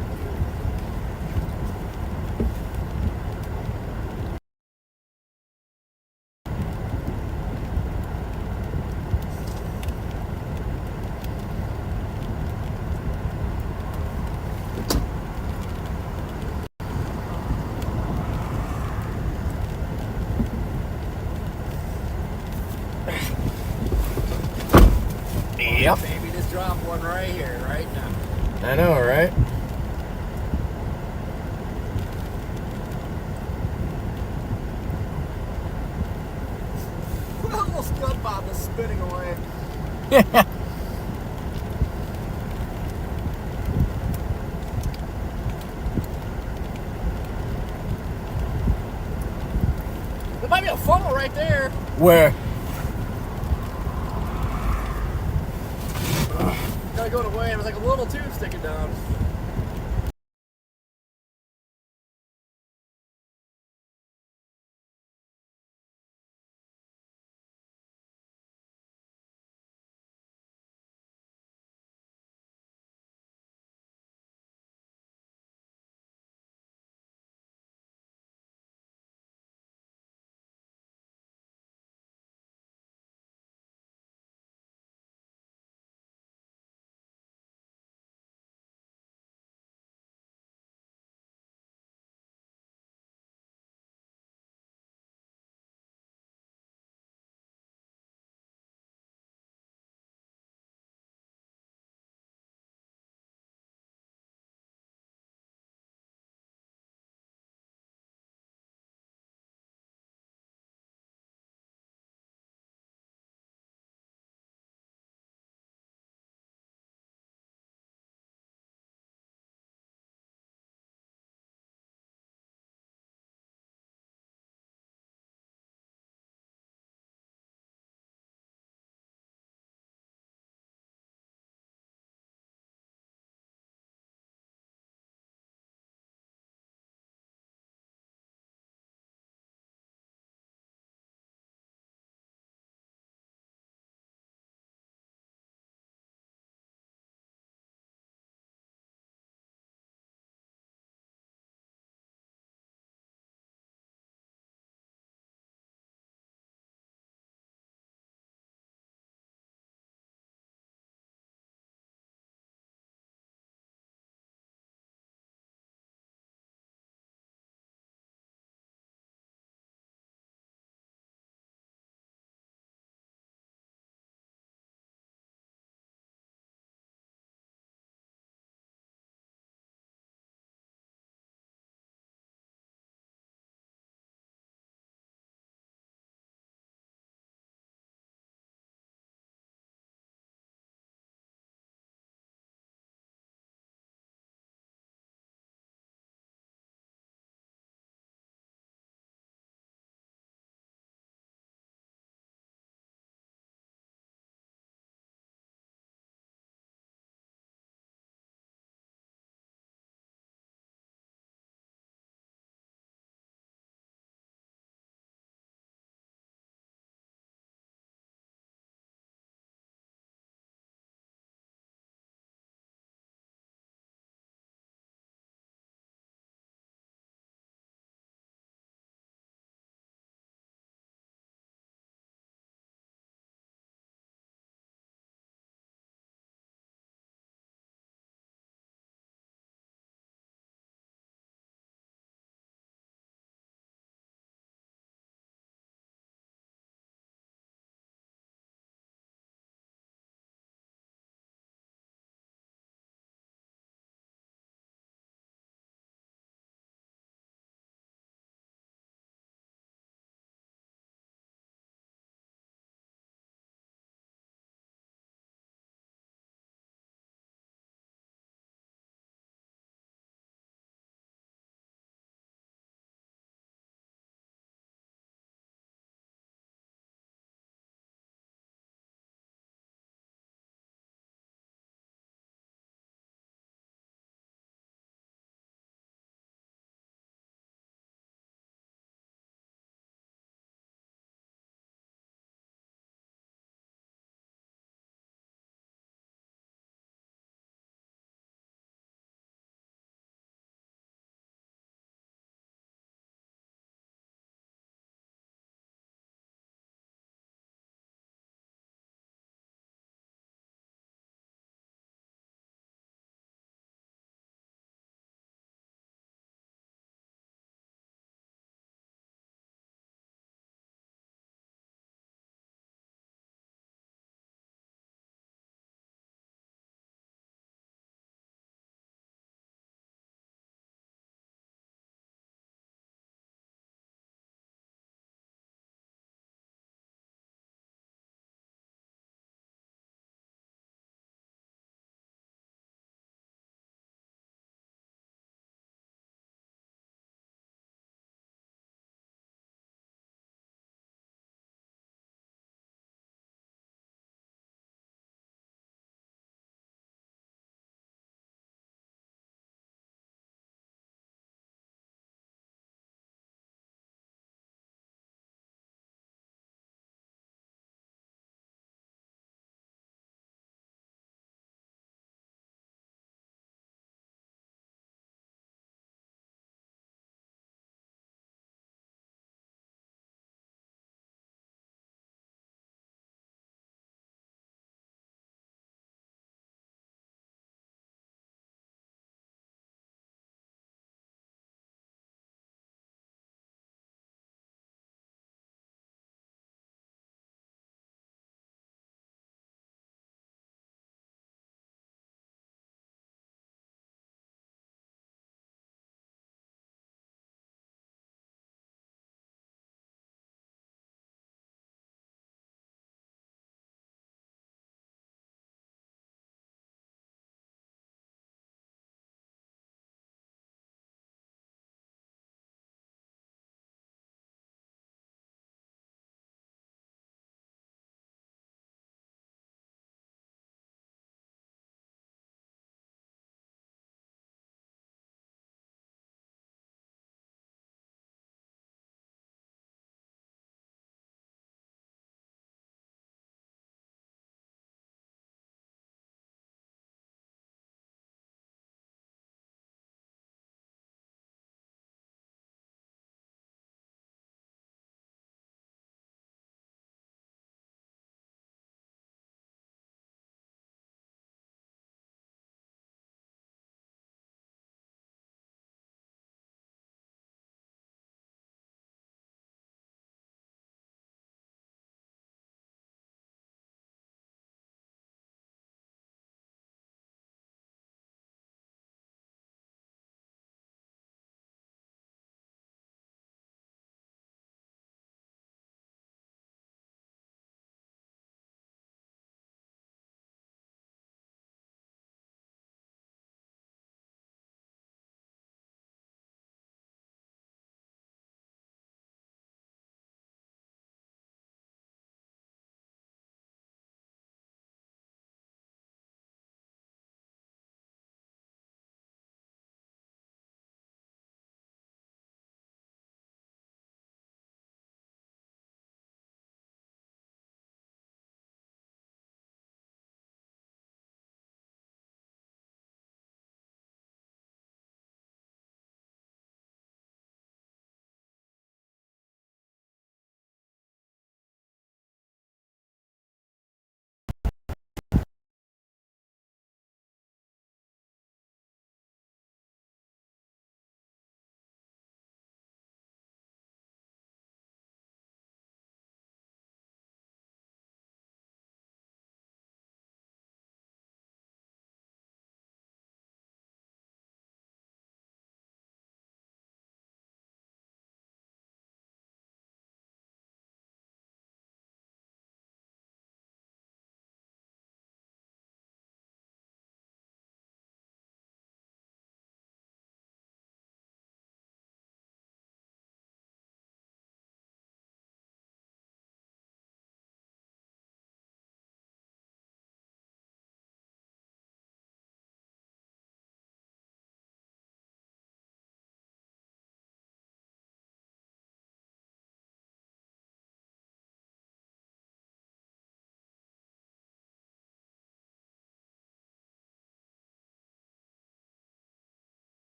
Yep. Maybe just drop one right here, right now. I know, right? Look at that little scud bob is spinning away. There might be a funnel right there. Where? Gotta go away. There's like a little tube sticking down.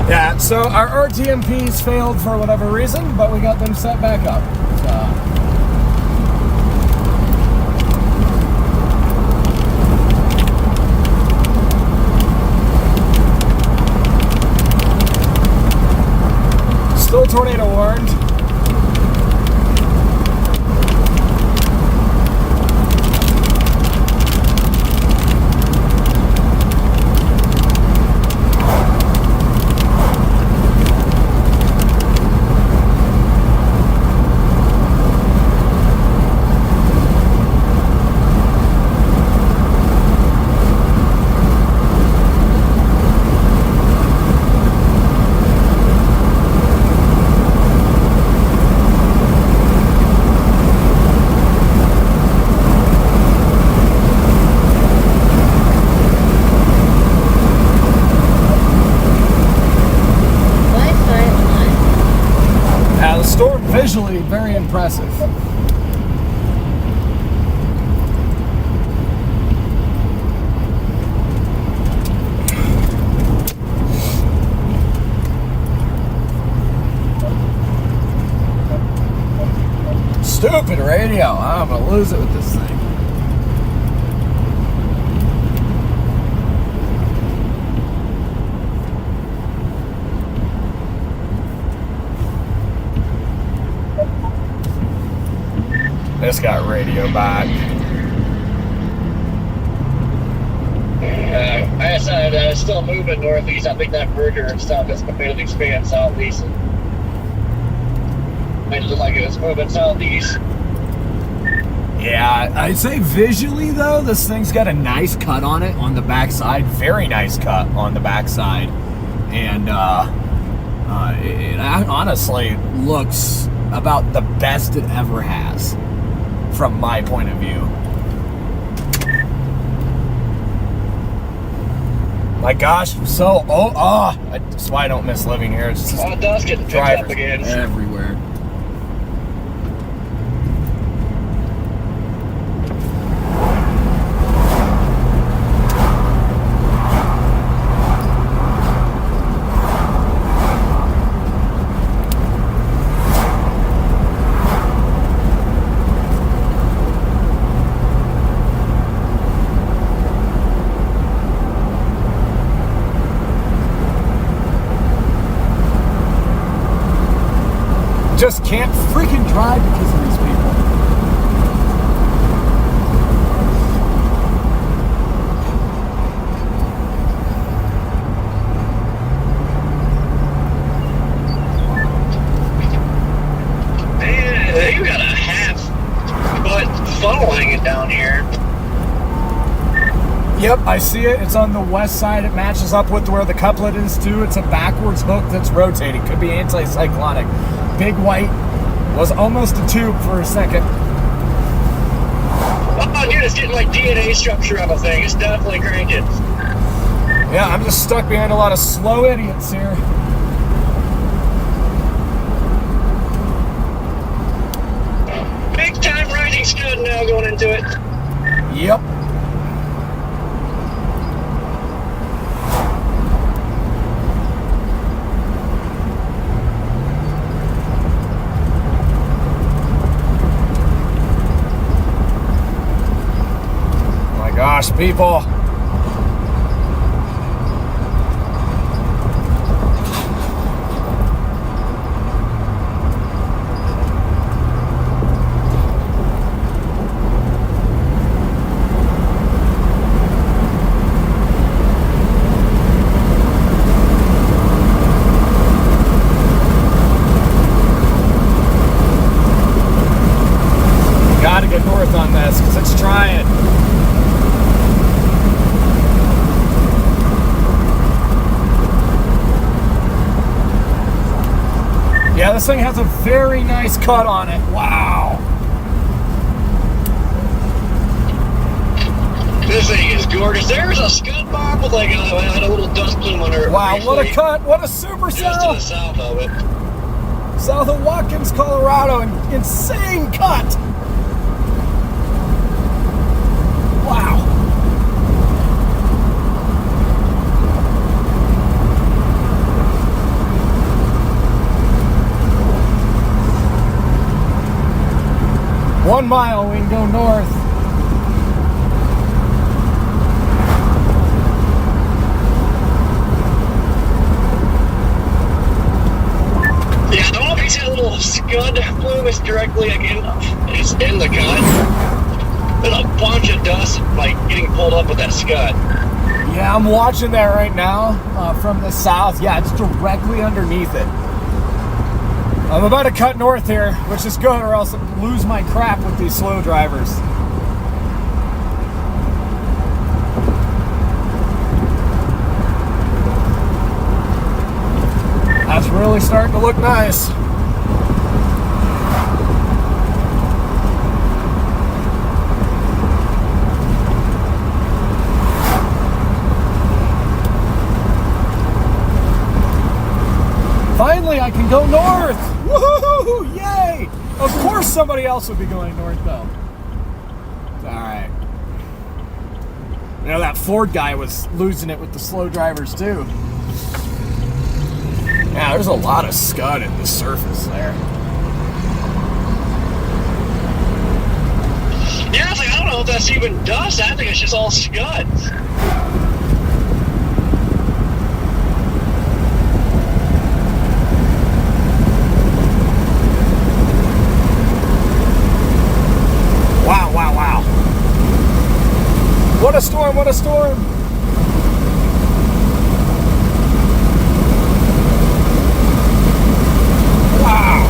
Yeah, so our RTMPs failed for whatever reason, but we got them set back up. Still tornado warned. Visually very impressive. Stupid radio. I'm gonna lose it with this thing. This got radio back. I said it's still moving northeast. I think that merger and stuff is going to expand southeast. Made it look like it was moving southeast. Yeah, I'd say visually though, this thing's got a nice cut on it on the backside. Very nice cut on the backside, and it honestly looks about the best it ever has. From my point of view. My gosh, so that's why I don't miss living here. It's just it does get picked up again everywhere. Just can't freaking drive because of these people. Man, you got a half-foot funnel hanging down here. Yep, I see it. It's on the west side. It matches up with where the couplet is too. It's a backwards hook that's rotating. Could be anti-cyclonic. Big white was almost a tube for a second. Oh, dude, it's getting like DNA structure of a thing. It's definitely cranking. Yeah, I'm just stuck behind a lot of slow idiots here. Big time rising scud now going into it. Yep. Gosh, people. Gotta get north on this because it's trying. Yeah, this thing has a very nice cut on it. Wow. This thing is gorgeous. There's a scud bomb with like a little dust plume under it. Wow, what a briefly. cut. What a super Just to the cell. south of it. South of Watkins, Colorado. Insane cut. Wow. 1 mile, we can go north. Yeah, the one you see a little scud plume is directly again. It's in the cut. There's a bunch of dust like getting pulled up with that scud. Yeah, I'm watching that right now from the south. Yeah, it's directly underneath it. I'm about to cut north here, which is good, or else I'll lose my crap with these slow drivers. That's really starting to look nice. Finally, I can go north! Woohoo! Yay! Of course somebody else would be going north, though. Alright. You know, that Ford guy was losing it with the slow drivers, too. Yeah, there's a lot of scud in the surface there. Yeah, I was like, I don't know if that's even dust. I think it's just all scud. Wow, wow, wow. What a storm, what a storm. Wow.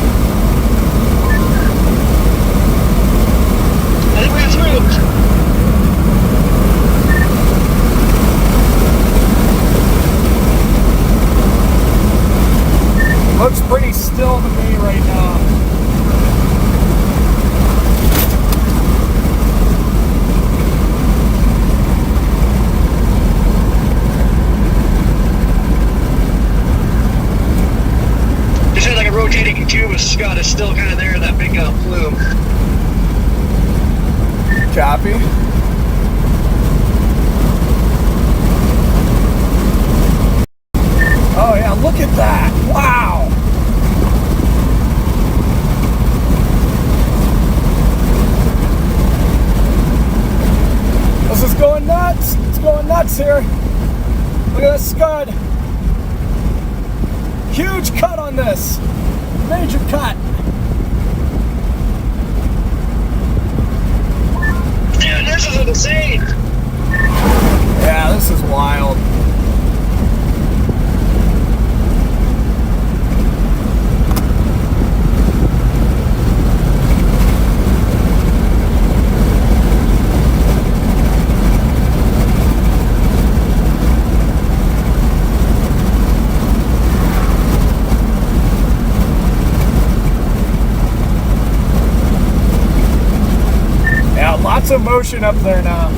I think we got through. Looks pretty still to me right now. Just like a rotating tube of scud is still kind of there in that big plume. Copy. Oh yeah, look at that. Wow. This is going nuts. It's going nuts here. Look at that scud. Huge cut on this. Major cut. Dude, this is insane. Yeah, this is wild. Yeah, lots of motion up there now.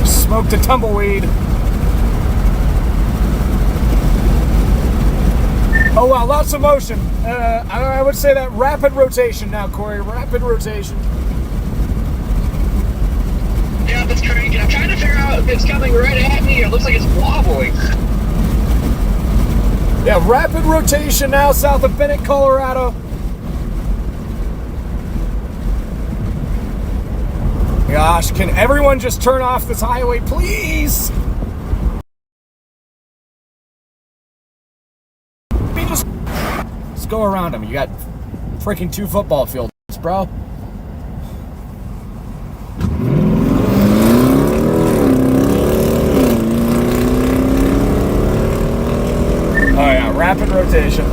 Smoked a tumbleweed. Oh wow, lots of motion. I would say that rapid rotation now, Corey. Rapid rotation. Yeah, that's crazy. I'm trying to figure out if it's coming right at me or it looks like it's wobbling. Yeah, rapid rotation now south of Bennett, Colorado. Gosh, can everyone just turn off this highway, please? Just go around them. You got freaking 2 football fields, bro. Oh yeah, rapid rotation.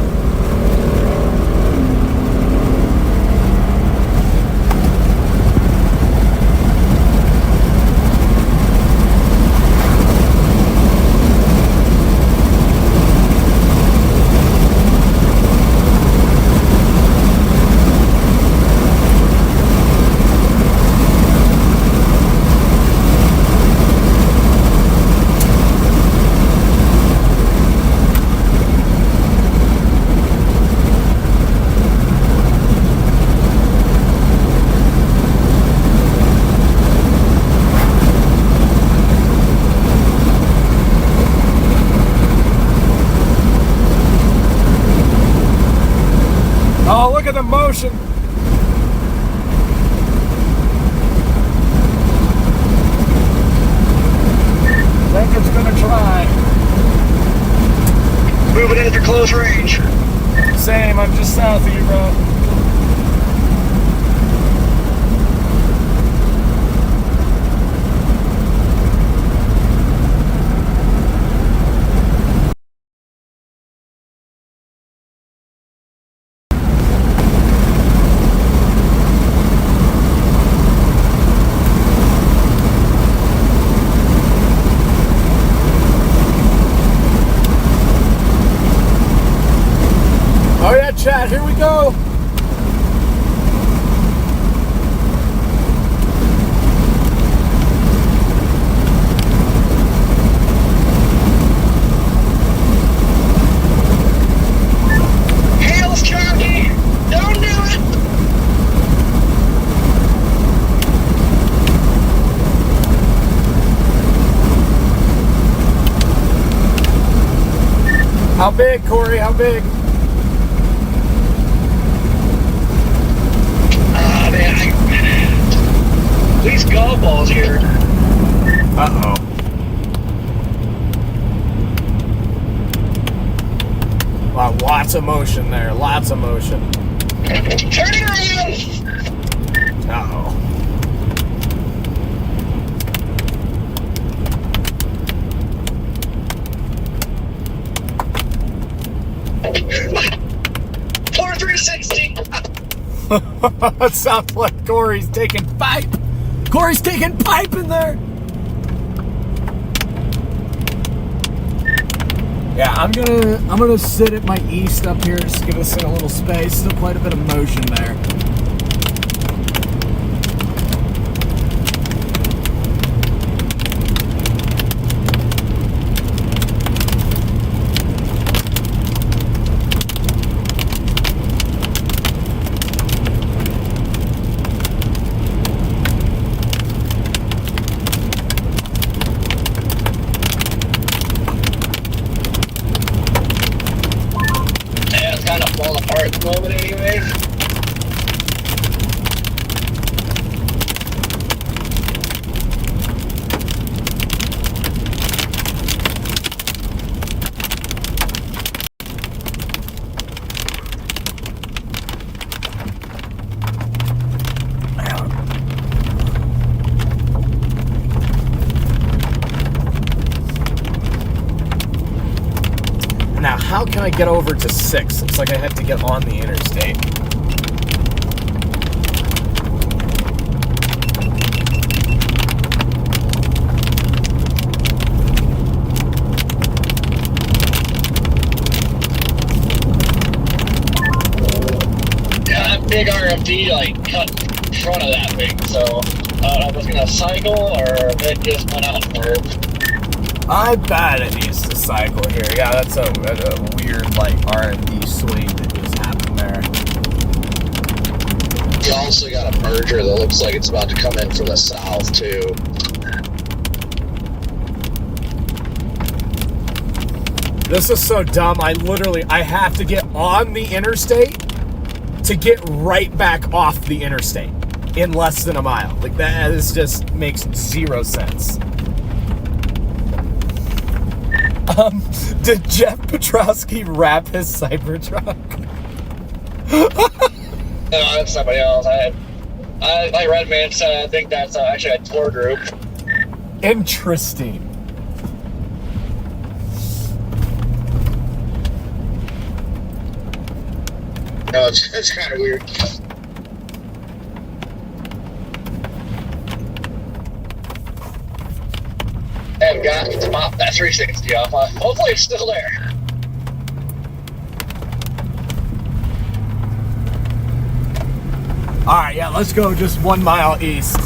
motion. I think it's gonna try. Moving in for close range. Same, I'm just south of you, bro. Oh yeah, Chad, here we go. Hails, Chucky! Don't do it! How big, Corey? How big? Ah, man, at least golf balls here. Uh-oh. Wow, lots of motion there. Lots of motion. Turn it around! Uh-oh. Pour 360! It sounds like Corey's taking pipe. Corey's taking pipe in there. Yeah, I'm gonna sit at my east up here. Just gonna sit a little space. Still quite a bit of motion there. Yeah, it's kind of falling apart at the moment anyway. Now, how can I get over to 6? Looks like I had to get on the interstate. Yeah, that big RFD like cut in front of that thing, so I don't know if it's gonna cycle or if it just went out for it. I bet it needs to cycle here. Yeah, that's a weird like R&D swing that just happened there. You also got a merger that looks like it's about to come in from the south too. This is so dumb. I have to get on the interstate to get right back off the interstate in less than a mile. Like that is just makes zero sense. Did Jeff Petrowski wrap his Cybertruck? No, that's somebody else. I read man said I think that's actually a tour group. Interesting. No, it's kind of weird. And got to pop that 360 off. Hopefully it's still there. All right, yeah, let's go just 1 mile east.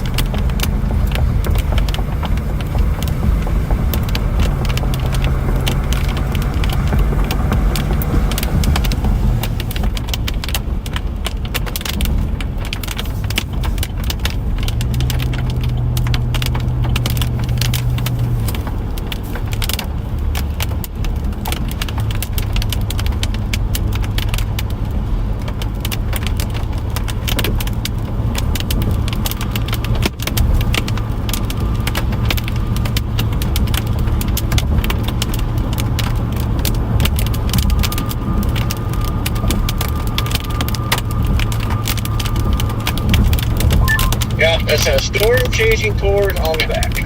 It's a storm chasing tours on the back.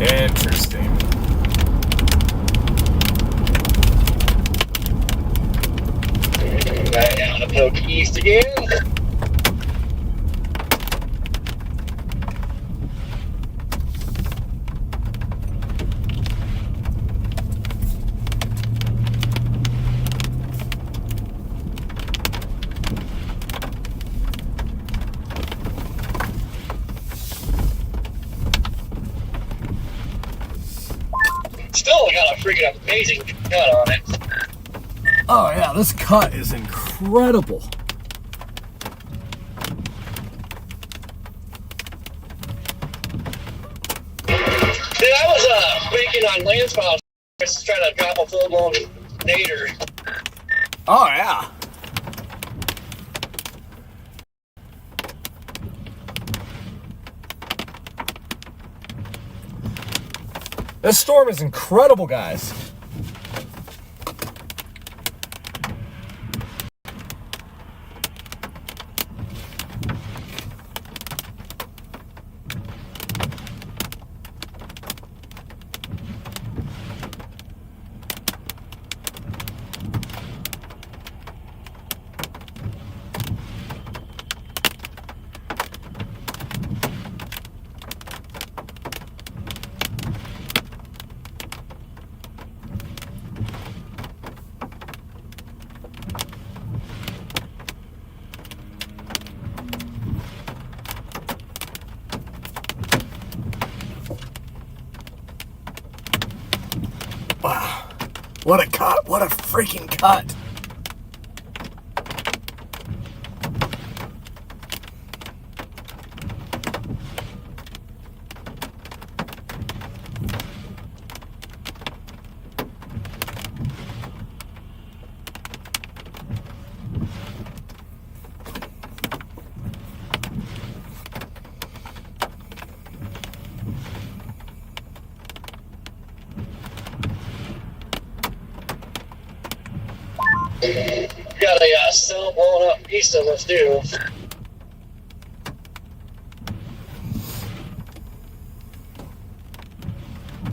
Interesting. Right down to poke east again. Still got a freaking amazing cut on it. Oh yeah, this cut is incredible. Dude, I was banking on landfall just trying to drop a full-blown nader. Oh yeah. This storm is incredible, guys. Wow. What a cut. What a freaking cut. Got a cell blowing up east of us, too.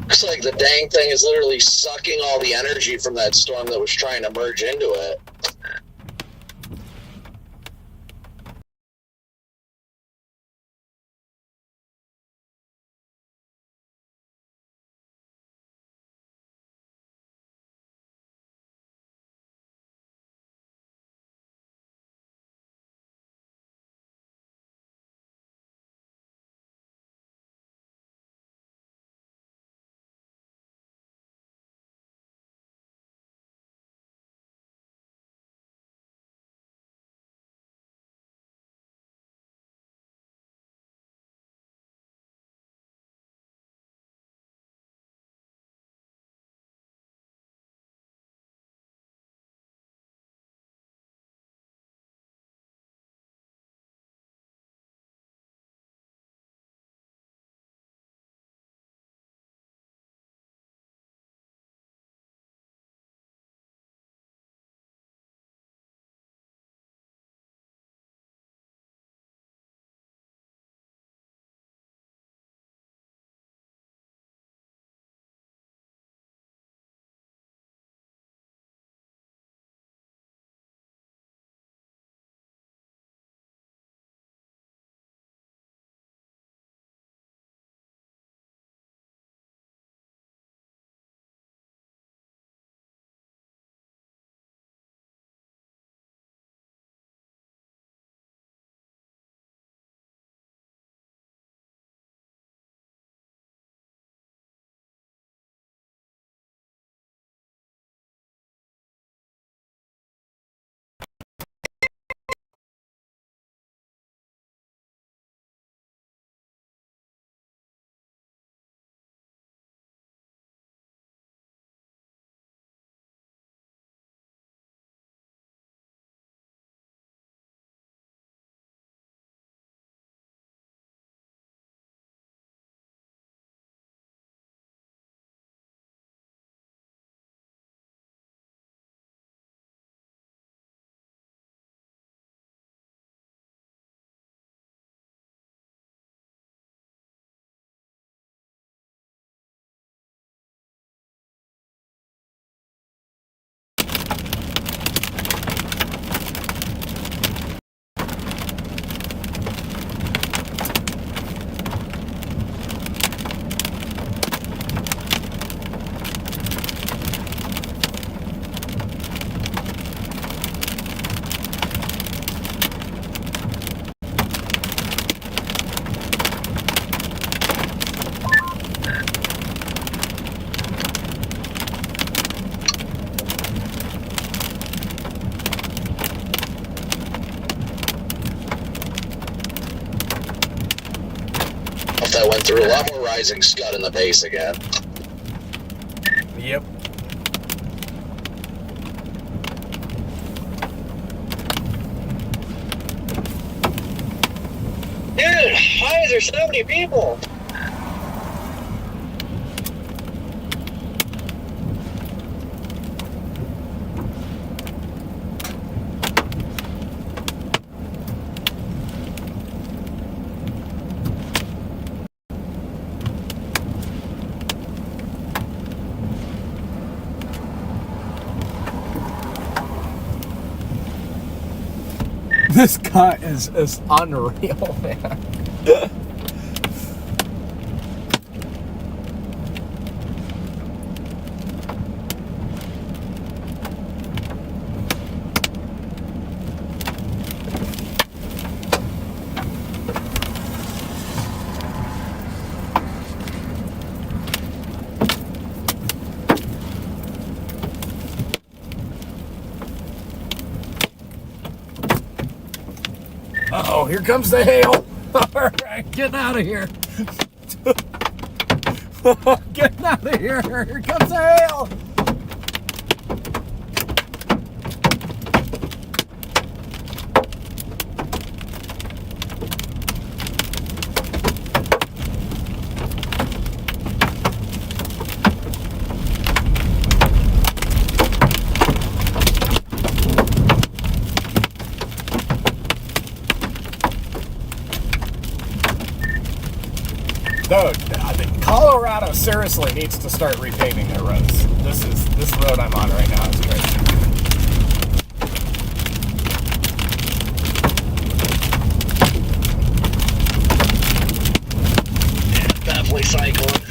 Looks like the dang thing is literally sucking all the energy from that storm that was trying to merge into it. There's a lot more rising scud in the base again. Yep. Dude, why is there so many people? This cut is unreal, man. Uh-oh, here comes the hail. All right, getting out of here. Getting out of here. Here comes the hail. Dude, I think Colorado seriously needs to start repaving their roads. This road I'm on right now is crazy. Definitely cycling.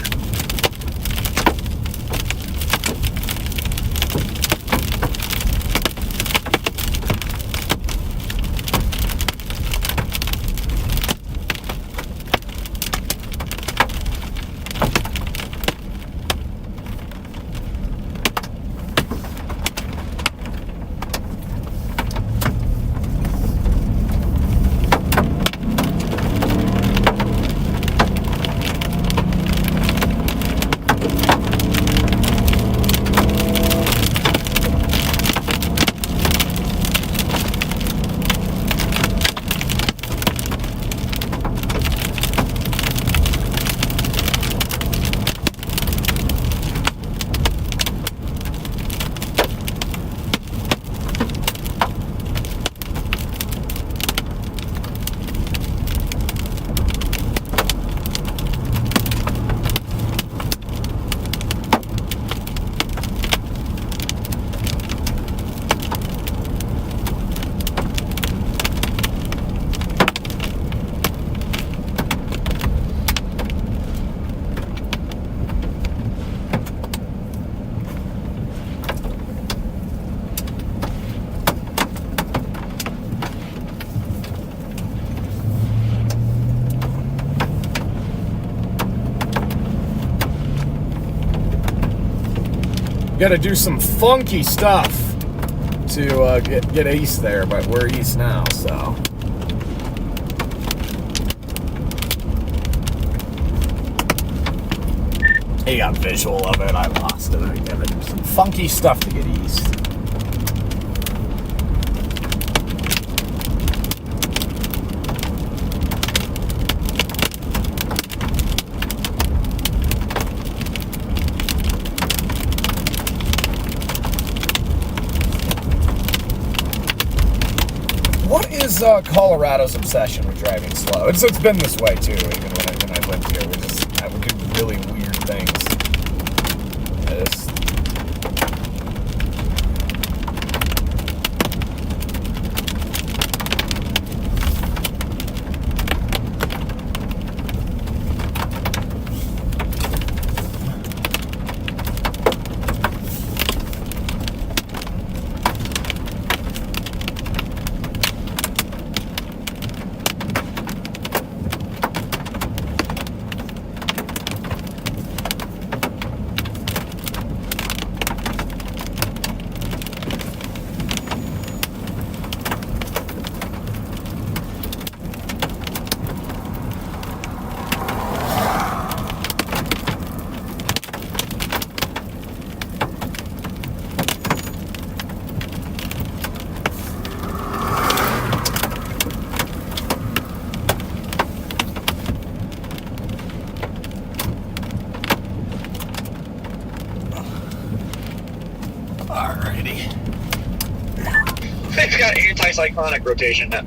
Got to do some funky stuff to get east there, but we're east now, so. He got visual of it. I lost it. I got to do some funky stuff to get east. What is Colorado's obsession with driving slow? It's been this way too. Even when I lived here, I would do really weird things. Alrighty. It's got anti-cyclonic rotation now.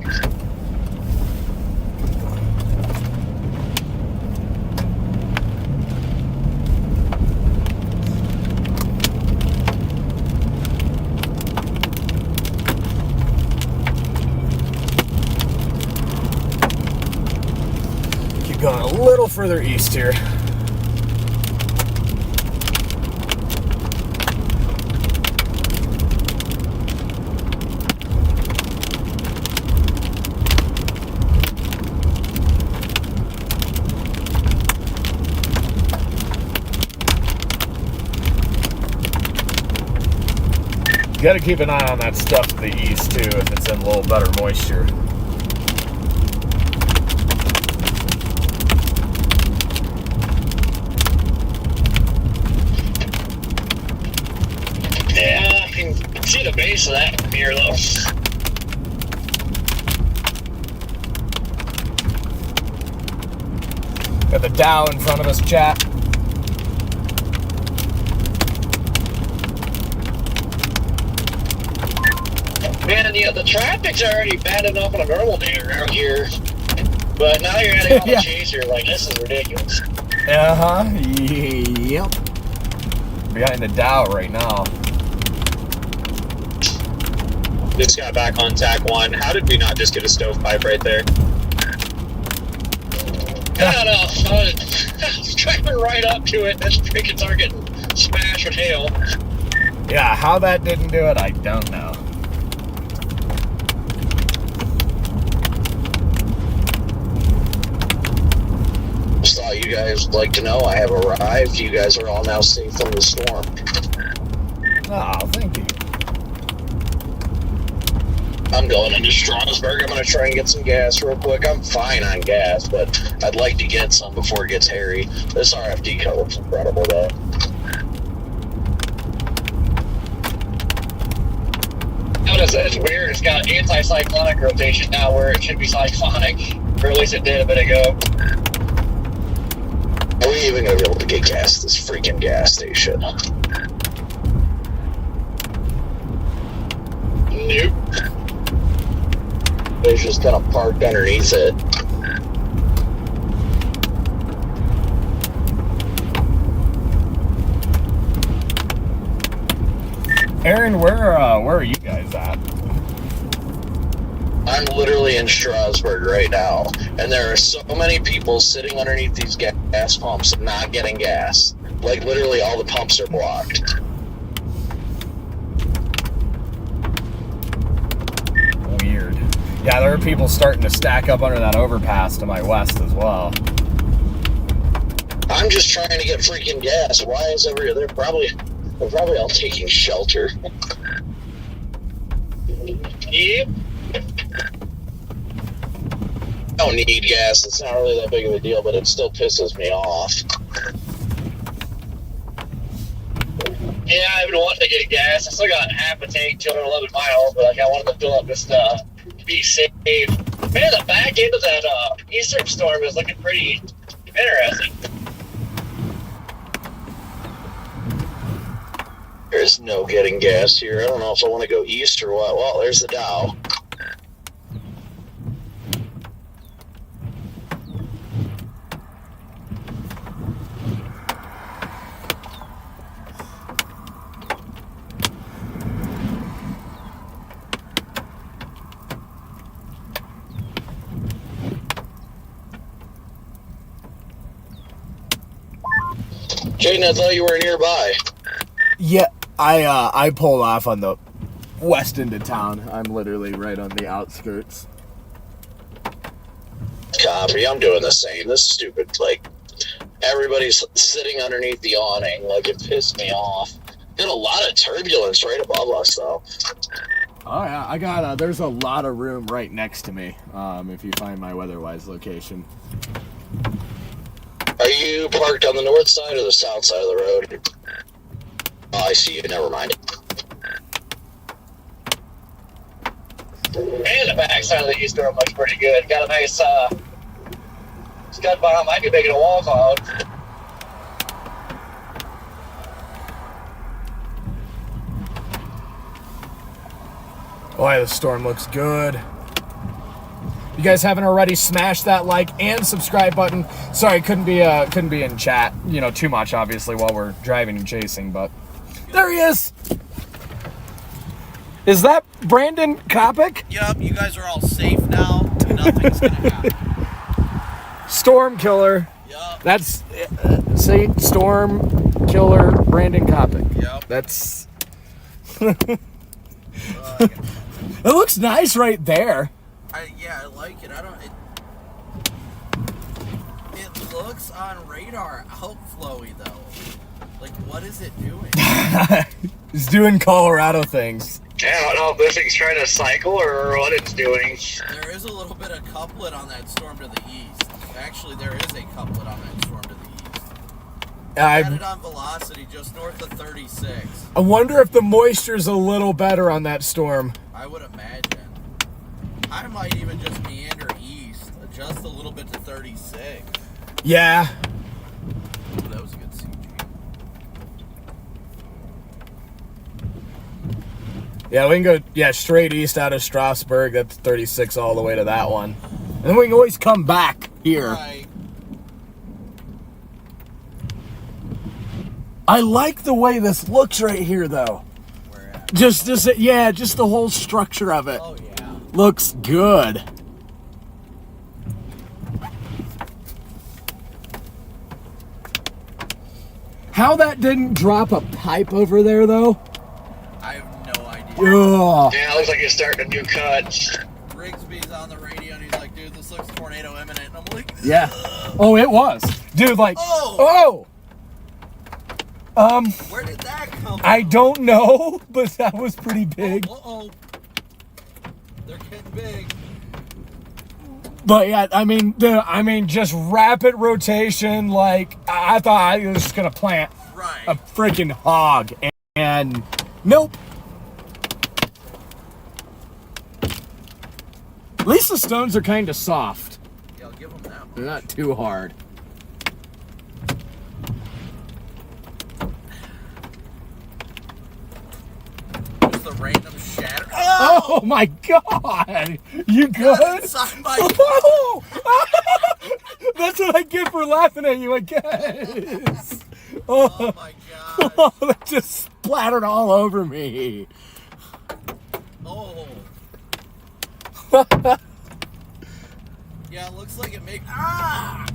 Keep going a little further east here. You gotta keep an eye on that stuff to the east too if it's in a little better moisture. Yeah, I can see the base of that from here though. Got the Dow in front of us, chat. Man, the traffic's already bad enough on a normal day around here. But now you're adding all Yeah. the chaser, like, this is ridiculous. Uh-huh. Yep. Behind the Dow right now. Just got back on tack 1. How did we not just get a stovepipe right there? I don't know. I was driving right up to it, and freaking start getting smashed with hail. Yeah, how that didn't do it, I don't know. Just thought you guys would like to know I have arrived. You guys are all now safe from the storm. Oh, thank you. I'm going into Strasburg. I'm going to try and get some gas real quick. I'm fine on gas, but I'd like to get some before it gets hairy. This RFD cut looks incredible, though. Notice it's weird. It's got anti-cyclonic rotation now where it should be cyclonic. Or at least it did a bit ago. Are we even going to be able to get gas at this freaking gas station? Nope. It's just kind of parked underneath it. Aaron, where are you guys at? I'm literally in Strasburg right now, and there are so many people sitting underneath these gas pumps not getting gas. Like, literally all the pumps are blocked. Weird. Yeah, there are people starting to stack up under that overpass to my west as well. I'm just trying to get freaking gas. Why is they're probably all taking shelter. Yep. I don't need gas. It's not really that big of a deal, but it still pisses me off. Yeah, I've been wanting to get gas. I still got half a tank, 211 miles, but like, I wanted to fill up this stuff. Be safe. Man, the back end of that Eastern storm is looking pretty interesting. There's no getting gas here. I don't know if I want to go east or what. Well, there's the Dow. Jaden, I thought you were nearby. Yeah, I pulled off on the west end of town. I'm literally right on the outskirts. Copy, I'm doing the same. This stupid, like, everybody's sitting underneath the awning. Like, it pissed me off. Got a lot of turbulence right above us, though. Oh yeah, I got there's a lot of room right next to me. If you find my weatherwise location. Are you parked on the north side or the south side of the road? Oh, I see you. Never mind. And the back side of the East storm looks pretty good. Got a nice scud bomb. Might be making a wall cloud. Boy, the storm looks good. You guys haven't already, smash that like and subscribe button. Sorry, couldn't be in chat, too much obviously while we're driving and chasing, but there he is. Is that Brandon Kopic? Yep, you guys are all safe now. Nothing's gonna happen. Storm Killer. Yep. That's see, Storm Killer Brandon Kopic. Yep. That's it looks nice right there. Yeah, I like it. It looks on radar out flowy though. Like, what is it doing? It's doing Colorado things. Yeah, I don't know if this thing's trying to cycle or what it's doing. There is a little bit of couplet on that storm to the east. Actually, there is a couplet on that storm to the east. I got it on velocity just north of 36. I wonder if the moisture's a little better on that storm. I would imagine. I might even just meander east, adjust a little bit to 36. Yeah. Ooh, that was a good CG. Yeah, we can go straight east out of Strasbourg. That's 36 all the way to that one. And then we can always come back here. Right. I like the way this looks right here, though. Where at? Just the whole structure of it. Oh, yeah. Looks good. How that didn't drop a pipe over there, though? I have no idea. Ugh. Yeah, it looks like it's starting a new cut. Rigsby's on the radio and he's like, dude, this looks tornado imminent. And I'm like, Yeah. Oh, it was. Dude, like, Oh! oh! Where did that come from? I don't know, but that was pretty big. Uh-oh. They're getting big. But yeah, I mean, just rapid rotation. Like, I thought I was just gonna plant Right. a freaking hog, and nope. At least the stones are kind of soft. Yeah, I'll give them that They're one. not too hard. Just the random shatter. Oh my god! You good? Inside my Oh! That's what I get for laughing at you, I guess. Oh my god. Oh, that just splattered all over me. Oh. Yeah, it looks like it makes. Ah!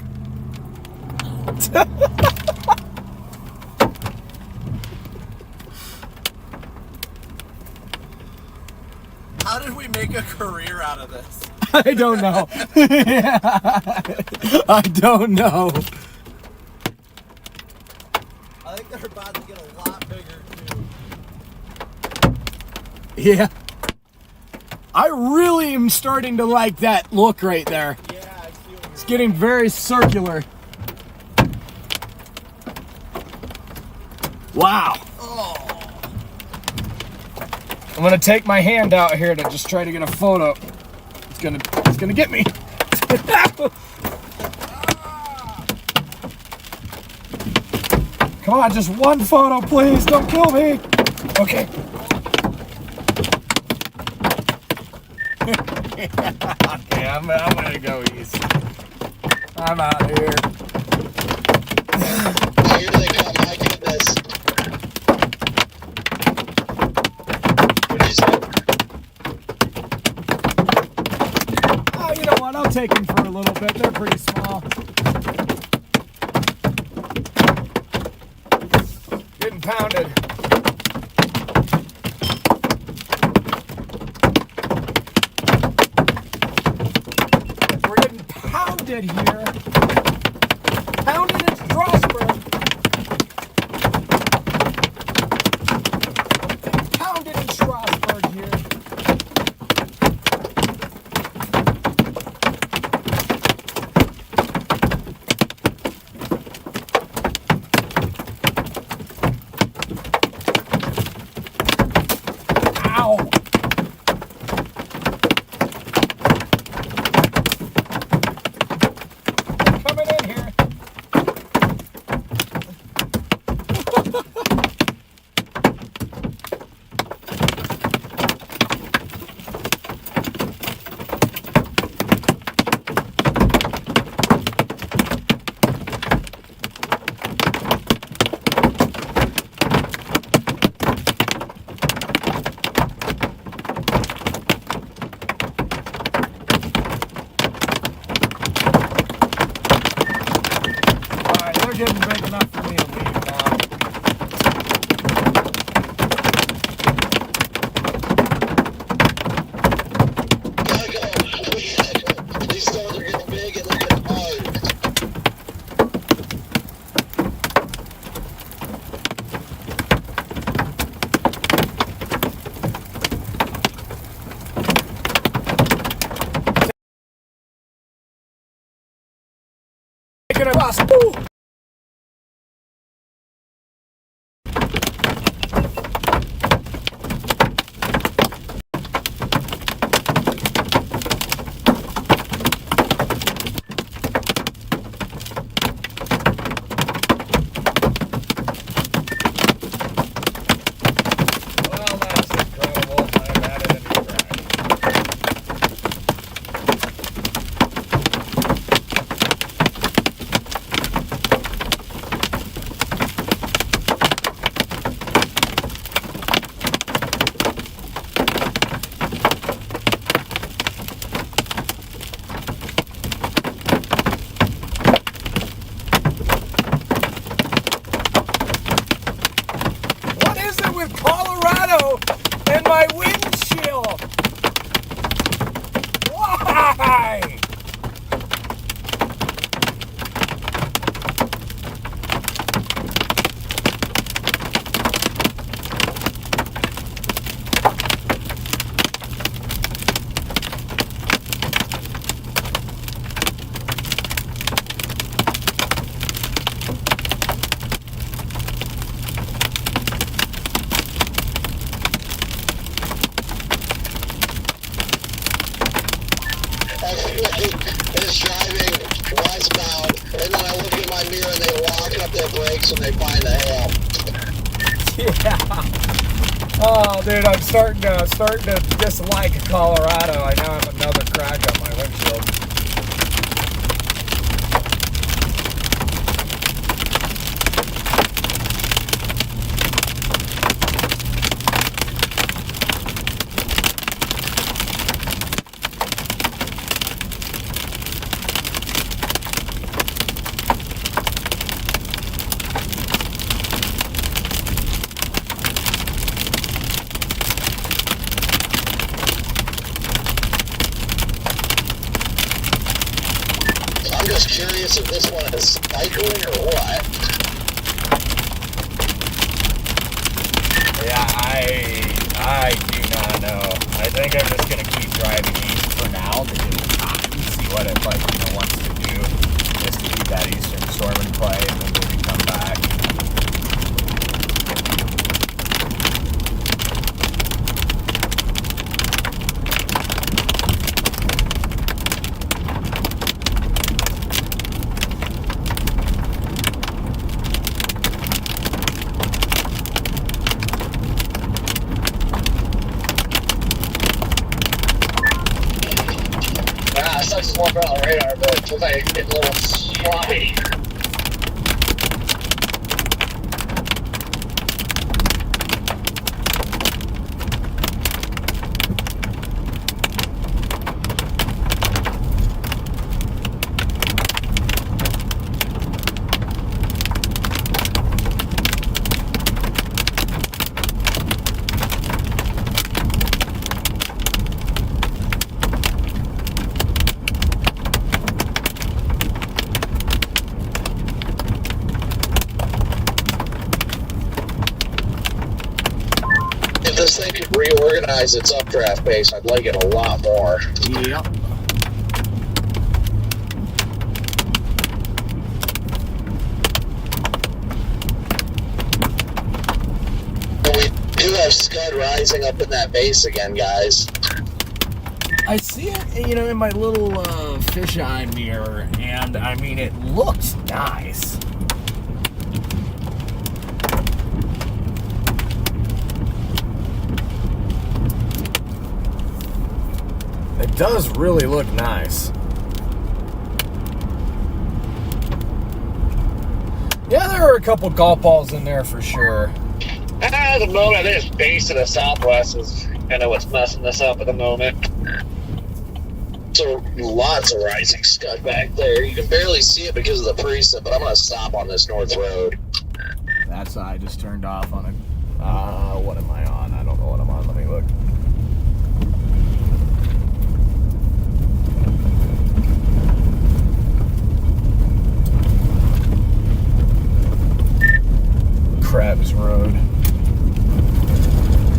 How did we make a career out of this? I don't know. Yeah. I don't know. I think they're about to get a lot bigger too. Yeah. I really am starting to like that look right there. Yeah, I see what It's getting very circular. Wow. Oh. I'm gonna take my hand out here to just try to get a photo. It's gonna get me. Come on, just one photo, please. Don't kill me. Okay. Okay, I'm gonna go east. I'm out here. Oh, here they come. My goodness. What'd you say? Oh, you know what? I'll take them for a little bit. They're pretty small. Getting pounded. We're getting pounded here. Pounded in Strasbourg. Getting pounded in Strasbourg here. Ow! gonna cross. Woo! Well, that's incredible. I've added a new crash. What is it with Colorado and my windshield? Why? Is driving westbound, and then I look in my mirror and they lock up their brakes when they find the hail. Yeah. Oh, dude, I'm starting to dislike Colorado. I now have another crack on my windshield. I'm just curious if this one is cycling or what. Yeah, I do not know. I think I'm just gonna keep driving east for now to get the time, see what it wants to do, just to keep that eastern storm in play, and then maybe come back. It sucks to walk around the radar, but it looks like it's getting a little sloppy. If this thing could reorganize its updraft base, I'd like it a lot more. Yep. But we do have Scud rising up in that base again, guys. I see it, in my little fisheye mirror, and I mean, it looks nice. It does really look nice. Yeah, there are a couple golf balls in there for sure. At the moment, I think it's base to the southwest is kind of what's messing this up at the moment. So lots of rising Scud back there. You can barely see it because of the precip, but I'm going to stop on this north road. That's I just turned off on it. What am I on? I don't know what I'm on. Let me look. Krebs Road.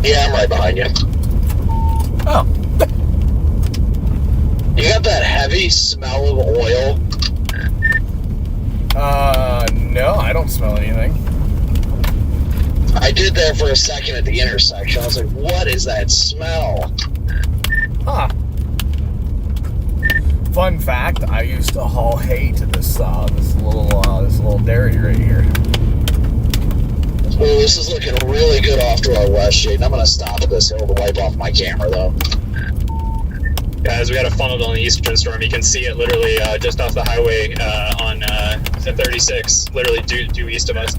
Yeah, I'm right behind you. Oh. You got that heavy smell of oil. No, I don't smell anything. I did that for a second at the intersection. I was like, what is that smell? Huh. Fun fact, I used to haul hay to this little dairy right here. Well, this is looking really good off to our west shade. I'm going to stop at this hill to wipe off my camera, though. Guys, we got a funnel on the eastern storm. You can see it literally just off the highway on 36, literally due east of us.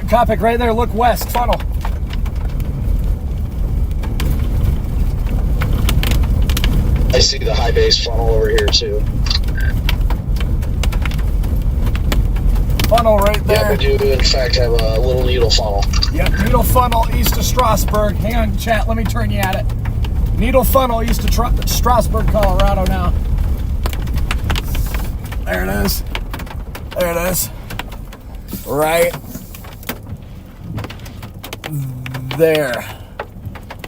Copic right there, look west, funnel. I see the high base funnel over here, too. Funnel right Yeah, there. we do, in fact, have a little needle funnel. Yep, needle funnel east of Strasburg. Hang on, chat, let me turn you at it. Needle funnel east of Strasburg, Colorado now. There it is. There it is. Right there.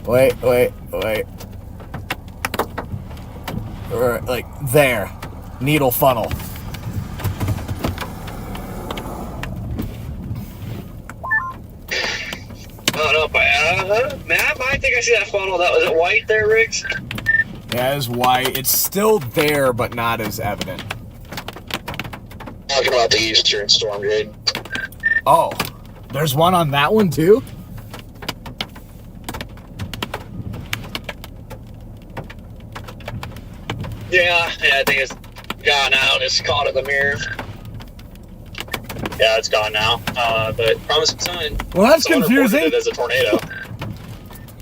Wait. Like there. Needle funnel. Oh, no, man, I think I see that funnel. Was it white there, Riggs? Yeah, it's white. It's still there, but not as evident. Talking about the eastern storm, Jade. Oh, there's one on that one too? Yeah, I think it's gone out. It's caught at the mirror. Yeah, it's gone now. But promising sign. Well, that's Someone confusing. reported it as a tornado.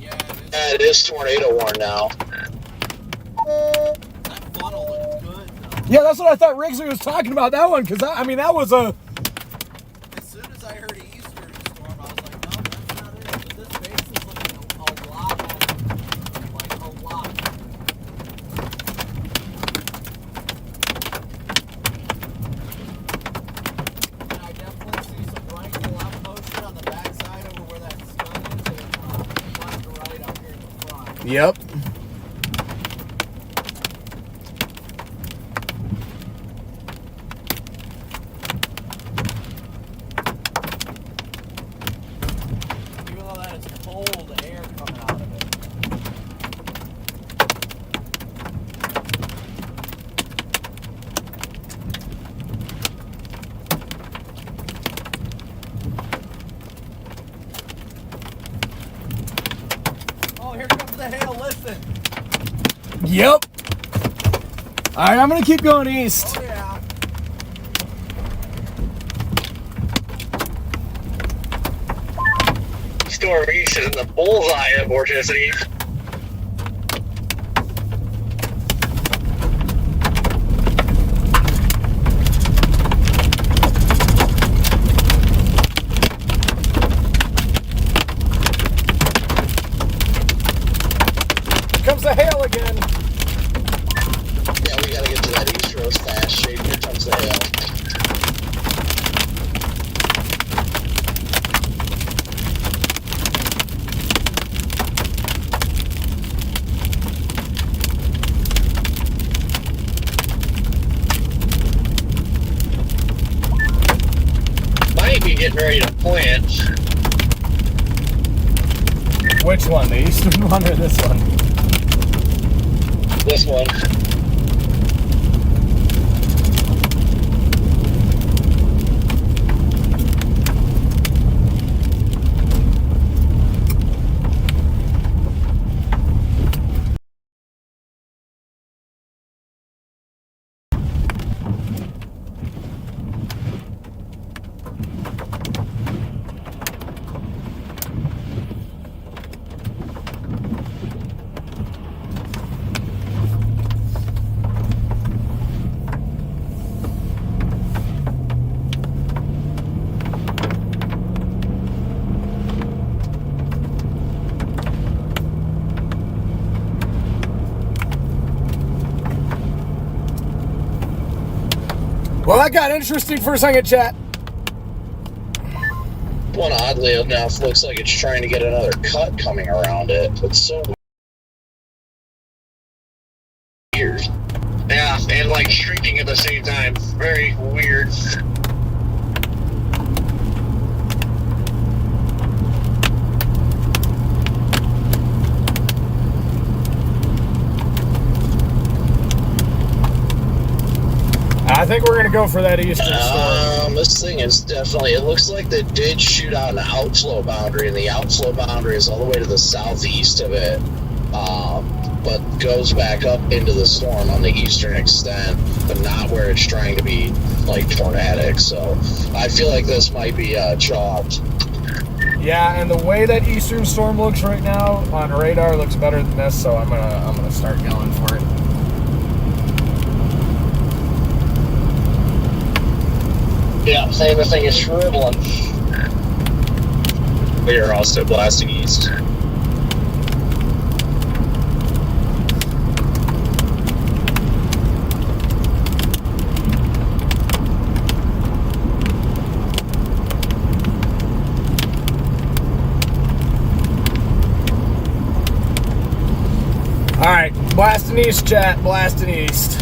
Yeah, Yeah, it is tornado warned now. that funnel looked good, though. Yeah, that's what I thought Riggsy was talking about, that one, because that was a... As soon as I heard a eastern storm, I was like, no, that's not it. But this base is looking a lot better. Like, a lot. And I definitely see some right to left motion on the backside over where that stun is, and left to right up here in the front. Yep. Even though that is cold air coming out of it. Oh, here comes the hail, listen. Yep. All right, I'm going to keep going east. Oh, yeah. Storm east is in the bullseye of vorticity. Here comes the hail again. Yeah, we gotta get to that east roast fast, Shade. Here comes the hail. Might be getting ready to plant. Which one, the eastern one or this one? This one. Well, that got interesting for a second, chat. One oddly enough looks like it's trying to get another cut coming around it. It's so weird. Yeah, and like shrinking at the same time. Very weird. think we're gonna go for that eastern storm. This thing is definitely, it looks like they did shoot out an outflow boundary, and the outflow boundary is all the way to the southeast of it, but goes back up into the storm on the eastern extent, but not where it's trying to be like tornadic. So I feel like this might be chalked. Yeah, and the way that eastern storm looks right now on radar looks better than this, so I'm gonna start going for it. Yeah, same thing is shriveling. We are also blasting east. All right, blasting east, chat, blasting east.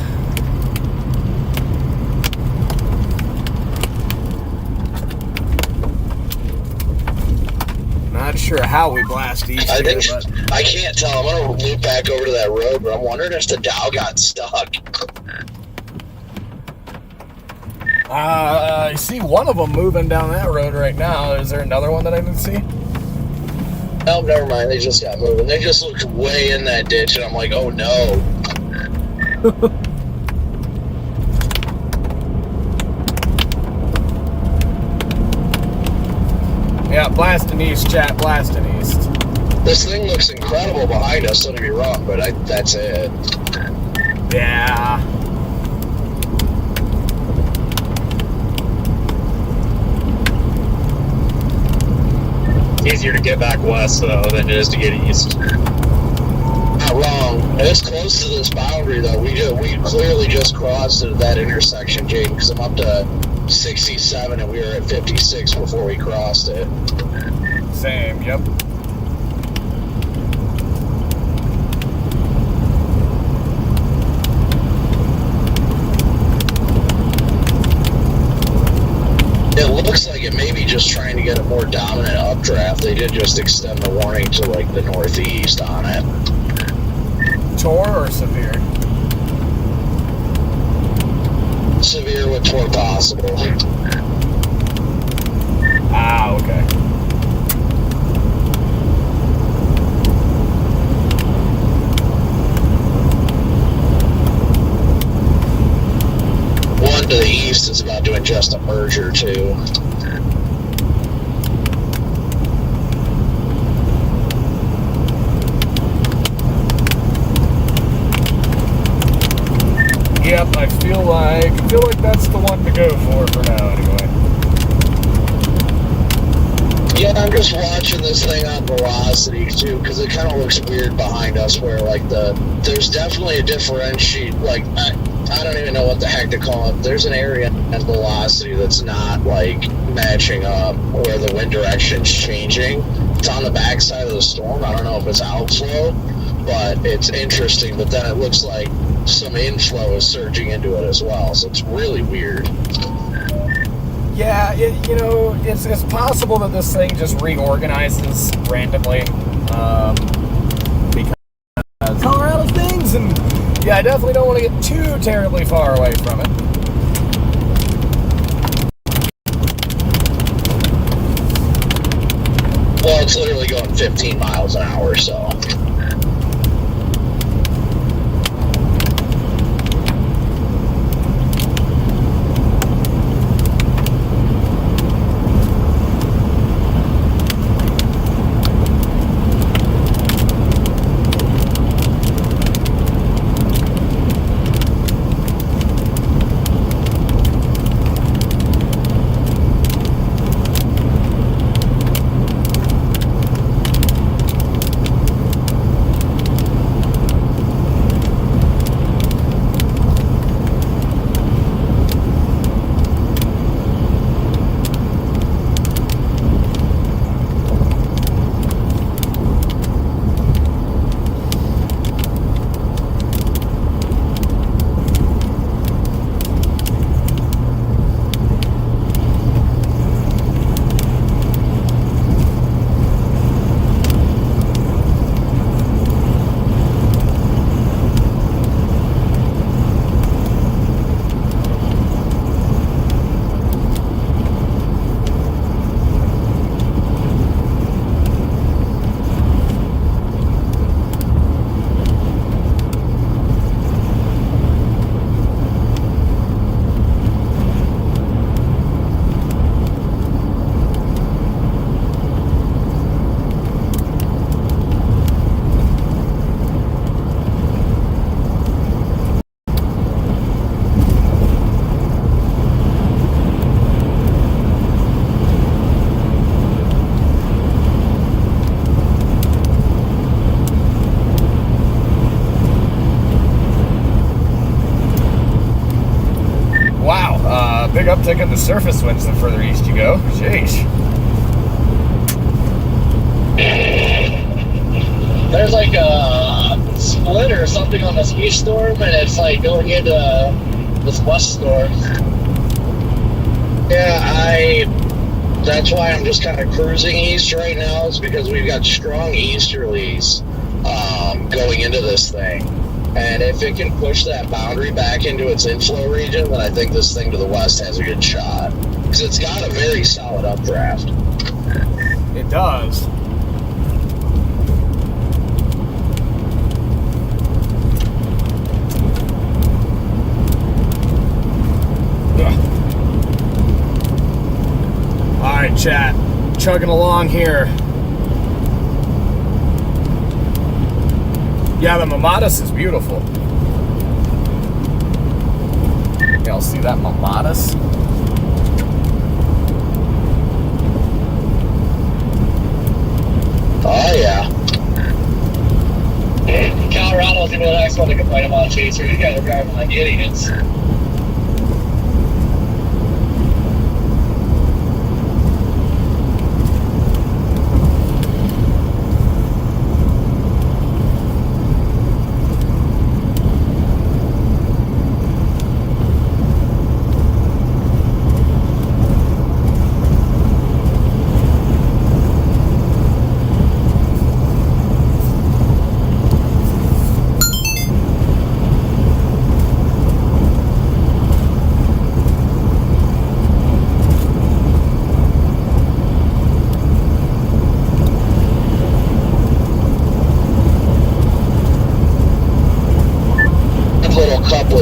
Not sure how we blast east I here, think but I can't tell. I'm gonna loop back over to that road, but I'm wondering if the Dow got stuck. I see one of them moving down that road right now. Is there another one that I didn't see? Oh, never mind. They just got moving. They just looked way in that ditch, and I'm like, oh no. Yeah, blasting east, chat, blasting east. This thing looks incredible behind us, don't get me wrong, but that's it. Yeah. Easier to get back west, though, than it is to get east. Not wrong. It's close to this boundary, though. We clearly just crossed at that intersection, Jaden, because I'm up to 67 and we were at 56 before we crossed it. Same, yep. It looks like it may be just trying to get a more dominant updraft. They did just extend the warning to like the northeast on it. Tor or severe? Severe with Tor possible. Ah, okay. One to the east is about to ingest a merger too. Yep, I feel like that's the one to go for now anyway. Yeah, I'm just watching this thing on velocity too, because it kind of looks weird behind us. Where like there's definitely a differentiate. Like I don't even know what the heck to call it. There's an area and velocity that's not like matching up where the wind direction's changing. It's on the backside of the storm. I don't know if it's outflow, but it's interesting. But then it looks like some inflow is surging into it as well. So it's really weird. Yeah, it's possible that this thing just reorganizes randomly because Colorado things, and yeah, I definitely don't want to get too terribly far away from it. Well, it's literally going 15 miles an hour, so. the surface winds the further east you go. Sheesh. There's like a split or something on this east storm, and it's like going into this west storm. Yeah, that's why I'm just kind of cruising east right now, is because we've got strong easterlies going into this thing. And if it can push that boundary back into its inflow region, then I think this thing to the west has a good shot. Because it's got a very solid updraft. It does. All right, chat. Chugging along here. Yeah, the Mamadas is beautiful. Y'all see that Mamadas? Oh, yeah. Colorado's gonna be the next one to complain about chasers. These guys are driving like idiots.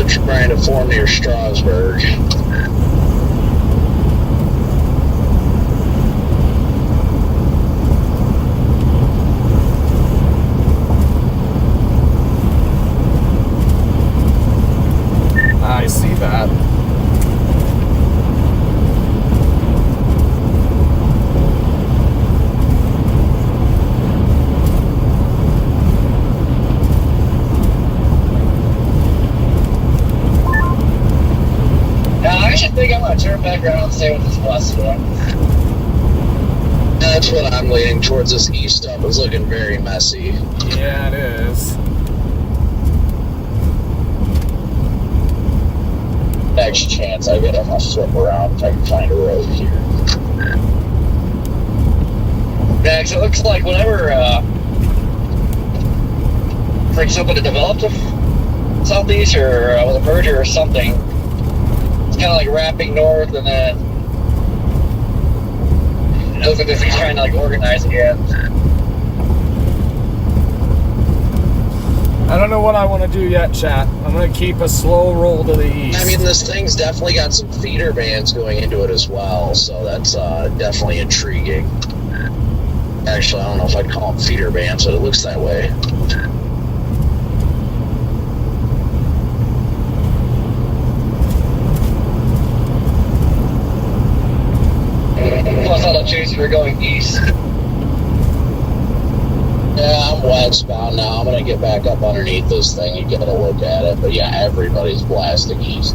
Trying to form near Strasbourg. I see that. I think I'm gonna turn back around and stay with this west one. That's what I'm leaning towards. This east stuff is looking very messy. Yeah, it is. Next chance I get, I'm gonna flip around if I can find a road here. Yeah, 'cause it looks like whenever like something to develop to southeast or with a merger or something, kind of like wrapping north, and then it looks like he's trying to like organize again. I don't know what I want to do yet, chat. I'm going to keep a slow roll to the east. I mean, this thing's definitely got some feeder bands going into it as well, so that's definitely intriguing. Actually, I don't know if I'd call them feeder bands, but it looks that way. Plus, all the chasers are going east. Yeah, I'm westbound now. I'm going to get back up underneath this thing and get a look at it. But yeah, everybody's blasting east.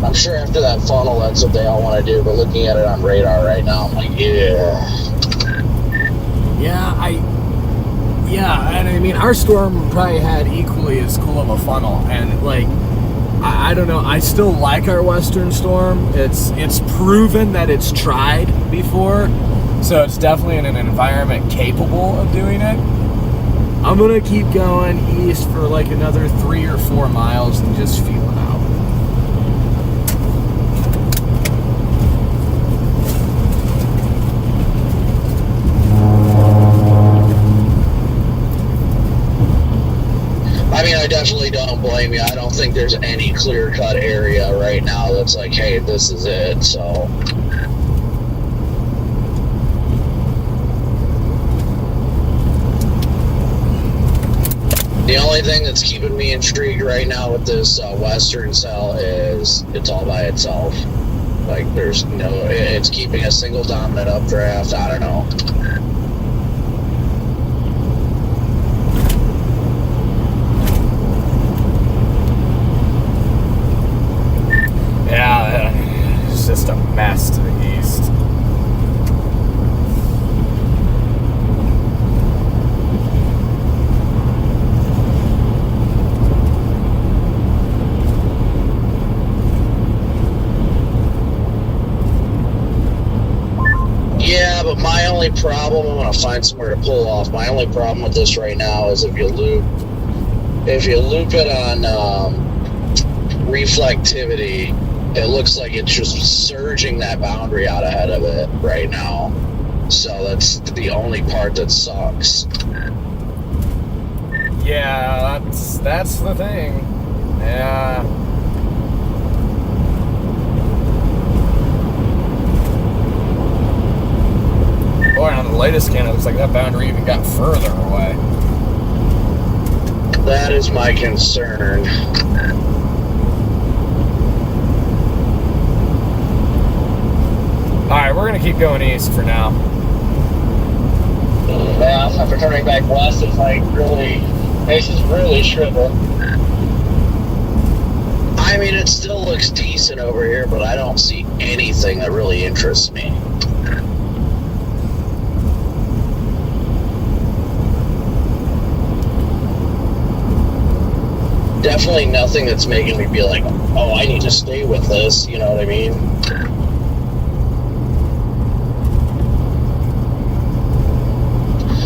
I'm sure after that funnel, that's what they all want to do. But looking at it on radar right now, I'm like, yeah. Yeah, and I mean, our storm probably had equally as cool of a funnel. And, like, I don't know, I still like our western storm. It's proven that it's tried before. So it's definitely in an environment capable of doing it. I'm gonna keep going east for like another 3 or 4 miles and just feel it out. I mean, I definitely don't blame you. I don't think there's any clear-cut area right now that's like, hey, this is it, so... The only thing that's keeping me intrigued right now with this western cell is it's all by itself. Like, there's no... It's keeping a single dominant updraft. I don't know. Yeah, it's just a only problem, I'm gonna find somewhere to pull off. My only problem with this right now is if you loop it on reflectivity, it looks like it's just surging that boundary out ahead of it right now. So that's the only part that sucks. Yeah, that's the thing. Yeah. Boy, on the latest scan, it looks like that boundary even got further away. That is my concern. Alright, we're gonna keep going east for now. Yeah, after turning back west, it's like really, makes us really shrivel. I mean, it still looks decent over here, but I don't see anything that really interests me. Definitely nothing that's making me be like, oh, I need to stay with this, you know what I mean?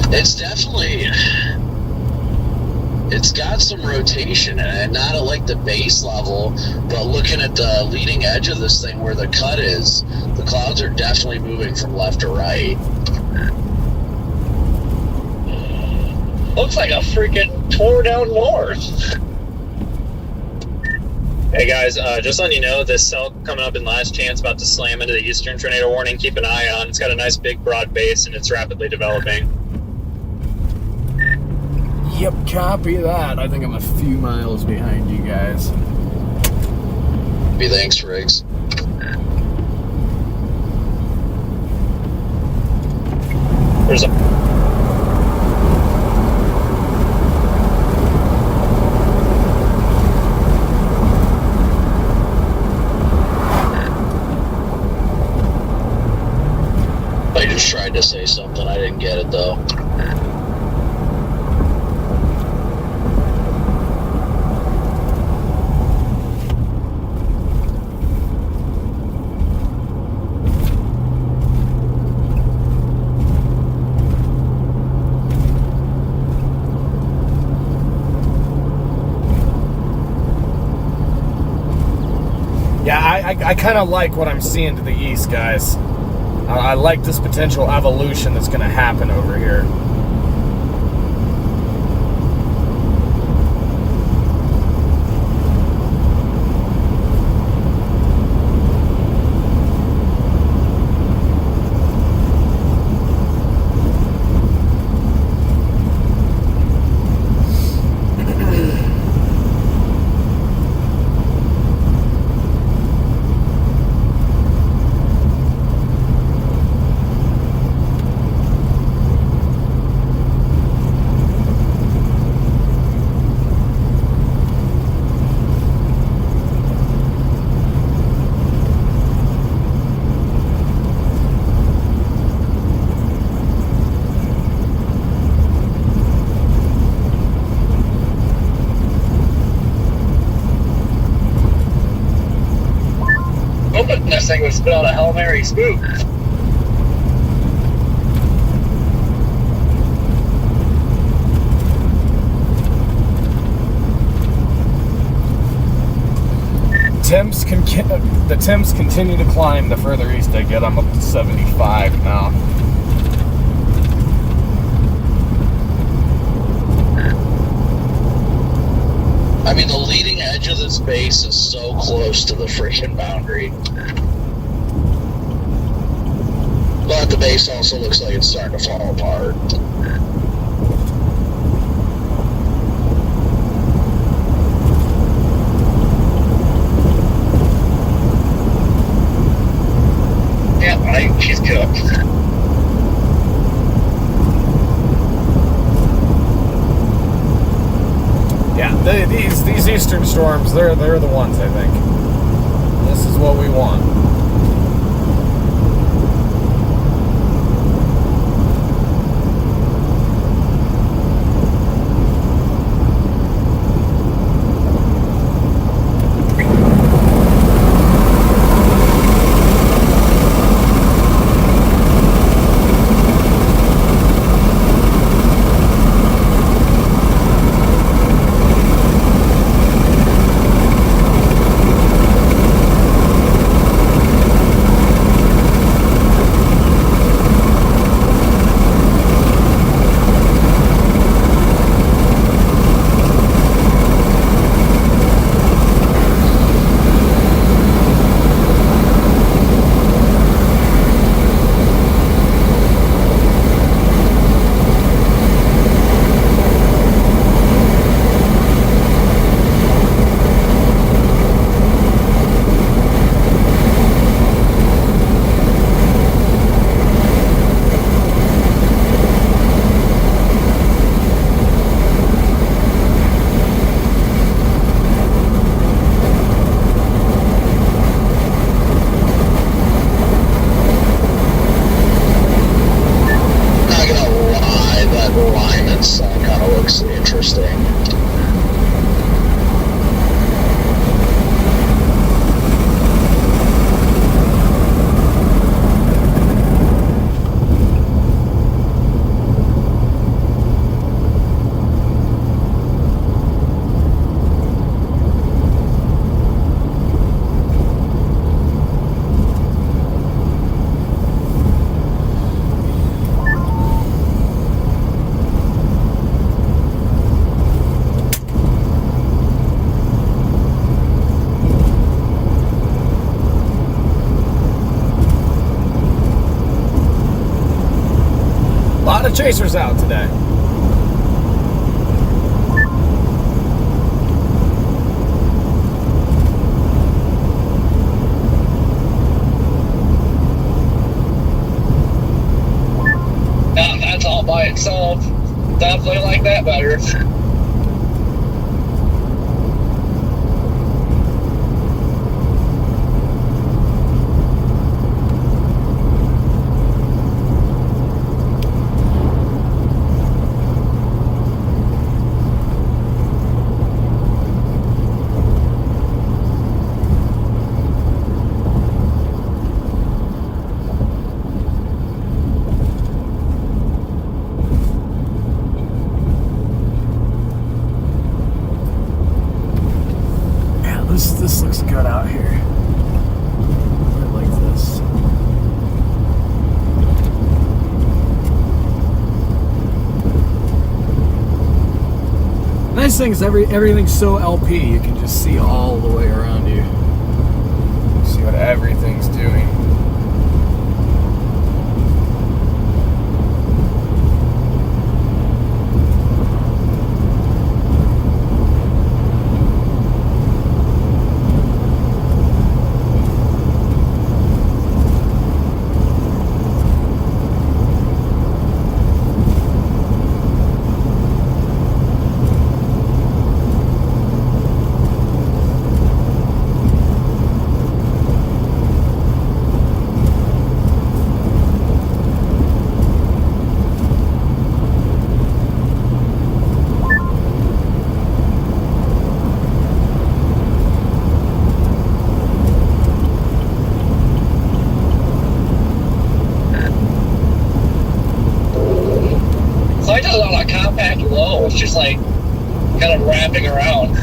It's definitely, it's got some rotation in it, not at like the base level, but looking at the leading edge of this thing where the cut is, the clouds are definitely moving from left to right. Looks like a freaking tore down north. Hey guys, just letting you know, this cell coming up in last chance about to slam into the eastern tornado warning. Keep an eye on. It's got a nice big broad base and it's rapidly developing. Yep, copy that. I think I'm a few miles behind you guys. Thanks, Riggs. There's a I just tried to say something, I didn't get it though. Yeah, I kind of like what I'm seeing to the east, guys. I like this potential evolution that's going to happen over here. Hoping this thing would spit out a Hail Mary spook. The temps continue to climb the further east I get. I'm up to 75 now. I mean, the leading edge of this base is so close to the freaking boundary. But the base also looks like it's starting to fall apart. Yeah, I think she's cooked. Yeah, these eastern storms, they're the ones, I think. This is what we want. That's interesting. A lot of chasers out today. That's all by itself. Definitely like that better. Yeah, this looks good out here. I like this. Nice thing is everything's so LP, you can just see all the way around you. See what everything's doing. So I just on a compact low. It's just like kind of wrapping around.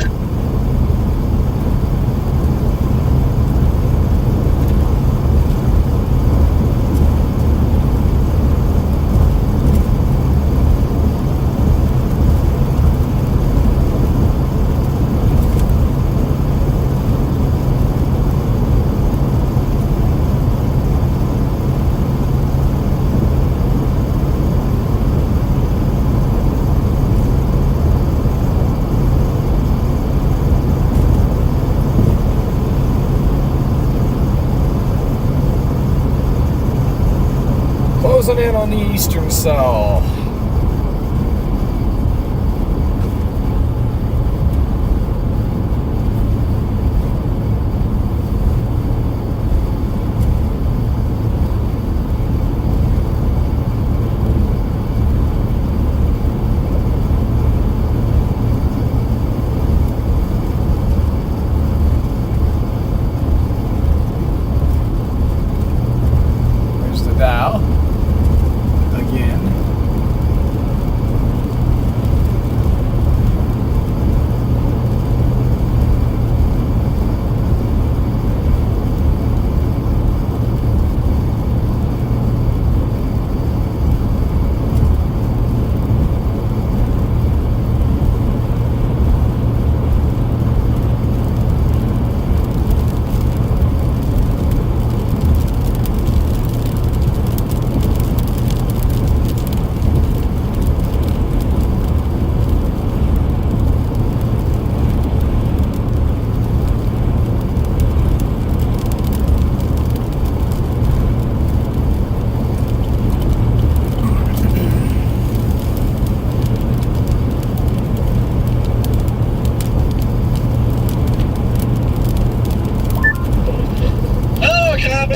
Closing in on the eastern cell. There's the Dow. Again.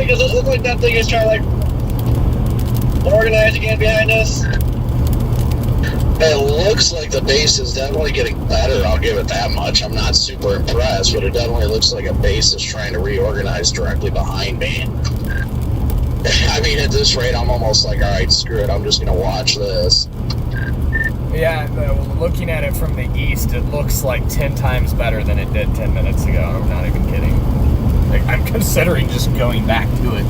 Does it look like that thing is trying to like organize again behind us? It looks like the base is definitely getting better. I'll give it that much. I'm not super impressed, but it definitely looks like a base is trying to reorganize directly behind me. I mean, at this rate, I'm almost like, all right, screw it. I'm just going to watch this. Yeah, looking at it from the east, it looks like 10 times better than it did 10 minutes ago. I'm not even kidding. Like, I'm considering just going back to it.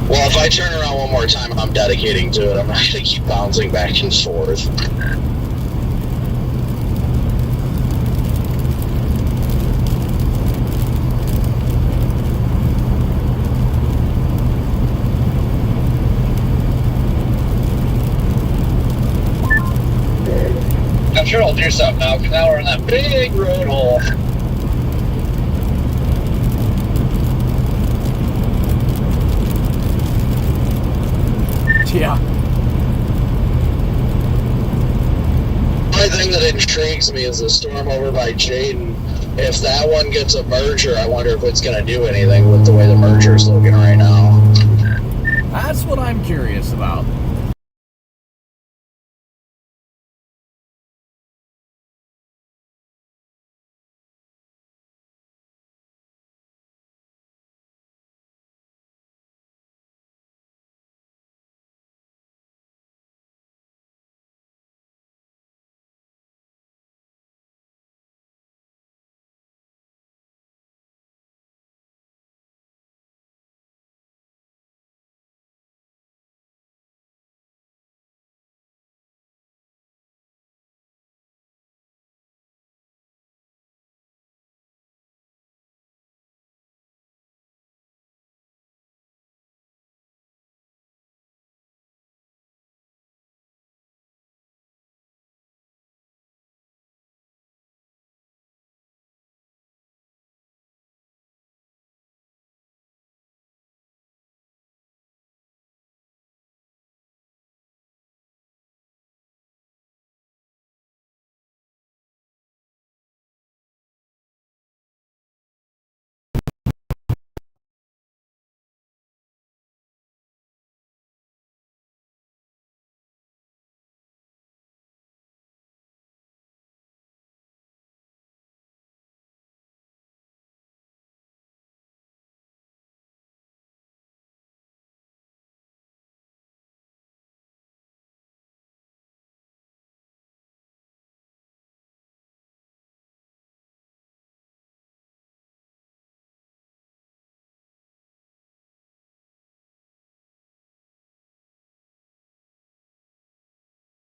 Well, if I turn around one more time, I'm dedicating to it. I'm not going to keep bouncing back and forth. I'm sure I'll do something now, because now we're in that big road hole. Yeah. The only thing that intrigues me is the storm over by Jaden. If that one gets a merger, I wonder if it's going to do anything with the way the merger's looking right now. That's what I'm curious about.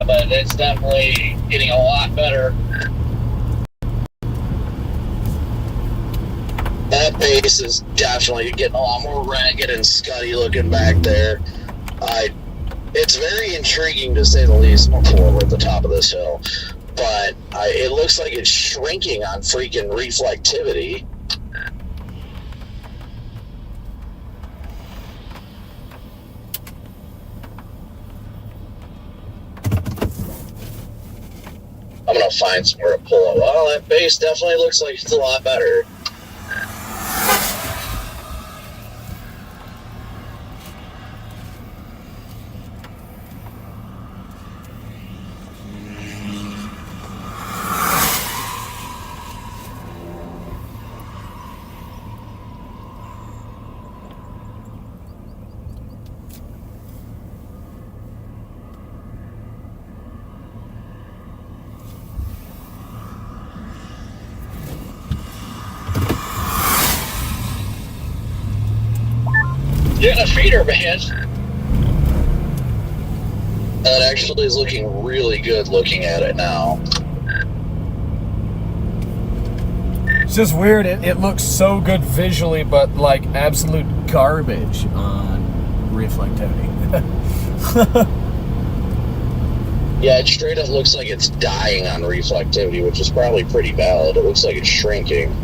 But it's definitely getting a lot better. That base is definitely getting a lot more ragged and scuddy looking back there. It's very intriguing to say the least before we're at the top of this hill. But it looks like it's shrinking on freaking reflectivity. I'm going to find somewhere to pull up. Well, that base definitely looks like it's a lot better. Getting a feeder, man. That actually is looking really good looking at it now. It's just weird. It looks so good visually, but like absolute garbage on reflectivity. Yeah, it straight up looks like it's dying on reflectivity, which is probably pretty valid. It looks like it's shrinking.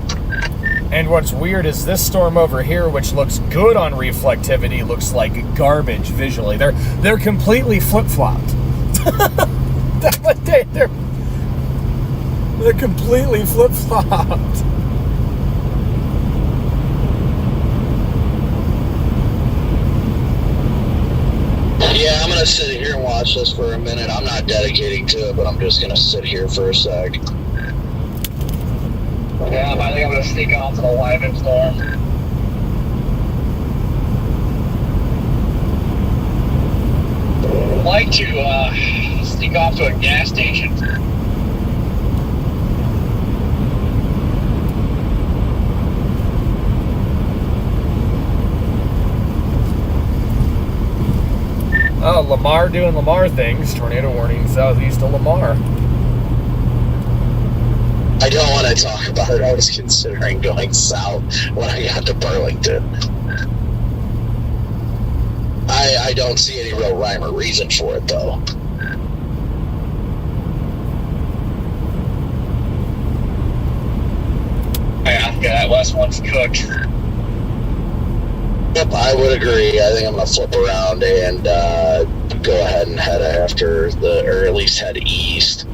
And what's weird is this storm over here, which looks good on reflectivity, looks like garbage visually. They're completely flip-flopped. they're completely flip-flopped. Yeah, I'm gonna sit here and watch this for a minute. I'm not dedicating to it, but I'm just gonna sit here for a sec. Yeah, I think I'm gonna sneak off to the Lyman storm. I'd like to sneak off to a gas station. Oh, Lamar doing Lamar things. Tornado warning southeast of Lamar. I don't want to talk about it. I was considering going south when I got to Burlington. I don't see any real rhyme or reason for it, though. Yeah, that last one's cooked. Yep, I would agree. I think I'm going to flip around and go ahead and head after or at least head east.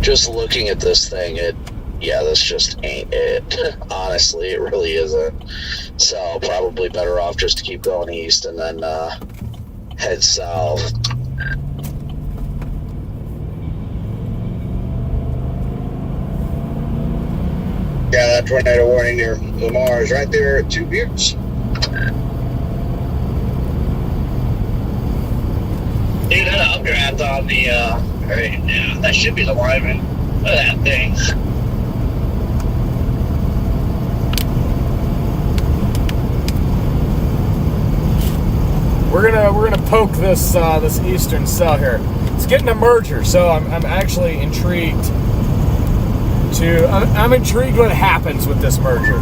Just looking at this thing, this just ain't it. Honestly, it really isn't. So probably better off just to keep going east and then head south. Yeah, that tornado warning near Lamar is right there at 2 Buttes. Dude, that updraft on the, yeah, that should be the Lyman. Look at that thing. We're gonna poke this this eastern cell here. It's getting a merger, so I'm actually intrigued. I'm intrigued what happens with this merger.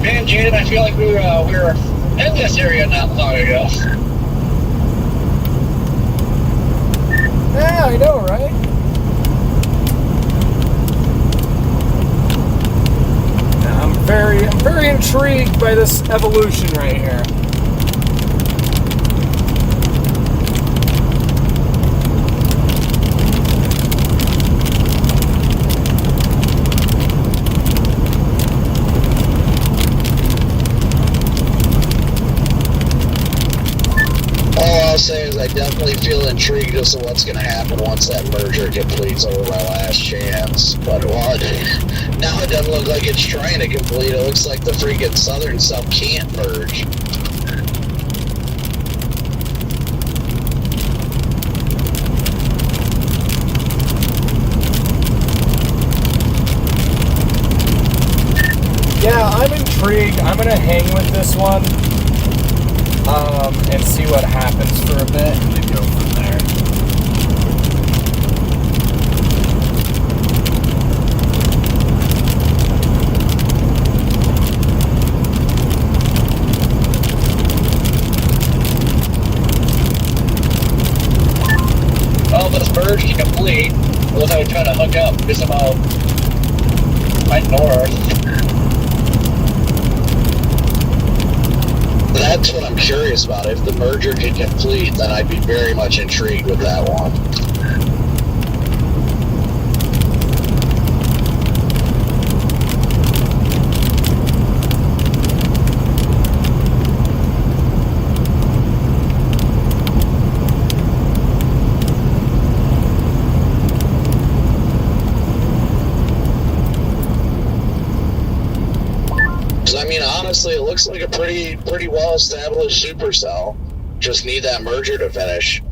Man, Jaden, I feel like we were in this area not long ago. Yeah, I know, right? I'm very intrigued by this evolution right here. Say is I definitely feel intrigued as to what's going to happen once that merger completes over my last chance. But now it doesn't look like it's trying to complete. It looks like the freaking southern stuff can't merge. Yeah, I'm intrigued. I'm gonna hang with this one. And see what happens for a bit and then go from there. Well, this merge can complete. Unless I was trying to hook up because I'm out by north. That's what I'm curious about. If the merger can complete, then I'd be very much intrigued with that one. I mean, honestly, it looks like a pretty well-established supercell. Just need that merger to finish.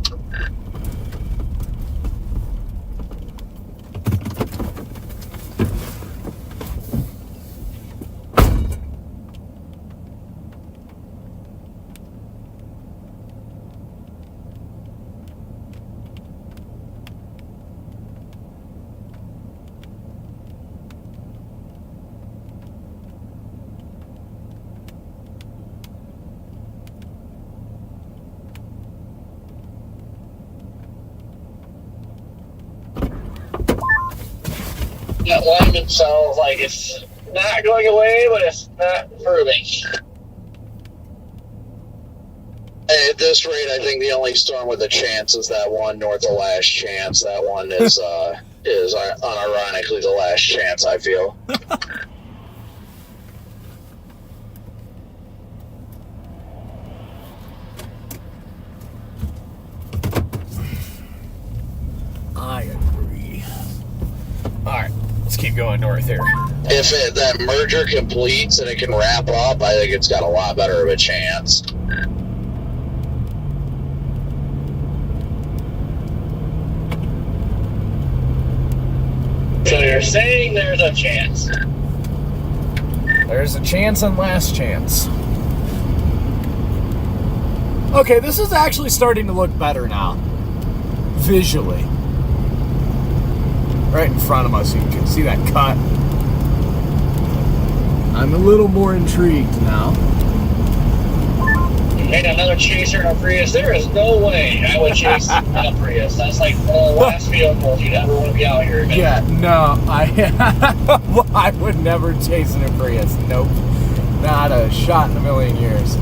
That Lyman sounds like it's not going away, but it's not improving. At this rate, I think the only storm with a chance is that one north of last chance. That one is is unironically the last chance, I feel. I agree. Alright, let's keep going north here. If that merger completes and it can wrap up, I think it's got a lot better of a chance. So you're saying there's a chance? There's a chance and last chance. Okay, this is actually starting to look better now. Visually. Right in front of us, you can see that cut. I'm a little more intrigued now. And another chaser in a Prius. There is no way I would chase a Prius. That's like one of the last vehicles you'd ever want to be out here again. Yeah, no, I would never chase in a Prius. Nope. Not a shot in a million years.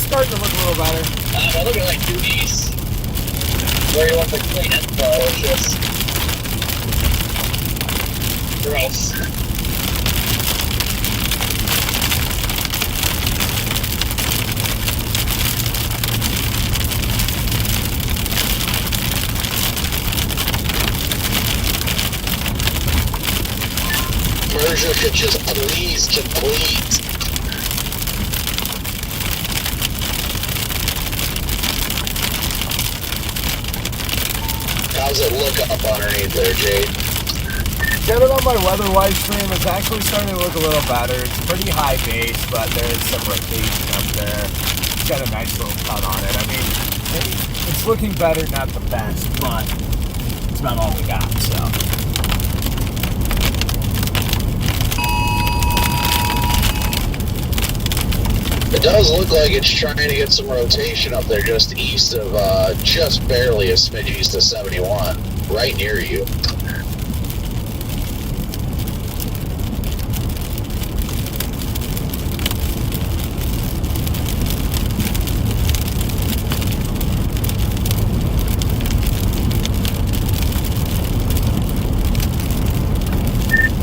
Starting to look a little better. I'm looking like 2Ds. Where you want to clean it, but it's just gross. Merger could just please complete. How's it look up underneath there, Jade? Get it on my weather live stream. It's actually starting to look a little better. It's pretty high base, but there is some rotation up there. It's got a nice little cut on it. I mean, it's looking better, not the best, but it's about all we got, so. It does look like it's trying to get some rotation up there just east of, just barely a smidge east of 71, right near you.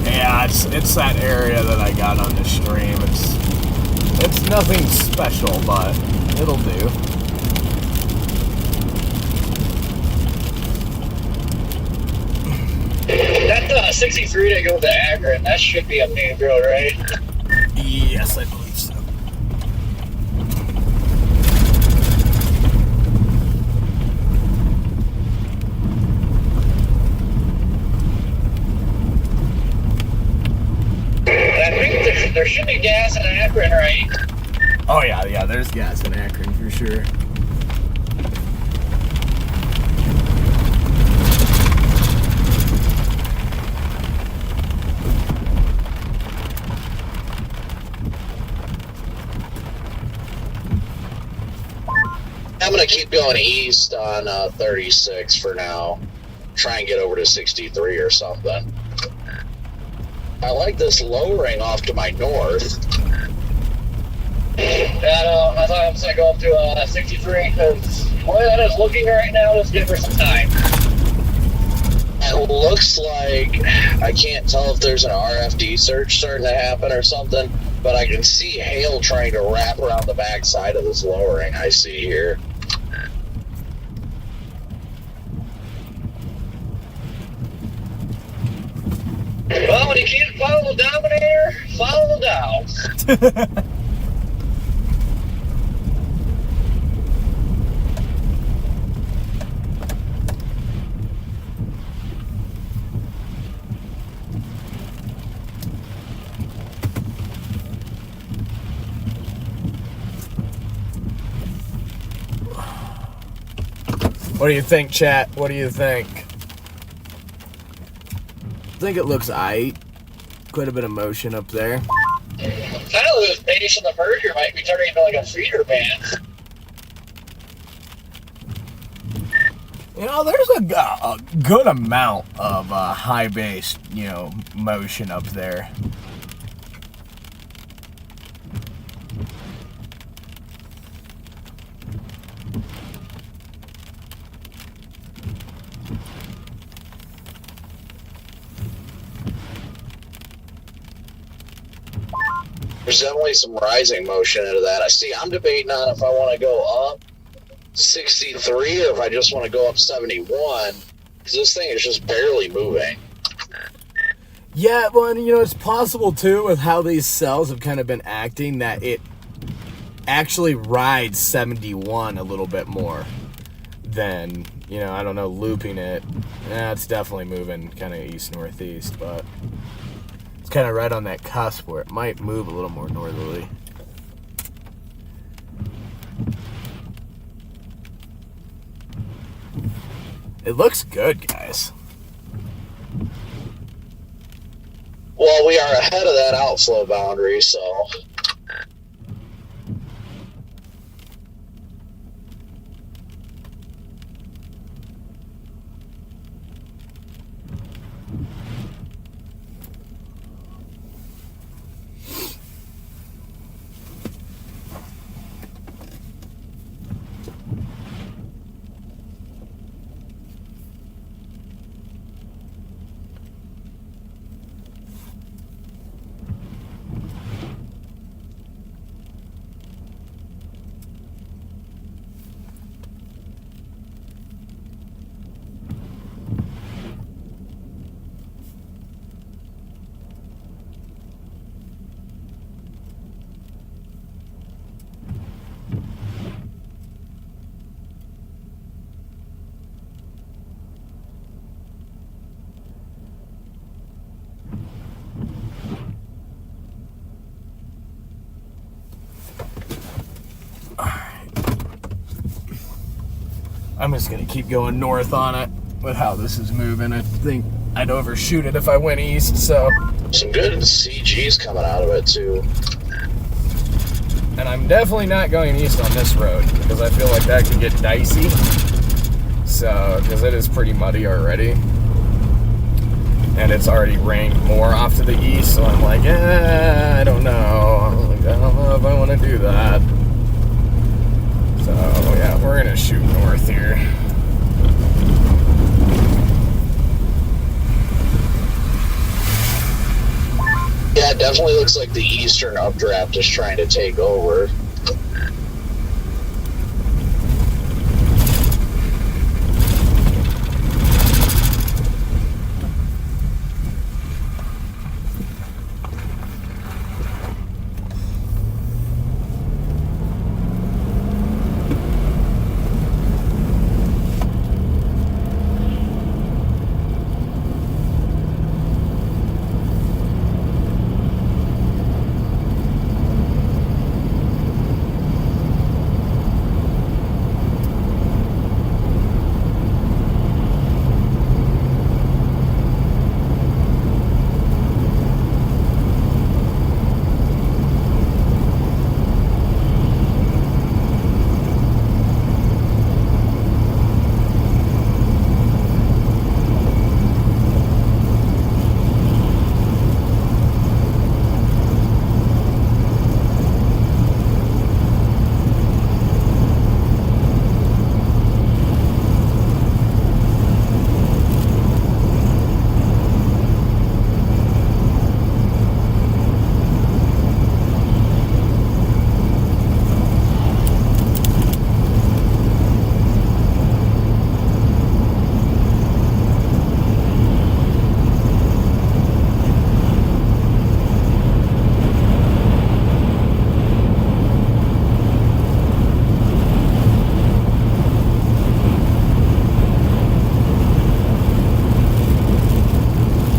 Yeah, it's that area that I got on the stream. It's nothing special, but it'll do. That 63 to go to Akron, that should be a paved road, right? Yes, I believe so. I think there should be gas in Akron, right? Oh yeah, there's gas in Akron for sure. I'm going to keep going east on 36 for now. Try and get over to 63 or something. I like this lowering off to my north. Yeah, I thought I was going to go up to 63 because the way that is looking right now, let's give her some time. It looks like, I can't tell if there's an RFD search starting to happen or something, but I can see hail trying to wrap around the back side of this lowering I see here. Well, when you can't follow the Dominator, follow the Dow. What do you think, chat? What do you think? I think it looks aight. Quite a bit of motion up there. Kind of lose pace in the merger might be turning into like a feeder band. You know, there's a good amount of high bass, motion up there. There's definitely some rising motion into that. I'm debating on if I want to go up 63 or if I just want to go up 71, because this thing is just barely moving. Yeah, well, and, it's possible, too, with how these cells have kind of been acting, that it actually rides 71 a little bit more than, I don't know, looping it. Yeah, it's definitely moving kind of east-northeast, but it's kind of right on that cusp where it might move a little more northerly. It looks good, guys. Well, we are ahead of that outflow boundary, so... I'm just going to keep going north on it with how this is moving. I think I'd overshoot it if I went east, so... Some good CGs coming out of it, too. And I'm definitely not going east on this road, because I feel like that could get dicey. So, because it is pretty muddy already. And it's already rained more off to the east, so I'm like, I don't know. I don't know if I want to do that. So, yeah, we're going to shoot north here. Yeah, it definitely looks like the eastern updraft is trying to take over.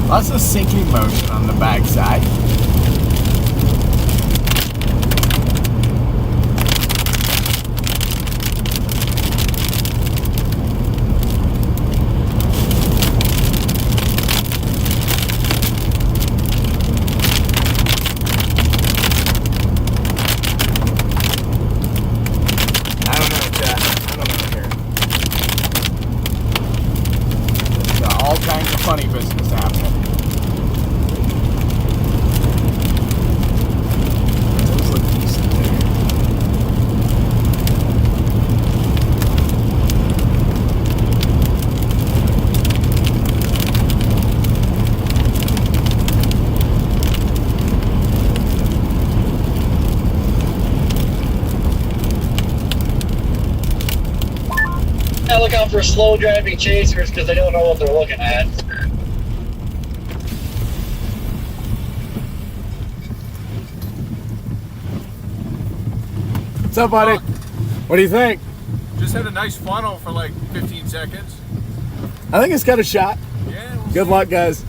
Lots of sinking motion on the backside. look out for slow driving chasers because they don't know what they're looking at. What's up, buddy? What do you think? Just had a nice funnel for like 15 seconds. I think it's got a shot. Yeah. We'll Good see. luck, guys.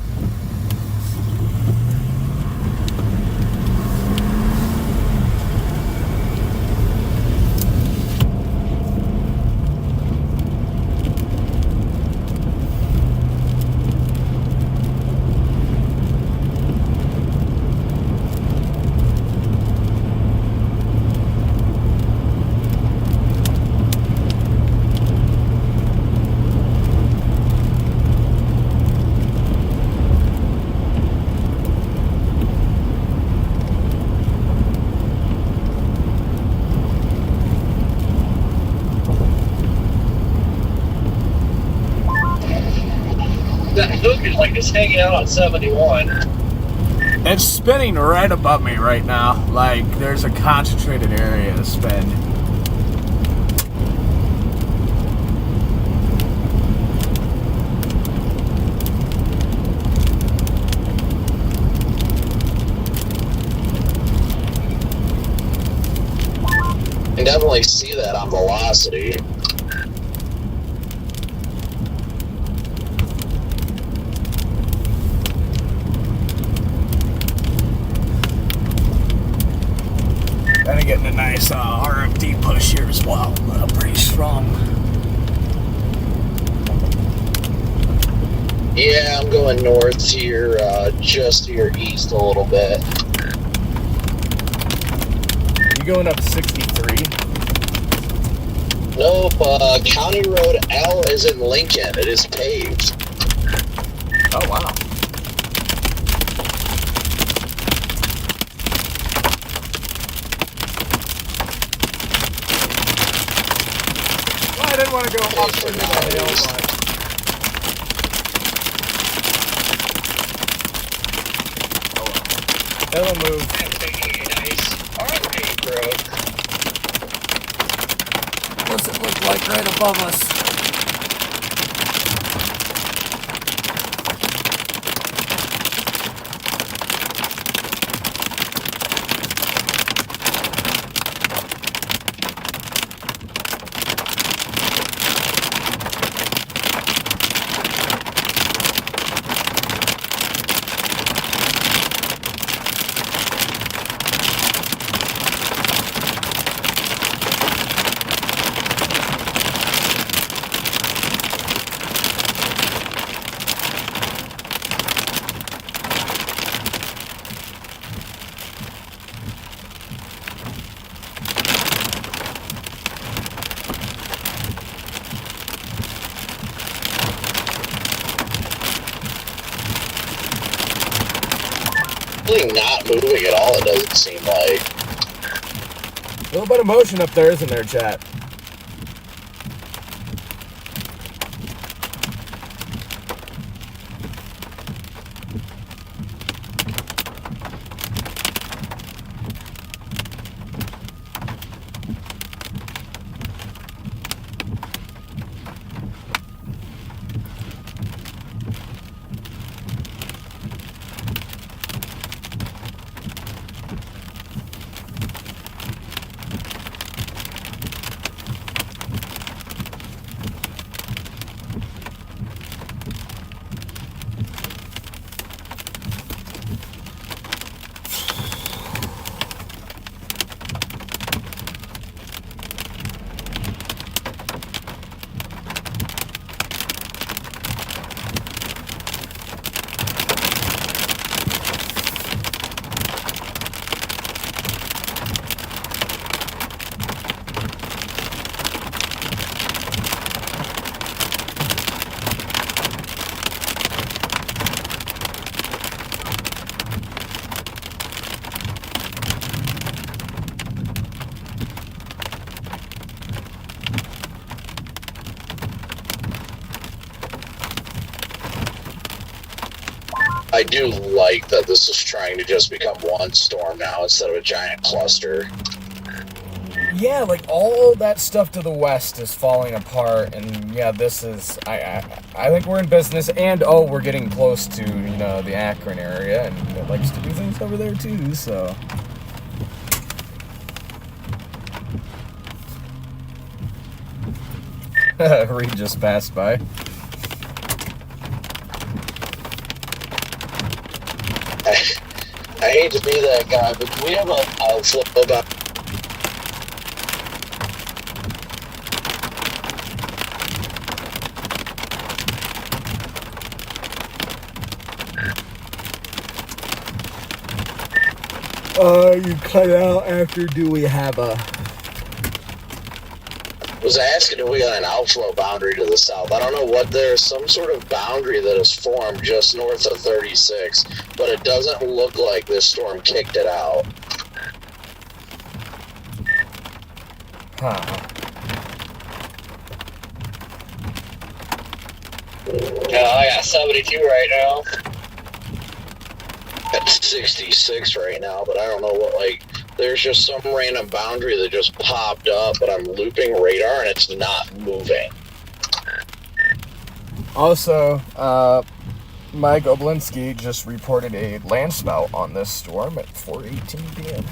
That hook is like it's hanging out on 71. It's spinning right above me right now. Like, there's a concentrated area to spin. You can definitely see that on velocity. Kind of getting a nice RFD push here as well. Pretty strong. Yeah, I'm going north here, just to your east a little bit. You going up 63? Nope, County Road L is in Lincoln. It is paved. Oh, wow. Well, I didn't want to go off into the hill, but... Oh, well. It'll move. Nice. RP, bro. What's it look like right above us? Really not moving at all, it doesn't seem like. A little bit of motion up there, isn't there, chat? I do like that this is trying to just become one storm now instead of a giant cluster. Yeah, like all that stuff to the west is falling apart, and yeah, this is. I think we're in business, and we're getting close to the Akron area, and it likes to do things over there too. So. Reed just passed by. I hate to be that guy, but can we have a flip about? You cut out after do we have a... I was asking if we got an outflow boundary to the south. I don't know what there's some sort of boundary that is formed just north of 36, but it doesn't look like this storm kicked it out. Huh. I got 72 right now. At 66 right now, but I don't know what, there's just some random boundary that just popped up, but I'm looping radar and it's not moving. Also, Mike Oblinski just reported a land spout on this storm at 4:18 p.m.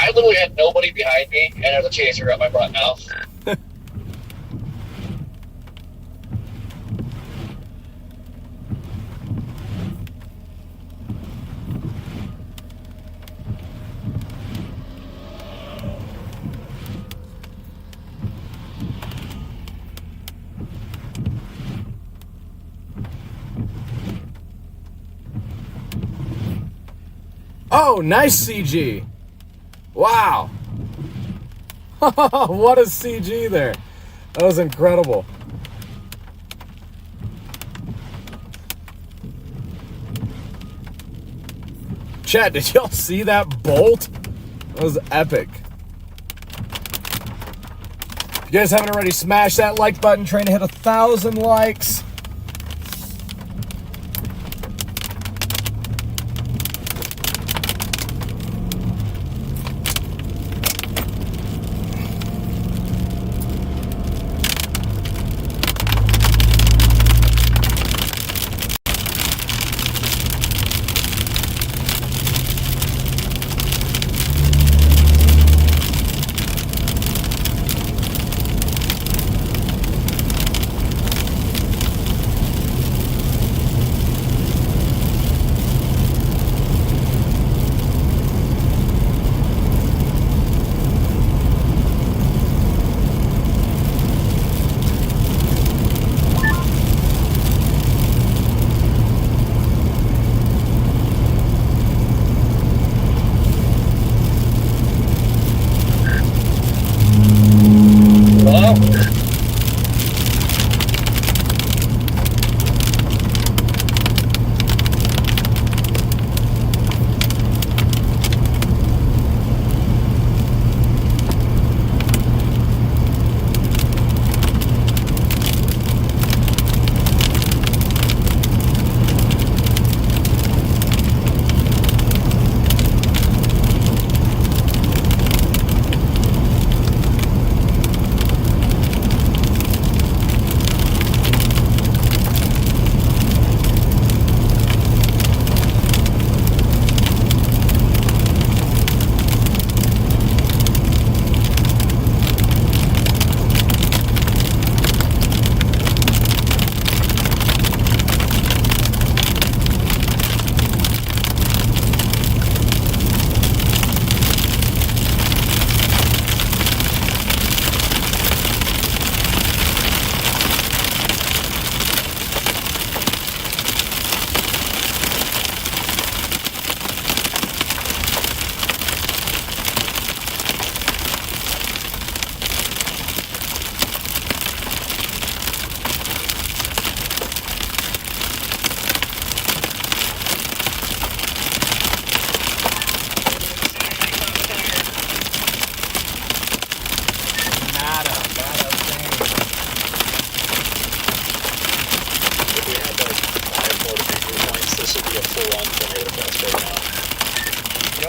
I literally had nobody behind me, and there's a chaser up my butt now. Oh, nice CG. Wow. What a CG there. That was incredible. Chat, did y'all see that bolt? That was epic. If you guys haven't already, smash that like button. Trying to hit 1,000 likes.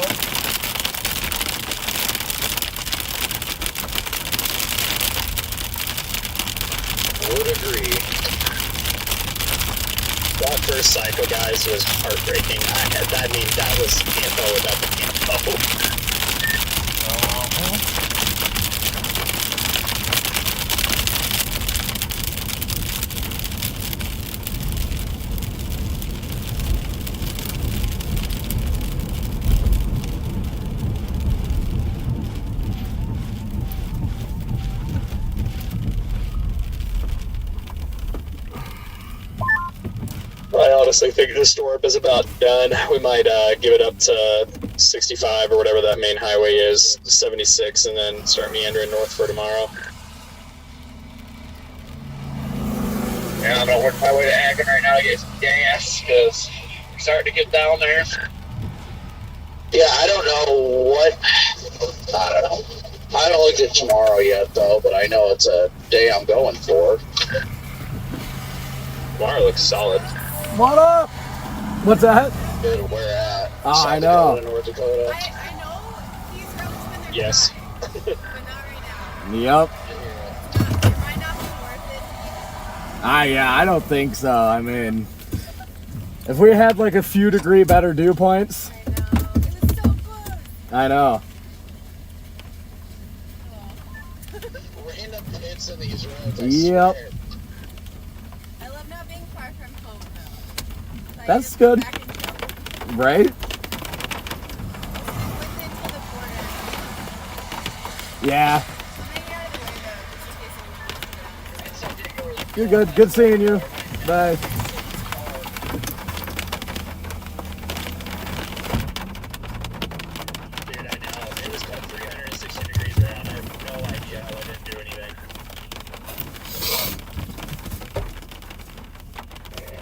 go. Would agree. That first Psycho, guys, was heartbreaking. That was info without the info. I honestly think this storm is about done. We might give it up to 65 or whatever that main highway is, 76, and then start meandering north for tomorrow. Yeah, I'm gonna work my way to Akron right now to get some gas because we're starting to get down there. Yeah, I don't know what. I don't know. I haven't looked at tomorrow yet, though, but I know it's a day I'm going for. Tomorrow looks solid. What up? What's that? Good, where at? Oh, South I know. Dakota, North Dakota. I know these roads when they're Yes. but not right now. Yep. It might not be worth it. I don't think so. I mean, if we had like a few degree better dew points, I know. It was so good. I know. We're in the pits in these roads. I Yep. swear. I love not being far from home though. So I That's just go good. back and forth. Right? Lived until the border. Yeah. So maybe out of the way though, just in case we need to get You're good. Good seeing you. Bye. Dude, I know. It was about 360 degrees around. I have no idea how I didn't do anything.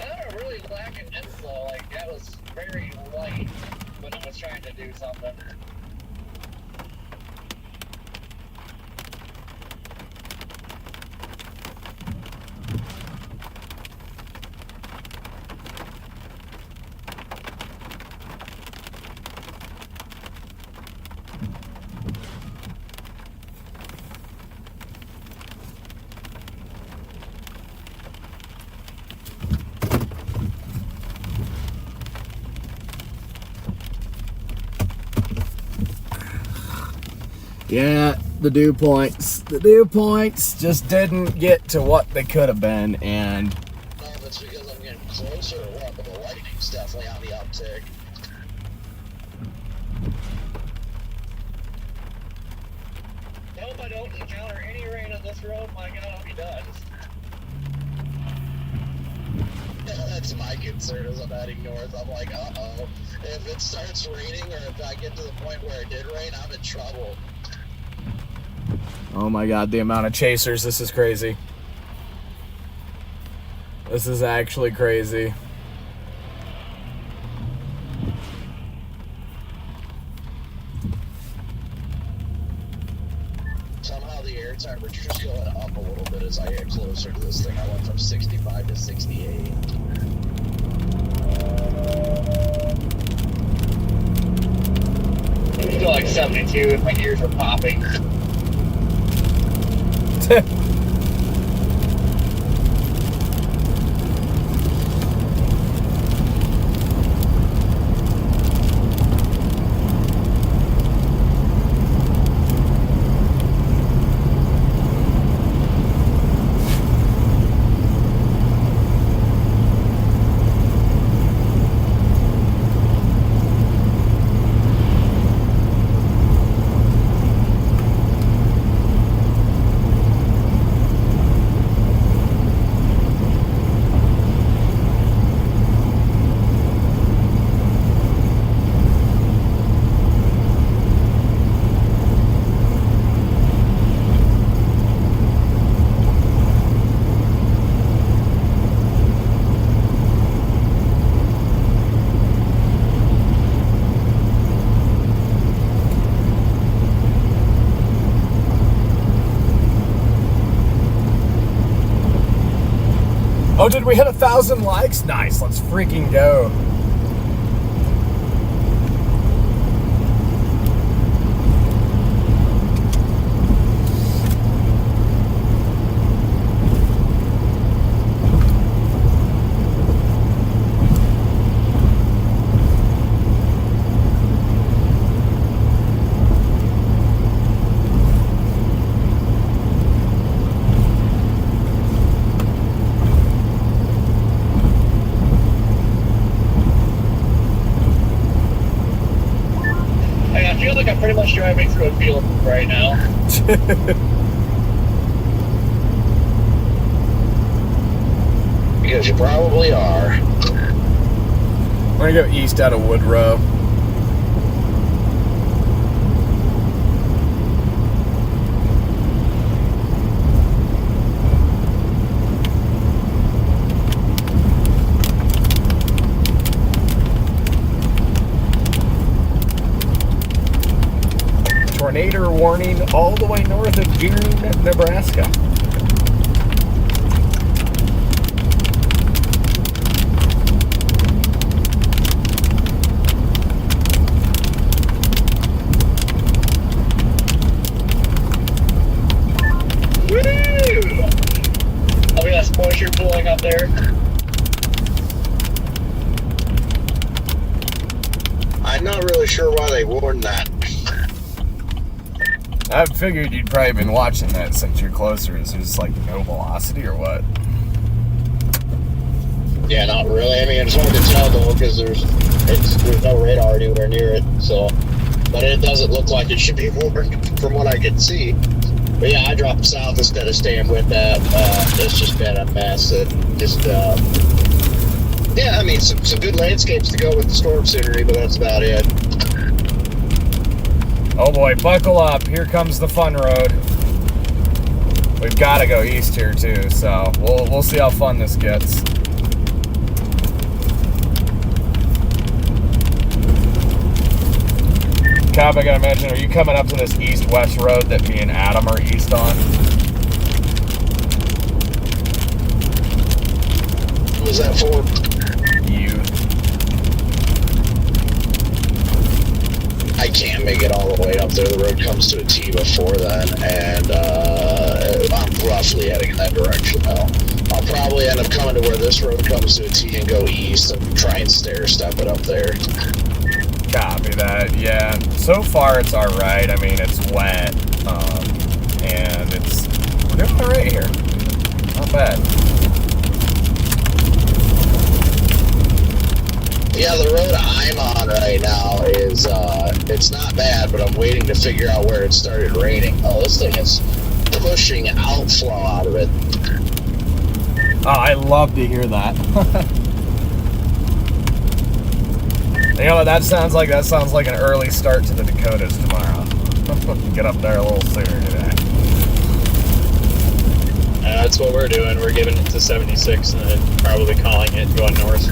I'm really lacking info. Like, that was very light when I was trying to do something. Yeah, the dew points. The dew points just didn't get to what they could have been, and I don't know if it's because I'm getting closer or what, but the lightning's definitely on the uptick. I hope I don't encounter any rain on this road. My God, I'll be done. That's my concern as I'm heading north. I'm like, uh-oh. If it starts raining or if I get to the point where it did rain, I'm in trouble. Oh my god, the amount of chasers. This is crazy. This is actually crazy. Somehow the air temperature's going up a little bit as I get closer to this thing. I went from 65 to 68. I feel like 72 if my ears are popping. Oh, did we hit 1,000 likes? Nice, let's freaking go. Hey, I feel like I'm pretty much driving through a field right now. Because you probably are. We're gonna go east out of Woodrow. Tornado warning all the way north of Deering, Nebraska. Woo! Look at that sponge you're pulling up there. I'm not really sure why they warned that. I figured you'd probably been watching that since you're closer. Is there just like no velocity or what? Yeah, not really. I mean, it's hard to tell though because there's no radar anywhere near it. So, but it doesn't look like it should be warned from what I can see. But yeah, I dropped south instead of staying with that. It's just been a mess. It just yeah, I mean, some good landscapes to go with the storm scenery, but that's about it. Oh boy, buckle up. Here comes the fun road. We've got to go east here too, so we'll see how fun this gets. Cobb, I gotta imagine, are you coming up to this east-west road that me and Adam are east on? What was that for? You. I can't make it all the way up there. The road comes to a T before then, and I'm roughly heading in that direction now. I'll probably end up coming to where this road comes to a T and go east and try and stair-step it up there. Copy that, yeah. So far it's alright. I mean, it's wet, and we're doing alright here. Not bad. Yeah, the road I'm on right now is, it's not bad, but I'm waiting to figure out where it started raining. Oh, this thing is pushing outflow out of it. Oh, I love to hear that. You know what that sounds like? That sounds like an early start to the Dakotas tomorrow. Get up there a little sooner today. That's what we're doing. We're giving it to 76 and then probably calling it going north.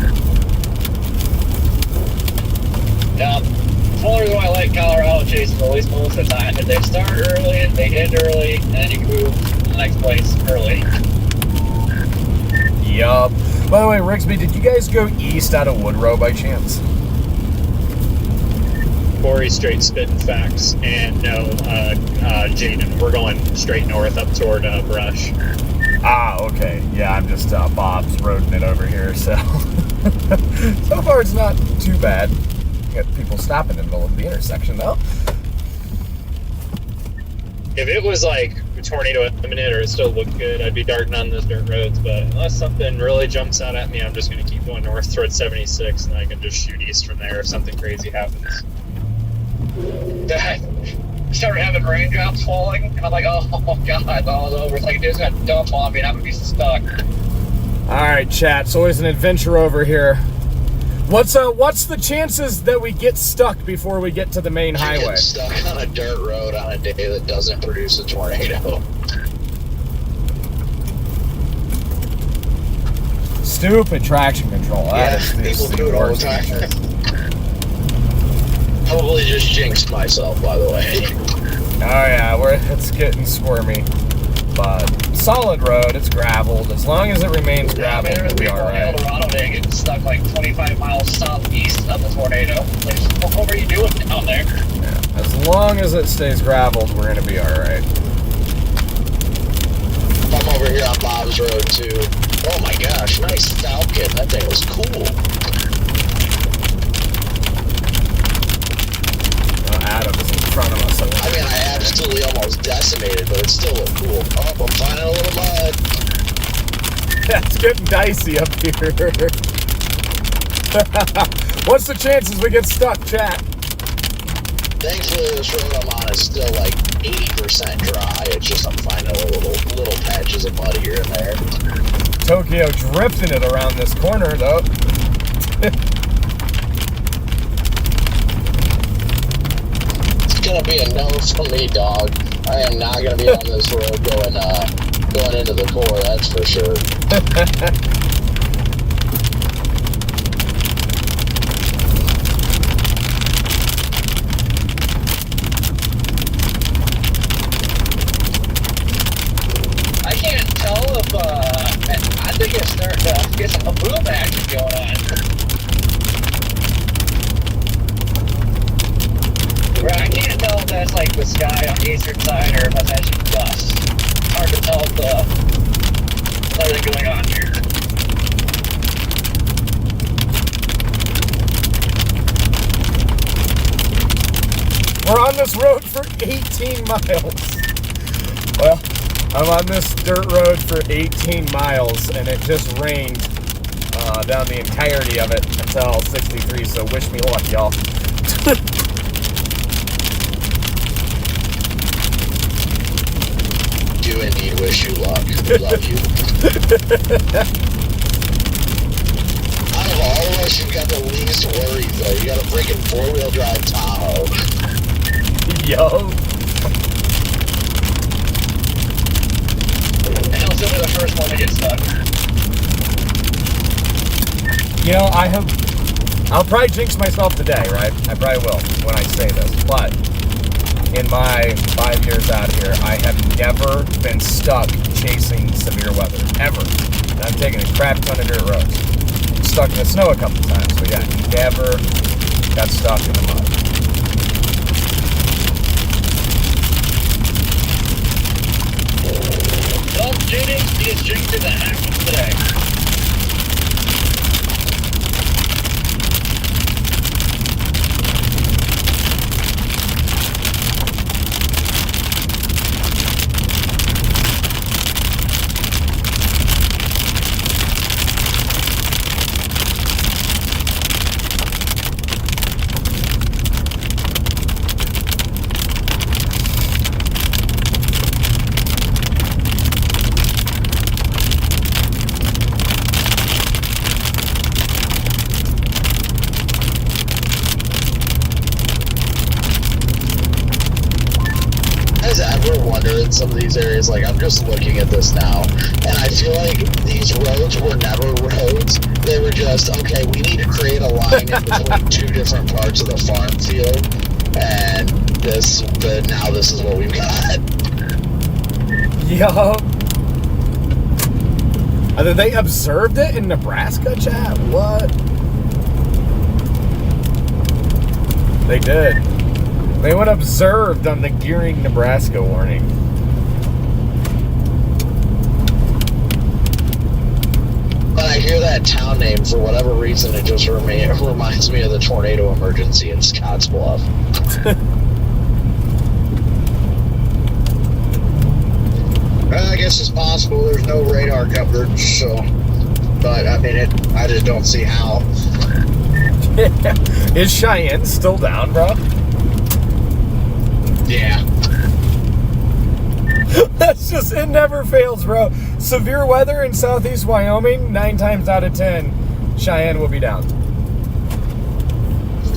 Yeah, the only reason why I like Colorado chasing the least most of the time is they start early and they end early, and then you can move to the next place early. Yup. By the way, Rigsby, did you guys go east out of Woodrow by chance? Corey straight spitting facts, and no, Jaden, we're going straight north up toward Brush. Ah, okay. Yeah, I'm just Bob's roading it over here, so so far it's not too bad. Got people stopping in the middle of the intersection though. If it was like a tornado imminent or it still looked good, I'd be darting on those dirt roads, but unless something really jumps out at me, I'm just going to keep going north towards 76 and I can just shoot east from there if something crazy happens. I started having raindrops falling, and I'm like, oh god, I thought it was over. It's like, dude's gonna dump on me and I'm gonna be stuck. Alright, chat, it's always an adventure over here. What's the chances that we get stuck before we get to the main highway? Get stuck on a dirt road on a day that doesn't produce a tornado. Stupid traction control. Yeah, people do it all the time. Probably just jinxed myself, by the way. Oh yeah, it's getting squirmy. But solid road, it's graveled. As long as it remains graveled, we'll be alright. Eldorado, they get stuck like 25 miles southeast of the tornado. Like, what were you doing down there? Yeah, as long as it stays graveled, we're gonna be alright. I'm over here on Bob's Road too. Oh my gosh, nice Falcon. That thing was cool. Adam is in front of us. I mean, I absolutely almost decimated, but it still looked cool. Oh, I'm finding a little mud. Yeah, it's getting dicey up here. What's the chances we get stuck, chat? Thankfully, this road I'm on is still like 80% dry. It's just I'm finding little patches of mud here and there. Tokyo drifting it around this corner, though. It's gonna be a no for me, dog. I am not gonna be on this road going into the core. That's for sure. I think it's starting to get some boom action going on. Right, I can't tell if that's like the sky on the eastern side or if that's actually dust. Hard to tell everything going on here. We're on this road for 18 miles. Well, I'm on this dirt road for 18 miles, and it just rained down the entirety of it until 63, so wish me luck, y'all. Do indeed wish you luck. We love you. Out of all of us, you've got the least worries, though. You got a freaking four-wheel drive Tahoe. Yo. And also be the first one to get stuck. You know, I'll probably jinx myself today, right? I probably will when I say this, but in my 5 years out here, I have never been stuck chasing severe weather, ever. And I've taken a crap ton of dirt roads. I'm stuck in the snow a couple times, but yeah, never got stuck in the mud. Well, JD is jinxing the happen today. In some of these areas, like I'm just looking at this now, and I feel like these roads were never roads. They were just, okay, we need to create a line in between two different parts of the farm field, and now this is what we've got. Yo. They observed it in Nebraska, chat? What? They did. They went observed on the Gearing, Nebraska warning. When I hear that town name, for whatever reason, it just reminds me of the tornado emergency in Scottsbluff. I guess it's possible. There's no radar coverage, so. But I mean, I just don't see how. Is Cheyenne still down, bro? Yeah. That's just, it never fails, bro. Severe weather in southeast Wyoming, 9 times out of 10, Cheyenne will be down.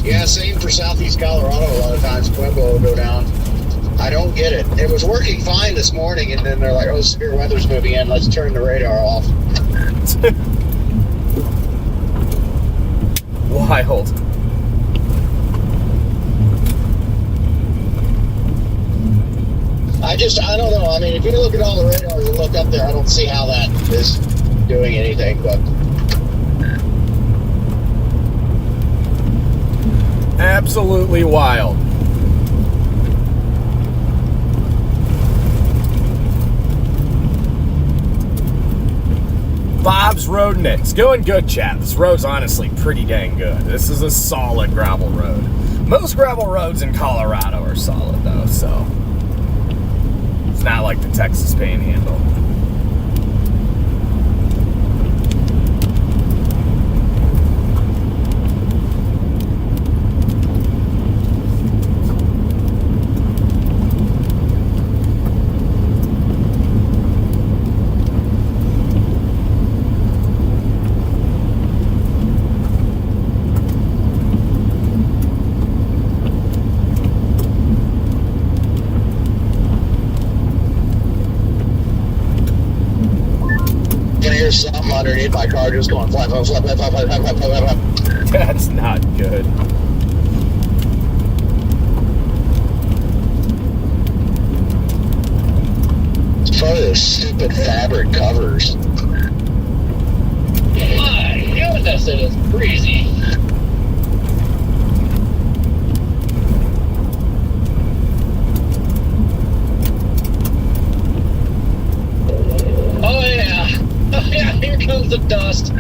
Yeah, same for southeast Colorado. A lot of times Pueblo will go down. I don't get it. It was working fine this morning, and then they're like, oh, severe weather's moving in. Let's turn the radar off. Wild. I don't know. I mean, if you look at all the radars and look up there, I don't see how that is doing anything, but. Absolutely wild. Bob's Roading it. It's going good, chat. This road's honestly pretty dang good. This is a solid gravel road. Most gravel roads in Colorado are solid, though, so. It's not like the Texas Panhandle. something underneath my car just going flap, flap, flap, flap, flap, flap, flap, flap, flap. That's not good. It's probably those stupid fabric covers. My goodness, it is breezy. Oh yeah. Oh yeah, here comes the dust.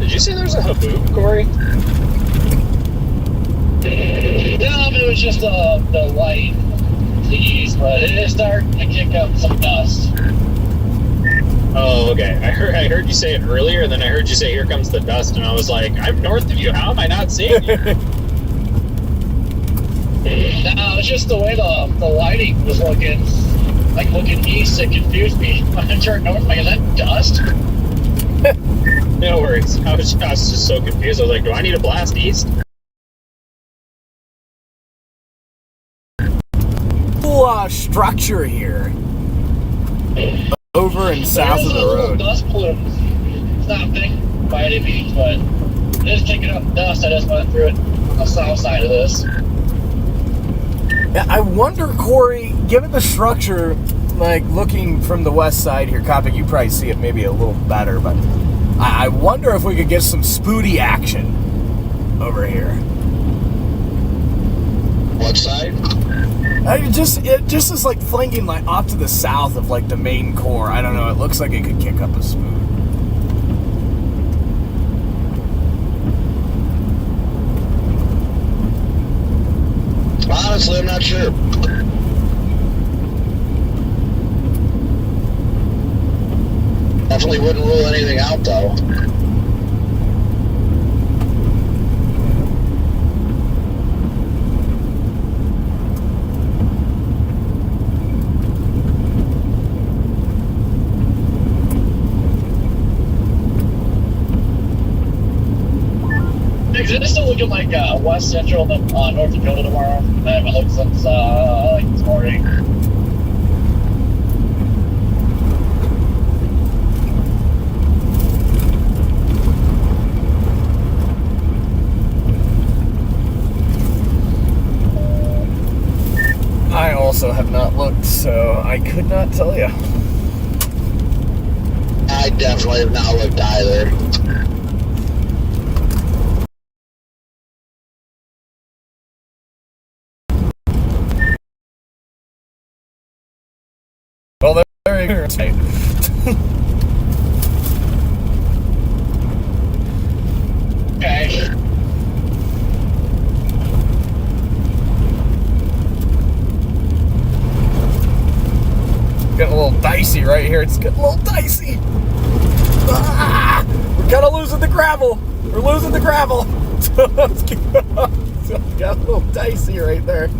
Did you say there's a haboob, Corey? No, it was just the light leaves, but it is starting to kick up some dust. Oh, okay. I heard you say it earlier, and then I heard you say, "Here comes the dust," and I was like, "I'm north of you. How am I not seeing you?" No, it's just the way the lighting was looking east. It confused me. When I turned north, I'm like, is that dust? No worries. I was just so confused. I was like, "Do I need to blast east?" Cool structure here. Over and south of the road. Dust plumes. It's not big by any means, but it is kicking up dust. I just went through it on the south side of this. Yeah, I wonder, Corey, given the structure, like looking from the west side here, Copy, you probably see it maybe a little better, but I wonder if we could get some spooty action over here. What side? It just is like flanking like off to the south of like the main core. I don't know. It looks like it could kick up a spood. Honestly, I'm not sure. Definitely wouldn't rule anything out, though. It's still looking like west central and North Dakota tomorrow. I haven't looked since like this morning. I also have not looked, so I could not tell you. I definitely have not looked either. Well, there you go. Okay. Getting a little dicey right here. It's getting a little dicey. Ah, we're kind of losing the gravel. We're losing the gravel. Got a little dicey right there.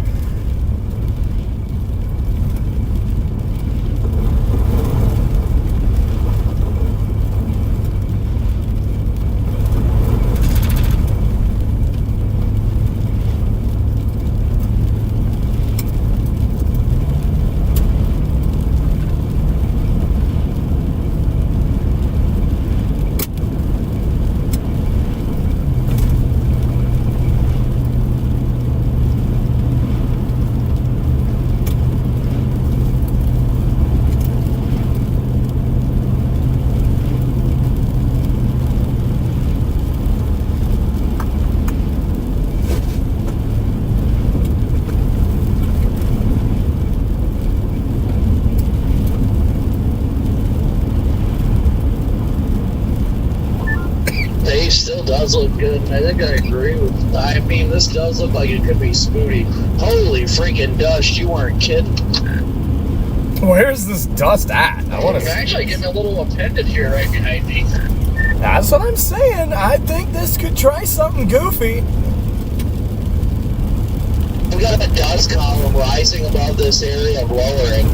Still does look good, and I think I agree with. I mean, this does look like it could be spooty. Holy freaking dust! You weren't kidding. Where's this dust at? I want It's to. actually getting a little appendage here right behind me. That's what I'm saying. I think this could try something goofy. We got a dust column rising above this area of lowering.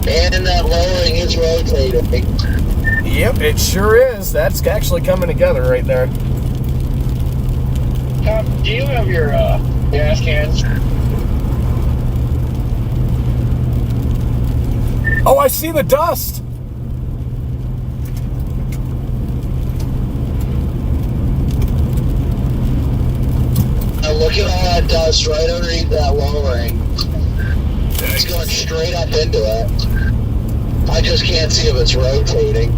And that lowering is rotating. Yep, it sure is. That's actually coming together right there. Tom, do you have your gas cans? Oh, I see the dust. Now look at all that dust right underneath that lowering. It's going straight up into it. I just can't see if it's rotating.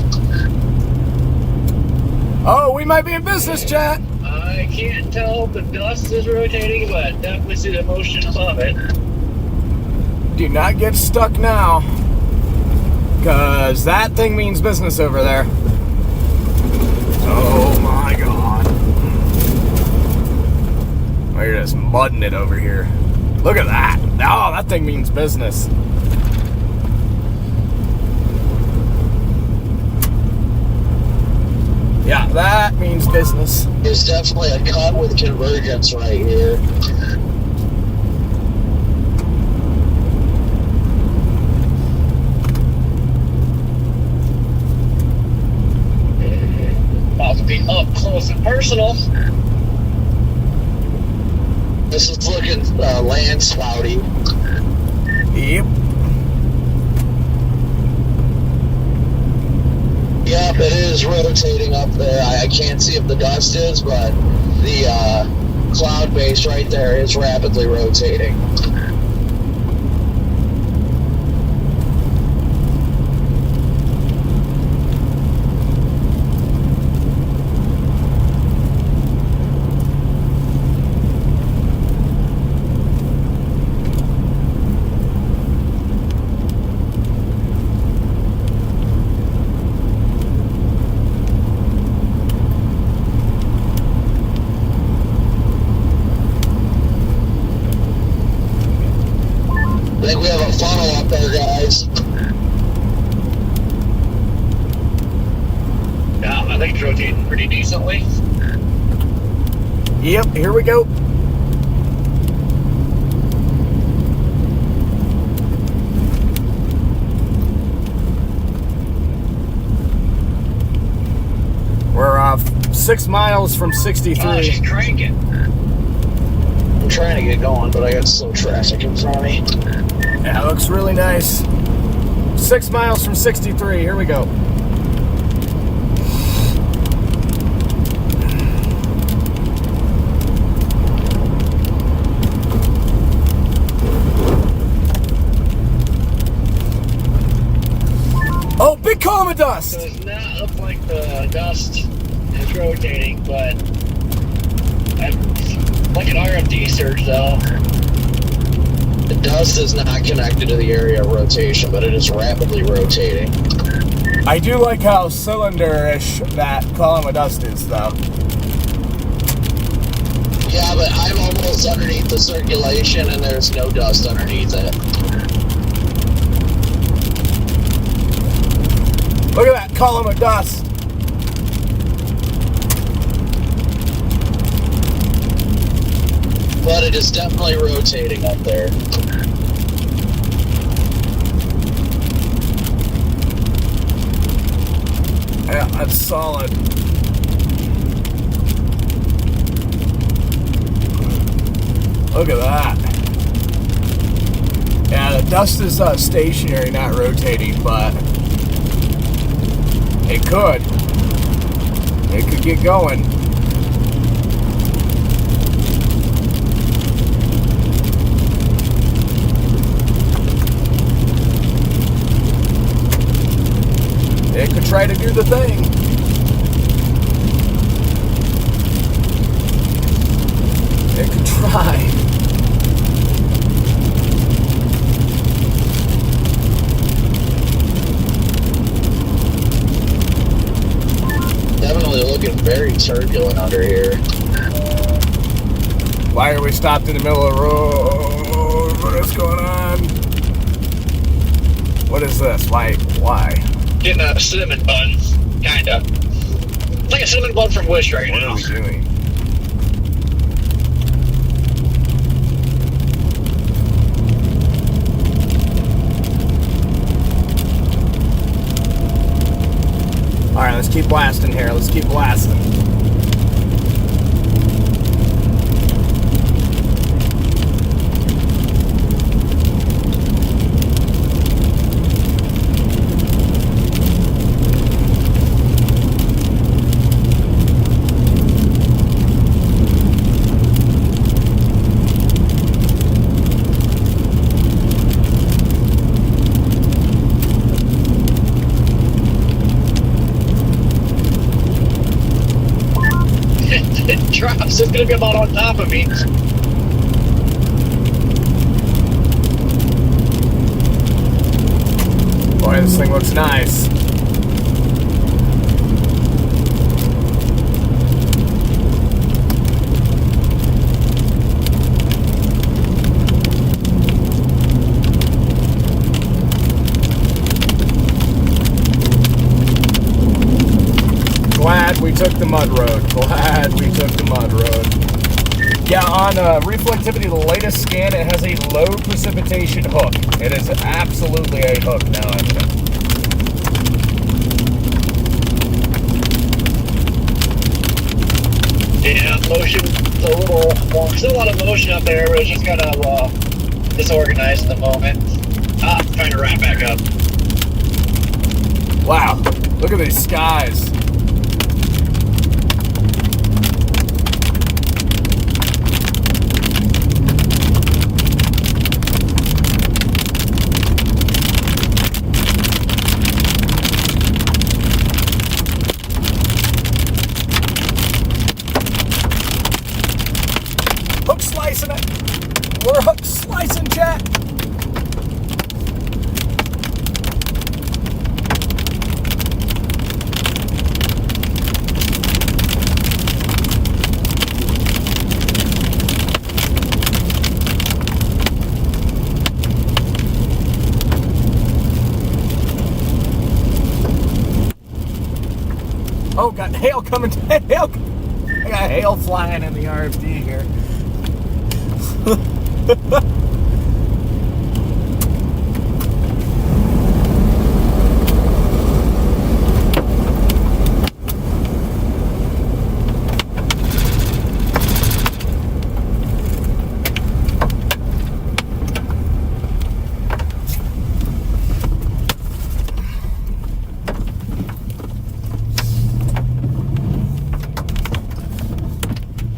Oh, we might be in business, chat. I can't tell if the dust is rotating, but definitely see the motion above it. Do not get stuck now, because that thing means business over there. Oh my God. We're just mudding it over here. Look at that. Oh, that thing means business. Yeah, that means business. There's definitely a cut with convergence right here. About to be up close and personal. This is looking land spouty. Yep. Yep, it is rotating up there. I can't see if the dust is, but the cloud base right there is rapidly rotating. I think we have a funnel up there, guys. Yeah, I think it's rotating pretty decently. Yep, here we go. We're 6 miles from 63. Oh, she's cranking. I'm trying to get going, but I got slow traffic in front of me. Yeah, it looks really nice. 6 miles from 63. Here we go. Oh, big column of dust. So it's not up like the dust is rotating, but like an RFD surge though. The dust is not connected to the area of rotation, but it is rapidly rotating. I do like how cylinder-ish that column of dust is, though. Yeah, but I'm almost underneath the circulation, and there's no dust underneath it. Look at that column of dust. But it is definitely rotating up there. Yeah, that's solid. Look at that. Yeah, the dust is stationary, not rotating, but it could. It could get going. It could try to do the thing. It could try. Definitely looking very turbulent under here. Why are we stopped in the middle of the road? What is going on? What is this? Why? Getting a cinnamon bun, kinda. It's like a cinnamon bun from Wish right now. What are we doing? right, let's keep blasting here. Let's keep blasting. It drops. It's gonna be about on top of me. Boy, this thing looks nice. Glad we took the mud road. Glad we took the mud road. Yeah, on reflectivity, the latest scan, it has a low precipitation hook. It is absolutely a hook now. Yeah, motion. A little. Well, still a lot of motion up there, but it's just kind of disorganized at the moment. Trying to wrap back up. Wow, look at these skies. Hook slicing it. We're hook slicing, chat. Oh, got hail coming. Hail. I got hail flying in the RFD here.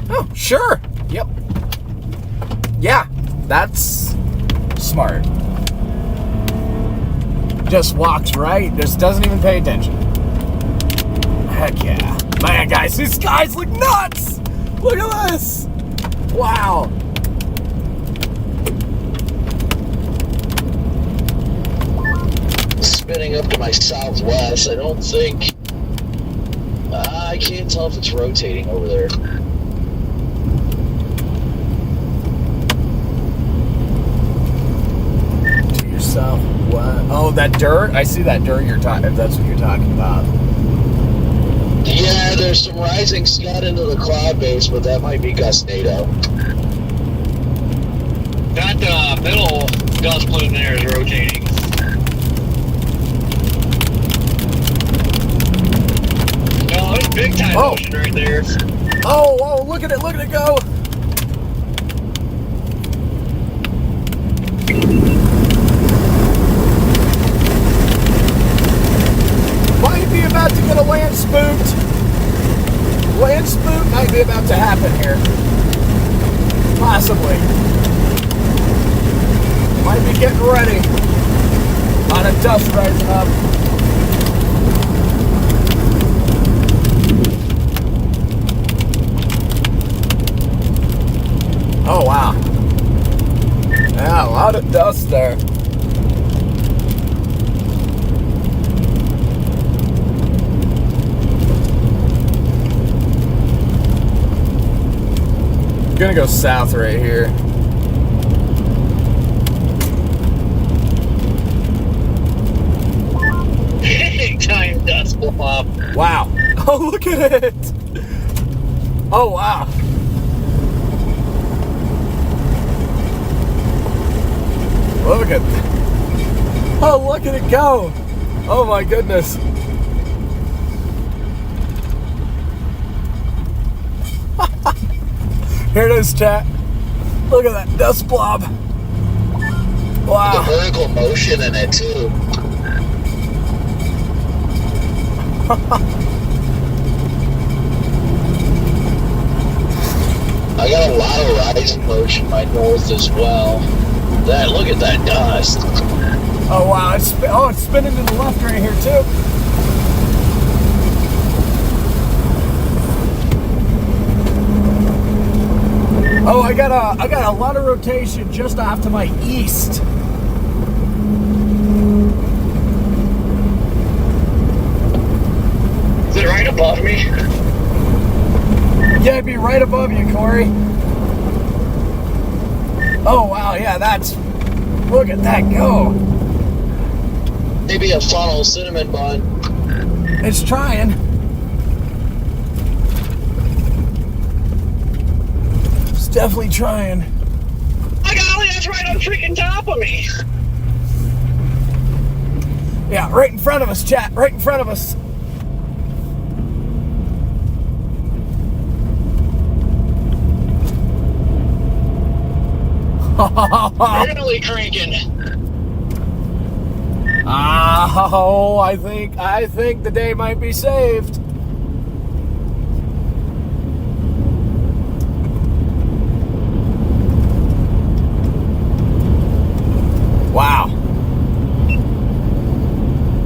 Oh, sure. Yep. Yeah, that's smart. Just walks right, just doesn't even pay attention. Heck yeah. Man, guys, these skies look nuts! Look at this! Wow. Spinning up to my southwest. I don't think. I can't tell if it's rotating over there. To your southwest. Oh, that dirt? I see that dirt you're talking. If that's what you're talking about. Yeah, there's some rising scud into the cloud base, but that might be gustado. That middle dust plume there is rotating. No, it's big time motion right there. Oh, whoa, look at it go. Might be about to get a land spooked. Land spook might be about to happen here. Possibly. Might be getting ready. A lot of dust rising up. Oh, wow. Yeah, a lot of dust there. I'm gonna go south right here. Big time dust blob. Wow. Oh, look at it. Oh, wow. Look at that. Oh, look at it go. Oh, my goodness. Here it is, chat. Look at that dust blob. The Wow. vertical motion in it too. I got a lot of rising motion by north as well. Look at that dust. Oh wow, it's spinning to the left right here too. Oh, I got a lot of rotation just off to my east. Is it right above me? Yeah, it'd be right above you, Corey. Oh wow, yeah, look at that go. Maybe a funnel cinnamon bun. It's trying. It's definitely trying. My golly, that's right on freaking top of me. Yeah, right in front of us, chat. Right in front of us. Really cranking. Oh, I think the day might be saved. Wow.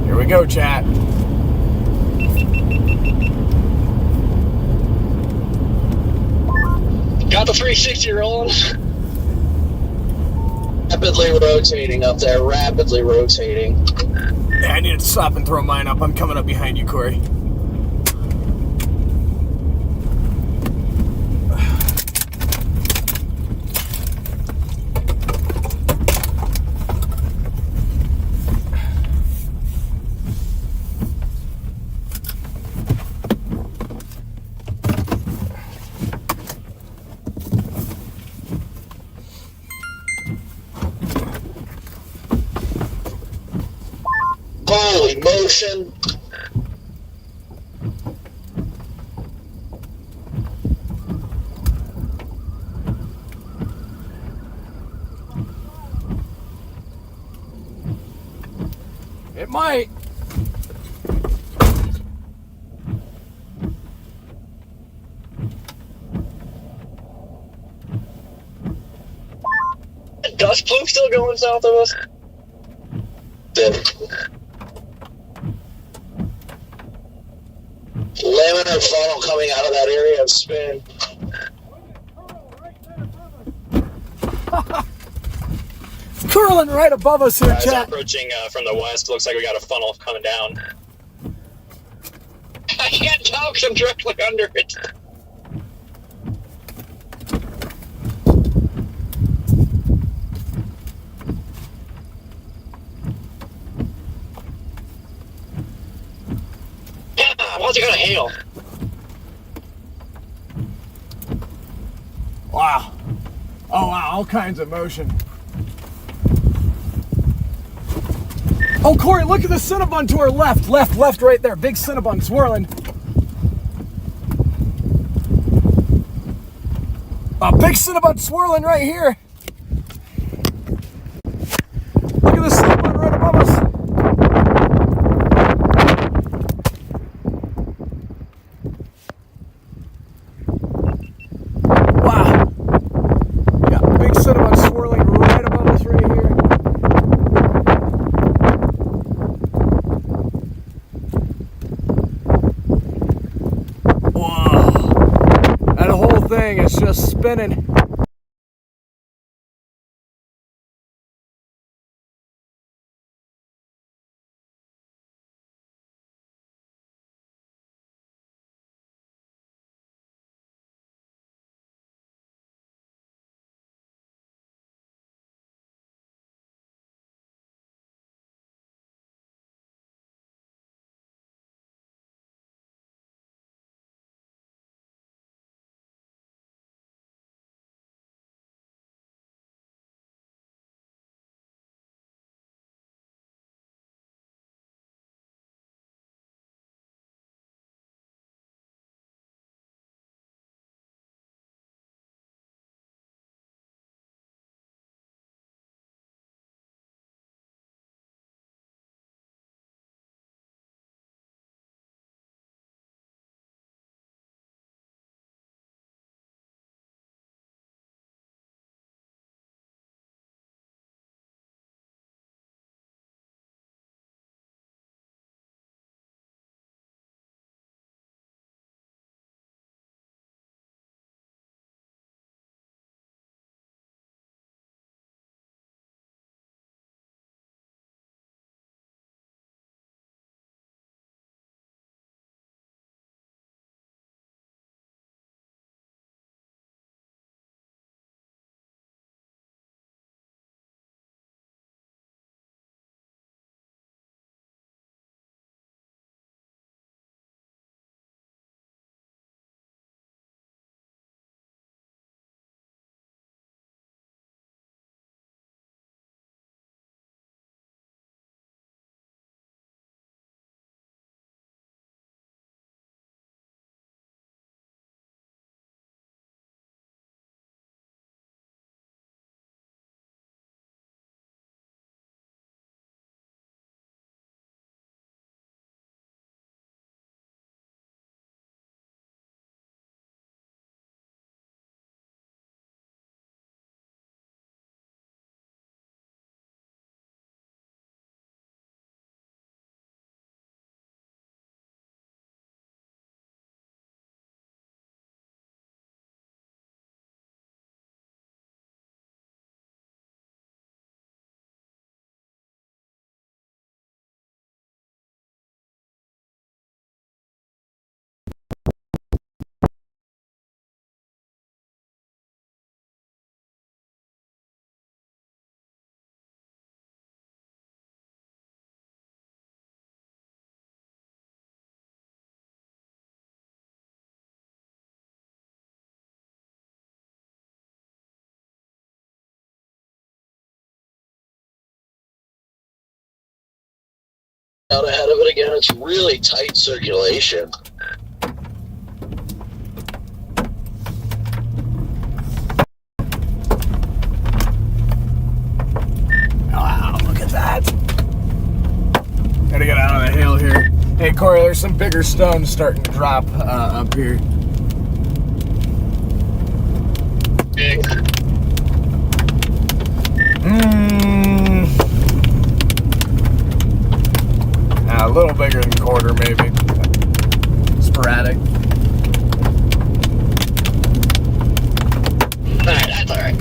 Here we go, chat. Got the 360 rolling. Rapidly rotating up there, rapidly rotating. Yeah, I need to stop and throw mine up. I'm coming up behind you, Corey. Holy motion. It might. Dust plume still going south of us? Laminar funnel coming out of that area of spin. Curling right above us here, Guys chat. approaching from the west. Looks like we got a funnel coming down. I can't tell because I'm directly under it. Why's it gonna hail? Wow. Oh, wow, all kinds of motion. Oh, Corey, look at the Cinnabon to our left. Left, right there. Big Cinnabon swirling. A big Cinnabon swirling right here. Look at the Cinnabon right above us. Wow. Yeah, big Cinnabon swirling right above us right here. Whoa. That whole thing is just spinning. out ahead of it again. It's really tight circulation. Wow, look at that. Gotta get out of the hill here. Hey, Corey, there's some bigger stones starting to drop up here. Big. A little bigger than quarter, maybe. Sporadic. Alright, that's alright.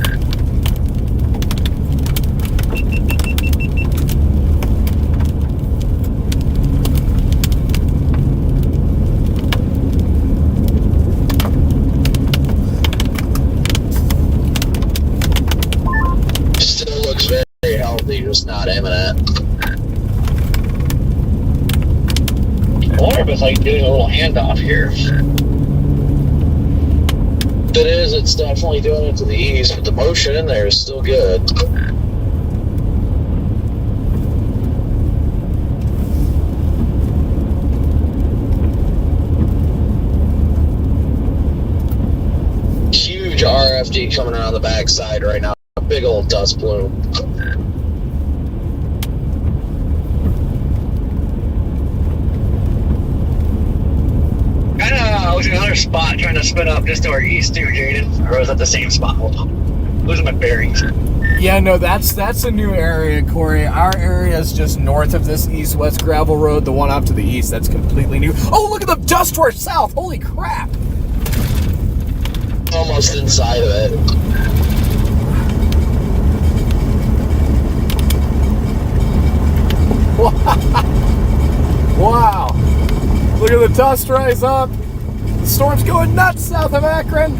Still looks very healthy, just not imminent. I wonder if it's like doing a little handoff here. If it is, it's definitely doing it to the east, but the motion in there is still good. Huge RFD coming around the backside right now. A big old dust plume. I was in another spot trying to spin up just to our east too, Jaden. Or was that the same spot? Hold on. Losing my bearings. Yeah, no, that's a new area, Corey. Our area is just north of this east-west gravel road. The one up to the east, that's completely new. Oh, look at the dust to our south. Holy crap. Almost inside of it. Wow. Look at the dust rise up. The storm's going nuts south of Akron.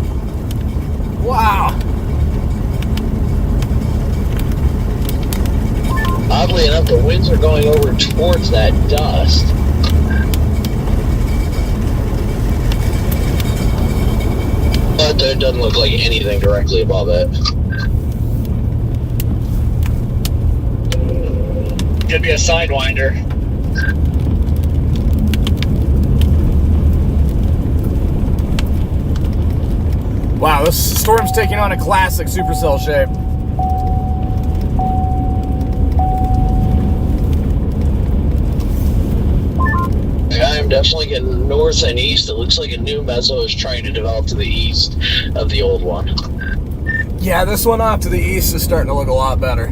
Wow. Oddly enough, the winds are going over towards that dust. But there doesn't look like anything directly above it. Could be a sidewinder. Wow, this storm's taking on a classic supercell shape. I'm definitely getting north and east. It looks like a new meso is trying to develop to the east of the old one. Yeah, this one off to the east is starting to look a lot better.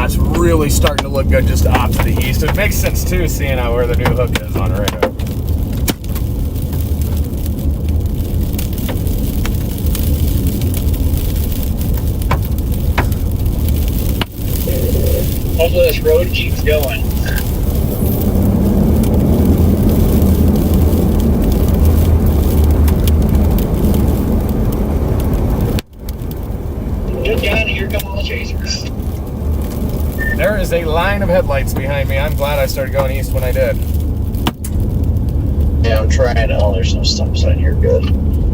It's really starting to look good just off to the east. It makes sense too, seeing how where the new hook is on right now. Hopefully this road keeps going. Get down, here come all the chasers. There is a line of headlights behind me. I'm glad I started going east when I did. Yeah, I'm trying to. Oh, there's no stop sign here. Good.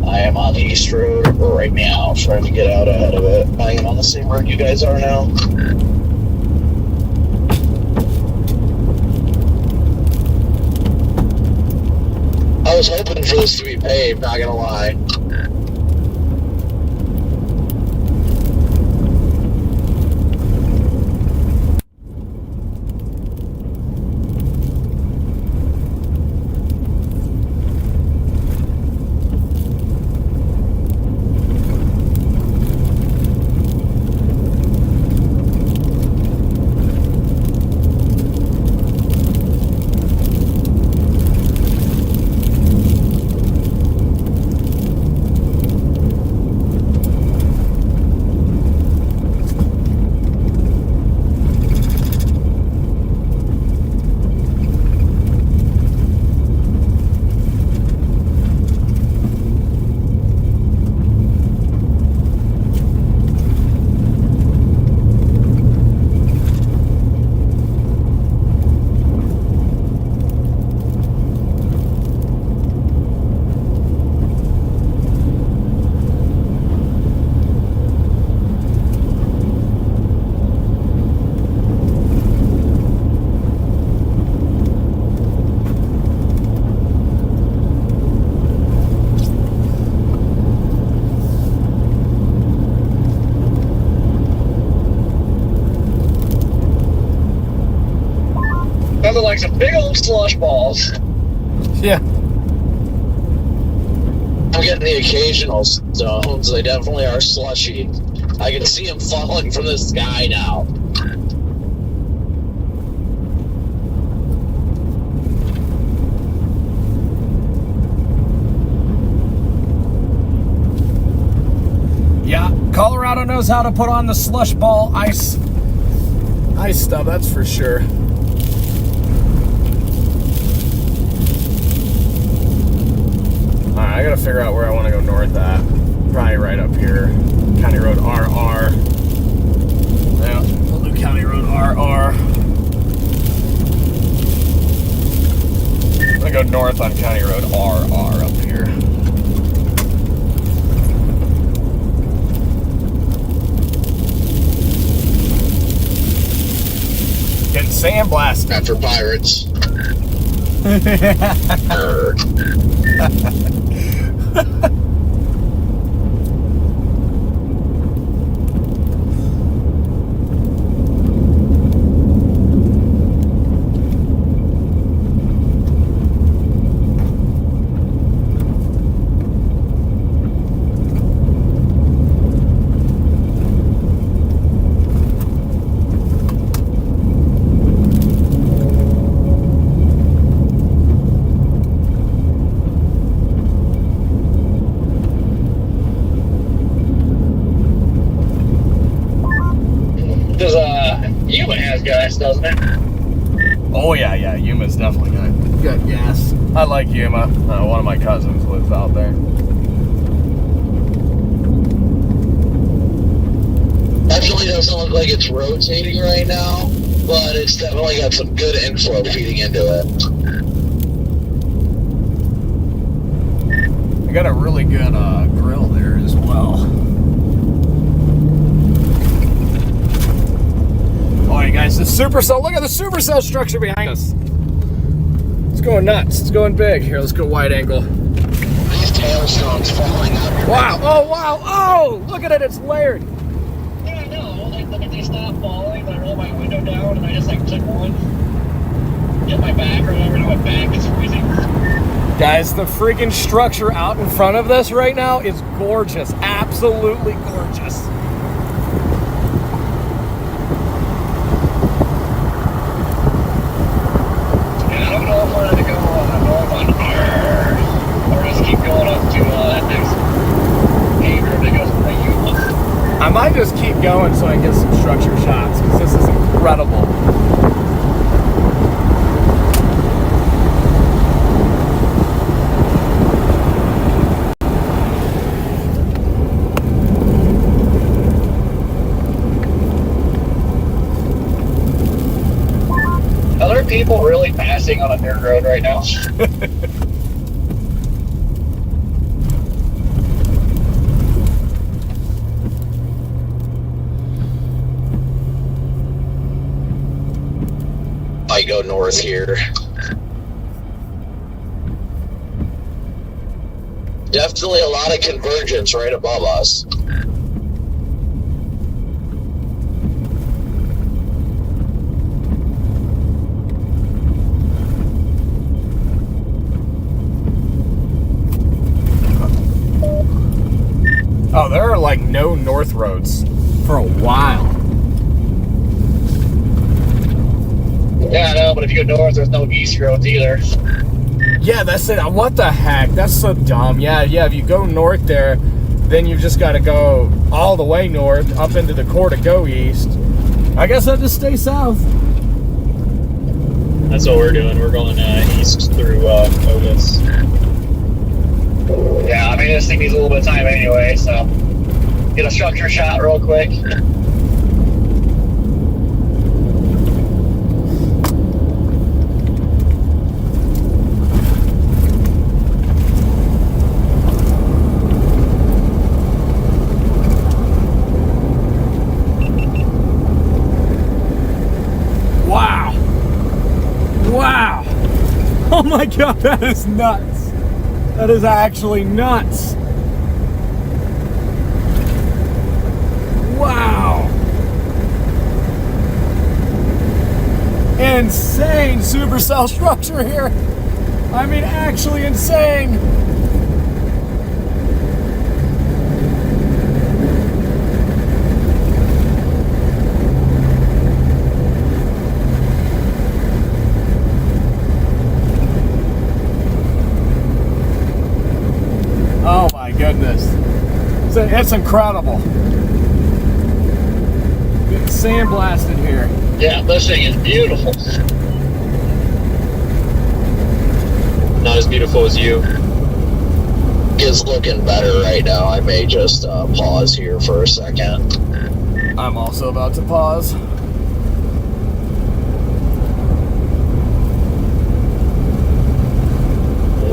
I am on the east road right now, trying to get out ahead of it. I am on the same road you guys are now. I was hoping for this to be paved, not gonna lie. look like some big old slush balls. Yeah. I'm getting the occasional stones. They definitely are slushy. I can see them falling from the sky now. Yeah, Colorado knows how to put on the slush ball ice stuff, that's for sure. Alright, I gotta figure out where I want to go north at. Probably right up here. County Road RR. Yeah, we'll do County Road RR. I'm gonna go north on County Road RR up here. Getting sandblasted. After pirates. Yuma has gas, doesn't it? Oh yeah, Yuma's definitely got gas. I like Yuma. One of my cousins lives out there. Definitely doesn't look like it's rotating right now, but it's definitely got some good inflow feeding into it. I got a really good grill there as well. Alright guys, the supercell, look at the supercell structure behind us. It's going nuts, it's going big. Here, let's go wide angle. These tailstones falling out. Wow, oh wow, oh! Look at it, it's layered. Yeah, I know. Like they stop falling, I roll my window down, and I just like took one. Get my back or whatever, and my back is freezing. Guys, the freaking structure out in front of this right now is gorgeous. Absolutely gorgeous. And I don't know if we're going to go north on R or just keep going up to that next paver that goes to the Yuma. I might just keep going so I can get some structure shots, because this is incredible. Are there people really passing on a dirt road right now? I go north here. Definitely a lot of convergence right above us. Oh, there are like no north roads for a while. Yeah, I know, but if you go north, there's no east roads either. Yeah, that's it. What the heck? That's so dumb. Yeah, if you go north there, then you've just got to go all the way north up into the core to go east. I guess I'll just stay south. That's what we're doing. We're going east through Otis. Yeah, I mean, this thing needs a little bit of time anyway, so get a structure shot real quick. Wow. Oh my God, that is nuts. That is actually nuts. Wow. insane supercell structure here. I mean, actually insane. Oh my goodness. It's incredible. Getting sandblasted here. Yeah, this thing is beautiful. Not as beautiful as you. It's looking better right now. I may just pause here for a second. I'm also about to pause.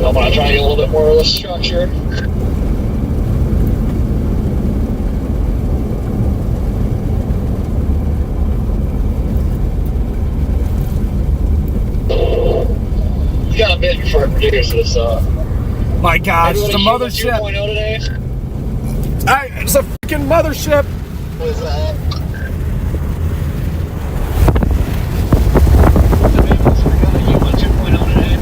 I'm gonna try to get a little bit more of the structure. Got a bit before it produces. My gosh, it's a Everybody shoot mothership. 2.0 today. It's a freaking mothership. With that, You went 2.0 today.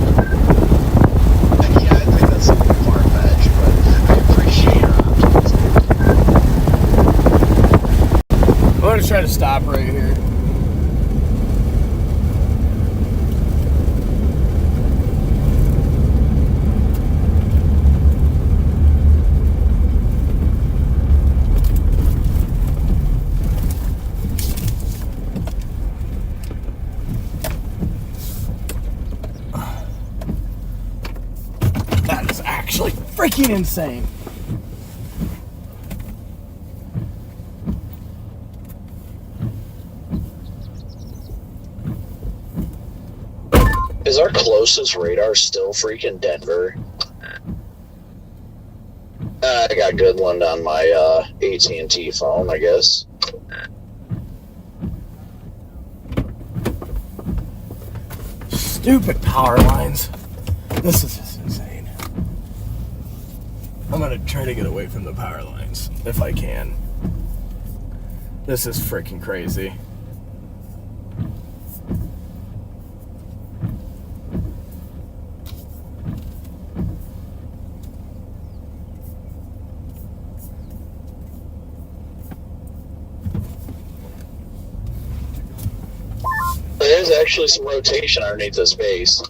yeah, I think that's a little far-fetched, but I appreciate your optimism. I'm gonna try to stop right here. That is actually freaking insane. Is our closest radar still freaking Denver? I got Goodland on my AT&T phone, I guess. Stupid power lines. This is just insane. I'm gonna try to get away from the power lines if I can. This is freaking crazy. There's actually some rotation underneath this base.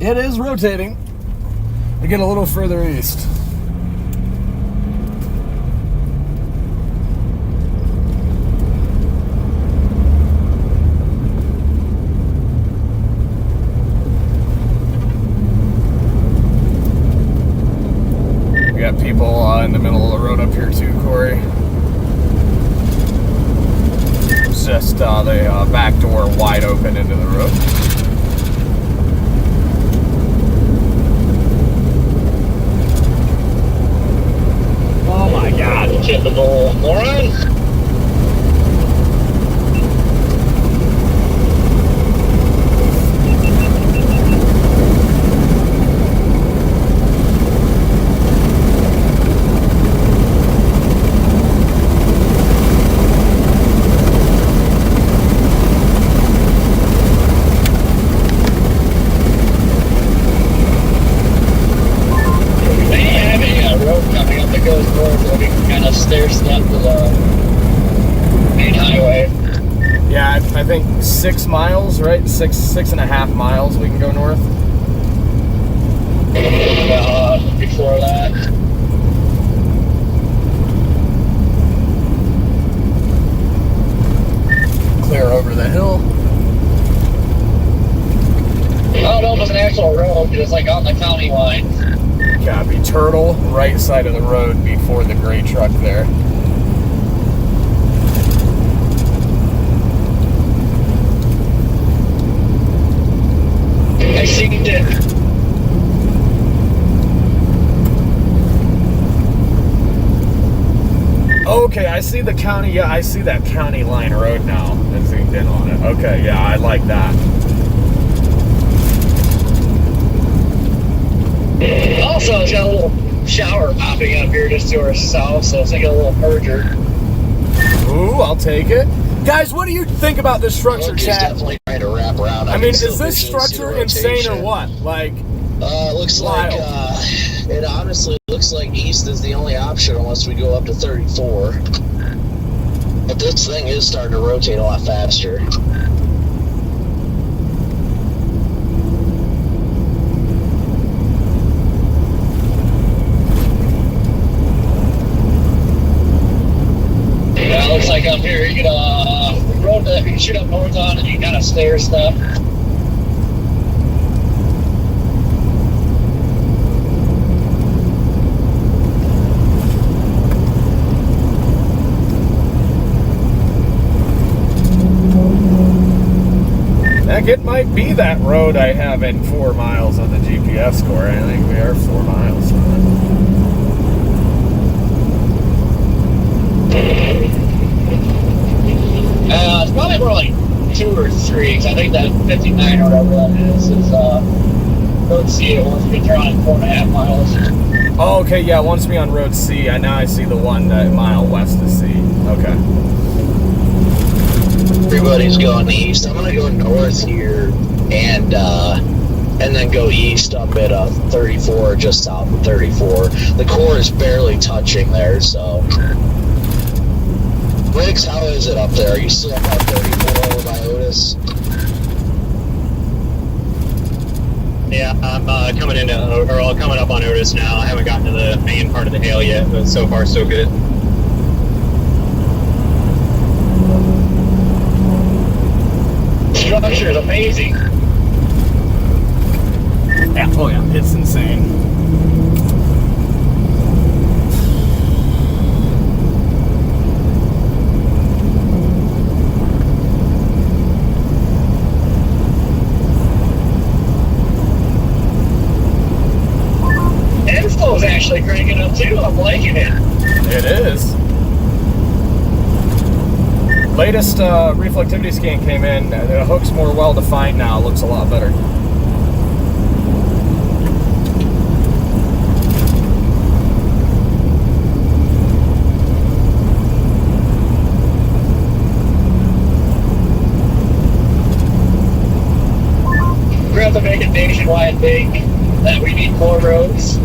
It is rotating. We get a little further east. We got people in the middle of the road up here too, Corey. It's just the back door wide open into the road. Oh my God. Typical moron. Stair-step to the main highway. Yeah, I think 6 miles, right? 6.5 miles we can go north. Before that. Clear over the hill. Oh no, it's an actual road, it's like on the county line. Copy. Turtle, right side of the road before the gray truck there. I see it. Okay, I see the county. Yeah, I see that county line road now. I zoomed in on it. Okay, yeah, I like that. Also, it's got a little shower popping up here just to our south, so it's like a little merger. Ooh, I'll take it. Guys, what do you think about this structure, Look, he's chat? definitely trying to wrap around. I can mean, still is this visually see the structure insane or rotation. what? Like, Looks wild. like it honestly looks like east is the only option unless we go up to 34. But this thing is starting to rotate a lot faster. Yeah, it looks like up here you get a road that you can shoot up north on, and you got a stair stuff. heck, it might be that road I have in 4 miles on the GPS score. I think we are 4 miles from It's probably more like 2 or 3, because I think that 59 or whatever that is Road C. It wants to be drawn 4.5 miles. it. Oh, okay, yeah, it wants me on Road C. Now I see the one that mile west of C. Okay. Everybody's going east. I'm gonna go north here and then go east up at 34, just south of 34. The core is barely touching there, so. Riggs, how is it up there? Are you still up on 34 over by Otis? Yeah, I'm coming up on Otis now. I haven't gotten to the main part of the hail yet, but so far so good. Structure is amazing. Yeah, oh yeah, it's insane. Inflow's actually cranking up too. I'm liking it. It is. Latest reflectivity scan came in. The hook's more well defined now. Looks a lot better. We're going to have to make a nationwide thing that we need more roads.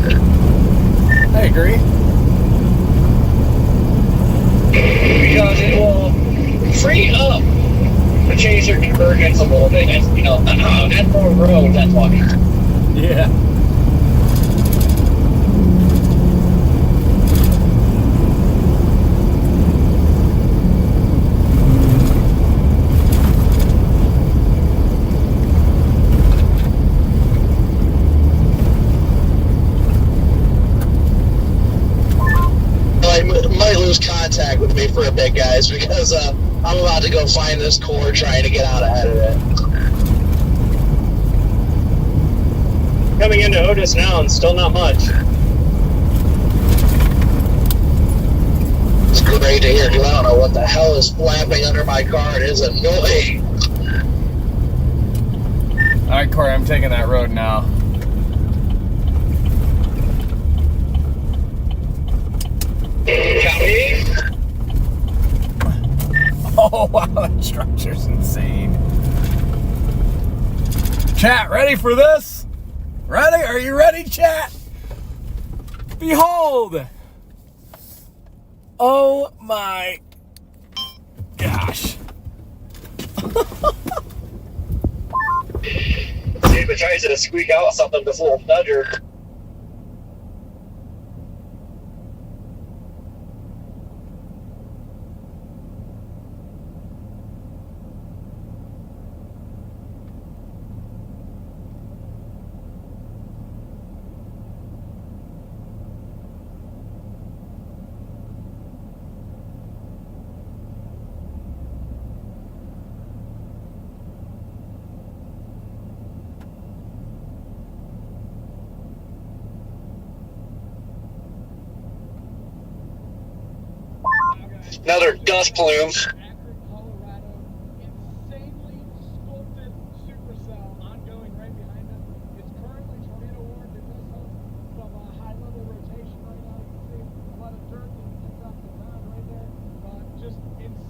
I agree. Because it will free up the chaser convergence a little bit. And, add more roads, that's why. Yeah. Might lose contact with me for a bit, guys, because I'm about to go find this core trying to get out ahead of it. Coming into Otis now and still not much. It's great to hear, because I don't know what the hell is flapping under my car. It is annoying. All right, Corey, I'm taking that road now. Copy. Oh, wow, that structure's insane. Chat, ready for this? Ready? Are you ready, chat? Behold! Oh my gosh. See if it tries to squeak out something, this little nudger. Another dust plume. Colorado, insanely sculpted supercell ongoing right behind us. It's currently tornado warned. It does have some high level rotation right now. You can see a lot of dirt that gets off the ground right there. Just insane.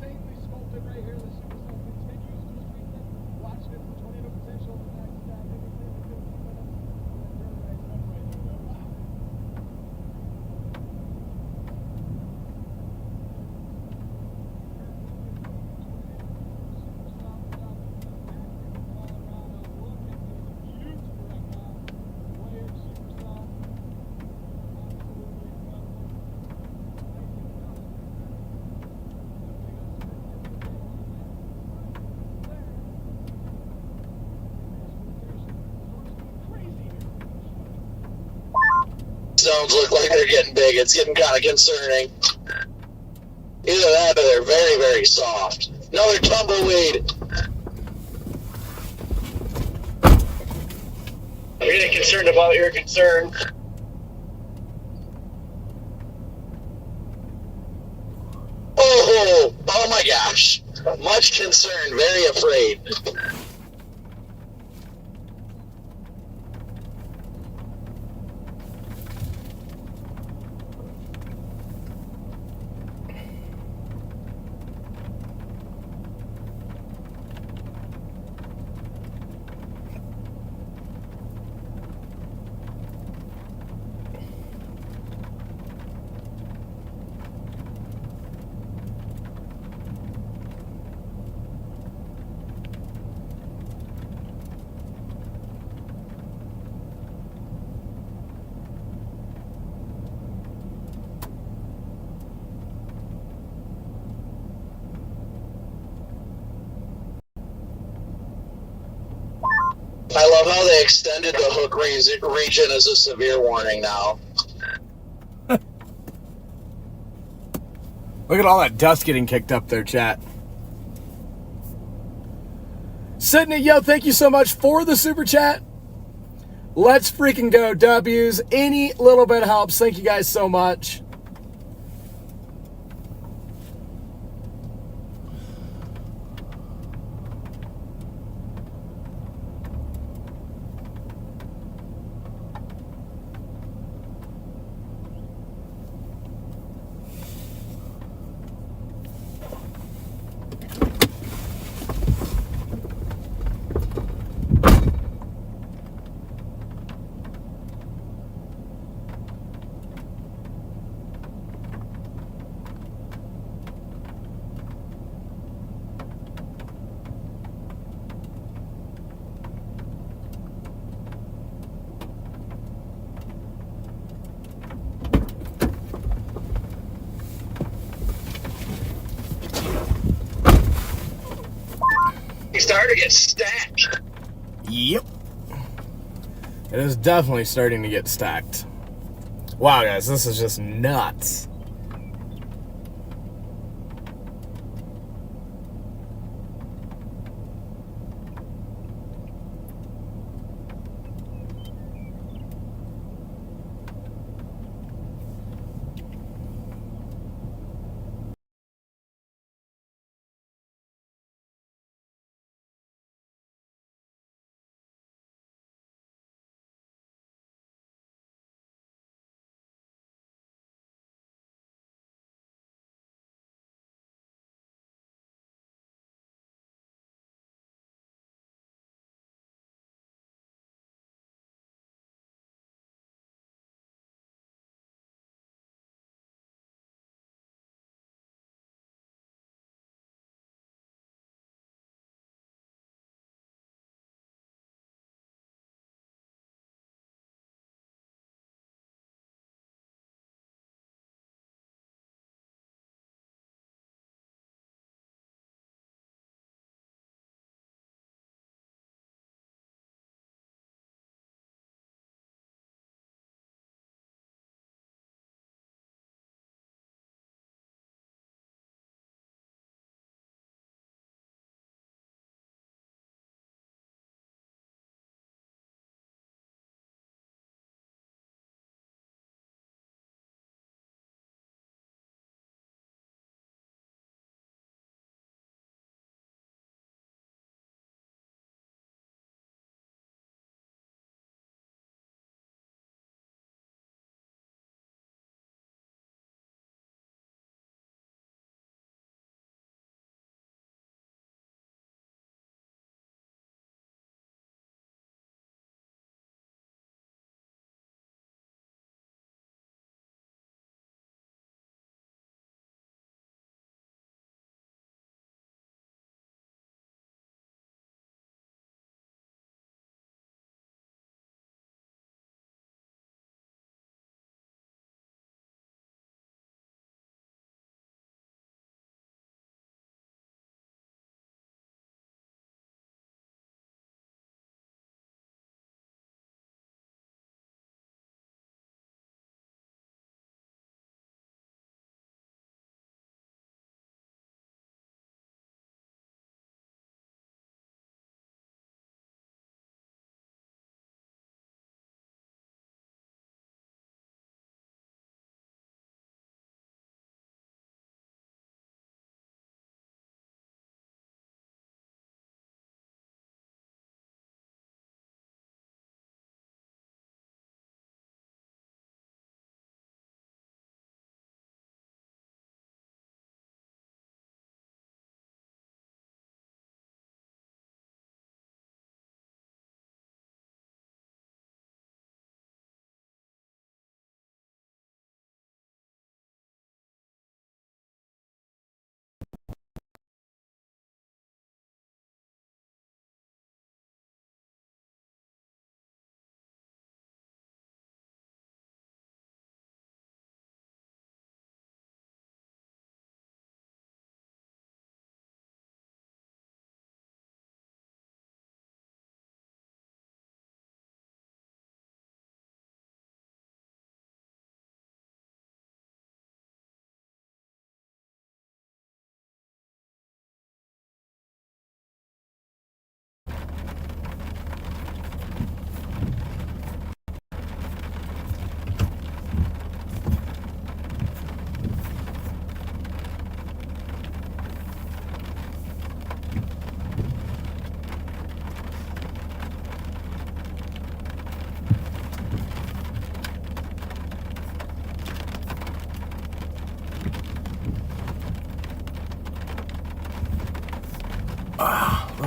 stones look like they're getting big. It's getting kind of concerning. Either that or they're very, very soft. Another tumbleweed. I'm getting concerned about your concern. Oh my gosh. Much concerned, very afraid. I love how they extended the hook region as a severe warning now. Look at all that dust getting kicked up there, chat. Sydney, yo, thank you so much for the super chat. Let's freaking go, W's. Any little bit helps. Thank you guys so much. He's starting to get stacked. Yep. It is definitely starting to get stacked. Wow, guys, this is just nuts.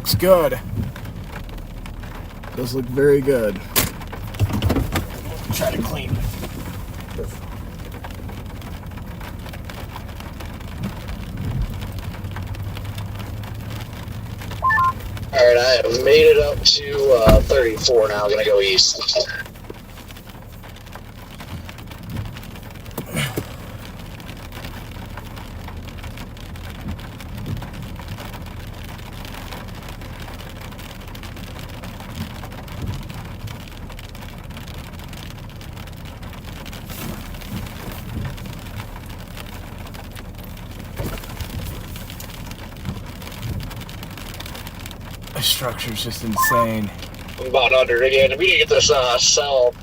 Looks good. Does look very good. Try to clean. Alright, I have made it up to 34 now. Gonna go east. This structure's just insane. I'm about under it again. We need to get this cell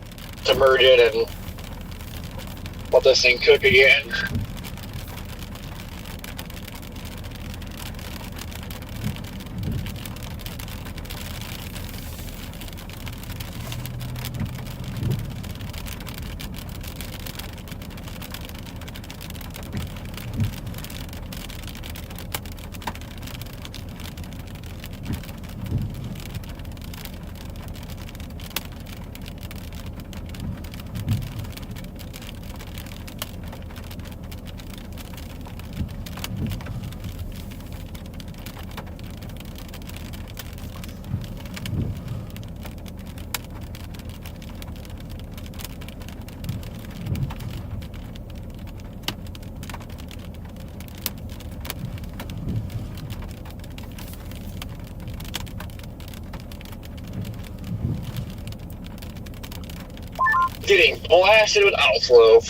to merge it and let this thing cook again. Getting blasted with outflow.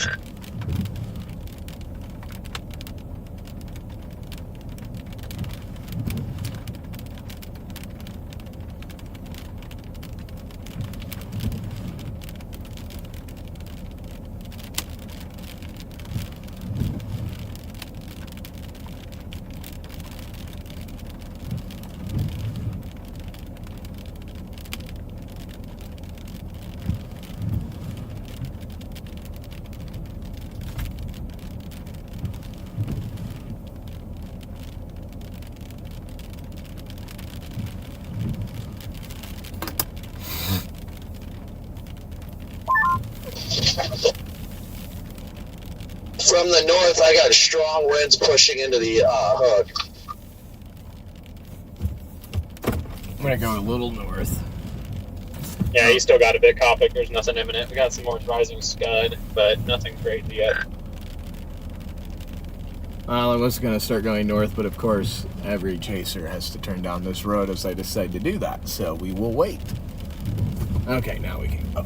From the north, I got strong winds pushing into the hook. I'm gonna go a little north. Yeah, you still got a bit Copic. There's nothing imminent. We got some more rising scud, but nothing crazy yet. Well, I was gonna start going north, but of course, every chaser has to turn down this road as I decide to do that, so we will wait. Okay, now we can go.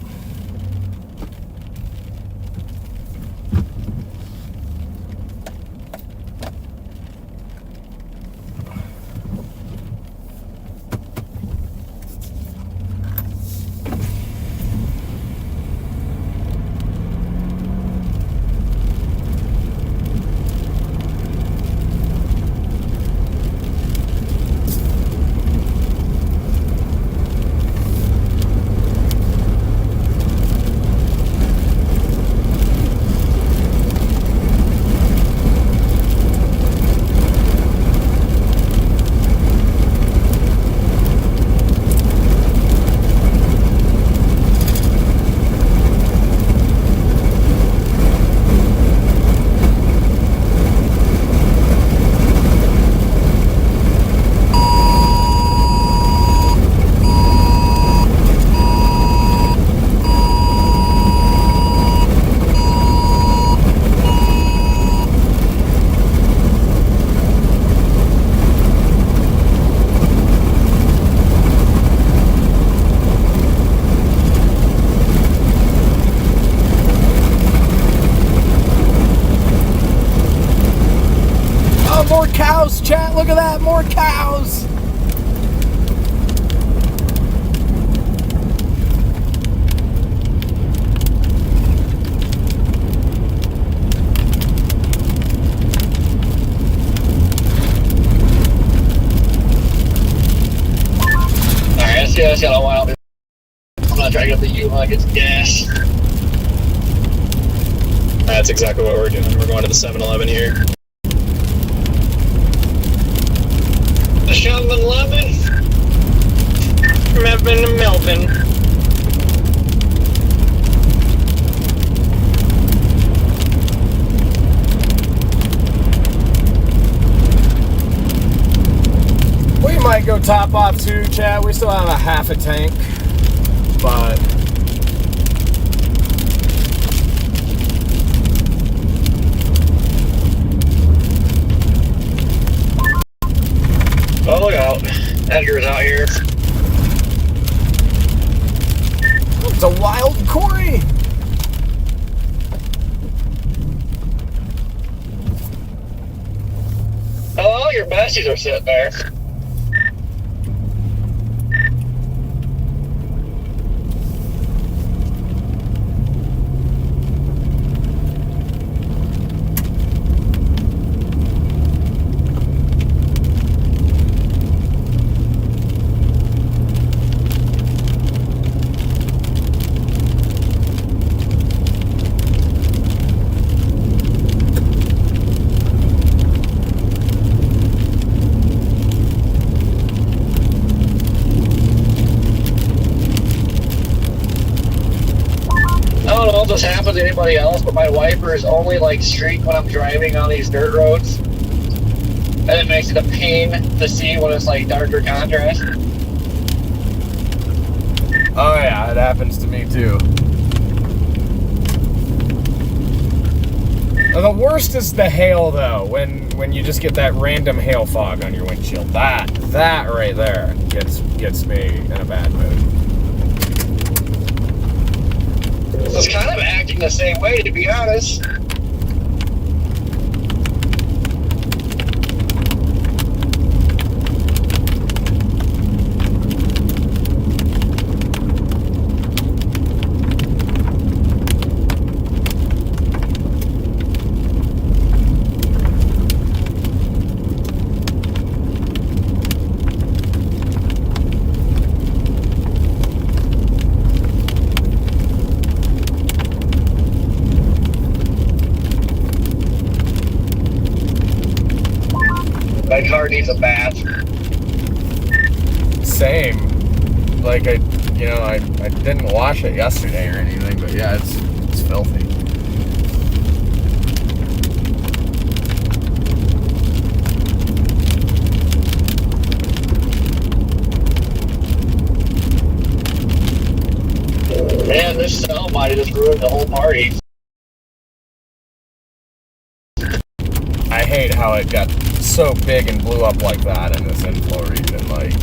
More cows, chat. Look at that. More cows. Alright, let's see. That's got a while. I'm not trying to get the U like it's gas. That's exactly what we're doing. We're going to the 7-Eleven here. The 7-Eleven. from Evan to Melvin. We might go top off too, Chad. We still have a half a tank, but Oh, look out. Edgar's out here. it's a wild Corey. Oh, your besties are sitting there. I don't know if this happens to anybody else, but my wipers only like streak when I'm driving on these dirt roads. And it makes it a pain to see when it's like darker contrast. Oh yeah, it happens to me too. The worst is the hail though, when you just get that random hail fog on your windshield. That right there gets me in a bad mood. It's kind of acting the same way, to be honest. My car needs a bath. Same. Like I didn't wash it yesterday or anything, but yeah, it's filthy. Man, this cell might have just ruined the whole party. I hate how it got so big and blew up like that in this inflow region. Like,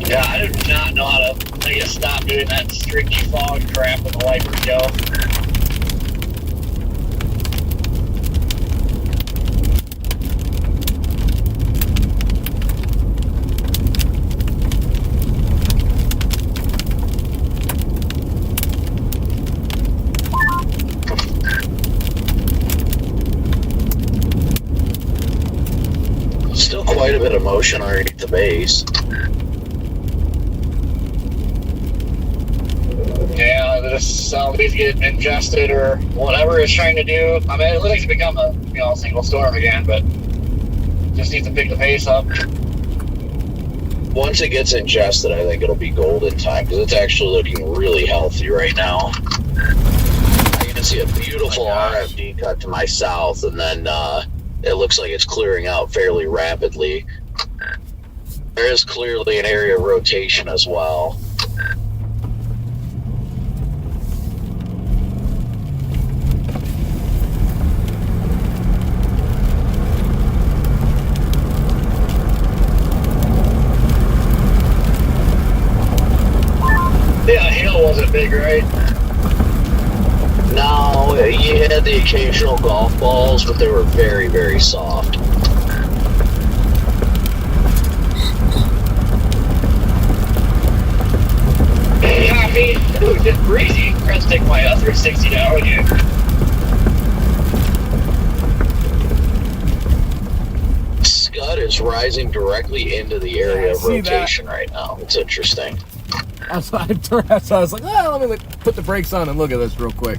Yeah, I do not know how to stop doing that streaky fog crap with the wipers go. Still quite a bit of motion underneath the base. Yeah, this somebody's getting ingested or whatever it's trying to do. I mean, it looks like it's become a single storm again, but just needs to pick the pace up. Once it gets ingested, I think it'll be golden time because it's actually looking really healthy right now. I can see a beautiful RFD cut to my south, and then it looks like it's clearing out fairly rapidly. There is clearly an area of rotation as well. big, right? No, you had the occasional golf balls, but they were very, very soft. Copy. Ooh, just breezy. Let's take my other 60 down again. Scud is rising directly into the area of see that. rotation right now. It's interesting. So I was like, oh, let me put the brakes on and look at this real quick.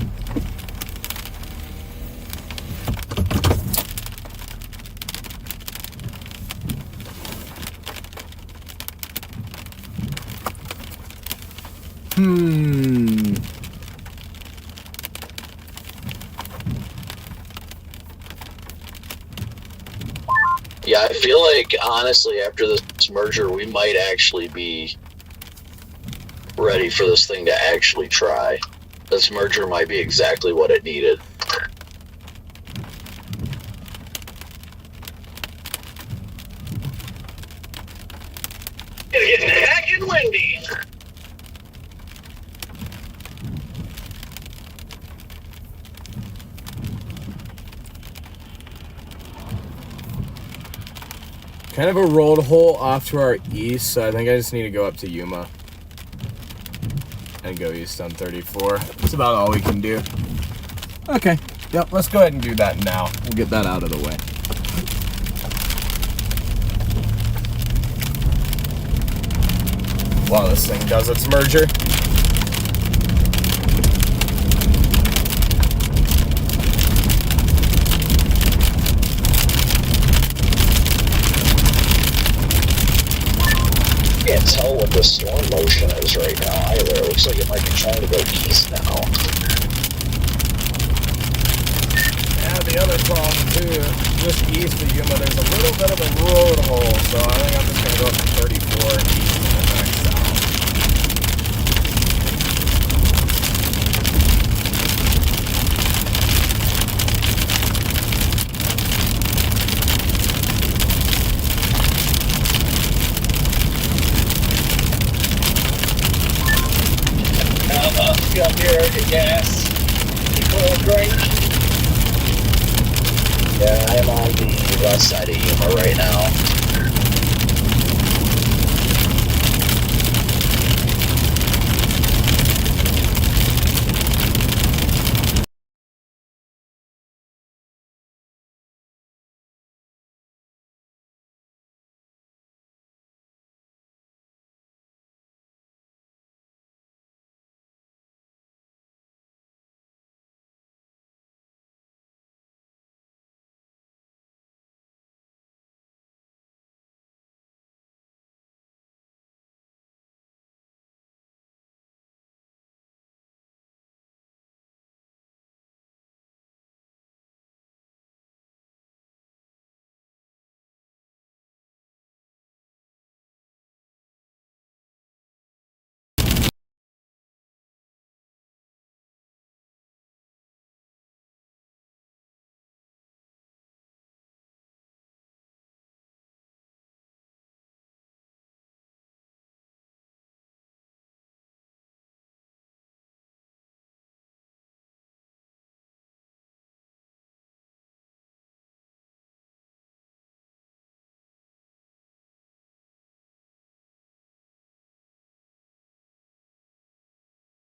Yeah, I feel like, honestly, after this merger, we might actually be ready for this thing to actually try. This merger might be exactly what it needed. It's getting heckin' windy. Kind of a rolled hole off to our east, so I think I just need to go up to Yuma and go east on 34. That's about all we can do. Okay, yep, let's go ahead and do that now. We'll get that out of the way. While this thing does its merger. Can't tell what the storm motion is right now either. It looks like it might be trying to go east now. Yeah, the other problem too, just east of Yuma, there's a little bit of a road hole, so I think I'm just gonna go up to 34 and east and then back south. Up here to gas. Cool drink. Yeah, I am on the west side of Yuma right now.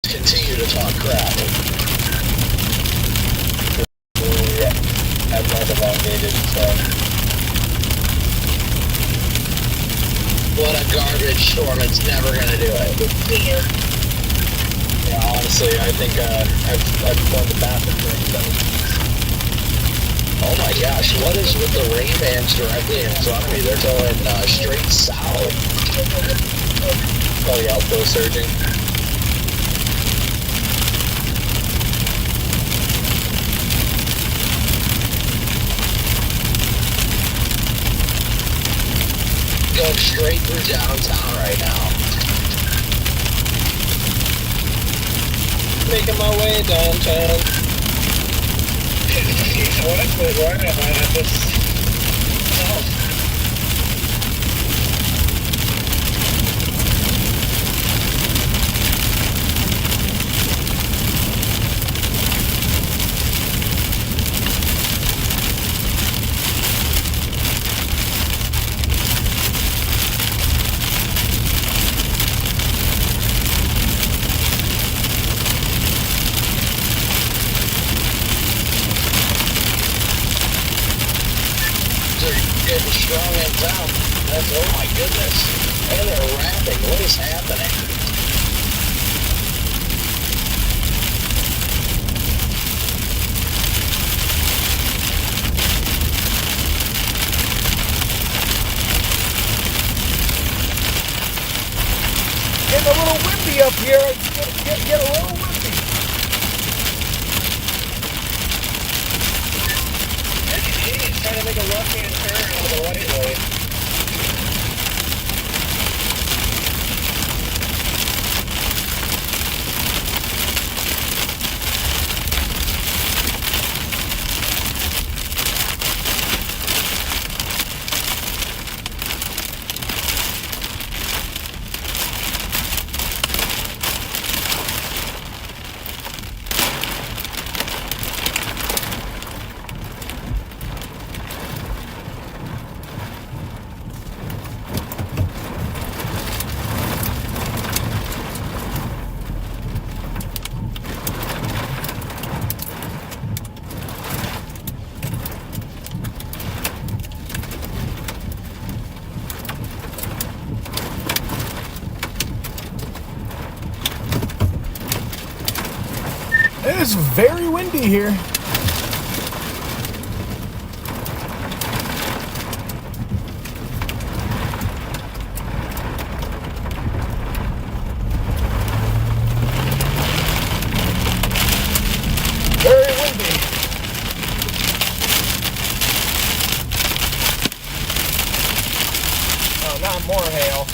Continue to talk crap. Yeah, I've not elongated, so. What a garbage storm. It's never going to do it. Yeah, honestly, I think I've flown the bathroom during Oh my gosh, what is with the rain bands directly in front of me? They're going straight south. Probably outflow surging. Going straight through downtown right now. Making my way downtown. Where am I at this? getting strong and down. That's, oh my goodness. And they're rapping. What is happening? Getting a little windy up here. Get a little windy. He's trying to make a left-hand turn out of the right lane. It is very windy here. Very windy. Oh, not more hail.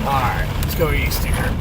Alright, let's go east here.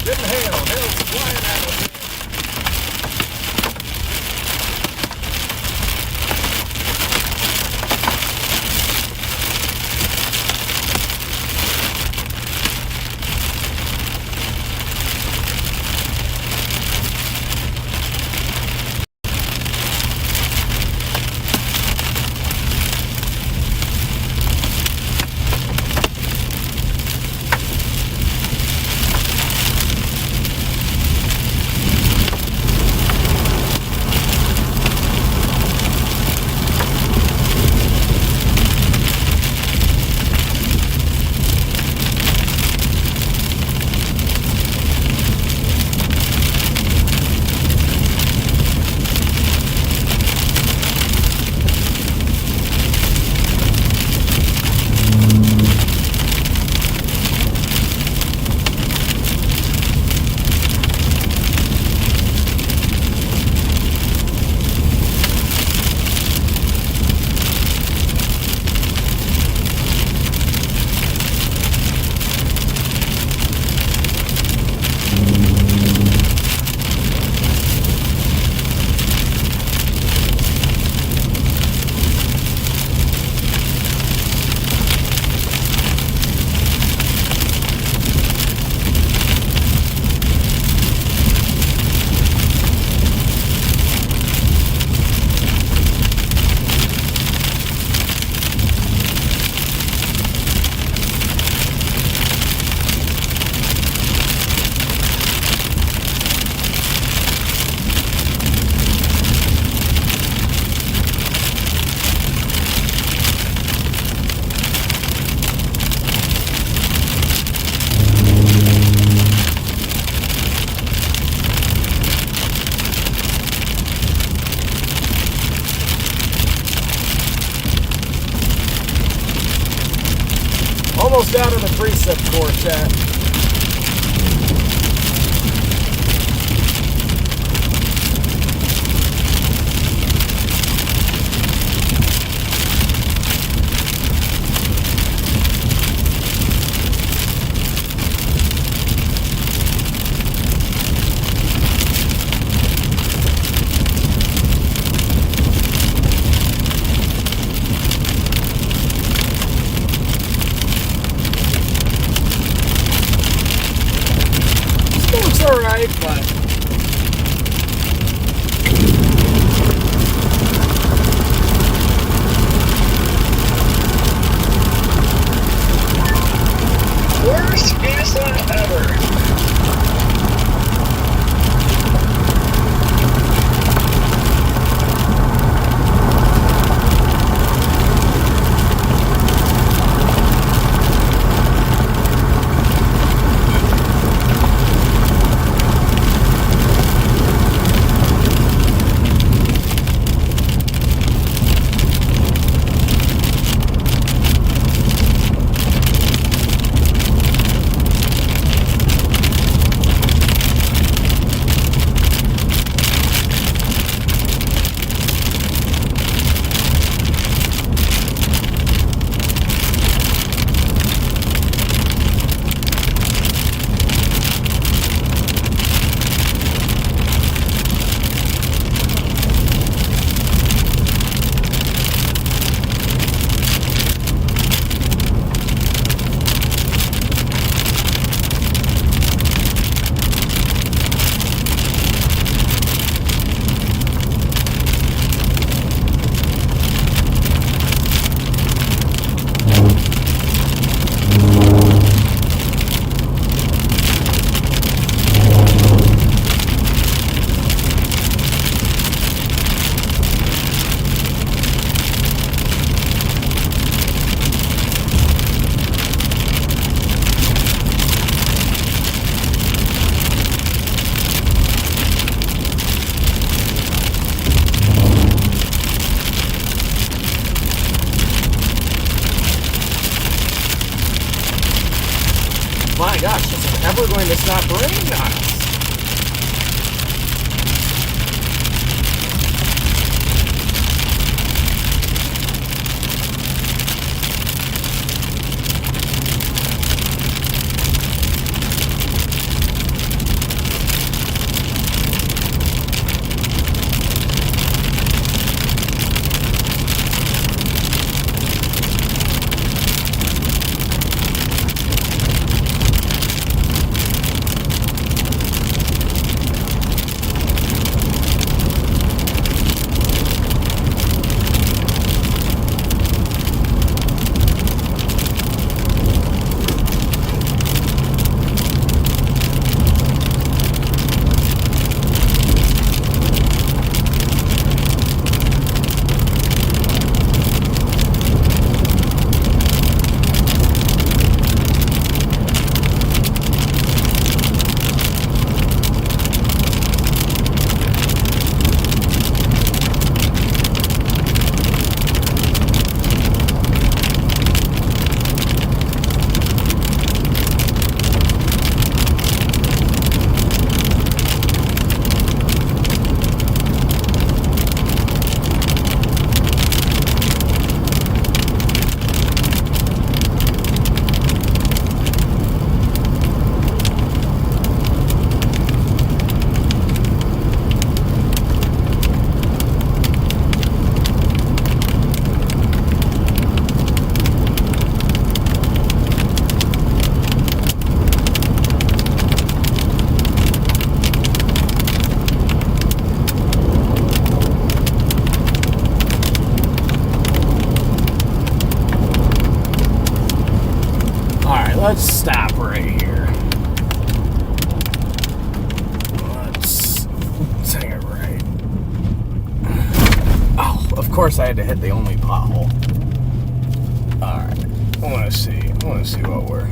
Getting hail. Hail's flying at us. set. Alright, but Worst gas line ever. my gosh, is it ever going to stop raining on us? Let's stop right here. Let's take it right. Oh, of course I had to hit the only pothole. Alright. I wanna see what we're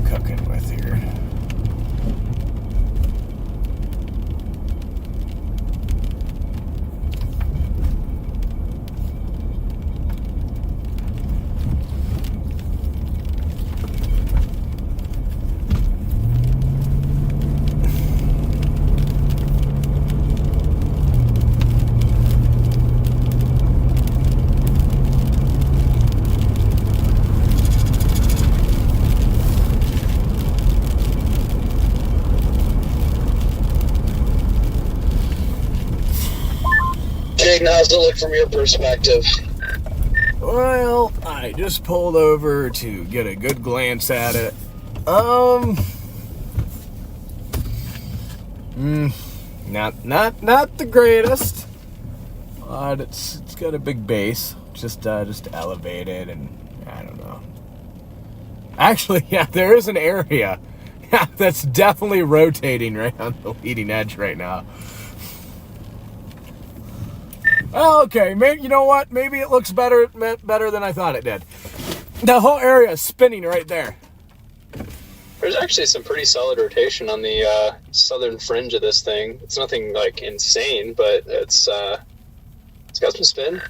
cooking with here. Dayton, how's it look from your perspective? Well, I just pulled over to get a good glance at it. Not the greatest, but it's got a big base, just elevated, and I don't know. Actually, yeah, there is an area that's definitely rotating right on the leading edge right now. Okay, maybe, you know what? Maybe it looks better than I thought it did. The whole area is spinning right there. There's actually some pretty solid rotation on the southern fringe of this thing. It's nothing like insane, but it's got some spin.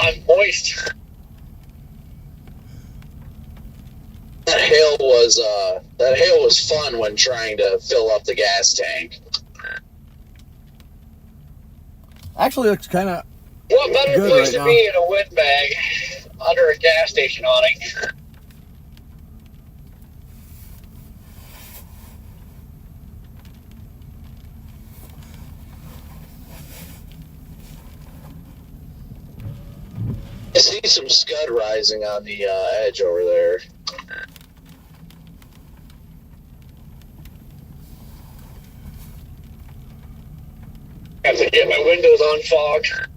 I'm moist. That hail was fun when trying to fill up the gas tank. Actually, looks kind of What better good place right to now. be in a windbag under a gas station awning? I see some scud rising on the edge over there. Have to get my windows unfogged.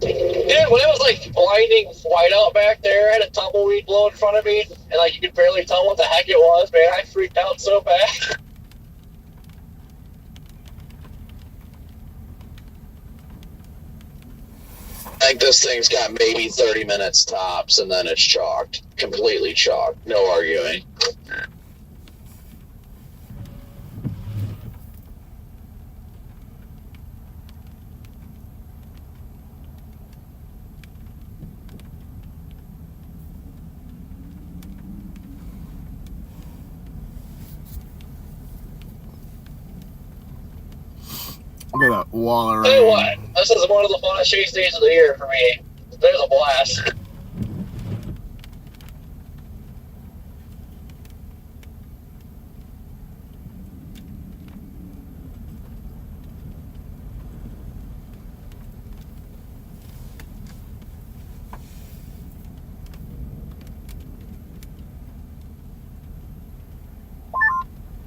Yeah, when it was like blinding white out back there, I had a tumbleweed blow in front of me, and like you could barely tell what the heck it was, man. I freaked out so bad. I think this thing's got maybe 30 minutes tops, and then it's chalked. Completely chalked. No arguing. Look at that wall of Tell you rain. what, this is one of the funnest chase days of the year for me. There's a blast.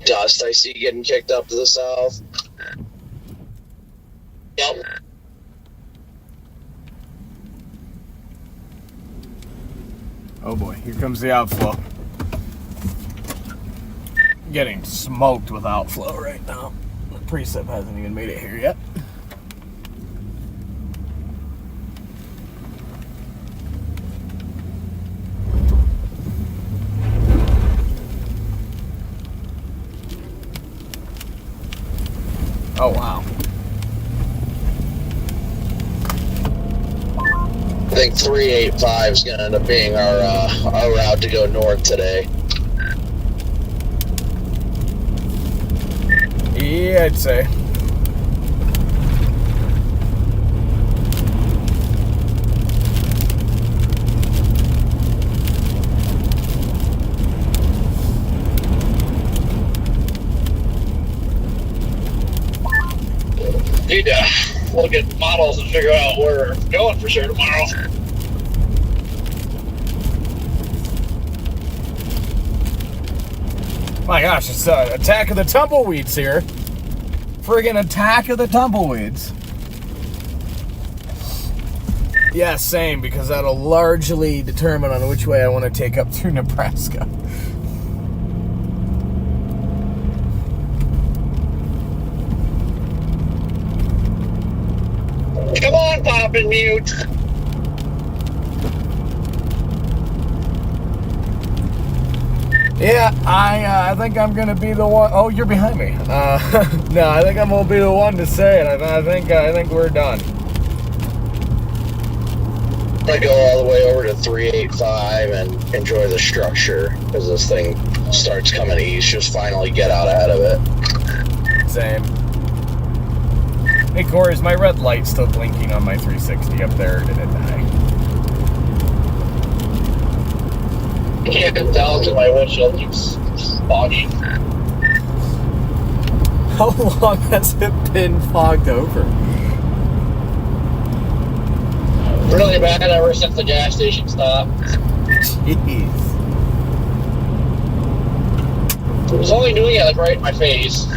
Dust I see getting kicked up to the south. Yep. Oh boy, here comes the outflow. Getting smoked with outflow right now. The precip hasn't even made it here yet. Oh wow. I think 385 is going to end up being our route to go north today. Yeah, I'd say. Need to look at models and figure out where we're going for sure tomorrow. My gosh, it's Attack of the Tumbleweeds here. Friggin' Attack of the Tumbleweeds. Yeah, same, because that'll largely determine on which way I want to take up through Nebraska. Come on, Pop and Mute. Yeah, I think I'm gonna be the one. Oh, you're behind me. No, I think I'm gonna be the one to say it. I think we're done. I go all the way over to 385 and enjoy the structure as this thing starts coming east. Just finally get out ahead of it. Same. Hey, Corey, is my red light still blinking on my 360 up there, or did it die? I can't tell because my windshield keeps foggy. How long has it been fogged over? Really bad ever since the gas station stopped. Jeez. It was only doing it like right in my face.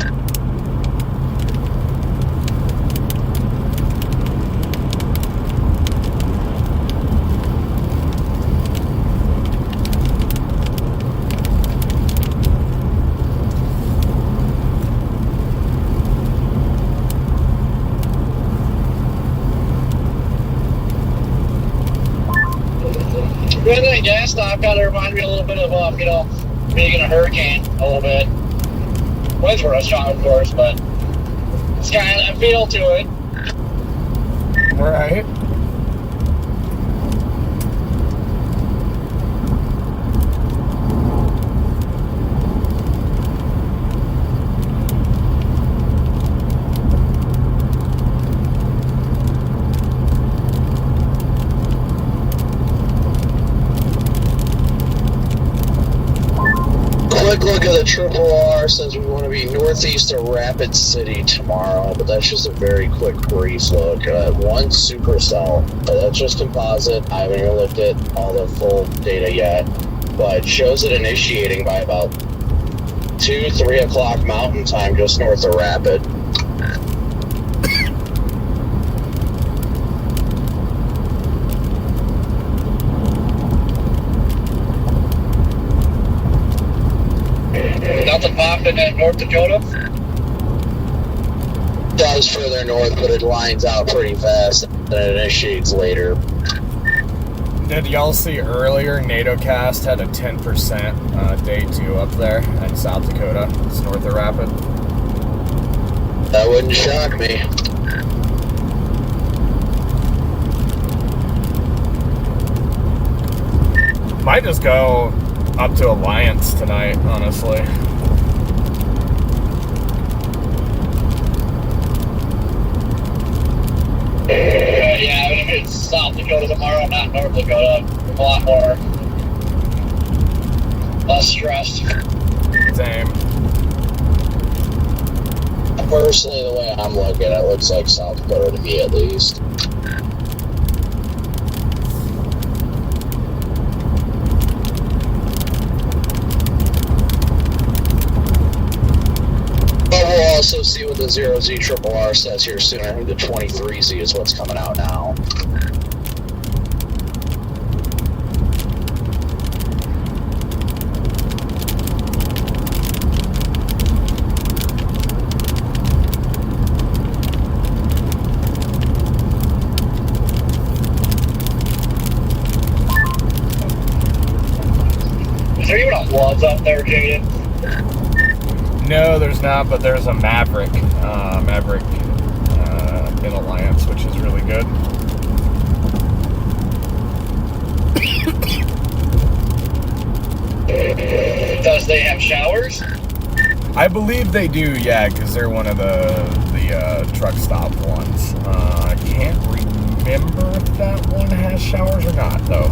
That gas stop kind of reminded me a little bit of, being in a hurricane a little bit. Winds were strong, of course, but it's kind of a feel to it. Right. Quick look at the Triple R. Says we want to be northeast of Rapid City tomorrow, but that's just a very quick brief look at one supercell. That's just composite. I haven't even looked at all the full data yet, but shows it initiating by about 2-3 o'clock Mountain Time just north of Rapid. Nothing popping in North Dakota. Does further north, but it lines out pretty fast and it initiates later. Did y'all see earlier NATOcast had a 10% day 2 up there in South Dakota? It's north of Rapid. That wouldn't shock me. Might just go up to Alliance tonight, honestly. Yeah, I mean, it's South Dakota tomorrow, not North Dakota. A lot more. Less stressed. Same. Personally, the way I'm looking, it looks like South Dakota to me at least. But we'll also see what the 0Z Triple R says here soon. I think the 23Z is what's coming out now. Is there even a Woods up there, Jaden? No, there's not, but there's a Maverick. Maverick in Alliance, which is really good. Does they have showers? I believe they do, yeah, because they're one of the truck stop ones. I can't remember if that one has showers or not, though.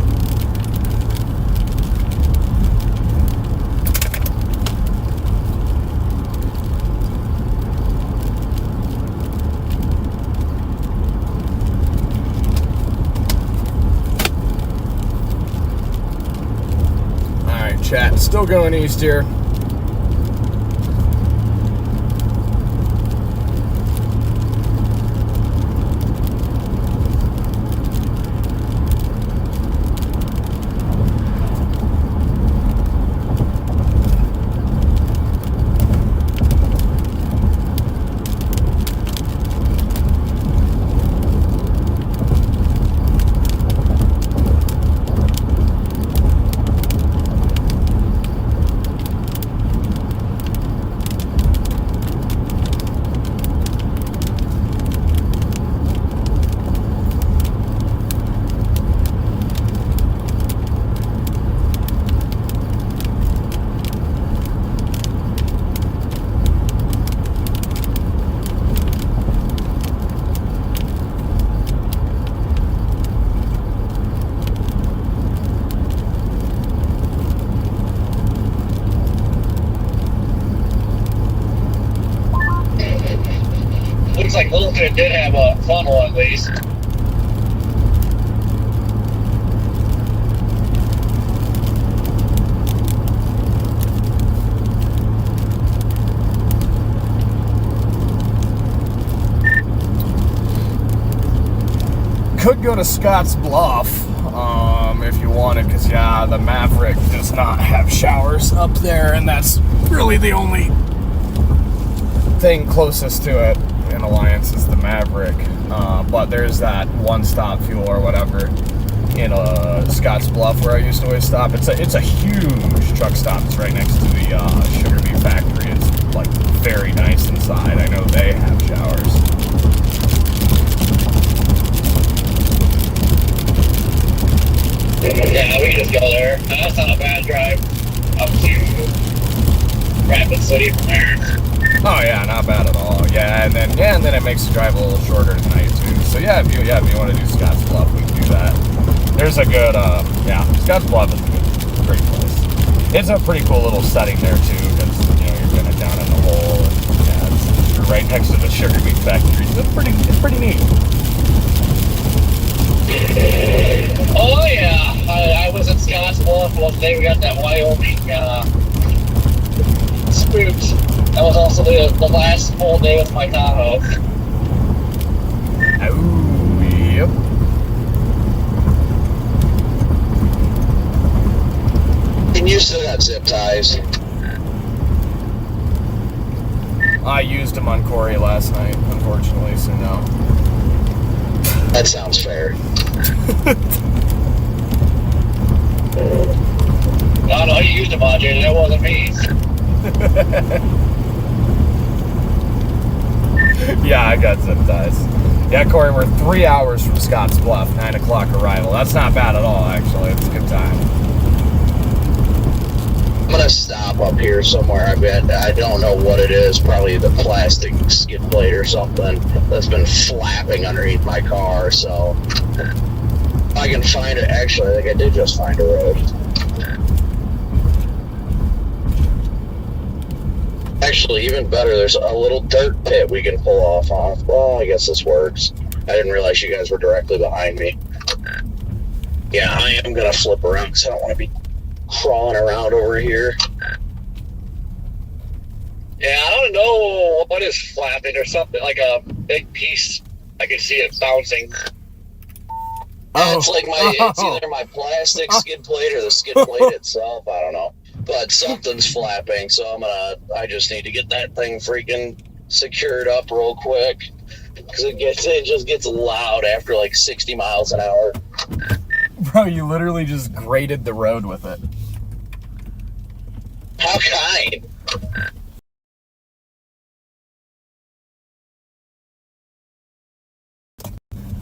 Alright, chat, still going east here. Looks like Littleton did have a funnel at least. Could go to Scotts Bluff if you wanted, because yeah, the Maverick does not have showers up there, and that's really the only thing closest to it in Alliance is the Maverick. But there's that one-stop fuel or whatever in Scotts Bluff where I used to always stop. It's a huge truck stop. It's right next to the Sugar Beet factory. It's like very nice inside. I know they have showers. Yeah, we can just go there. That's not a bad drive up to Rapid City from there. Oh yeah, not bad at all. Yeah, and then it makes the drive a little shorter tonight too. So yeah, if you want to do Scotts Bluff, we can do that. There's a good Scotts Bluff is a great place. It's a pretty cool little setting there too, because you're kind of down in the hole, and you're right next to the Sugar Beet factory. So it's pretty neat. Oh yeah, I was in Scotts Bluff one day. We got that Wyoming spooked. That was also the last full day with my Tahoe. Oh, yep. And you still got zip ties. I used them on Corey last night, unfortunately, so no. That sounds fair. I know you used them on, Jay. That wasn't me. Yeah, I got zip ties. Yeah, Corey, we're 3 hours from Scotts Bluff, 9 o'clock arrival. That's not bad at all, actually. It's a good time. I'm gonna stop up here somewhere. I don't know what it is. Probably the plastic skid plate or something that's been flapping underneath my car. So I can find it. Actually, I think I did just find a road. Actually, even better, there's a little dirt pit we can pull off on. Well, I guess this works. I didn't realize you guys were directly behind me. Yeah, I am gonna flip around because I don't want to be crawling around over here. Yeah, I don't know what is flapping or something, like a big piece. I can see it bouncing. It's like it's either my plastic skid plate or the skid plate itself. I don't know. But something's flapping, so I just need to get that thing freaking secured up real quick. Because it just gets loud after like 60 miles an hour. Bro, you literally just graded the road with it. How kind?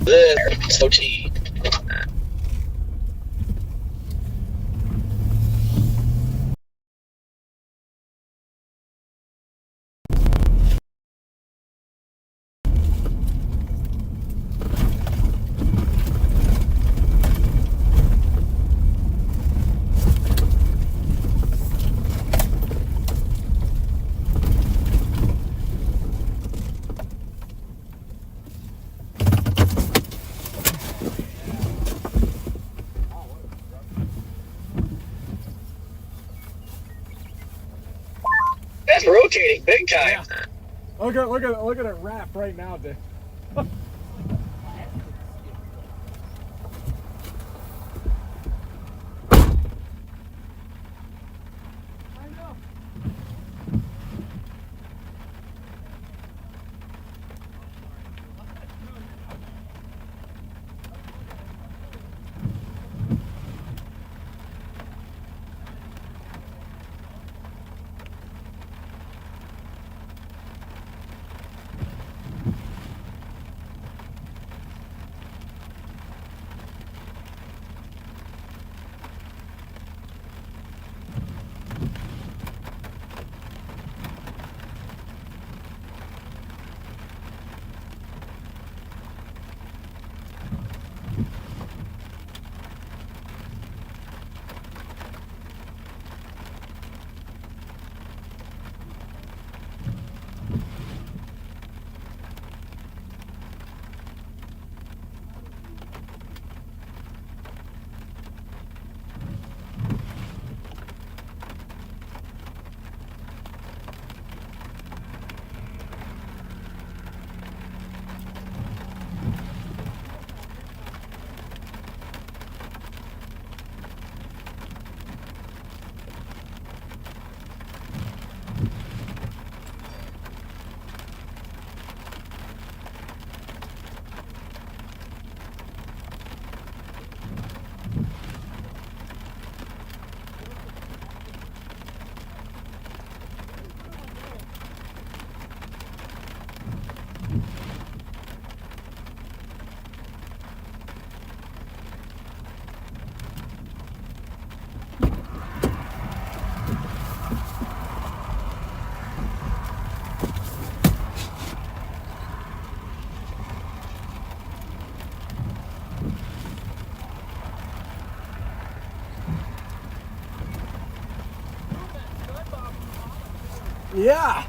There, so cheap. That's rotating big time. Yeah. Look at it wrap right now, dude. Yeah.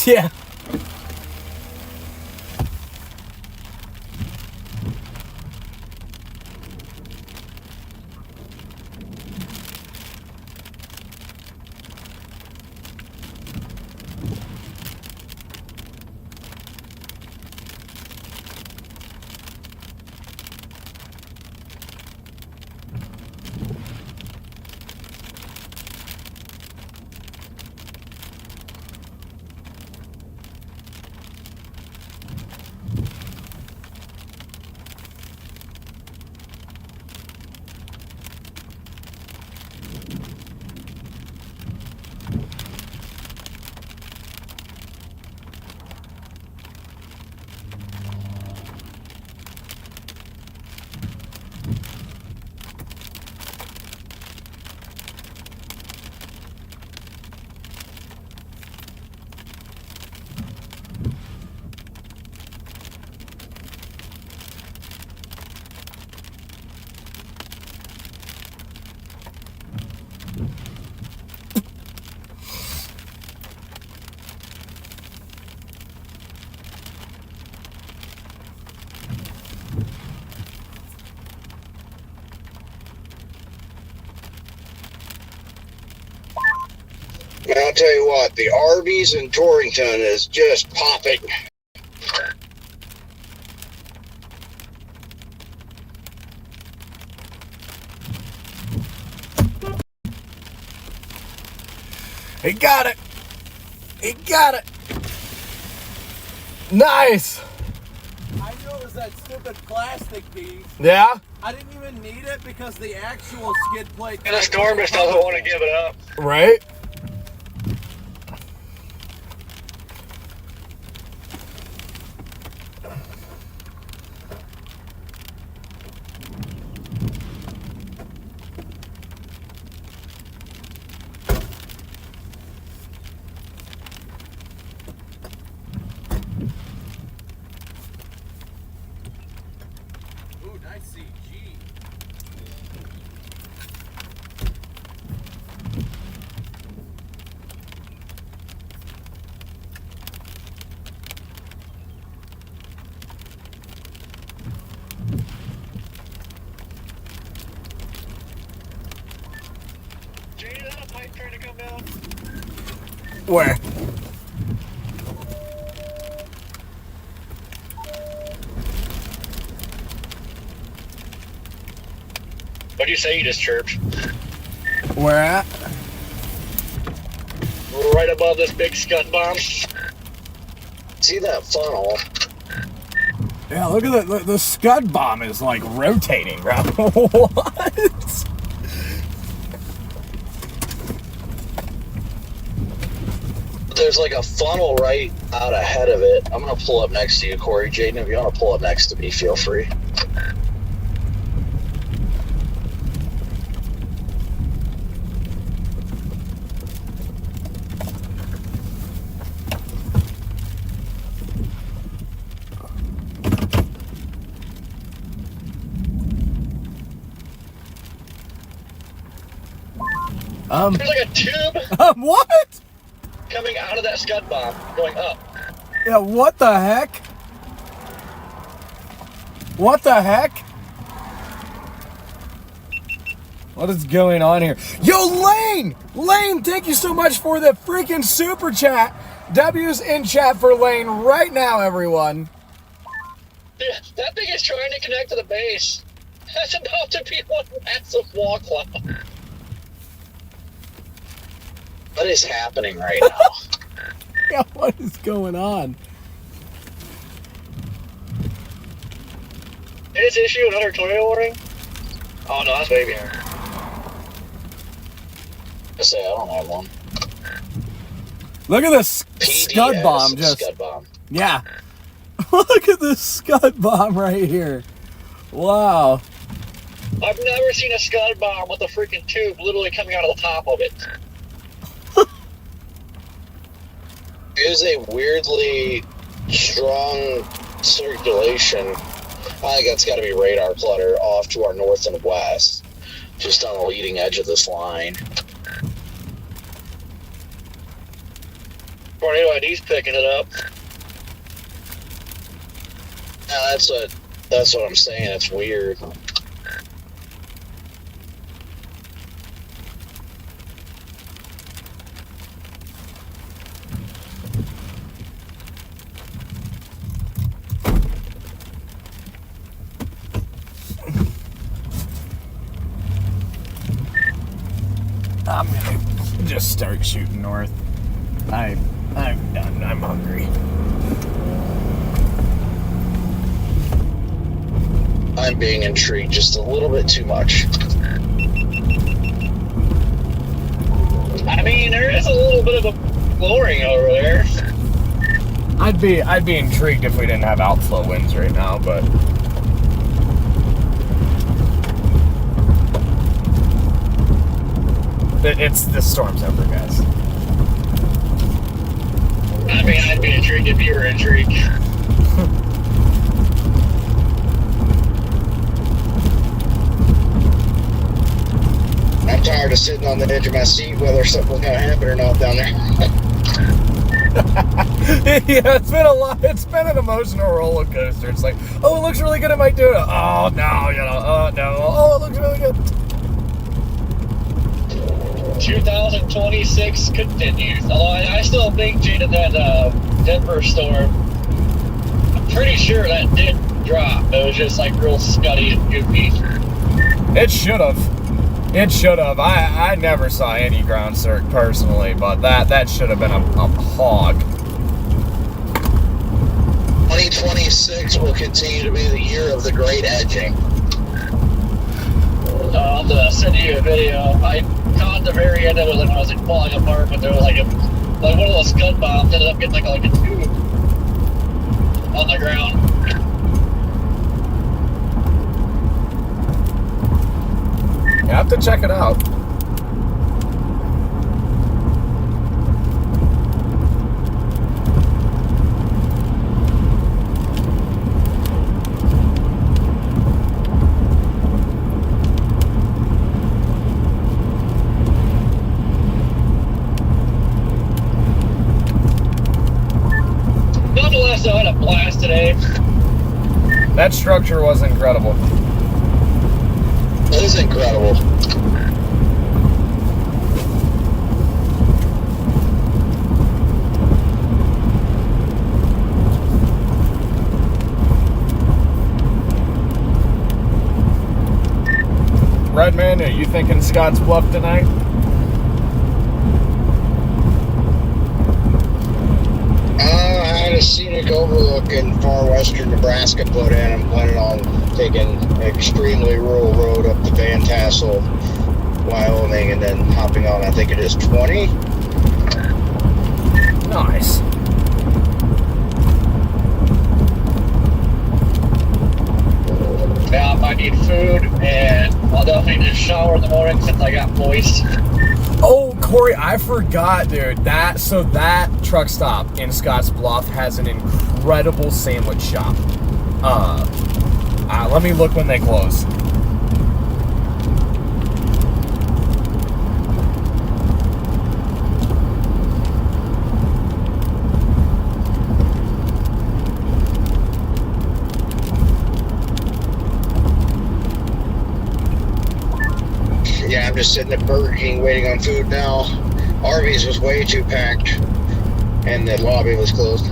Yeah. Man, I'll tell you what, the Arby's in Torrington is just popping. He got it. He got it. Nice. I knew it was that stupid plastic piece. Yeah? I didn't even need it because the actual skid plate. And the storm just doesn't want to give it up. Right? Ooh, nice CG. Jay, is that a pipe trying to come down? Where? What'd you say you just chirped? Where at? Right above this big scud bomb. See that funnel? Yeah, look at that. The scud bomb is like rotating, bro. What? There's like a funnel right out ahead of it. I'm going to pull up next to you, Corey. Jaden, if you want to pull up next to me, feel free. There's like a tube What? coming out of that scud bomb, going up. Yeah, what the heck? What the heck? What is going on here? Yo, Lane! Lane, thank you so much for the freaking super chat. W's in chat for Lane right now, everyone. Dude, that thing is trying to connect to the base. That's about to be one massive wall cloud. What is happening right now? Yeah, what is going on? Did this issue another tornado warning? Oh no, that's baby. I say I don't have one. Look at this scud bomb. Scud bomb. Yeah. Look at this scud bomb right here. Wow. I've never seen a scud bomb with a freaking tube literally coming out of the top of it. It is a weirdly strong circulation. I think that's got to be radar clutter off to our north and west, just on the leading edge of this line. Tornado ID's picking it up. Yeah, that's what I'm saying. It's weird. I'm gonna just start shooting north. I'm done. I'm hungry. I'm being intrigued just a little bit too much. I mean, there is a little bit of a lowering over there. I'd be intrigued if we didn't have outflow winds right now, but it's the storm's over, guys. I mean, I'd be intrigued if you were intrigued. I'm tired of sitting on the edge of my seat whether something's gonna happen or not down there. Yeah, it's been a lot. It's been an emotional roller coaster. It's like, oh, it looks really good. It might do it. Oh no, oh no. Oh, it looks really good. 2026 continues. Although I still think, Jada, that Denver storm, I'm pretty sure that did drop. It was just like real scuddy and goofy. It should have. It should have. I never saw any ground circ personally, but that should have been a hog. 2026 will continue to be the year of the great edging. I'll have to send you a video. I caught the very end of it when I was like falling apart, but there was like one of those scud bombs ended up getting like a tube on the ground. You have to check it out. Nonetheless, I had a blast today. That structure was incredible. It is incredible. Redman, are you thinking Scotts Bluff tonight? I had a scenic overlook in far western Nebraska put in. I'm planning on taking an extremely rural road up to Van Tassel, Wyoming, and then hopping on, I think it is 20. Nice. Yeah, I might need food, and I'll definitely just shower in the morning since I got moist. Oh, Corey, I forgot, dude. That truck stop in Scotts Bluff has an incredible sandwich shop. Let me look when they close. Yeah, I'm just sitting at Burger King waiting on food now. Arby's was way too packed, and the lobby was closed.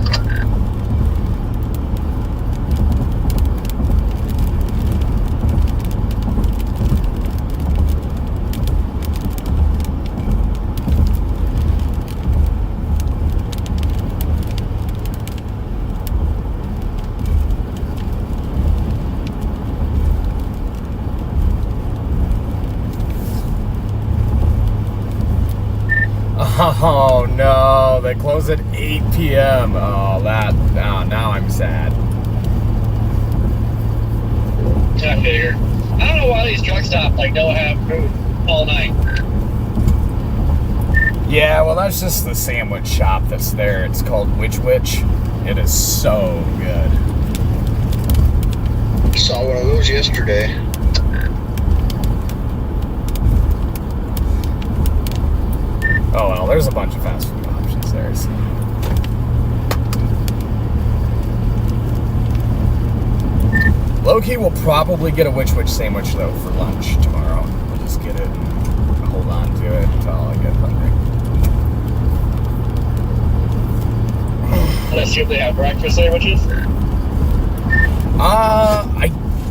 Oh no, they close at 8 p.m. Oh, now I'm sad. I figure. I don't know why these truck stops like don't have food all night. Yeah, well, that's just the sandwich shop that's there. It's called Witch Witch. It is so good. Saw one of those yesterday. Oh well, there's a bunch of fast food options there. So. Low-key will probably get a Witch Witch sandwich though for lunch tomorrow. I'll just get it and hold on to it until I get hungry. I assume they have breakfast sandwiches.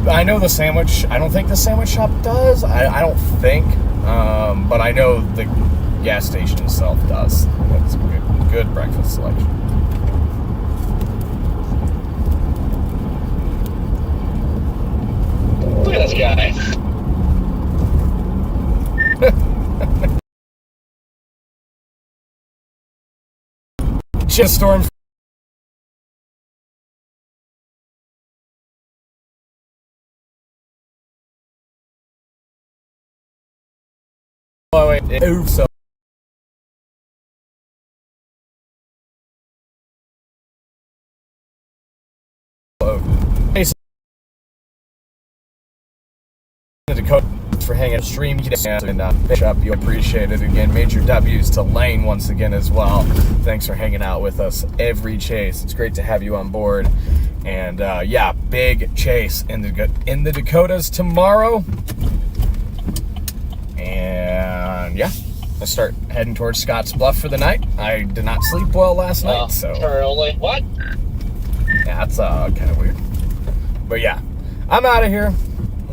I know the sandwich. I don't think the sandwich shop does. I don't think, but I know the gas station itself does. That's a good breakfast selection. Look at this guy. Just storm. Oh, wait. Oops. So. Dakota for hanging stream and Bishop, you appreciate it again. Major W's to Lane once again as well. Thanks for hanging out with us every chase. It's great to have you on board. And yeah, big chase in the Dakotas tomorrow. And yeah, let's start heading towards Scotts Bluff for the night. I did not sleep well last night, so Only what? yeah, that's kind of weird. But yeah, I'm out of here.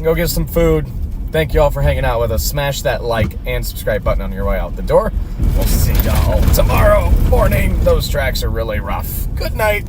Go get some food. Thank you all for hanging out with us. Smash that like and subscribe button on your way out the door. We'll see y'all tomorrow morning. Those tracks are really rough. Good night.